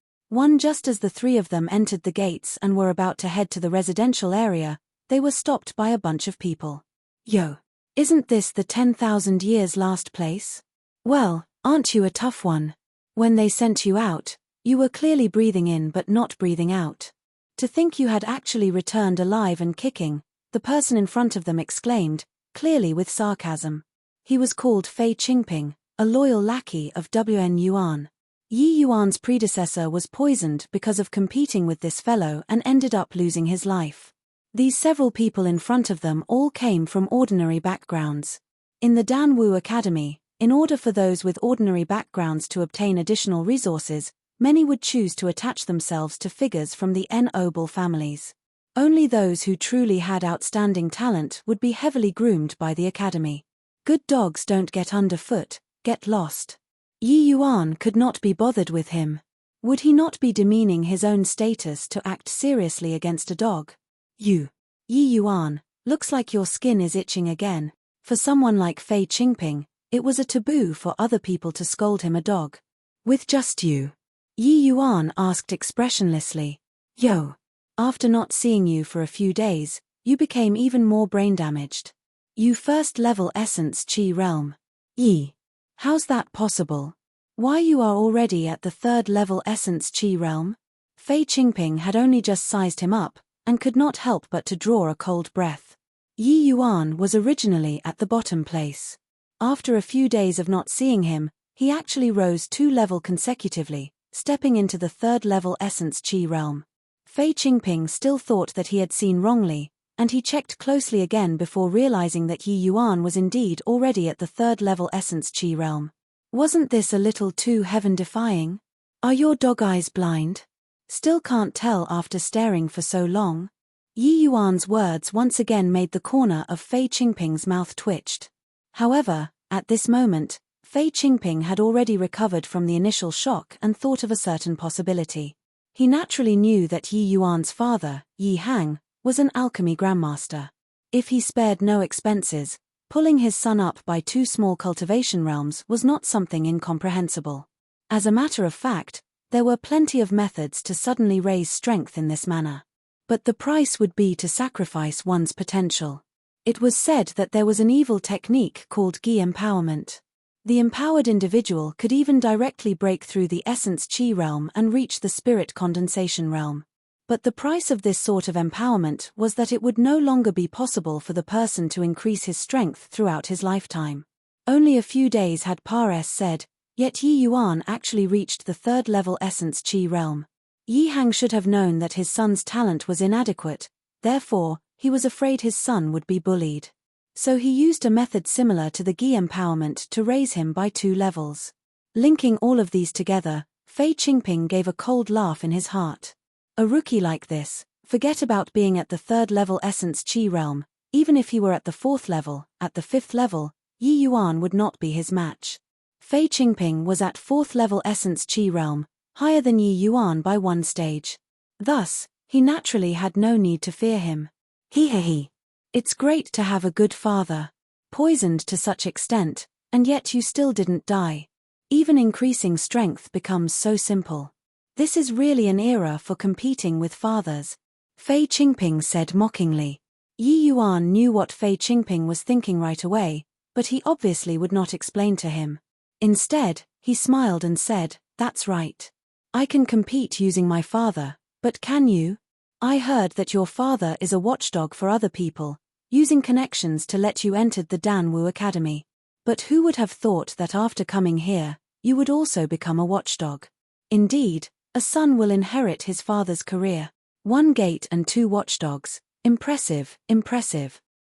Just as the three of them entered the gates and were about to head to the residential area, they were stopped by a bunch of people. "Yo, isn't this the 10,000 years last place? Well, aren't you a tough one? When they sent you out, you were clearly breathing in but not breathing out. To think you had actually returned alive and kicking," the person in front of them exclaimed, clearly with sarcasm. He was called Fei Qingping, a loyal lackey of Wn Yuan. Yi Yuan's predecessor was poisoned because of competing with this fellow and ended up losing his life. These several people in front of them all came from ordinary backgrounds. In the Danwu Academy, in order for those with ordinary backgrounds to obtain additional resources, many would choose to attach themselves to figures from the noble families. Only those who truly had outstanding talent would be heavily groomed by the academy. Good dogs don't get underfoot, get lost. Yi Yuan could not be bothered with him. Would he not be demeaning his own status to act seriously against a dog? Yi Yuan, looks like your skin is itching again. For someone like Fei Qingping, it was a taboo for other people to scold him a dog. With just you? Yi Yuan asked expressionlessly. Yo. After not seeing you for a few days, you became even more brain damaged. You first level essence Qi realm. Yi. How's that possible? Why you are already at the third level essence Qi realm? Fei Qingping had only just sized him up, and could not help but to draw a cold breath. Yi Yuan was originally at the bottom place. After a few days of not seeing him, he actually rose 2 levels consecutively, stepping into the third level essence Qi realm. Fei Qingping still thought that he had seen wrongly, and he checked closely again before realizing that Yi Yuan was indeed already at the third level essence Qi realm. Wasn't this a little too heaven-defying? Are your dog eyes blind? Still can't tell after staring for so long? Yi Yuan's words once again made the corner of Fei Qingping's mouth twitched. However, at this moment, Fei Qingping had already recovered from the initial shock and thought of a certain possibility. He naturally knew that Yi Yuan's father, Yi Hang, was an alchemy grandmaster. If he spared no expenses, pulling his son up by 2 small cultivation realms was not something incomprehensible. As a matter of fact, there were plenty of methods to suddenly raise strength in this manner. But the price would be to sacrifice one's potential. It was said that there was an evil technique called Gi empowerment. The empowered individual could even directly break through the essence Qi realm and reach the spirit condensation realm. But the price of this sort of empowerment was that it would no longer be possible for the person to increase his strength throughout his lifetime. Only a few days had said, yet Yi Yuan actually reached the third level essence Qi realm. Yi Hang should have known that his son's talent was inadequate, therefore, he was afraid his son would be bullied. So he used a method similar to the Gi empowerment to raise him by 2 levels. Linking all of these together, Fei Qingping gave a cold laugh in his heart. A rookie like this, forget about being at the third level essence Qi realm, even if he were at the 4th level, at the 5th level, Yi Yuan would not be his match. Fei Qingping was at 4th level essence Qi realm, higher than Yi Yuan by 1 stage. Thus, he naturally had no need to fear him. He. It's great to have a good father. Poisoned to such extent, and yet you still didn't die. Even increasing strength becomes so simple. This is really an era for competing with fathers. Fei Qingping said mockingly. Yi Yuan knew what Fei Qingping was thinking right away, but he obviously would not explain to him. Instead, he smiled and said, "That's right. I can compete using my father, but can you? I heard that your father is a watchdog for other people, using connections to let you enter the Danwu Academy. But who would have thought that after coming here, you would also become a watchdog? Indeed, a son will inherit his father's career. 1 gate and 2 watchdogs. Impressive.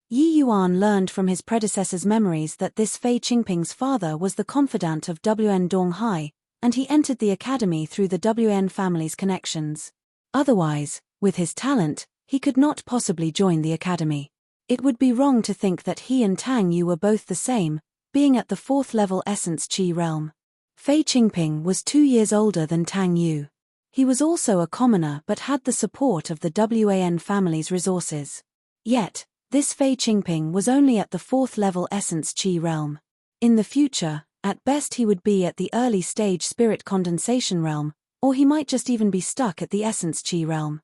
Yi Yuan learned from his predecessor's memories that this Fei Qingping's father was the confidant of Wn Donghai, and he entered the academy through the Wn family's connections. Otherwise, with his talent, he could not possibly join the academy. It would be wrong to think that he and Tang Yu were both the same, being at the 4th level essence Qi realm. Fei Qingping was 2 years older than Tang Yu. He was also a commoner but had the support of the Wan family's resources. Yet, this Fei Qingping was only at the 4th level essence Qi realm. In the future, at best he would be at the early stage spirit condensation realm, or he might just even be stuck at the essence Qi realm.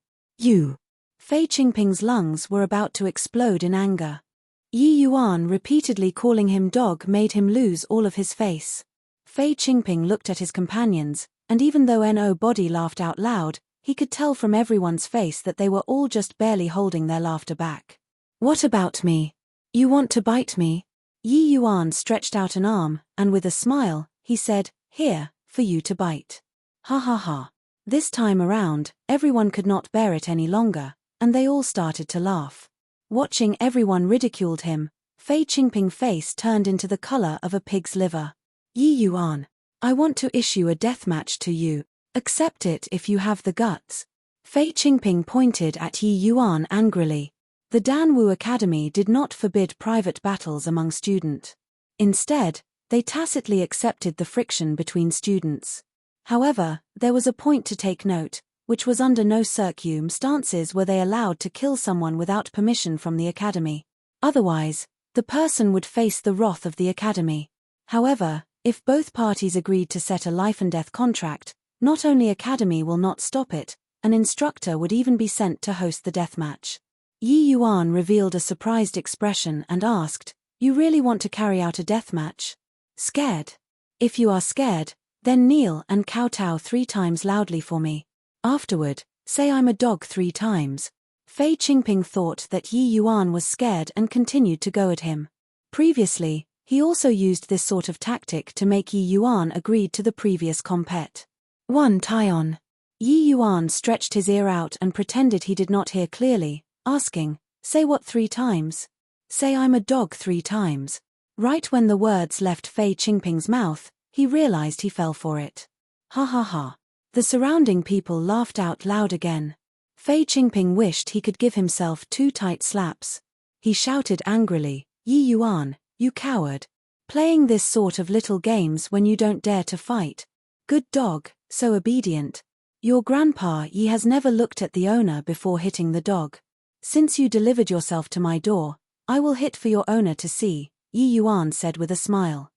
Fei Qingping's lungs were about to explode in anger. Yi Yuan repeatedly calling him dog made him lose all of his face. Fei Qingping looked at his companions, and even though No Body laughed out loud, he could tell from everyone's face that they were all just barely holding their laughter back. What about me? You want to bite me? Yi Yuan stretched out an arm, and with a smile, he said, "Here, for you to bite." Ha ha ha. This time around, everyone could not bear it any longer, and they all started to laugh. Watching everyone ridiculed him, Fei Qingping's face turned into the color of a pig's liver. Yi Yuan, I want to issue a deathmatch to you. Accept it if you have the guts. Fei Qingping pointed at Yi Yuan angrily. The Danwu Academy did not forbid private battles among students. Instead, they tacitly accepted the friction between students. However, there was a point to take note, which was under no circumstances were they allowed to kill someone without permission from the Academy. Otherwise, the person would face the wrath of the Academy. However, if both parties agreed to set a life-and-death contract, not only Academy will not stop it, an instructor would even be sent to host the deathmatch. Yi Yuan revealed a surprised expression and asked, "You really want to carry out a deathmatch? Scared? If you are scared, then kneel and kowtow 3 times loudly for me. Afterward, say I'm a dog 3 times." Fei Qingping thought that Yi Yuan was scared and continued to go at him. Previously, he also used this sort of tactic to make Yi Yuan agreed to the previous compet. 1 Taion. Yi Yuan stretched his ear out and pretended he did not hear clearly, asking, "Say what 3 times? Say I'm a dog 3 times. Right when the words left Fei Qingping's mouth, he realized he fell for it. Ha ha ha. The surrounding people laughed out loud again. Fei Qingping wished he could give himself 2 tight slaps. He shouted angrily, "Yi Yuan, you coward. Playing this sort of little games when you don't dare to fight. Good dog, so obedient. Your grandpa Yi has never looked at the owner before hitting the dog. Since you delivered yourself to my door, I will hit for your owner to see," Yi Yuan said with a smile.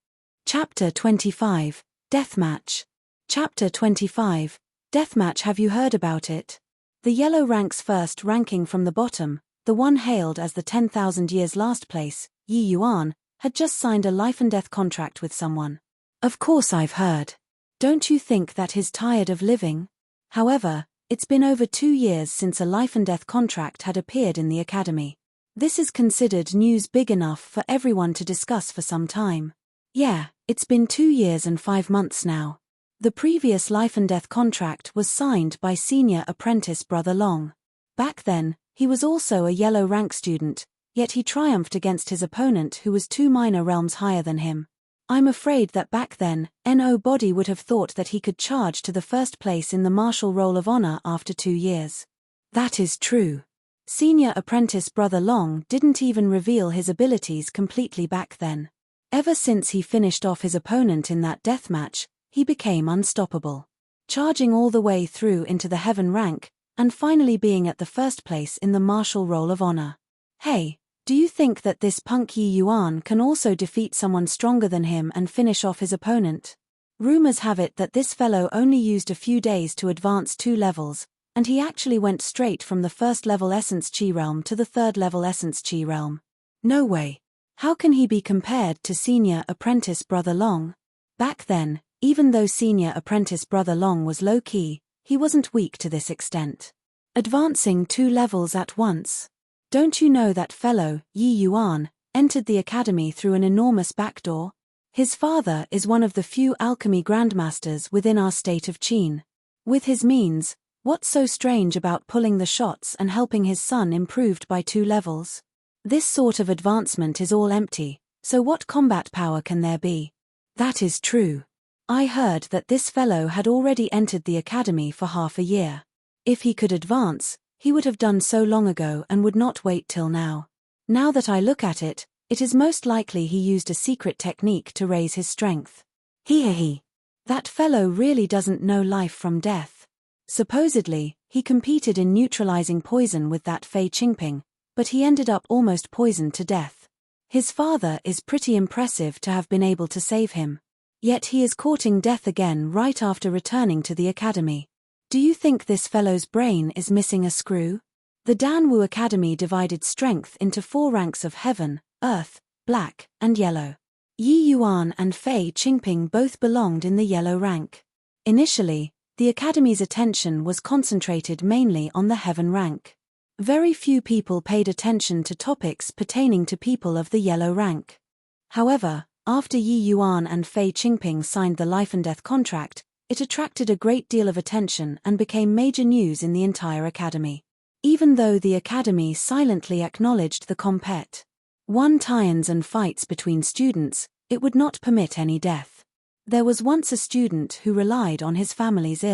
Chapter 25, Deathmatch. Chapter 25, Deathmatch. Have you heard about it? The yellow rank's first ranking from the bottom, the one hailed as the 10,000 years last place, Yi Yuan, had just signed a life-and-death contract with someone. Of course I've heard. Don't you think that he's tired of living? However, it's been over 2 years since a life-and-death contract had appeared in the Academy. This is considered news big enough for everyone to discuss for some time. Yeah, it's been 2 years and 5 months now. The previous life-and-death contract was signed by senior apprentice Brother Long. Back then, he was also a yellow rank student, yet he triumphed against his opponent who was 2 minor realms higher than him. I'm afraid that back then, Nobody would have thought that he could charge to the first place in the Martial Roll of Honor after 2 years. That is true. Senior apprentice Brother Long didn't even reveal his abilities completely back then. Ever since he finished off his opponent in that deathmatch, he became unstoppable. Charging all the way through into the heaven rank, and finally being at the first place in the Martial Roll of Honor. Hey, do you think that this punk Yi Yuan can also defeat someone stronger than him and finish off his opponent? Rumors have it that this fellow only used a few days to advance 2 levels, and he actually went straight from the 1st level Essence Chi realm to the 3rd level Essence Chi realm. No way. How can he be compared to senior apprentice Brother Long? Back then, even though senior apprentice Brother Long was low-key, he wasn't weak to this extent. Advancing 2 levels at once. Don't you know that fellow, Yi Yuan, entered the academy through an enormous backdoor? His father is one of the few alchemy grandmasters within our state of Qin. With his means, what's so strange about pulling the shots and helping his son improved by 2 levels? This sort of advancement is all empty, so what combat power can there be? That is true. I heard that this fellow had already entered the academy for half a year. If he could advance, he would have done so long ago and would not wait till now. Now that I look at it, it is most likely he used a secret technique to raise his strength. He. That fellow really doesn't know life from death. Supposedly, he competed in neutralizing poison with that Fei Qingping, but he ended up almost poisoned to death. His father is pretty impressive to have been able to save him. Yet he is courting death again right after returning to the academy. Do you think this fellow's brain is missing a screw? The Danwu Academy divided strength into 4 ranks of heaven, earth, black, and yellow. Yi Yuan and Fei Qingping both belonged in the yellow rank. Initially, the academy's attention was concentrated mainly on the heaven rank. Very few people paid attention to topics pertaining to people of the yellow rank. However, after Yi Yuan and Fei Qingping signed the life-and-death contract, it attracted a great deal of attention and became major news in the entire academy. Even though the academy silently acknowledged the compet. 1 tie-ins and fights between students, it would not permit any death. There was once a student who relied on his family's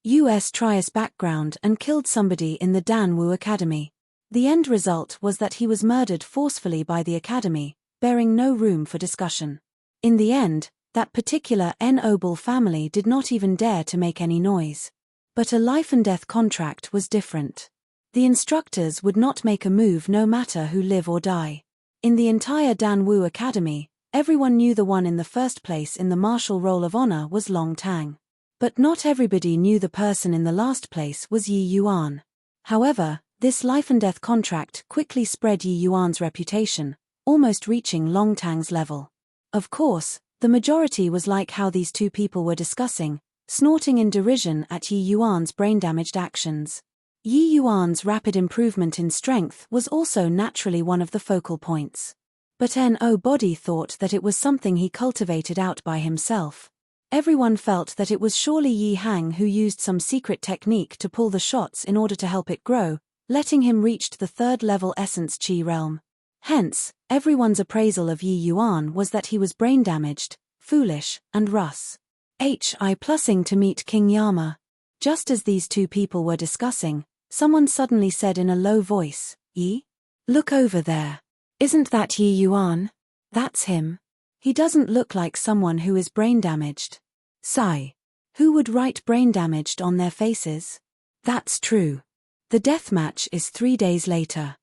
U.S. Trias background and killed somebody in the Danwu Academy. The end result was that he was murdered forcefully by the academy, bearing no room for discussion. In the end, That particular noble family did not even dare to make any noise. But a life-and-death contract was different. The instructors would not make a move no matter who live or die. In the entire Danwu Academy, everyone knew the one in the first place in the martial roll of honor was Long Tang. But not everybody knew the person in the last place was Yi Yuan. However, this life-and-death contract quickly spread Yi Yuan's reputation, almost reaching Long Tang's level. Of course, the majority was like how these two people were discussing, snorting in derision at Yi Yuan's brain-damaged actions. Yi Yuan's rapid improvement in strength was also naturally one of the focal points. But nobody thought that it was something he cultivated out by himself. Everyone felt that it was surely Yi Hang who used some secret technique to pull the shots in order to help it grow, letting him reach the third-level essence Qi realm. Hence, everyone's appraisal of Yi Yuan was that he was brain-damaged, foolish, and plussing to meet King Yama. Just as these two people were discussing, someone suddenly said in a low voice, "Yi? Look over there. Isn't that Yi Yuan? That's him. He doesn't look like someone who is brain-damaged." Sigh. Who would write brain-damaged on their faces? That's true. The deathmatch is 3 days later.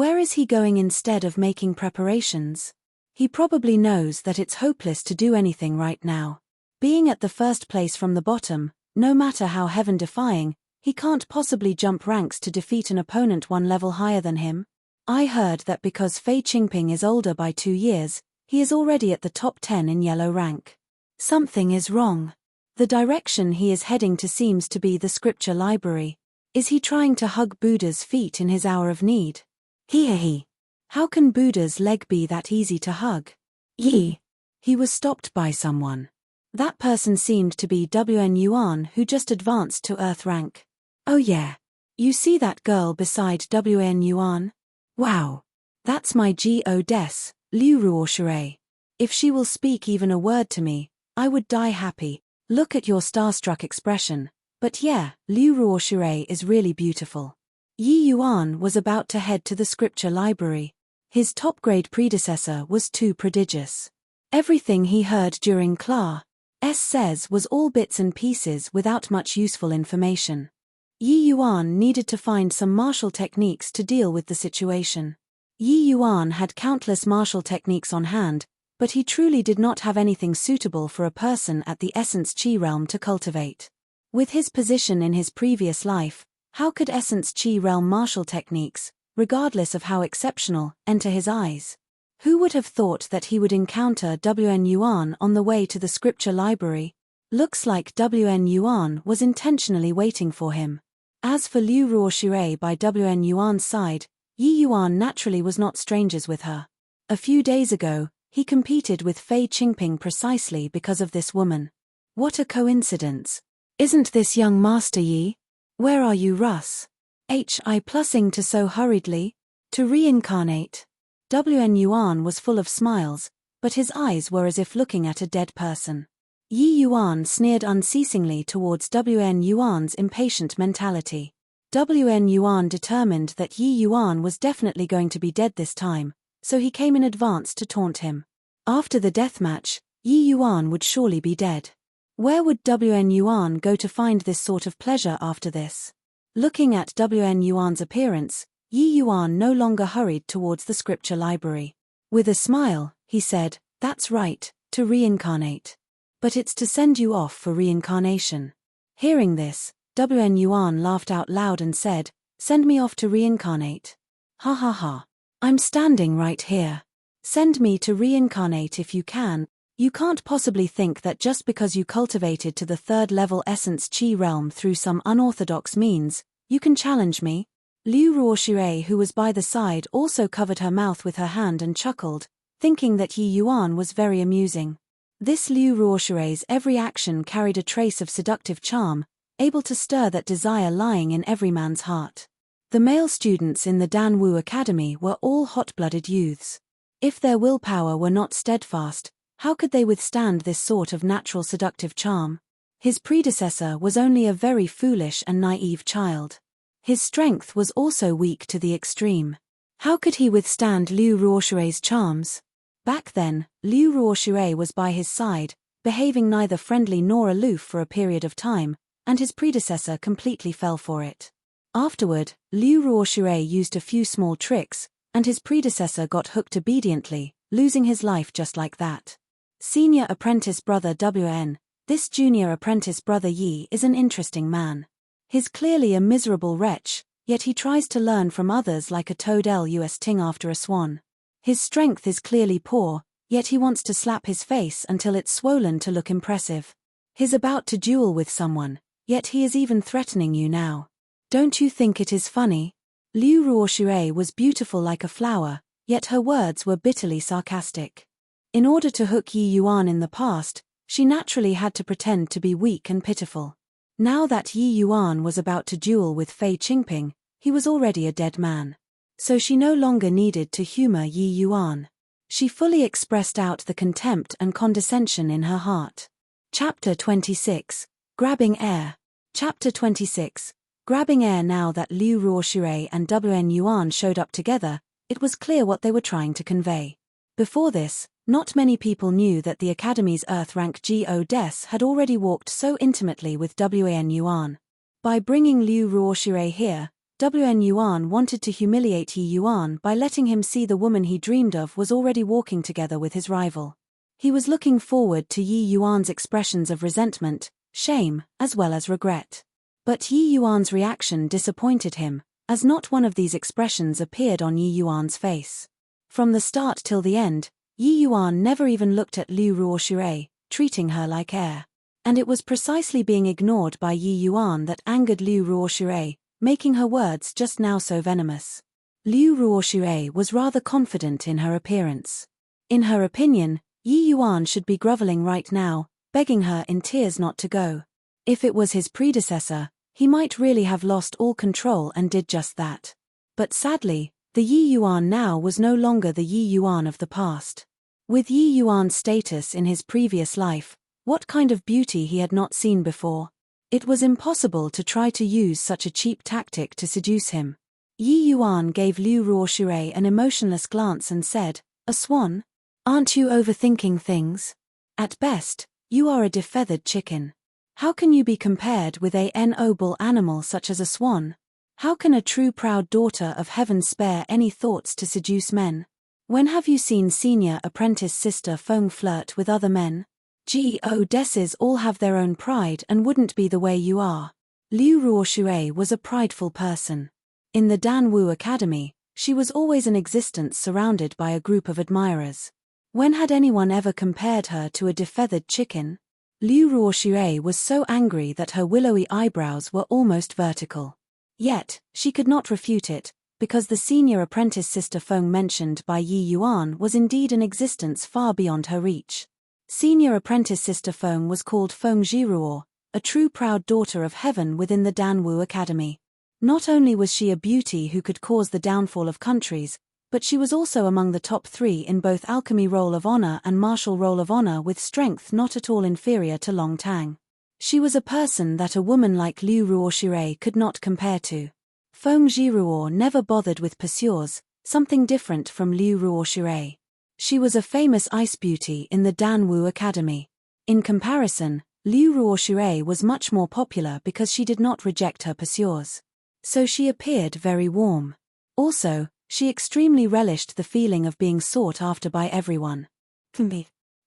Where is he going instead of making preparations? He probably knows that it's hopeless to do anything right now. Being at the first place from the bottom, no matter how heaven-defying, he can't possibly jump ranks to defeat an opponent one level higher than him. I heard that because Fei Qingping is older by 2 years, he is already at the top 10 in yellow rank. Something is wrong. The direction he is heading to seems to be the scripture library. Is he trying to hug Buddha's feet in his hour of need? He. How can Buddha's leg be that easy to hug? Yi. He was stopped by someone. That person seemed to be Wn Yuan, who just advanced to Earth rank. Oh yeah. You see that girl beside Wn Yuan? Wow. That's my goddess, Liu Ruoshui. If she will speak even a word to me, I would die happy. Look at your starstruck expression. But yeah, Liu Ruoshui is really beautiful. Yi Yuan was about to head to the scripture library. His top-grade predecessor was too prodigious. Everything he heard during class says was all bits and pieces without much useful information. Yi Yuan needed to find some martial techniques to deal with the situation. Yi Yuan had countless martial techniques on hand, but he truly did not have anything suitable for a person at the Essence Qi realm to cultivate. With his position in his previous life, how could Essence Qi realm martial techniques, regardless of how exceptional, enter his eyes? Who would have thought that he would encounter Wn Yuan on the way to the scripture library? Looks like Wn Yuan was intentionally waiting for him. As for Liu Ruoshui by Wn Yuan's side, Yi Yuan naturally was not strangers with her. A few days ago, he competed with Fei Qingping precisely because of this woman. What a coincidence. Isn't this young Master Yi? Where are you, Russ? Plussing to so hurriedly? To reincarnate. Wn Yuan was full of smiles, but his eyes were as if looking at a dead person. Yi Yuan sneered unceasingly towards Wn Yuan's impatient mentality. Wn Yuan determined that Yi Yuan was definitely going to be dead this time, so he came in advance to taunt him. After the deathmatch, Yi Yuan would surely be dead. Where would Wn Yuan go to find this sort of pleasure after this? Looking at Wn Yuan's appearance, Yi Yuan no longer hurried towards the scripture library. With a smile, he said, "That's right, to reincarnate. But it's to send you off for reincarnation." Hearing this, Wn Yuan laughed out loud and said, "Send me off to reincarnate? Ha ha ha. I'm standing right here. Send me to reincarnate if you can. You can't possibly think that just because you cultivated to the third-level Essence Qi realm through some unorthodox means, you can challenge me?" Liu Ruoshui, who was by the side, also covered her mouth with her hand and chuckled, thinking that Yi Yuan was very amusing. This Liu Ruoshui's every action carried a trace of seductive charm, able to stir that desire lying in every man's heart. The male students in the Danwu Academy were all hot-blooded youths. If their willpower were not steadfast, how could they withstand this sort of natural seductive charm? His predecessor was only a very foolish and naive child. His strength was also weak to the extreme. How could he withstand Liu Ruoshui's charms? Back then, Liu Ruoshui was by his side, behaving neither friendly nor aloof for a period of time, and his predecessor completely fell for it. Afterward, Liu Ruoshui used a few small tricks, and his predecessor got hooked obediently, losing his life just like that. Senior apprentice brother WN, this junior apprentice brother Yi is an interesting man. He's clearly a miserable wretch, yet he tries to learn from others like a toad lus ting after a swan. His strength is clearly poor, yet he wants to slap his face until it's swollen to look impressive. He's about to duel with someone, yet he is even threatening you now. Don't you think it is funny? Liu Ruoshui was beautiful like a flower, yet her words were bitterly sarcastic. In order to hook Yi Yuan in the past, she naturally had to pretend to be weak and pitiful. Now that Yi Yuan was about to duel with Fei Qingping, he was already a dead man. So she no longer needed to humor Yi Yuan. She fully expressed out the contempt and condescension in her heart. Chapter 26. Grabbing Air. Chapter 26. Grabbing air. Now that Liu Ruoshui and WN Yuan showed up together, it was clear what they were trying to convey. Before this, not many people knew that the Academy's Earth rank Go Des had already walked so intimately with WN Yuan. By bringing Liu Ruoshui here, WN Yuan wanted to humiliate Yi Yuan by letting him see the woman he dreamed of was already walking together with his rival. He was looking forward to Yi Yuan's expressions of resentment, shame, as well as regret. But Yi Yuan's reaction disappointed him, as not one of these expressions appeared on Yi Yuan's face. From the start till the end, Yi Yuan never even looked at Liu Ruoshui, treating her like air. And it was precisely being ignored by Yi Yuan that angered Liu Ruoshui, making her words just now so venomous. Liu Ruoshui was rather confident in her appearance. In her opinion, Yi Yuan should be groveling right now, begging her in tears not to go. If it was his predecessor, he might really have lost all control and did just that. But sadly, the Yi Yuan now was no longer the Yi Yuan of the past. With Yi Yuan's status in his previous life, what kind of beauty he had not seen before. It was impossible to try to use such a cheap tactic to seduce him. Yi Yuan gave Liu Ruoshui an emotionless glance and said, "A swan? Aren't you overthinking things? At best, you are a defeathered chicken. How can you be compared with a noble animal such as a swan? How can a true proud daughter of heaven spare any thoughts to seduce men? When have you seen senior apprentice sister Feng flirt with other men? Go Deses all have their own pride and wouldn't be the way you are." Liu Ruoshui was a prideful person. In the Danwu Academy, she was always an existence surrounded by a group of admirers. When had anyone ever compared her to a defeathered chicken? Liu Ruoshui was so angry that her willowy eyebrows were almost vertical. Yet, she could not refute it, because the senior apprentice sister Feng mentioned by Yi Yuan was indeed an existence far beyond her reach. Senior apprentice sister Feng was called Feng Jiruo, a true proud daughter of heaven within the Danwu Academy. Not only was she a beauty who could cause the downfall of countries, but she was also among the top 3 in both alchemy roll of honor and martial roll of honor with strength not at all inferior to Long Tang. She was a person that a woman like Liu Ruoshui could not compare to. Feng Jiruo never bothered with pursuers, something different from Liu Ruoshui. She was a famous ice beauty in the Danwu Academy. In comparison, Liu Ruoshui was much more popular because she did not reject her pursuers. So she appeared very warm. Also, she extremely relished the feeling of being sought after by everyone.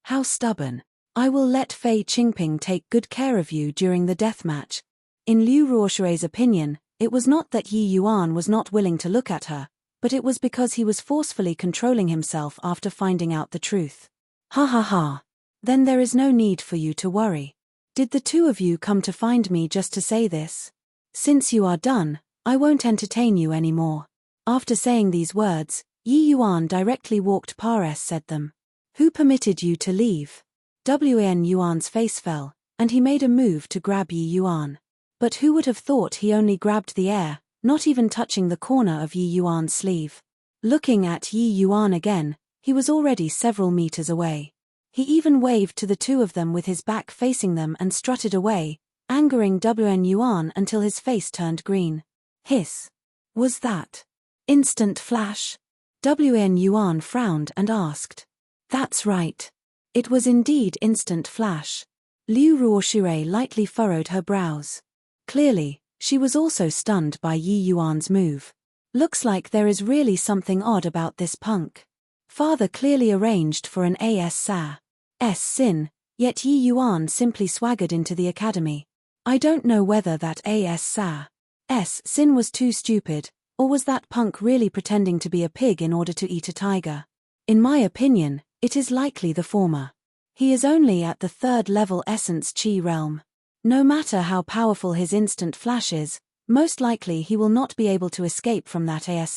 How stubborn. I will let Fei Qingping take good care of you during the deathmatch. In Liu Ruoshui's opinion, it was not that Yi Yuan was not willing to look at her, but it was because he was forcefully controlling himself after finding out the truth. Ha ha ha. Then there is no need for you to worry. Did the two of you come to find me just to say this? Since you are done, I won't entertain you anymore. After saying these words, Yi Yuan directly walked past said them. Who permitted you to leave? WN Yuan's face fell, and he made a move to grab Yi Yuan. But who would have thought he only grabbed the air, not even touching the corner of Yi Yuan's sleeve. Looking at Yi Yuan again, he was already several meters away. He even waved to the two of them with his back facing them and strutted away, angering WN Yuan until his face turned green. Hiss. Was that instant flash? WN Yuan frowned and asked. That's right. It was indeed instant flash. Liu Ruoxue lightly furrowed her brows. Clearly, she was also stunned by Yi Yuan's move. Looks like there is really something odd about this punk. Father clearly arranged for an AS sin, yet Yi Yuan simply swaggered into the academy. I don't know whether that AS sin was too stupid, or was that punk really pretending to be a pig in order to eat a tiger? In my opinion, it is likely the former. He is only at the 3rd level essence chi realm. No matter how powerful his instant flash is, most likely he will not be able to escape from that AS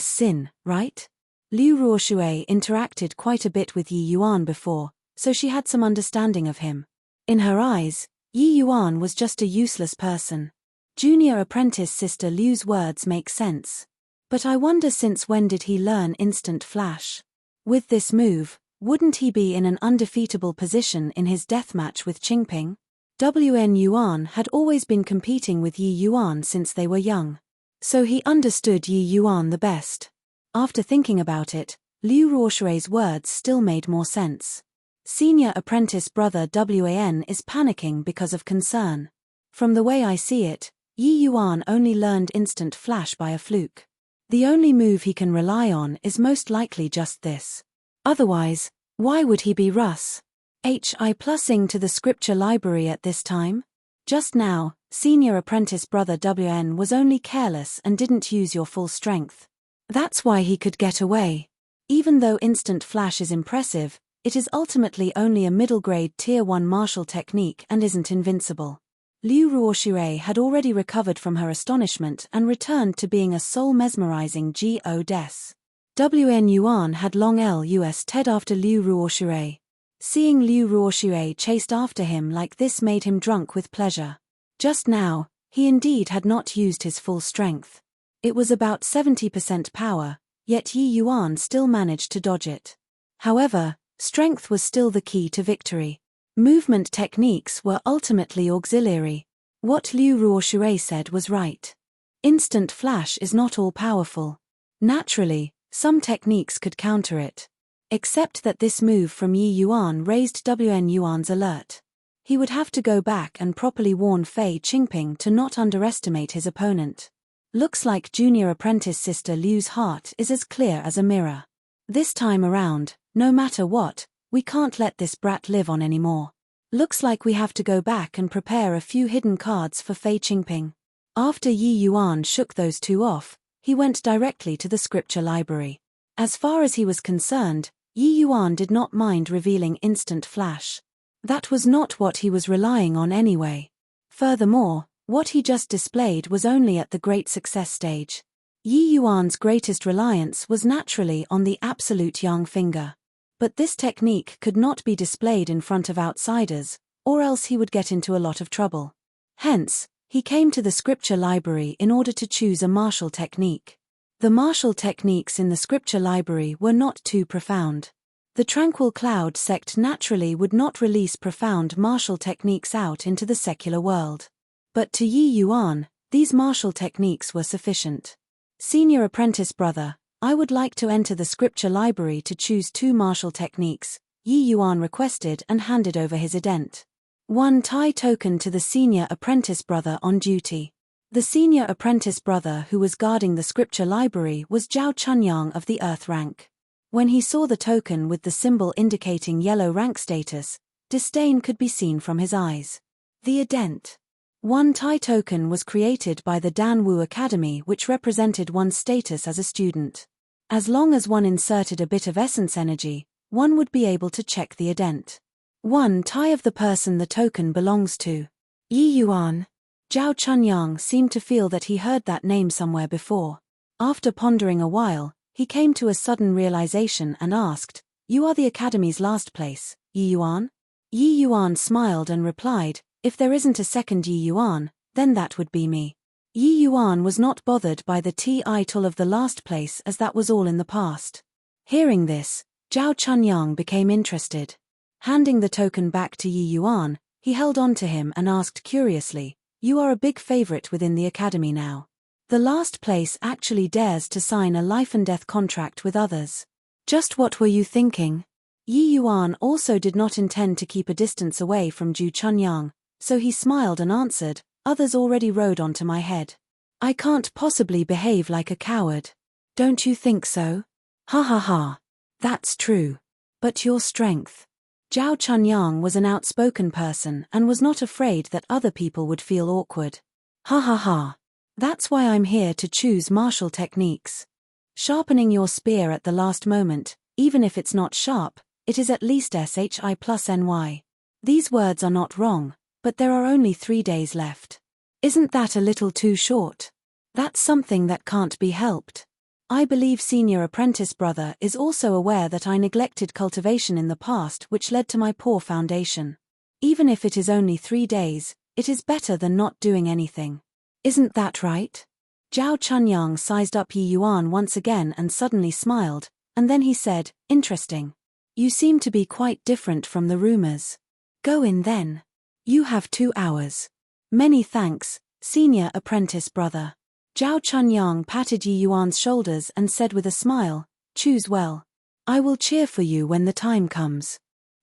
sin, right? Liu Ruoxue interacted quite a bit with Yi Yuan before, so she had some understanding of him. In her eyes, Yi Yuan was just a useless person. Junior apprentice sister Liu's words make sense. But I wonder, since when did he learn instant flash? With this move, wouldn't he be in an undefeatable position in his deathmatch with Qingping? WN Yuan had always been competing with Yi Yuan since they were young. So he understood Yi Yuan the best. After thinking about it, Liu Ruoxue's words still made more sense. Senior apprentice brother WAN is panicking because of concern. From the way I see it, Yi Yuan only learned instant flash by a fluke. The only move he can rely on is most likely just this. Otherwise, why would he be HI+ing to the scripture library at this time? Just now, senior apprentice brother WN was only careless and didn't use your full strength. That's why he could get away. Even though instant flash is impressive, it is ultimately only a middle-grade Tier 1 martial technique and isn't invincible. Liu Ruoxue had already recovered from her astonishment and returned to being a soul-mesmerizing goddess. WN Yuan had long lusted after Liu Ruoxue. Seeing Liu Ruoxue chased after him like this made him drunk with pleasure. Just now, he indeed had not used his full strength. It was about 70% power, yet Yi Yuan still managed to dodge it. However, strength was still the key to victory. Movement techniques were ultimately auxiliary. What Liu Ruoxue said was right. Instant flash is not all-powerful. Naturally, some techniques could counter it. Except that this move from Yi Yuan raised WN Yuan's alert. He would have to go back and properly warn Fei Qingping to not underestimate his opponent. Looks like junior apprentice sister Liu's heart is as clear as a mirror. This time around, no matter what, we can't let this brat live on anymore. Looks like we have to go back and prepare a few hidden cards for Fei Qingping. After Yi Yuan shook those two off, he went directly to the scripture library. As far as he was concerned, Yi Yuan did not mind revealing instant flash. That was not what he was relying on anyway. Furthermore, what he just displayed was only at the great success stage. Yi Yuan's greatest reliance was naturally on the absolute young finger. But this technique could not be displayed in front of outsiders, or else he would get into a lot of trouble. Hence, he came to the scripture library in order to choose a martial technique. The martial techniques in the scripture library were not too profound. The tranquil cloud sect naturally would not release profound martial techniques out into the secular world. But to Yi Yuan, these martial techniques were sufficient. Senior apprentice brother, I would like to enter the scripture library to choose 2 martial techniques, Yi Yuan requested and handed over his ident. 1 Tai token to the senior apprentice brother on duty. The senior apprentice brother who was guarding the scripture library was Zhao Chunyang of the Earth rank. When he saw the token with the symbol indicating yellow rank status, disdain could be seen from his eyes. The ident. 1 Tai token was created by the Danwu Academy, which represented one's status as a student. As long as one inserted a bit of essence energy, one would be able to check the ident. 1 Tai of the person the token belongs to. Yi Yuan. Zhao Chunyang seemed to feel that he heard that name somewhere before. After pondering a while, he came to a sudden realization and asked, "You are the Academy's last place, Yi Yuan?" Yi Yuan smiled and replied, "If there isn't a second Yi Yuan, then that would be me." Yi Yuan was not bothered by the title of the last place, as that was all in the past. Hearing this, Zhao Chunyang became interested. Handing the token back to Yi Yuan, he held on to him and asked curiously, "You are a big favorite within the Academy now. The last place actually dares to sign a life and death contract with others. Just what were you thinking?" Yi Yuan also did not intend to keep a distance away from Zhu Chunyang, so he smiled and answered, "Others already rode onto my head. I can't possibly behave like a coward. Don't you think so? Ha ha ha. That's true. But your strength." Zhao Chunyang was an outspoken person and was not afraid that other people would feel awkward. Ha ha ha. That's why I'm here to choose martial techniques. Sharpening your spear at the last moment, even if it's not sharp, it is at least SHI+NY. These words are not wrong, but there are only 3 days left. Isn't that a little too short? That's something that can't be helped. I believe senior apprentice brother is also aware that I neglected cultivation in the past, which led to my poor foundation. Even if it is only 3 days, it is better than not doing anything. Isn't that right? Zhao Chunyang sized up Yi Yuan once again and suddenly smiled, and then he said, "Interesting. You seem to be quite different from the rumors. Go in then. You have 2 hours. Many thanks, senior apprentice brother." Zhao Chunyang patted Yi Yuan's shoulders and said with a smile, "Choose well. I will cheer for you when the time comes."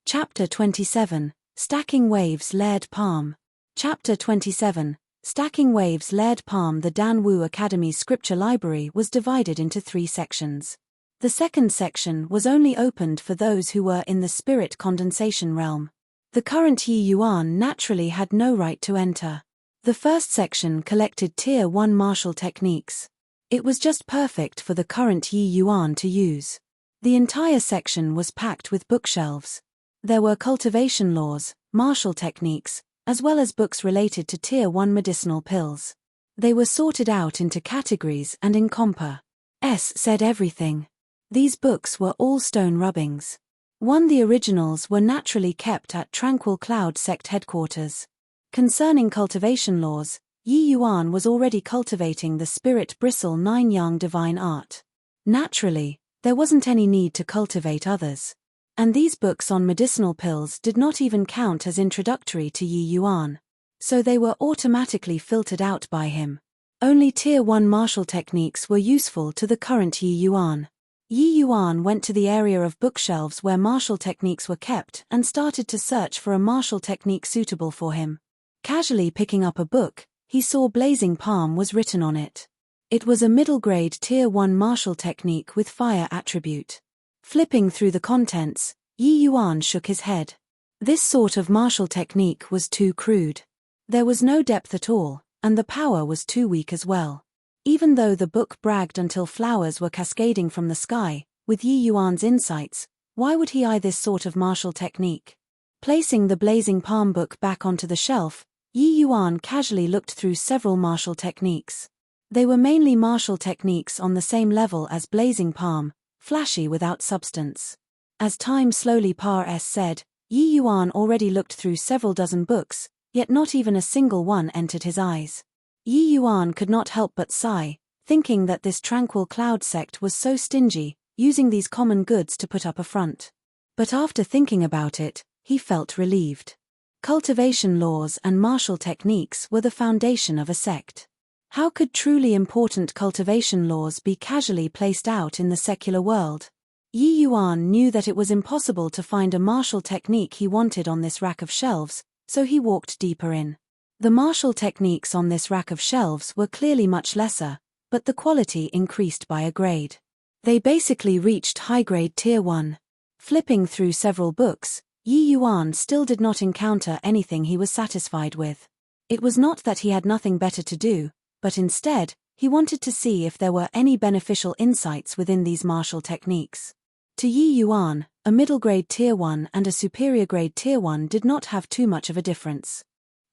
Chapter 27, Stacking Waves Laird Palm. Chapter 27, Stacking Waves Laird Palm. The Dan Wu Academy's scripture library was divided into 3 sections. The second section was only opened for those who were in the spirit condensation realm. The current Yi Yuan naturally had no right to enter. The first section collected Tier 1 martial techniques. It was just perfect for the current Yi Yuan to use. The entire section was packed with bookshelves. There were cultivation laws, martial techniques, as well as books related to Tier 1 medicinal pills. They were sorted out into categories and in Compa S said everything. These books were all stone rubbings. The originals were naturally kept at Tranquil Cloud Sect headquarters. Concerning cultivation laws, Yi Yuan was already cultivating the Spirit Bristle 9 Yang divine art. Naturally, there wasn't any need to cultivate others. And these books on medicinal pills did not even count as introductory to Yi Yuan. So they were automatically filtered out by him. Only Tier 1 martial techniques were useful to the current Yi Yuan. Yi Yuan went to the area of bookshelves where martial techniques were kept and started to search for a martial technique suitable for him. Casually picking up a book, he saw Blazing Palm was written on it. It was a middle-grade Tier 1 martial technique with fire attribute. Flipping through the contents, Yi Yuan shook his head. This sort of martial technique was too crude. There was no depth at all, and the power was too weak as well. Even though the book bragged until flowers were cascading from the sky, with Yi Yuan's insights, why would he eye this sort of martial technique? Placing the Blazing Palm book back onto the shelf, Yi Yuan casually looked through several martial techniques. They were mainly martial techniques on the same level as Blazing Palm, flashy without substance. As time slowly said, Yi Yuan already looked through several dozen books, yet not even a single one entered his eyes. Yi Yuan could not help but sigh, thinking that this Tranquil Cloud sect was so stingy, using these common goods to put up a front. But after thinking about it, he felt relieved. Cultivation laws and martial techniques were the foundation of a sect. How could truly important cultivation laws be casually placed out in the secular world? Yi Yuan knew that it was impossible to find a martial technique he wanted on this rack of shelves, so he walked deeper in. The martial techniques on this rack of shelves were clearly much lesser, but the quality increased by a grade. They basically reached high-grade Tier 1. Flipping through several books, Yi Yuan still did not encounter anything he was satisfied with. It was not that he had nothing better to do, but instead, he wanted to see if there were any beneficial insights within these martial techniques. To Yi Yuan, a middle-grade Tier 1 and a superior-grade Tier 1 did not have too much of a difference.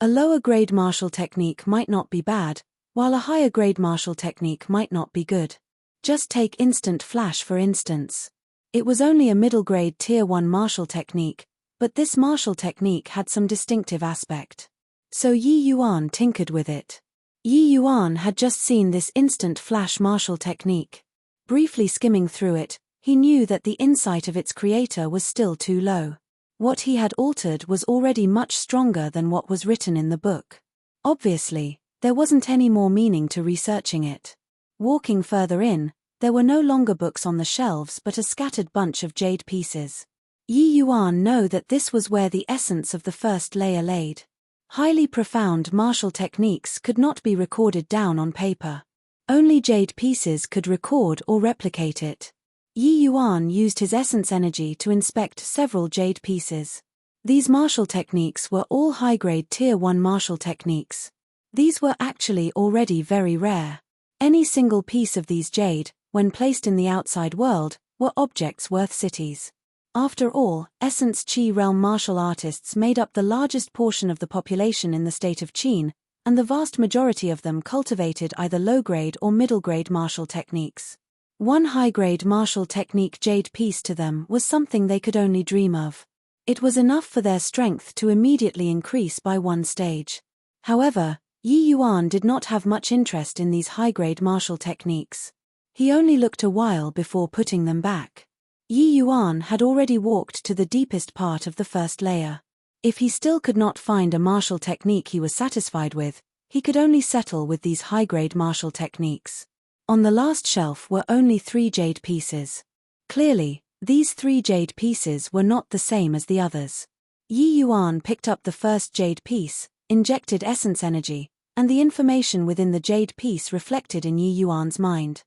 A lower-grade martial technique might not be bad, while a higher-grade martial technique might not be good. Just take Instant Flash for instance. It was only a middle-grade Tier 1 martial technique, but this martial technique had some distinctive aspect. So Yi Yuan tinkered with it. Yi Yuan had just seen this Instant Flash martial technique. Briefly skimming through it, he knew that the insight of its creator was still too low. What he had altered was already much stronger than what was written in the book. Obviously, there wasn't any more meaning to researching it. Walking further in, there were no longer books on the shelves but a scattered bunch of jade pieces. Yi Yuan know that this was where the essence of the first layer laid. Highly profound martial techniques could not be recorded down on paper. Only jade pieces could record or replicate it. Yi Yuan used his essence energy to inspect several jade pieces. These martial techniques were all high-grade Tier 1 martial techniques. These were actually already very rare. Any single piece of these jade, when placed in the outside world, were objects worth cities. After all, Essence Qi realm martial artists made up the largest portion of the population in the state of Qin, and the vast majority of them cultivated either low-grade or middle-grade martial techniques. One high-grade martial technique jade piece to them was something they could only dream of. It was enough for their strength to immediately increase by one stage. However, Yi Yuan did not have much interest in these high-grade martial techniques. He only looked a while before putting them back. Yi Yuan had already walked to the deepest part of the first layer. If he still could not find a martial technique he was satisfied with, he could only settle with these high-grade martial techniques. On the last shelf were only 3 jade pieces. Clearly, these 3 jade pieces were not the same as the others. Yi Yuan picked up the first jade piece, injected essence energy, and the information within the jade piece reflected in Yi Yuan's mind.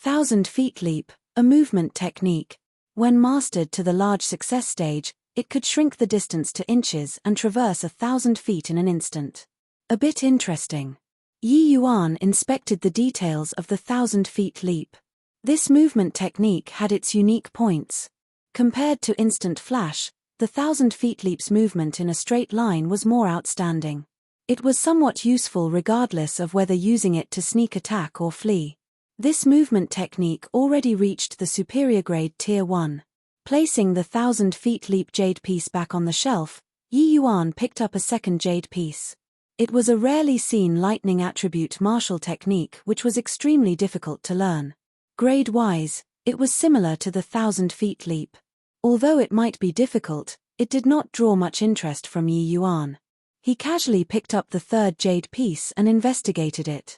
1,000 feet leap, a movement technique. When mastered to the large success stage, it could shrink the distance to inches and traverse 1,000 feet in an instant. A bit interesting. Yi Yuan inspected the details of the 1,000 feet leap. This movement technique had its unique points. Compared to instant flash, the 1,000 feet leap's movement in a straight line was more outstanding. It was somewhat useful regardless of whether using it to sneak attack or flee. This movement technique already reached the superior grade Tier 1. Placing the 1,000 feet leap jade piece back on the shelf, Yi Yuan picked up a second jade piece. It was a rarely seen lightning attribute martial technique which was extremely difficult to learn. Grade-wise, it was similar to the 1,000 feet leap. Although it might be difficult, it did not draw much interest from Yi Yuan. He casually picked up the third jade piece and investigated it.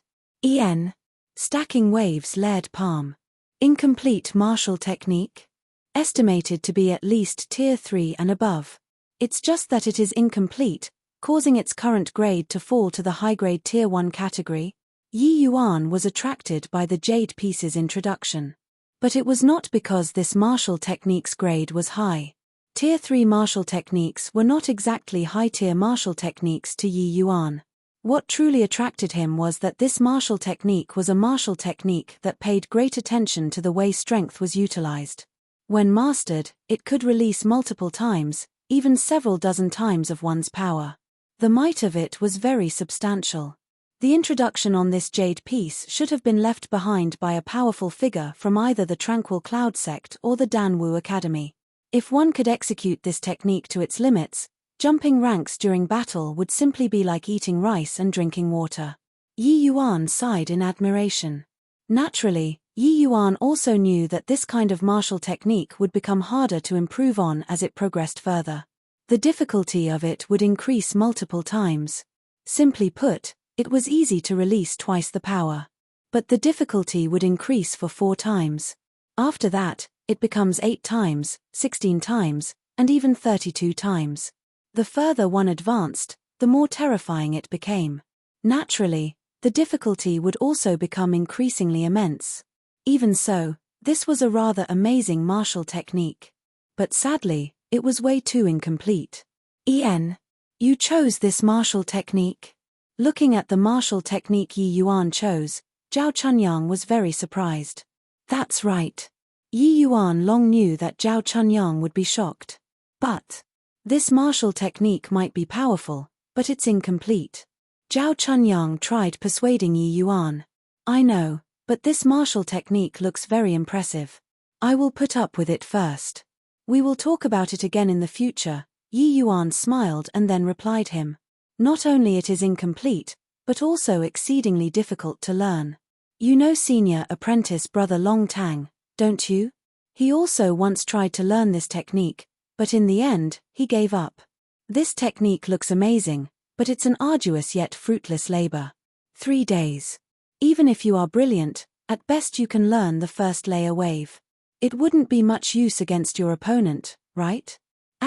Stacking waves layered palm. Incomplete martial technique. Estimated to be at least Tier 3 and above. It's just that it is incomplete, causing its current grade to fall to the high-grade Tier 1 category. Yi Yuan was attracted by the jade piece's introduction. But it was not because this martial technique's grade was high. Tier 3 martial techniques were not exactly high-tier martial techniques to Yi Yuan. What truly attracted him was that this martial technique was a martial technique that paid great attention to the way strength was utilized. When mastered, it could release multiple times, even several dozen times of one's power. The might of it was very substantial. The introduction on this jade piece should have been left behind by a powerful figure from either the Tranquil Cloud Sect or the Danwu Academy. If one could execute this technique to its limits, jumping ranks during battle would simply be like eating rice and drinking water. Yi Yuan sighed in admiration. Naturally, Yi Yuan also knew that this kind of martial technique would become harder to improve on as it progressed further. The difficulty of it would increase multiple times. Simply put, it was easy to release twice the power. But the difficulty would increase for 4 times. After that, it becomes 8 times, 16 times, and even 32 times. The further one advanced, the more terrifying it became. Naturally, the difficulty would also become increasingly immense. Even so, this was a rather amazing martial technique. But sadly, it was way too incomplete. You chose this martial technique? Looking at the martial technique Yi Yuan chose, Zhao Chunyang was very surprised. That's right. Yi Yuan long knew that Zhao Chunyang would be shocked. But this martial technique might be powerful, but it's incomplete. Zhao Chunyang tried persuading Yi Yuan. I know, but this martial technique looks very impressive. I will put up with it first. We will talk about it again in the future. Yi Yuan smiled and then replied him. Not only it is incomplete, but also exceedingly difficult to learn. You know senior apprentice brother Long Tang, don't you? He also once tried to learn this technique, but in the end, he gave up. This technique looks amazing, but it's an arduous yet fruitless labor. 3 days. Even if you are brilliant, at best you can learn the first layer wave. It wouldn't be much use against your opponent, right?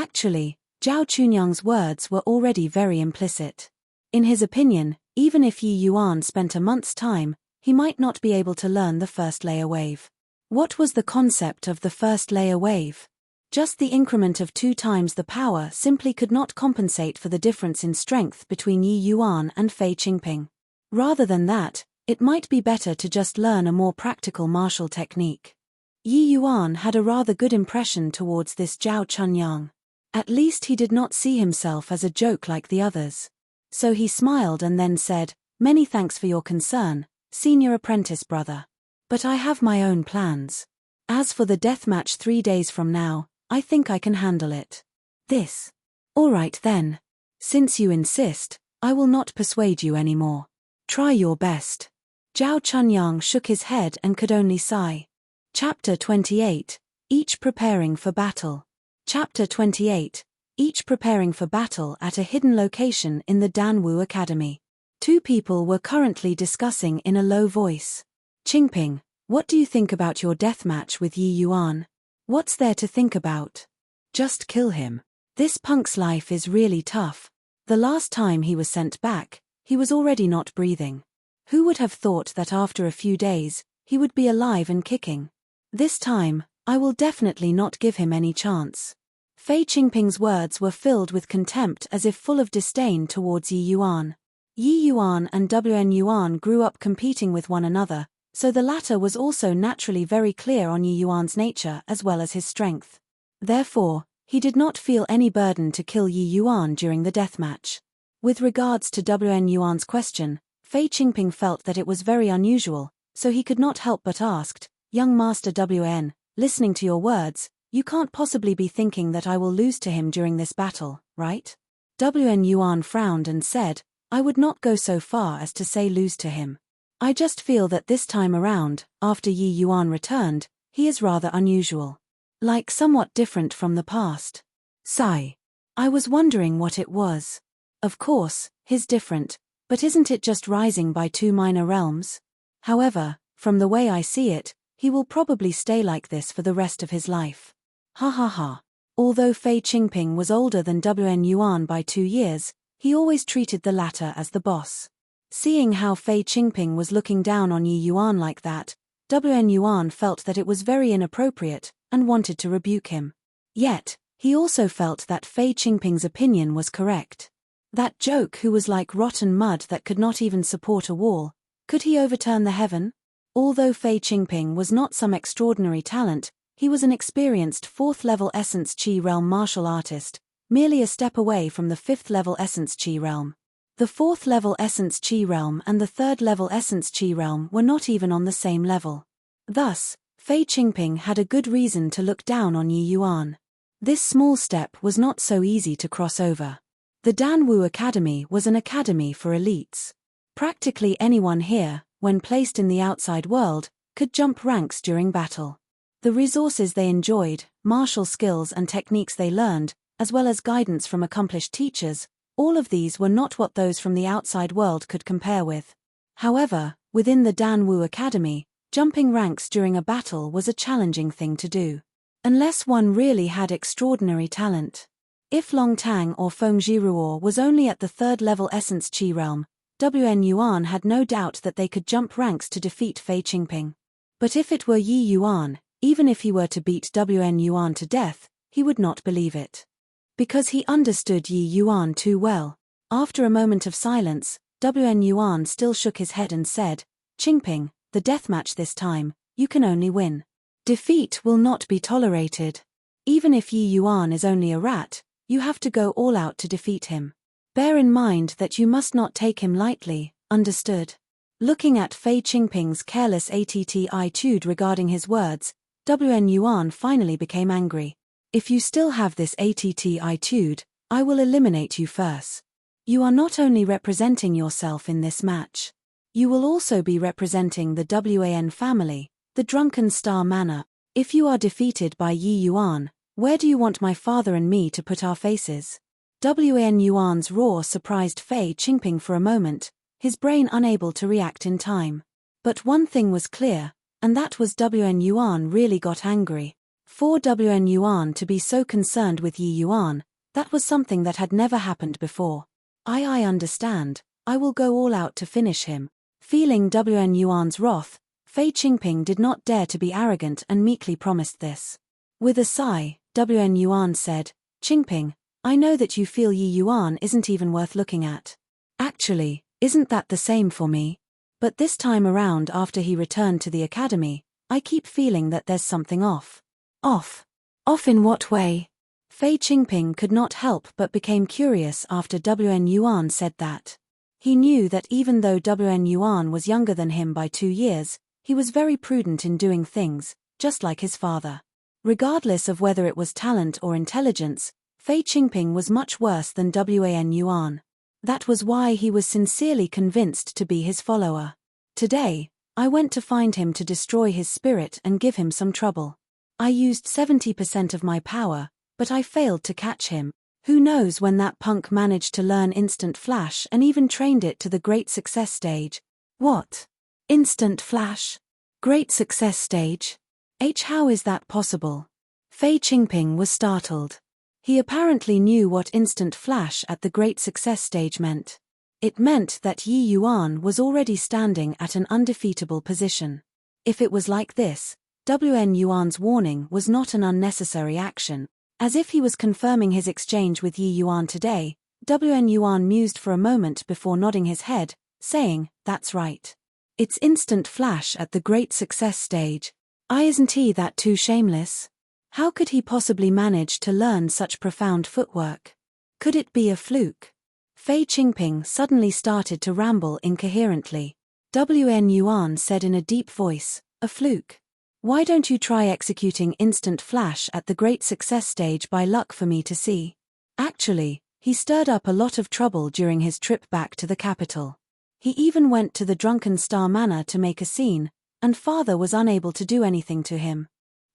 Actually, Zhao Chunyang's words were already very implicit. In his opinion, even if Yi Yuan spent a month's time, he might not be able to learn the first layer wave. What was the concept of the first layer wave? Just the increment of 2 times the power simply could not compensate for the difference in strength between Yi Yuan and Fei Qingping. Rather than that, it might be better to just learn a more practical martial technique. Yi Yuan had a rather good impression towards this Zhao Chunyang. At least he did not see himself as a joke like the others. So he smiled and then said, "Many thanks for your concern, senior apprentice brother. But I have my own plans. As for the deathmatch 3 days from now, I think I can handle it." This. All right then. Since you insist, I will not persuade you anymore. Try your best. Zhao Chunyang shook his head and could only sigh. Chapter 28, Each preparing for battle. Chapter 28, Each preparing for battle at a hidden location in the Danwu Academy. 2 people were currently discussing in a low voice. "Qingping, what do you think about your deathmatch with Yi Yuan? What's there to think about? Just kill him. This punk's life is really tough. The last time he was sent back, he was already not breathing. Who would have thought that after a few days, he would be alive and kicking? This time, I will definitely not give him any chance." Fei Qingping's words were filled with contempt as if full of disdain towards Yi Yuan. Yi Yuan and Wn Yuan grew up competing with one another, so the latter was also naturally very clear on Yi Yuan's nature as well as his strength. Therefore, he did not feel any burden to kill Yi Yuan during the deathmatch. With regards to Wn Yuan's question, Fei Qingping felt that it was very unusual, so he could not help but asked, "Young Master Wn, listening to your words, you can't possibly be thinking that I will lose to him during this battle, right?" Wn Yuan frowned and said, "I would not go so far as to say lose to him. I just feel that this time around, after Yi Yuan returned, he is rather unusual. Like somewhat different from the past." Sigh. "I was wondering what it was. Of course, he's different, but isn't it just rising by 2 minor realms? However, from the way I see it, he will probably stay like this for the rest of his life." Ha ha ha. Although Fei Qingping was older than Wn Yuan by 2 years, he always treated the latter as the boss. Seeing how Fei Qingping was looking down on Yi Yuan like that, Wn Yuan felt that it was very inappropriate, and wanted to rebuke him. Yet, he also felt that Fei Qingping's opinion was correct. That joke who was like rotten mud that could not even support a wall, could he overturn the heaven? Although Fei Qingping was not some extraordinary talent, he was an experienced 4th-level Essence Qi Realm martial artist, merely a step away from the 5th-level Essence Qi Realm. The 4th-level Essence Qi Realm and the 3rd-level Essence Qi Realm were not even on the same level. Thus, Fei Qingping had a good reason to look down on Yi Yuan. This small step was not so easy to cross over. The Danwu Academy was an academy for elites. Practically anyone here, when placed in the outside world, could jump ranks during battle. The resources they enjoyed, martial skills and techniques they learned, as well as guidance from accomplished teachers, all of these were not what those from the outside world could compare with. However, within the Danwu Academy, jumping ranks during a battle was a challenging thing to do. Unless one really had extraordinary talent. If Long Tang or Feng Jiruo was only at the 3rd-level Essence Qi Realm, Wn Yuan had no doubt that they could jump ranks to defeat Fei Qingping. But if it were Yi Yuan, even if he were to beat Wn Yuan to death, he would not believe it. Because he understood Yi Yuan too well. After a moment of silence, Wn Yuan still shook his head and said, "Qingping, the deathmatch this time, you can only win. Defeat will not be tolerated. Even if Yi Yuan is only a rat, you have to go all out to defeat him. Bear in mind that you must not take him lightly, understood?" Looking at Fei Qingping's careless attitude regarding his words, Wn Yuan finally became angry. "If you still have this attitude, I will eliminate you first. You are not only representing yourself in this match. You will also be representing the Wan family, the Drunken Star Manor. If you are defeated by Yi Yuan, where do you want my father and me to put our faces?" Wn Yuan's roar surprised Fei Qingping for a moment, his brain unable to react in time. But one thing was clear, and that was Wn Yuan really got angry. For Wn Yuan to be so concerned with Yi Yuan, that was something that had never happened before. I understand, I will go all out to finish him. Feeling Wn Yuan's wrath, Fei Qingping did not dare to be arrogant and meekly promised this. With a sigh, Wn Yuan said, Qingping, I know that you feel Yi Yuan isn't even worth looking at. Actually, isn't that the same for me? But this time around after he returned to the academy, I keep feeling that there's something off. Off? Off in what way? Fei Qingping could not help but became curious after Wn Yuan said that. He knew that even though Wn Yuan was younger than him by 2 years, he was very prudent in doing things, just like his father. Regardless of whether it was talent or intelligence, Fei Qingping was much worse than Wan Yuan. That was why he was sincerely convinced to be his follower. Today, I went to find him to destroy his spirit and give him some trouble. I used 70% of my power, but I failed to catch him. Who knows when that punk managed to learn Instant Flash and even trained it to the Great Success stage. What? Instant Flash? Great Success stage? How is that possible? Fei Qingping was startled. He apparently knew what Instant Flash at the Great Success stage meant. It meant that Yi Yuan was already standing at an undefeatable position. If it was like this, Wn Yuan's warning was not an unnecessary action. As if he was confirming his exchange with Yi Yuan today, Wn Yuan mused for a moment before nodding his head, saying, that's right. It's Instant Flash at the Great Success stage. Isn't he that too shameless? How could he possibly manage to learn such profound footwork? Could it be a fluke? Fei Qingping suddenly started to ramble incoherently. Wn Yuan said in a deep voice, a fluke? Why don't you try executing Instant Flash at the Great Success stage by luck for me to see? Actually, he stirred up a lot of trouble during his trip back to the capital. He even went to the Drunken Star Manor to make a scene, and father was unable to do anything to him.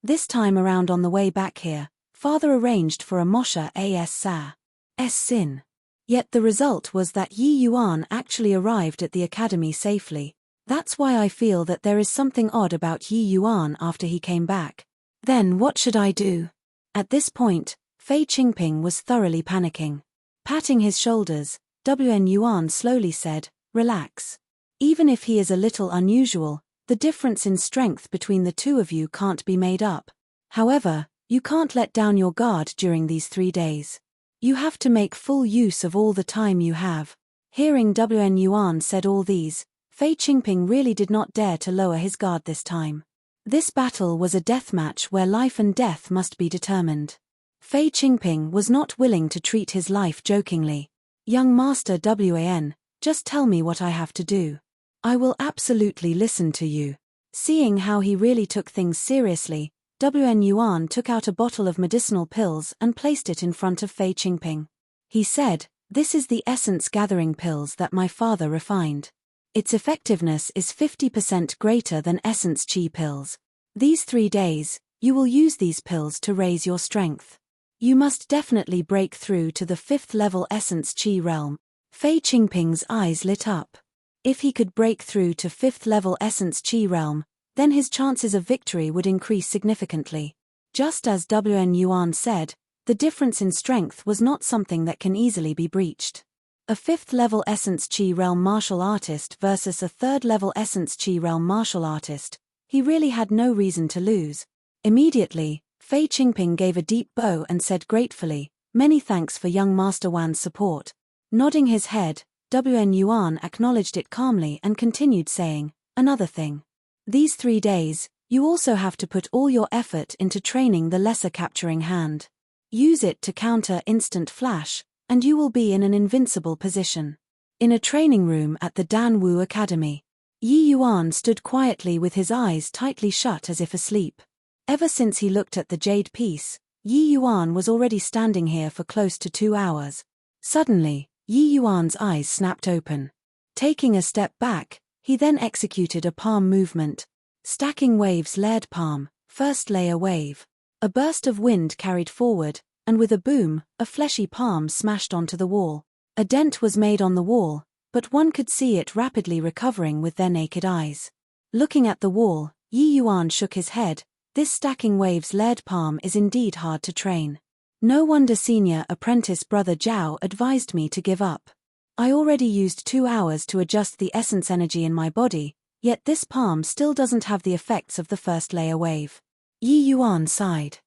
This time around on the way back here, father arranged for a Moshe S. Sin. Yet the result was that Yi Yuan actually arrived at the academy safely. That's why I feel that there is something odd about Yi Yuan after he came back. Then what should I do? At this point, Fei Qingping was thoroughly panicking. Patting his shoulders, Wn Yuan slowly said, relax. Even if he is a little unusual, the difference in strength between the two of you can't be made up. However, you can't let down your guard during these 3 days. You have to make full use of all the time you have. Hearing Wn Yuan said all these, Fei Qingping really did not dare to lower his guard this time. This battle was a deathmatch where life and death must be determined. Fei Qingping was not willing to treat his life jokingly. Young Master Wan, just tell me what I have to do. I will absolutely listen to you. Seeing how he really took things seriously, Wn Yuan took out a bottle of medicinal pills and placed it in front of Fei Qingping. He said, this is the essence gathering pills that my father refined. Its effectiveness is 50% greater than essence chi pills. These 3 days, you will use these pills to raise your strength. You must definitely break through to the 5th level essence chi realm. Fei Qingping's eyes lit up. If he could break through to 5th level essence chi realm, then his chances of victory would increase significantly. Just as Wn Yuan said, the difference in strength was not something that can easily be breached. A 5th level essence chi realm martial artist versus a 3rd level essence chi realm martial artist, he really had no reason to lose. Immediately, Fei Qingping gave a deep bow and said gratefully, many thanks for young Master Wan's support. Nodding his head, Wn Yuan acknowledged it calmly and continued saying, another thing. These 3 days, you also have to put all your effort into training the lesser capturing hand. Use it to counter Instant Flash, and you will be in an invincible position. In a training room at the Dan Wu Academy, Yi Yuan stood quietly with his eyes tightly shut as if asleep. Ever since he looked at the jade piece, Yi Yuan was already standing here for close to 2 hours. Suddenly, Yi Yuan's eyes snapped open. Taking a step back, he then executed a palm movement. Stacking waves layered palm, first layer wave. A burst of wind carried forward, and with a boom, a fleshy palm smashed onto the wall. A dent was made on the wall, but one could see it rapidly recovering with their naked eyes. Looking at the wall, Yi Yuan shook his head. This stacking waves layered palm is indeed hard to train. No wonder senior apprentice brother Zhao advised me to give up. I already used 2 hours to adjust the essence energy in my body, yet this palm still doesn't have the effects of the first layer wave. Yi Yuan sighed.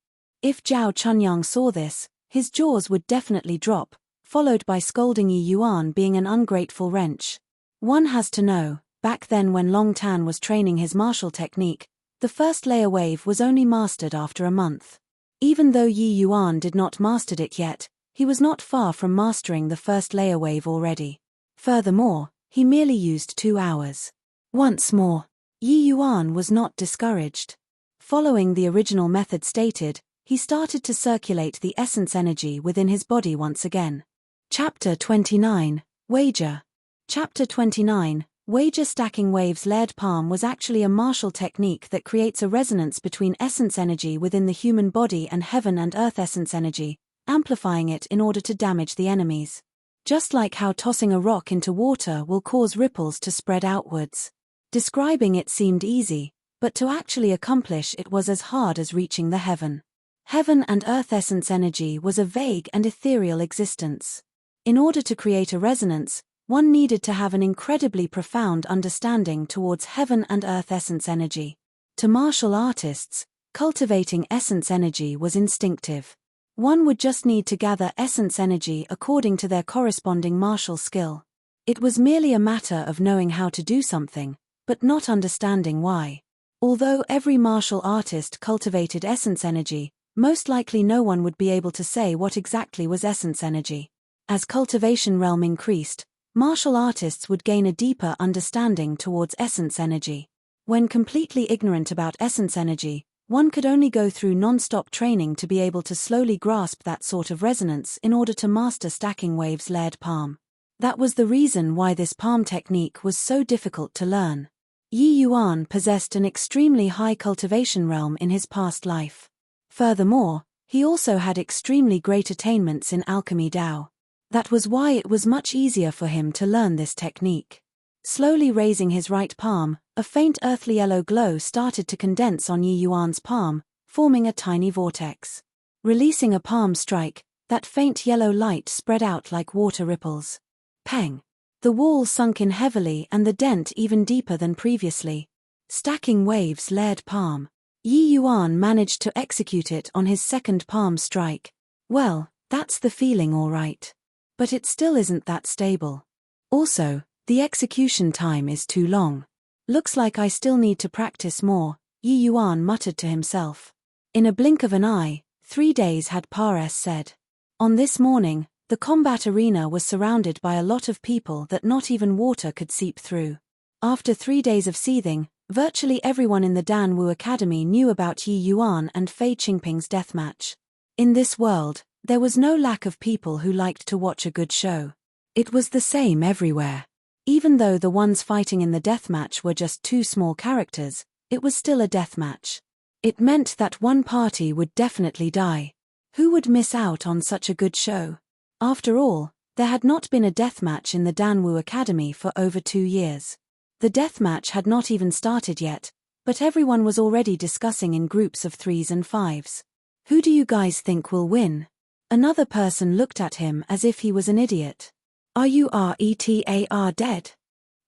If Zhao Chunyang saw this, his jaws would definitely drop, followed by scolding Yi Yuan being an ungrateful wrench. One has to know, back then when Long Tan was training his martial technique, the first layer wave was only mastered after a month. Even though Yi Yuan did not mastered it yet, he was not far from mastering the first layer wave already. Furthermore, he merely used 2 hours. Once more, Yi Yuan was not discouraged. Following the original method stated, he started to circulate the essence energy within his body once again. Chapter 29, Wager. Chapter 29, Wager. Stacking waves layered palm was actually a martial technique that creates a resonance between essence energy within the human body and heaven and earth essence energy, amplifying it in order to damage the enemies. Just like how tossing a rock into water will cause ripples to spread outwards. Describing it seemed easy, but to actually accomplish it was as hard as reaching the heaven. Heaven and earth essence energy was a vague and ethereal existence. In order to create a resonance, one needed to have an incredibly profound understanding towards heaven and earth essence energy. To martial artists, cultivating essence energy was instinctive. One would just need to gather essence energy according to their corresponding martial skill. It was merely a matter of knowing how to do something, but not understanding why. Although every martial artist cultivated essence energy, most likely no one would be able to say what exactly was essence energy. As cultivation realm increased, martial artists would gain a deeper understanding towards essence energy. When completely ignorant about essence energy, one could only go through non-stop training to be able to slowly grasp that sort of resonance in order to master stacking waves layered palm. That was the reason why this palm technique was so difficult to learn. Yi Yuan possessed an extremely high cultivation realm in his past life. Furthermore, he also had extremely great attainments in alchemy Dao. That was why it was much easier for him to learn this technique. Slowly raising his right palm, a faint earthly yellow glow started to condense on Yi Yuan's palm, forming a tiny vortex. Releasing a palm strike, that faint yellow light spread out like water ripples. Peng! The wall sunk in heavily and the dent even deeper than previously. Stacking waves layered palm. Yi Yuan managed to execute it on his second palm strike. Well, that's the feeling all right. But it still isn't that stable. Also, the execution time is too long. Looks like I still need to practice more, Yi Yuan muttered to himself. In a blink of an eye, 3 days had passed said. On this morning, the combat arena was surrounded by a lot of people that not even water could seep through. After 3 days of seething, virtually everyone in the Danwu Academy knew about Yi Yuan and Fei Qingping's deathmatch. In this world, there was no lack of people who liked to watch a good show. It was the same everywhere. Even though the ones fighting in the deathmatch were just 2 small characters, it was still a deathmatch. It meant that one party would definitely die. Who would miss out on such a good show? After all, there had not been a deathmatch in the Danwu Academy for over 2 years. The deathmatch had not even started yet, but everyone was already discussing in groups of 3s and 5s. Who do you guys think will win? Another person looked at him as if he was an idiot. Are you RETAR dead?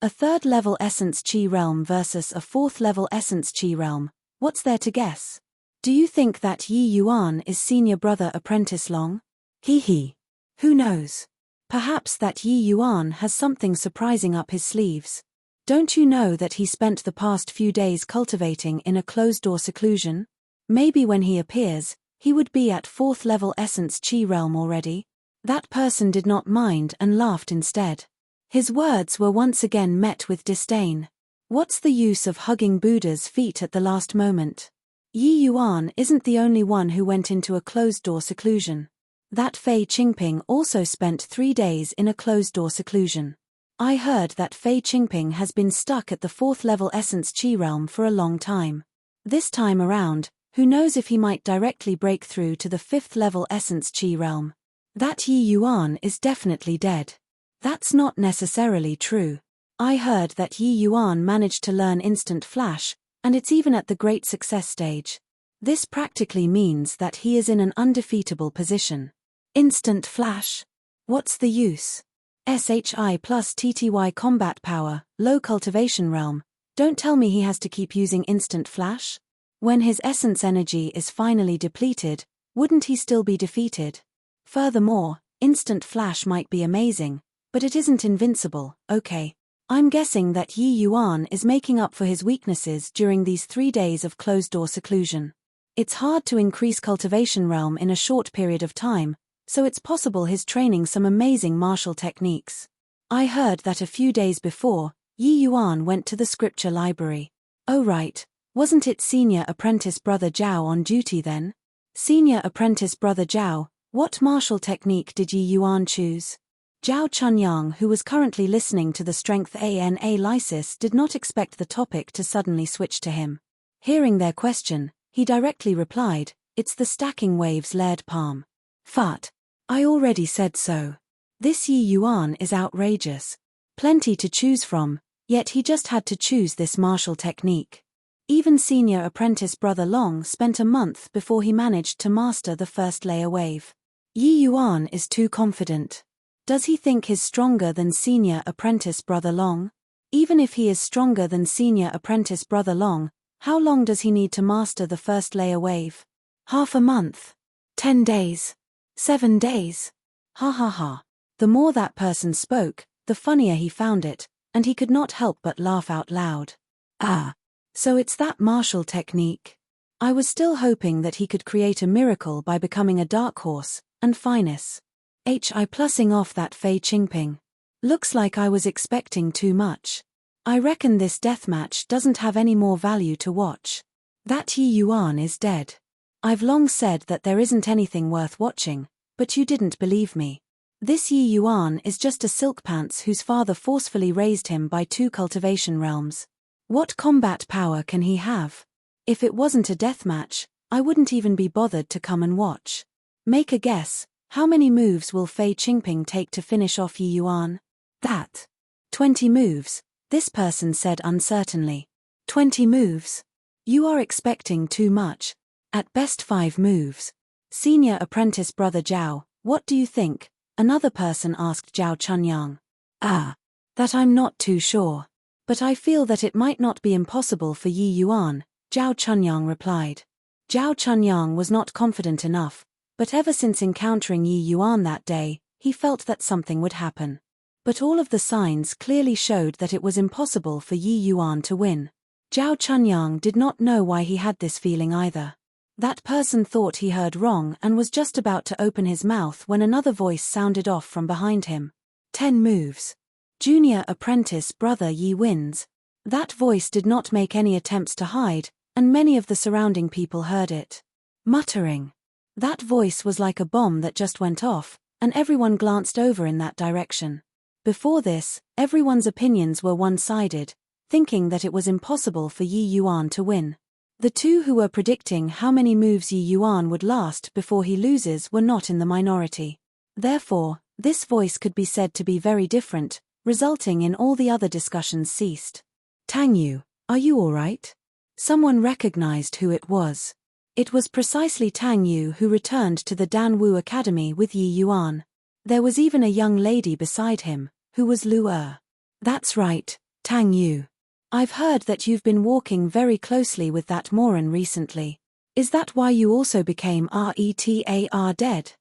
A 3rd level essence chi realm versus a 4th level essence chi realm, what's there to guess? Do you think that Yi Yuan is senior brother apprentice Long? Hee. Who knows? Perhaps that Yi Yuan has something surprising up his sleeves. Don't you know that he spent the past few days cultivating in a closed-door seclusion? Maybe when he appears, he would be at 4th level essence chi realm already. That person did not mind and laughed instead. His words were once again met with disdain. What's the use of hugging Buddha's feet at the last moment? Yi Yuan isn't the only one who went into a closed-door seclusion. That Fei Qingping also spent 3 days in a closed-door seclusion. I heard that Fei Qingping has been stuck at the 4th level essence chi realm for a long time. This time around, who knows if he might directly break through to the 5th level essence chi realm. That Yi Yuan is definitely dead. That's not necessarily true. I heard that Yi Yuan managed to learn instant flash, and it's even at the great success stage. This practically means that he is in an undefeatable position. Instant flash? What's the use? SHI plus TTY combat power, low cultivation realm. Don't tell me he has to keep using instant flash? When his essence energy is finally depleted, wouldn't he still be defeated? Furthermore, instant flash might be amazing, but it isn't invincible, okay? I'm guessing that Yi Yuan is making up for his weaknesses during these 3 days of closed-door seclusion. It's hard to increase cultivation realm in a short period of time, so it's possible he's training some amazing martial techniques. I heard that a few days before, Yi Yuan went to the scripture library. Oh right, wasn't it Senior Apprentice Brother Zhao on duty then? Senior Apprentice Brother Zhao, what martial technique did Yi Yuan choose? Zhao Chunyang, who was currently listening to the Strength Analysis, did not expect the topic to suddenly switch to him. Hearing their question, he directly replied, "It's the stacking waves layered palm." Fat. I already said so. This Yi Yuan is outrageous. Plenty to choose from, yet he just had to choose this martial technique. Even Senior Apprentice Brother Long spent a month before he managed to master the first layer wave. Yi Yuan is too confident. Does he think he's stronger than Senior Apprentice Brother Long? Even if he is stronger than Senior Apprentice Brother Long, how long does he need to master the first layer wave? Half a month? 10 days? 7 days? Ha ha ha. The more that person spoke, the funnier he found it, and he could not help but laugh out loud. Ah. So it's that martial technique. I was still hoping that he could create a miracle by becoming a dark horse, and finesse. HI plussing off that Fei Qingping. Looks like I was expecting too much. I reckon this deathmatch doesn't have any more value to watch. That Yi Yuan is dead. I've long said that there isn't anything worth watching, but you didn't believe me. This Yi Yuan is just a silk pants whose father forcefully raised him by 2 cultivation realms. What combat power can he have? If it wasn't a deathmatch, I wouldn't even be bothered to come and watch. Make a guess, how many moves will Fei Qingping take to finish off Yi Yuan? That. 20 moves, this person said uncertainly. 20 moves? You are expecting too much. At best 5 moves. Senior Apprentice Brother Zhao, what do you think? Another person asked Zhao Chunyang. Ah. That I'm not too sure. But I feel that it might not be impossible for Yi Yuan, Zhao Chunyang replied. Zhao Chunyang was not confident enough, but ever since encountering Yi Yuan that day, he felt that something would happen. But all of the signs clearly showed that it was impossible for Yi Yuan to win. Zhao Chunyang did not know why he had this feeling either. That person thought he heard wrong and was just about to open his mouth when another voice sounded off from behind him. 10 moves. Junior Apprentice Brother Yi wins. That voice did not make any attempts to hide, and many of the surrounding people heard it. Muttering. That voice was like a bomb that just went off, and everyone glanced over in that direction. Before this, everyone's opinions were one-sided, thinking that it was impossible for Yi Yuan to win. The two who were predicting how many moves Yi Yuan would last before he loses were not in the minority. Therefore, this voice could be said to be very different, resulting in all the other discussions ceased. Tang Yu, are you alright? Someone recognized who it was. It was precisely Tang Yu who returned to the Dan Wu Academy with Yi Yuan. There was even a young lady beside him, who was Lu Er. That's right, Tang Yu. I've heard that you've been walking very closely with that Moran recently. Is that why you also became RETAR dead?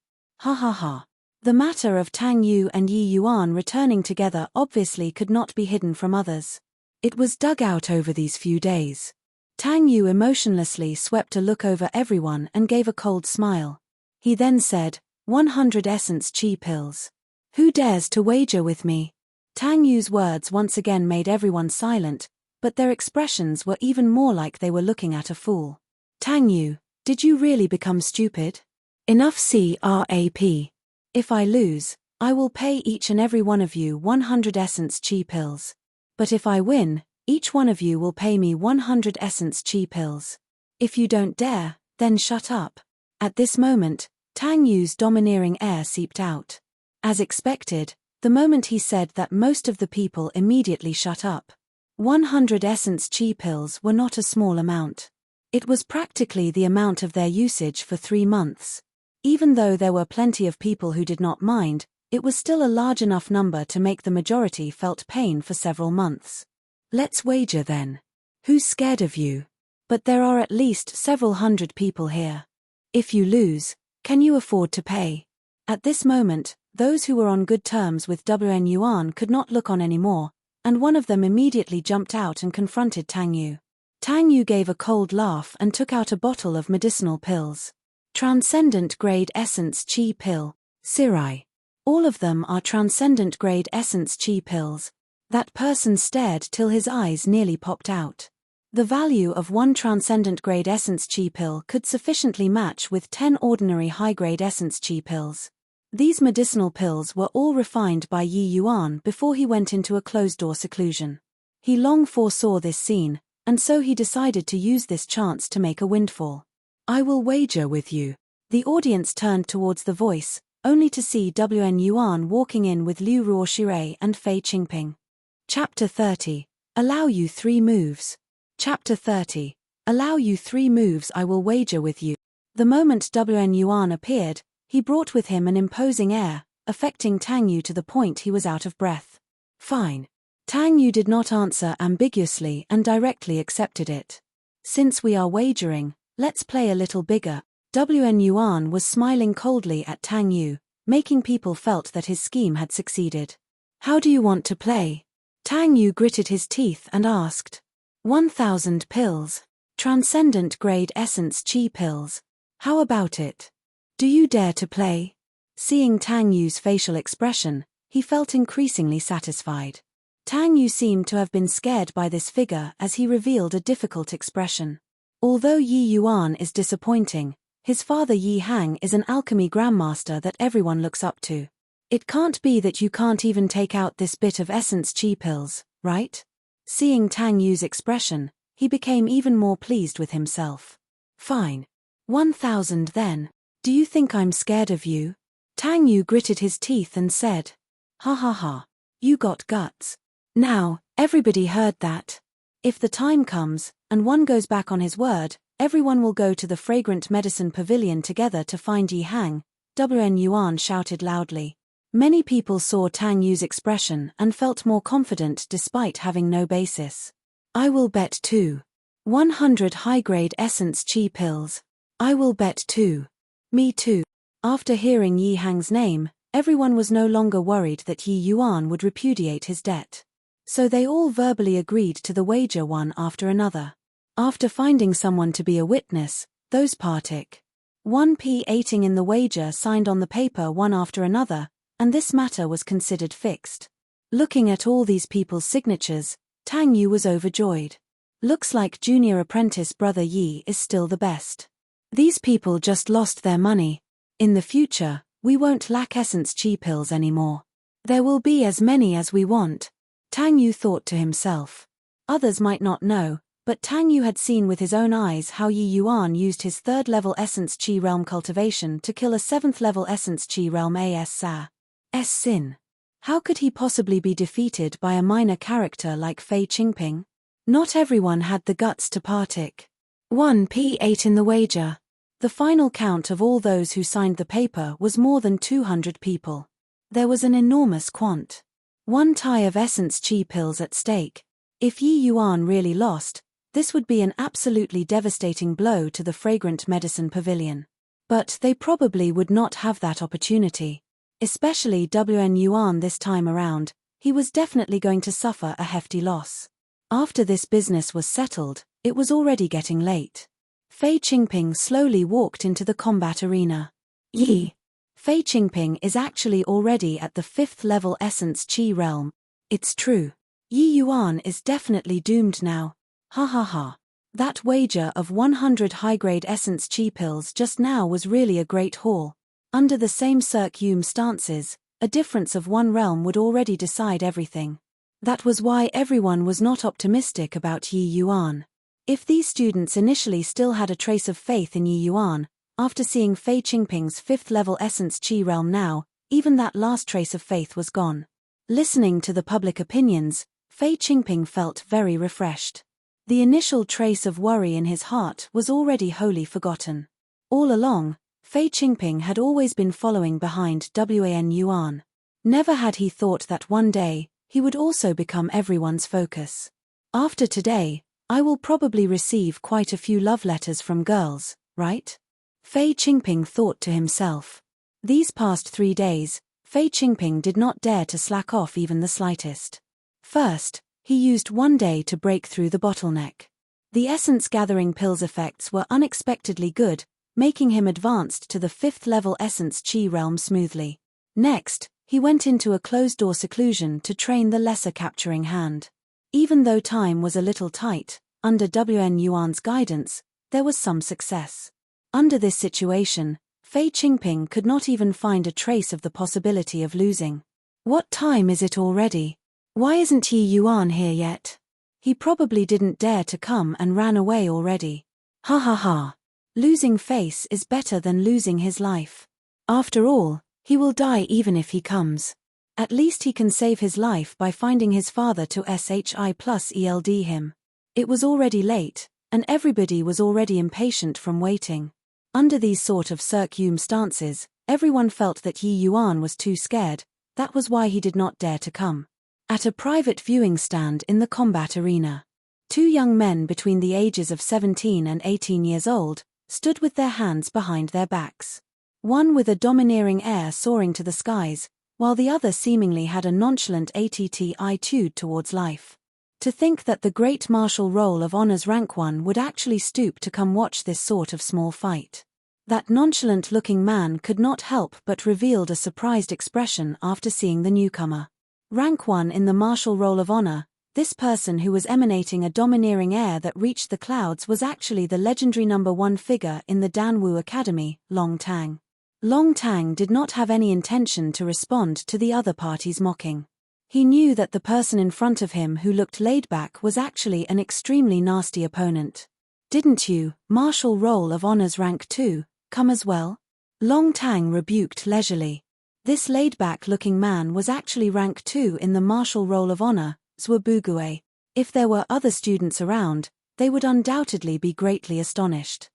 Ha ha ha. The matter of Tang Yu and Yi Yuan returning together obviously could not be hidden from others. It was dug out over these few days. Tang Yu emotionlessly swept a look over everyone and gave a cold smile. He then said, 100 essence chi pills. Who dares to wager with me? Tang Yu's words once again made everyone silent, but their expressions were even more like they were looking at a fool. Tang Yu, did you really become stupid? Enough crap. If I lose, I will pay each and every one of you 100 essence chi pills. But if I win, each one of you will pay me 100 essence chi pills. If you don't dare, then shut up. At this moment, Tang Yu's domineering air seeped out. As expected, the moment he said that, most of the people immediately shut up. 100 essence chi pills were not a small amount. It was practically the amount of their usage for 3 months. Even though there were plenty of people who did not mind, it was still a large enough number to make the majority felt pain for several months. Let's wager then. Who's scared of you? But there are at least several hundred people here. If you lose, can you afford to pay? At this moment, those who were on good terms with WN Yuan could not look on anymore, and one of them immediately jumped out and confronted Tang Yu. Tang Yu gave a cold laugh and took out a bottle of medicinal pills. Transcendent Grade Essence Chi Pill, Sirai. All of them are Transcendent Grade Essence Chi Pills. That person stared till his eyes nearly popped out. The value of one Transcendent Grade Essence Chi Pill could sufficiently match with 10 ordinary high-grade Essence Chi Pills. These medicinal pills were all refined by Yi Yuan before he went into a closed-door seclusion. He long foresaw this scene, and so he decided to use this chance to make a windfall. I will wager with you. The audience turned towards the voice, only to see WN Yuan walking in with Liu Ruoshirei and Fei Qingping. Chapter 30. Allow you 3 moves. Chapter 30. Allow you 3 moves I will wager with you. The moment WN Yuan appeared, he brought with him an imposing air, affecting Tang Yu to the point he was out of breath. Fine. Tang Yu did not answer ambiguously and directly accepted it. Since we are wagering, let's play a little bigger. WN Yuan was smiling coldly at Tang Yu, making people felt that his scheme had succeeded. How do you want to play? Tang Yu gritted his teeth and asked. 1,000 pills. Transcendent Grade Essence Chi Pills. How about it? Do you dare to play? Seeing Tang Yu's facial expression, he felt increasingly satisfied. Tang Yu seemed to have been scared by this figure as he revealed a difficult expression. Although Yi Yuan is disappointing, his father Yi Hang is an alchemy grandmaster that everyone looks up to. It can't be that you can't even take out this bit of essence chi pills, right? Seeing Tang Yu's expression, he became even more pleased with himself. Fine. 1,000 then. Do you think I'm scared of you? Tang Yu gritted his teeth and said. Ha ha ha. You got guts. Now, everybody heard that. If the time comes, and one goes back on his word, everyone will go to the Fragrant Medicine Pavilion together to find Yi Hang, WN Yuan shouted loudly. Many people saw Tang Yu's expression and felt more confident despite having no basis. I will bet 100 high-grade essence chi pills. I will bet 2. Me too. After hearing Yi Hang's name, everyone was no longer worried that Yi Yuan would repudiate his debt. So they all verbally agreed to the wager one after another. After finding someone to be a witness, those partic. 1p8ing in the wager signed on the paper one after another, and this matter was considered fixed. Looking at all these people's signatures, Tang Yu was overjoyed. Looks like junior apprentice brother Yi is still the best. These people just lost their money. In the future, we won't lack essence chi pills anymore. There will be as many as we want. Tang Yu thought to himself. Others might not know, but Tang Yu had seen with his own eyes how Yi Yuan used his 3rd-level Essence Chi Realm cultivation to kill a 7th-level Essence Chi Realm As Sin. How could he possibly be defeated by a minor character like Fei Qingping? Not everyone had the guts to partic. 1p8 in the wager. The final count of all those who signed the paper was more than 200 people. There was an enormous quant. 1 tie of essence chi pills at stake. If Yi Yuan really lost, this would be an absolutely devastating blow to the Fragrant Medicine Pavilion. But they probably would not have that opportunity. Especially WN Yuan this time around, he was definitely going to suffer a hefty loss. After this business was settled, it was already getting late. Fei Qingping slowly walked into the combat arena. Yi. Fei Qingping is actually already at the 5th level Essence Chi realm. It's true. Yi Yuan is definitely doomed now. Ha ha ha. That wager of 100 high-grade Essence Chi pills just now was really a great haul. Under the same circumstances, a difference of 1 realm would already decide everything. That was why everyone was not optimistic about Yi Yuan. If these students initially still had a trace of faith in Yi Yuan, after seeing Fei Qingping's 5th level Essence Chi realm now, even that last trace of faith was gone. Listening to the public opinions, Fei Qingping felt very refreshed. The initial trace of worry in his heart was already wholly forgotten. All along, Fei Qingping had always been following behind Wan Yuan. Never had he thought that one day, he would also become everyone's focus. After today, I will probably receive quite a few love letters from girls, right? Fei Qingping thought to himself. These past 3 days, Fei Qingping did not dare to slack off even the slightest. First, he used one day to break through the bottleneck. The essence-gathering pills effects were unexpectedly good, making him advanced to the 5th level essence chi realm smoothly. Next, he went into a closed-door seclusion to train the lesser capturing hand. Even though time was a little tight, under Wan Yuan's guidance, there was some success. Under this situation, Fei Qingping could not even find a trace of the possibility of losing. What time is it already? Why isn't Yi Yuan here yet? He probably didn't dare to come and ran away already. Ha ha ha. Losing face is better than losing his life. After all, he will die even if he comes. At least he can save his life by finding his father to SHI plus ELD him. It was already late, and everybody was already impatient from waiting. Under these sort of circumstances, everyone felt that Yi Yuan was too scared. That was why he did not dare to come. At a private viewing stand in the combat arena, 2 young men between the ages of 17 and 18 years old stood with their hands behind their backs. One with a domineering air soaring to the skies, while the other seemingly had a nonchalant attitude towards life. To think that the great martial roll of honors rank 1 would actually stoop to come watch this sort of small fight. That nonchalant-looking man could not help but revealed a surprised expression after seeing the newcomer. Rank 1 in the martial roll of honor, this person who was emanating a domineering air that reached the clouds was actually the legendary number 1 figure in the Danwu Academy, Long Tang. Long Tang did not have any intention to respond to the other party's mocking. He knew that the person in front of him who looked laid back was actually an extremely nasty opponent. Didn't you, martial roll of honors rank 2, come as well? Long Tang rebuked leisurely. This laid-back looking man was actually rank 2 in the martial roll of honor, Zhuobugue. If there were other students around, they would undoubtedly be greatly astonished.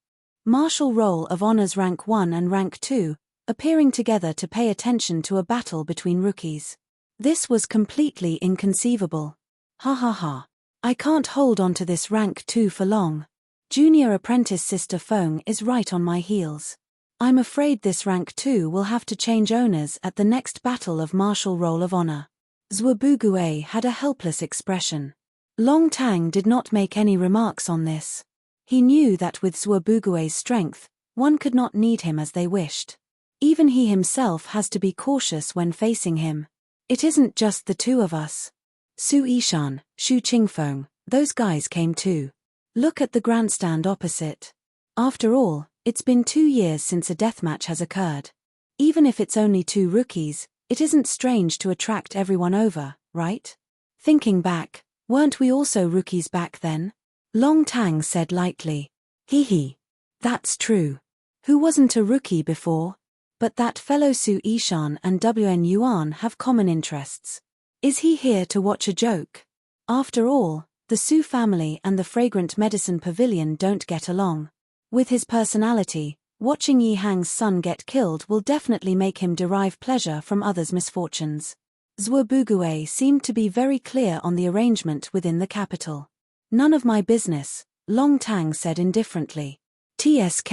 Martial roll of honors rank 1 and rank 2, appearing together to pay attention to a battle between rookies. This was completely inconceivable. Ha ha ha. I can't hold on to this rank 2 for long. Junior apprentice Sister Feng is right on my heels. I'm afraid this rank 2 will have to change owners at the next battle of martial roll of honor. Zhuobugue had a helpless expression. Long Tang did not make any remarks on this. He knew that with Zhuobugue's strength, one could not need him as they wished. Even he himself has to be cautious when facing him. It isn't just the 2 of us. Su Yishan, Shu Qingfeng, those guys came too. Look at the grandstand opposite. After all, it's been 2 years since a deathmatch has occurred. Even if it's only 2 rookies, it isn't strange to attract everyone over, right? Thinking back, weren't we also rookies back then? Long Tang said lightly. Hee. That's true. Who wasn't a rookie before? But that fellow Su Yishan and Wan Yuan have common interests. Is he here to watch a joke? After all, the Su family and the Fragrant Medicine Pavilion don't get along. With his personality, watching Yi Hang's son get killed will definitely make him derive pleasure from others' misfortunes. Zhuobugue seemed to be very clear on the arrangement within the capital. None of my business, Long Tang said indifferently. TSK.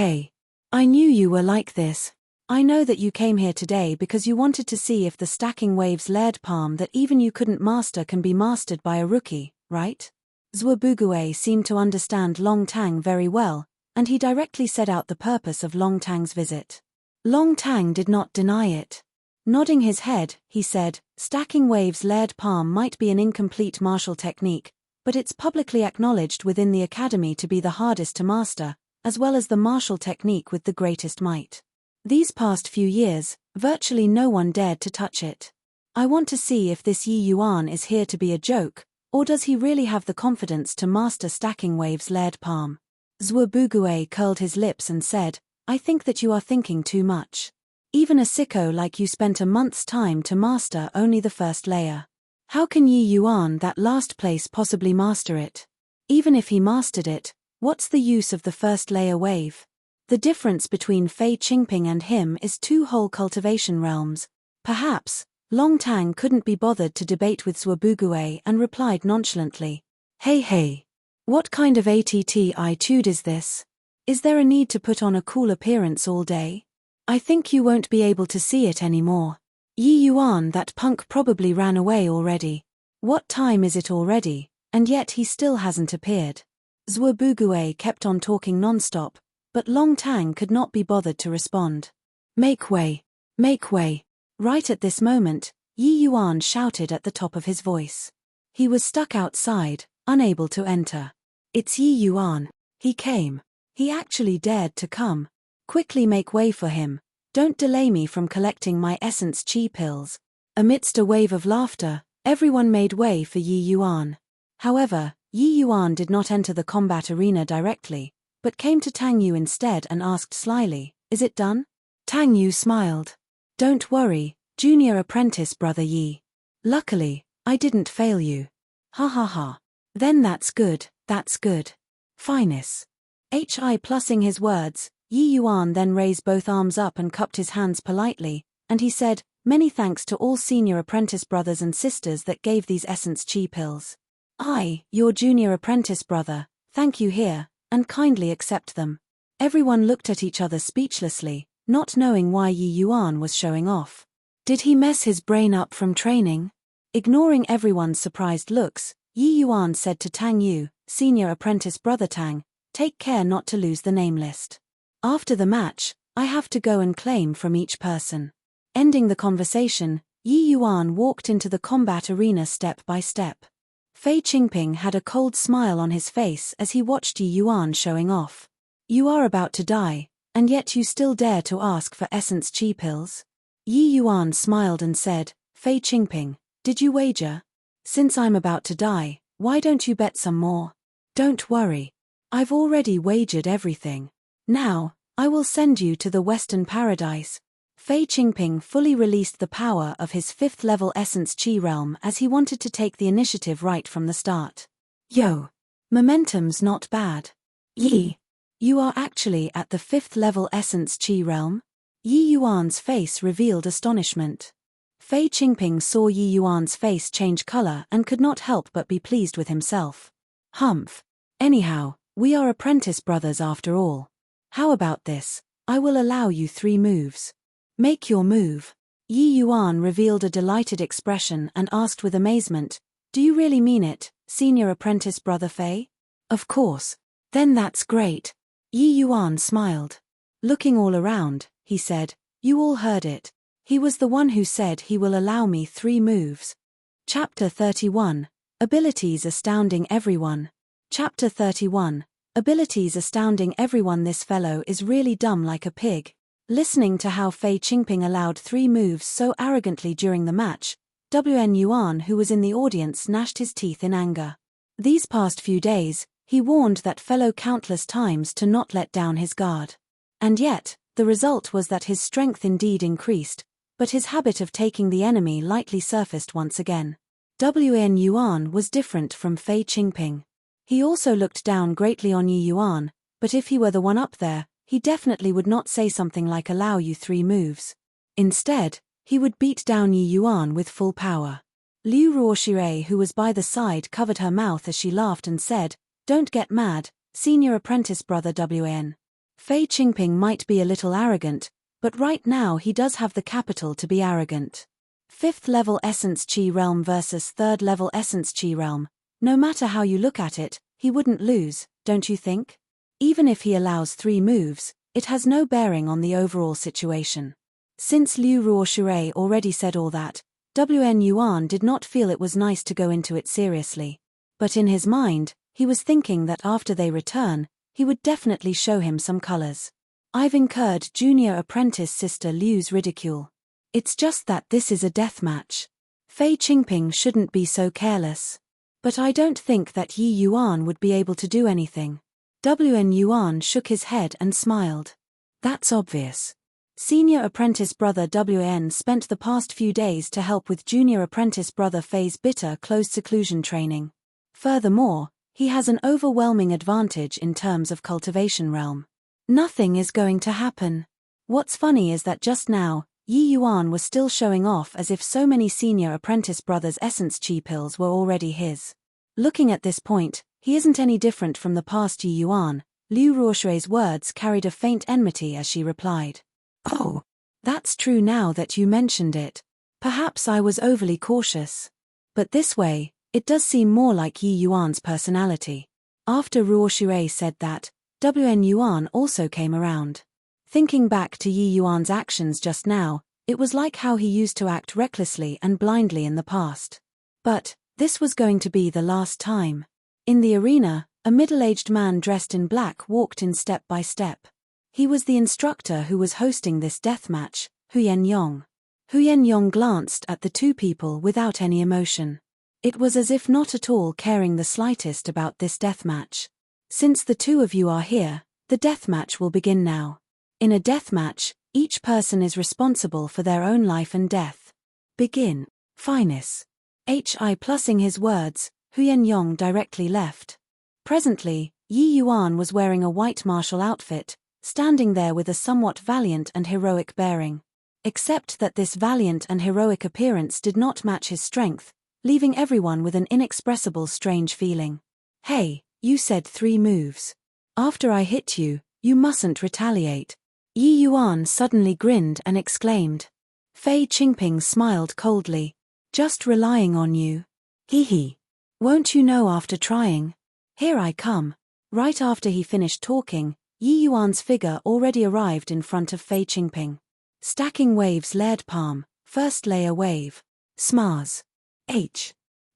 I knew you were like this. I know that you came here today because you wanted to see if the stacking waves layered palm that even you couldn't master can be mastered by a rookie, right? Zhuobugue seemed to understand Long Tang very well, and he directly set out the purpose of Long Tang's visit. Long Tang did not deny it. Nodding his head, he said, stacking waves layered palm might be an incomplete martial technique, but it's publicly acknowledged within the academy to be the hardest to master, as well as the martial technique with the greatest might. These past few years, virtually no one dared to touch it. I want to see if this Yi Yuan is here to be a joke, or does he really have the confidence to master stacking waves layered palm? Zhuobugue curled his lips and said, I think that you are thinking too much. Even a sicko like you spent a month's time to master only the first layer. How can Yi Yuan that last place possibly master it? Even if he mastered it, what's the use of the first layer wave? The difference between Fei Qingping and him is 2 whole cultivation realms. Perhaps. Long Tang couldn't be bothered to debate with Zhuobuguo and replied nonchalantly. Hey. What kind of attitude is this? Is there a need to put on a cool appearance all day? I think you won't be able to see it anymore. Yi Yuan, that punk probably ran away already. What time is it already, and yet he still hasn't appeared? Zhuobuguo kept on talking non-stop, but Long Tang could not be bothered to respond. Make way. Make way. Right at this moment, Yi Yuan shouted at the top of his voice. He was stuck outside, unable to enter. It's Yi Yuan. He came. He actually dared to come. Quickly make way for him. Don't delay me from collecting my essence chi pills. Amidst a wave of laughter, everyone made way for Yi Yuan. However, Yi Yuan did not enter the combat arena directly, but came to Tang Yu instead and asked slyly, "Is it done?" Tang Yu smiled. "Don't worry, junior apprentice brother Yi. Luckily, I didn't fail you. Ha ha ha. Then that's good, that's good. Finest." Plussing his words, Yi Yuan then raised both arms up and cupped his hands politely, and he said, "Many thanks to all senior apprentice brothers and sisters that gave these essence chi pills. I, your junior apprentice brother, thank you here, and kindly accept them." Everyone looked at each other speechlessly, not knowing why Yi Yuan was showing off. Did he mess his brain up from training? Ignoring everyone's surprised looks, Yi Yuan said to Tang Yu, "Senior apprentice brother Tang, take care not to lose the name list. After the match, I have to go and claim from each person." Ending the conversation, Yi Yuan walked into the combat arena step by step. Fei Qingping had a cold smile on his face as he watched Yi Yuan showing off. "You are about to die, and yet you still dare to ask for essence chi pills?" Yi Yuan smiled and said, "Fei Qingping, did you wager? Since I'm about to die, why don't you bet some more?" "Don't worry. I've already wagered everything. Now, I will send you to the Western Paradise." Fei Qingping fully released the power of his 5th level essence chi realm as he wanted to take the initiative right from the start. Yo! Momentum's not bad. Yi! You are actually at the 5th level essence chi realm? Yi Yuan's face revealed astonishment. Fei Qingping saw Yi Yuan's face change color and could not help but be pleased with himself. Humph. Anyhow, we are apprentice brothers after all. How about this? I will allow you 3 moves. Make your move. Yi Yuan revealed a delighted expression and asked with amazement, "Do you really mean it, senior apprentice brother Fei?" "Of course. Then that's great." Yi Yuan smiled. Looking all around, he said, "You all heard it. He was the one who said he will allow me 3 moves." Chapter 31. Abilities astounding everyone. Chapter 31. Abilities astounding everyone. This fellow is really dumb like a pig. Listening to how Fei Qingping allowed 3 moves so arrogantly during the match, Wn Yuan, who was in the audience, gnashed his teeth in anger. These past few days, he warned that fellow countless times to not let down his guard. And yet, the result was that his strength indeed increased, but his habit of taking the enemy lightly surfaced once again. Wn Yuan was different from Fei Qingping. He also looked down greatly on Yi Yuan, but if he were the one up there, he definitely would not say something like "allow you 3 moves. Instead, he would beat down Yi Yuan with full power. Liu Ruoshire, who was by the side, covered her mouth as she laughed and said, "Don't get mad, senior apprentice brother Wn. Fei Qingping might be a little arrogant, but right now he does have the capital to be arrogant. 5th level essence chi realm versus 3rd level essence chi realm. No matter how you look at it, he wouldn't lose, don't you think? Even if he allows 3 moves, it has no bearing on the overall situation." Since Liu Ruoshire already said all that, Wn Yuan did not feel it was nice to go into it seriously. But in his mind, he was thinking that after they return, he would definitely show him some colors. "I've incurred junior apprentice sister Liu's ridicule. It's just that this is a death match. Fei Qingping shouldn't be so careless. But I don't think that Yi Yuan would be able to do anything." Wn Yuan shook his head and smiled. "That's obvious. Senior apprentice brother Wn spent the past few days to help with junior apprentice brother Fei's bitter closed seclusion training. Furthermore, He has an overwhelming advantage in terms of cultivation realm. Nothing is going to happen. What's funny is that just now, Yi Yuan was still showing off as if so many senior apprentice brothers' essence chi pills were already his. Looking at this point, he isn't any different from the past Yi Yuan. Liu Ruoshui's words carried a faint enmity as she replied. Oh, that's true now that you mentioned it. Perhaps I was overly cautious. But this way, it does seem more like Yi Yuan's personality. After Ruoshui said that, Wen Yuan also came around. Thinking back to Yi Yuan's actions just now, it was like how he used to act recklessly and blindly in the past. But this was going to be the last time. In the arena, a middle-aged man dressed in black walked in step by step. He was the instructor who was hosting this deathmatch, Huyen Yong. Huyen Yong glanced at the two people without any emotion. It was as if not at all caring the slightest about this deathmatch. Since the two of you are here, the deathmatch will begin now. In a deathmatch, each person is responsible for their own life and death. Begin. Finest. Plussing his words, Huyen Yong directly left. Presently, Yi Yuan was wearing a white martial outfit, standing there with a somewhat valiant and heroic bearing. Except that this valiant and heroic appearance did not match his strength, leaving everyone with an inexpressible strange feeling. Hey, you said 3 moves. After I hit you, you mustn't retaliate. Yi Yuan suddenly grinned and exclaimed. Fei Qingping smiled coldly. Just relying on you. Hee. Won't you know after trying? Here I come. Right after he finished talking, Yi Yuan's figure already arrived in front of Fei Qingping. Stacking waves layered palm, first layer wave. Smars.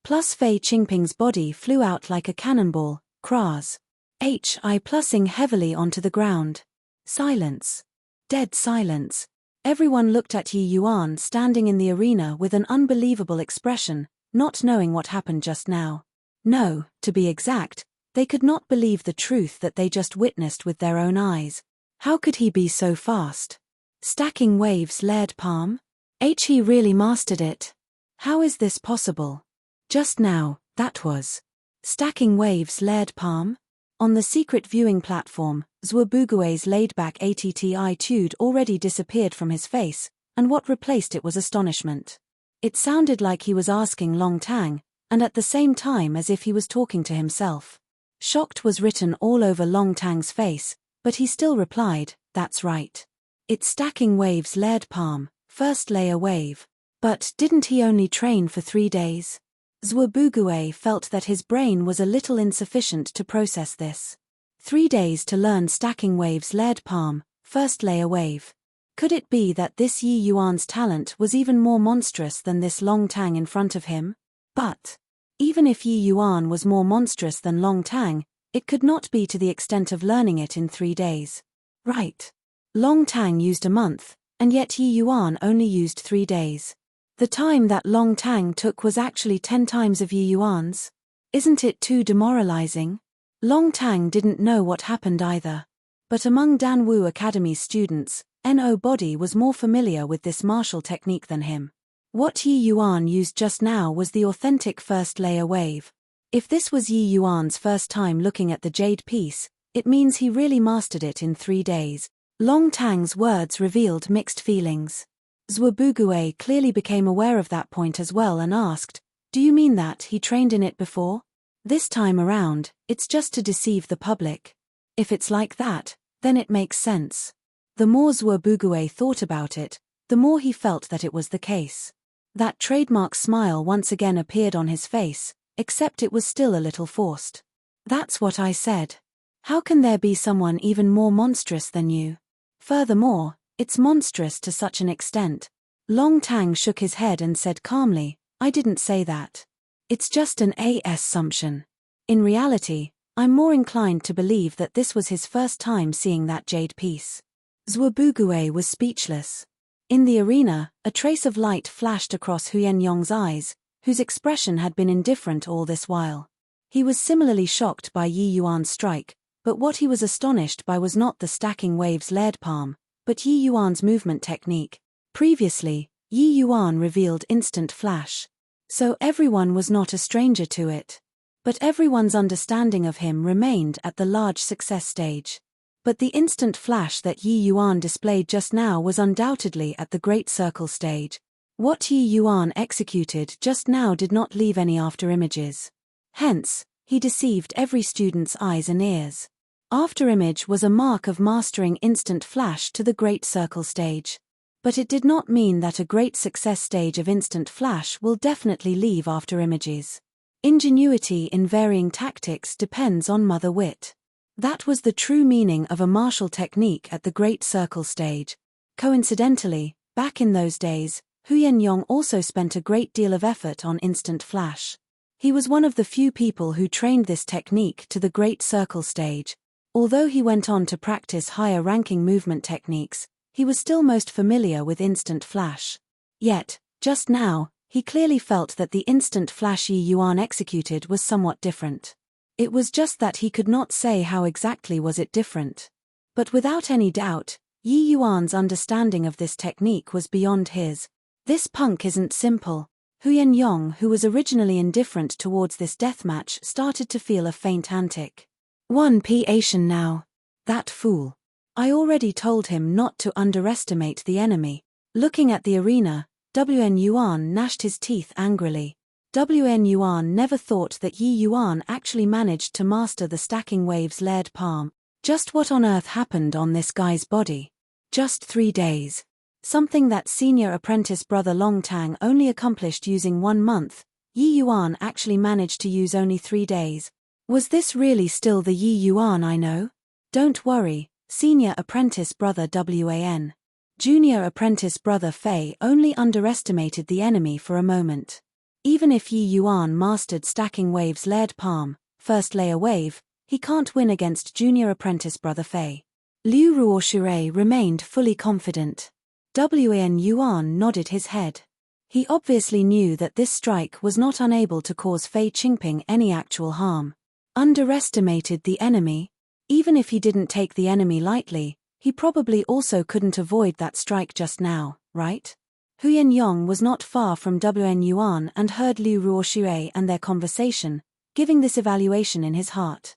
Plus Fei Qingping's body flew out like a cannonball, cras. Plussing heavily onto the ground. Silence. Dead silence. Everyone looked at Yi Yuan standing in the arena with an unbelievable expression, not knowing what happened just now. No, to be exact, they could not believe the truth that they just witnessed with their own eyes. How could he be so fast? Stacking waves layered palm? He really mastered it. How is this possible? Just now, that was. Stacking waves layered palm? On the secret viewing platform, Zhuobugui's laid-back attitude already disappeared from his face, and what replaced it was astonishment. It sounded like he was asking Long Tang, and at the same time as if he was talking to himself. Shocked was written all over Long Tang's face, but he still replied, that's right. It's stacking waves layered palm, first layer wave. But didn't he only train for 3 days? Zhuobugui felt that his brain was a little insufficient to process this. 3 days to learn stacking waves layered palm, first layer wave. Could it be that this Yi Yuan's talent was even more monstrous than this Long Tang in front of him? But even if Yi Yuan was more monstrous than Long Tang, it could not be to the extent of learning it in 3 days. Right. Long Tang used a month, and yet Yi Yuan only used 3 days. The time that Long Tang took was actually 10 times of Yi Yuan's. Isn't it too demoralizing? Long Tang didn't know what happened either. But among Danwu Academy's students, No Body was more familiar with this martial technique than him. What Yi Yuan used just now was the authentic first layer wave. If this was Yi Yuan's first time looking at the jade piece, it means he really mastered it in 3 days. Long Tang's words revealed mixed feelings. Zhuobugui clearly became aware of that point as well and asked, do you mean that he trained in it before? This time around, it's just to deceive the public. If it's like that, then it makes sense. The more Zhuobugui thought about it, the more he felt that it was the case. That trademark smile once again appeared on his face, except it was still a little forced. That's what I said. How can there be someone even more monstrous than you? Furthermore, it's monstrous to such an extent. Long Tang shook his head and said calmly, I didn't say that. It's just an assumption. In reality, I'm more inclined to believe that this was his first time seeing that jade piece. Zhuobugui was speechless. In the arena, a trace of light flashed across Huyen Yong's eyes, whose expression had been indifferent all this while. He was similarly shocked by Yi Yuan's strike, but what he was astonished by was not the stacking waves layered palm, but Yi Yuan's movement technique. Previously, Yi Yuan revealed instant flash. So everyone was not a stranger to it. But everyone's understanding of him remained at the large success stage. But the instant flash that Yi Yuan displayed just now was undoubtedly at the great circle stage. What Yi Yuan executed just now did not leave any afterimages. Hence, he deceived every student's eyes and ears. Afterimage was a mark of mastering instant flash to the great circle stage. But it did not mean that a great success stage of instant flash will definitely leave afterimages. Ingenuity in varying tactics depends on mother wit. That was the true meaning of a martial technique at the great circle stage. Coincidentally, back in those days, Huyen Yong also spent a great deal of effort on instant flash. He was one of the few people who trained this technique to the great circle stage. Although he went on to practice higher-ranking movement techniques, he was still most familiar with instant flash. Yet, just now, he clearly felt that the instant flash Yi Yuan executed was somewhat different. It was just that he could not say how exactly was it different. But without any doubt, Yi Yuan's understanding of this technique was beyond his. This punk isn't simple. Huyen Yong, who was originally indifferent towards this deathmatch, started to feel a faint antic. 1p Asian now. That fool. I already told him not to underestimate the enemy. Looking at the arena, Wn Yuan gnashed his teeth angrily. Wn Yuan never thought that Yi Yuan actually managed to master the stacking waves layered palm. Just what on earth happened on this guy's body? Just 3 days. Something that senior apprentice brother Long Tang only accomplished using 1 month, Yi Yuan actually managed to use only 3 days. Was this really still the Yi Yuan I know? Don't worry, senior apprentice brother Wan. Junior apprentice brother Fei only underestimated the enemy for a moment. Even if Yi Yuan mastered stacking waves layered palm, first layer wave, he can't win against junior apprentice brother Fei. Liu Ruoshui remained fully confident. Wn Yuan nodded his head. He obviously knew that this strike was not unable to cause Fei Qingping any actual harm. Underestimated the enemy? Even if he didn't take the enemy lightly, he probably also couldn't avoid that strike just now, right? Huyen Yong was not far from Wn Yuan and heard Liu Ruoshui and their conversation, giving this evaluation in his heart.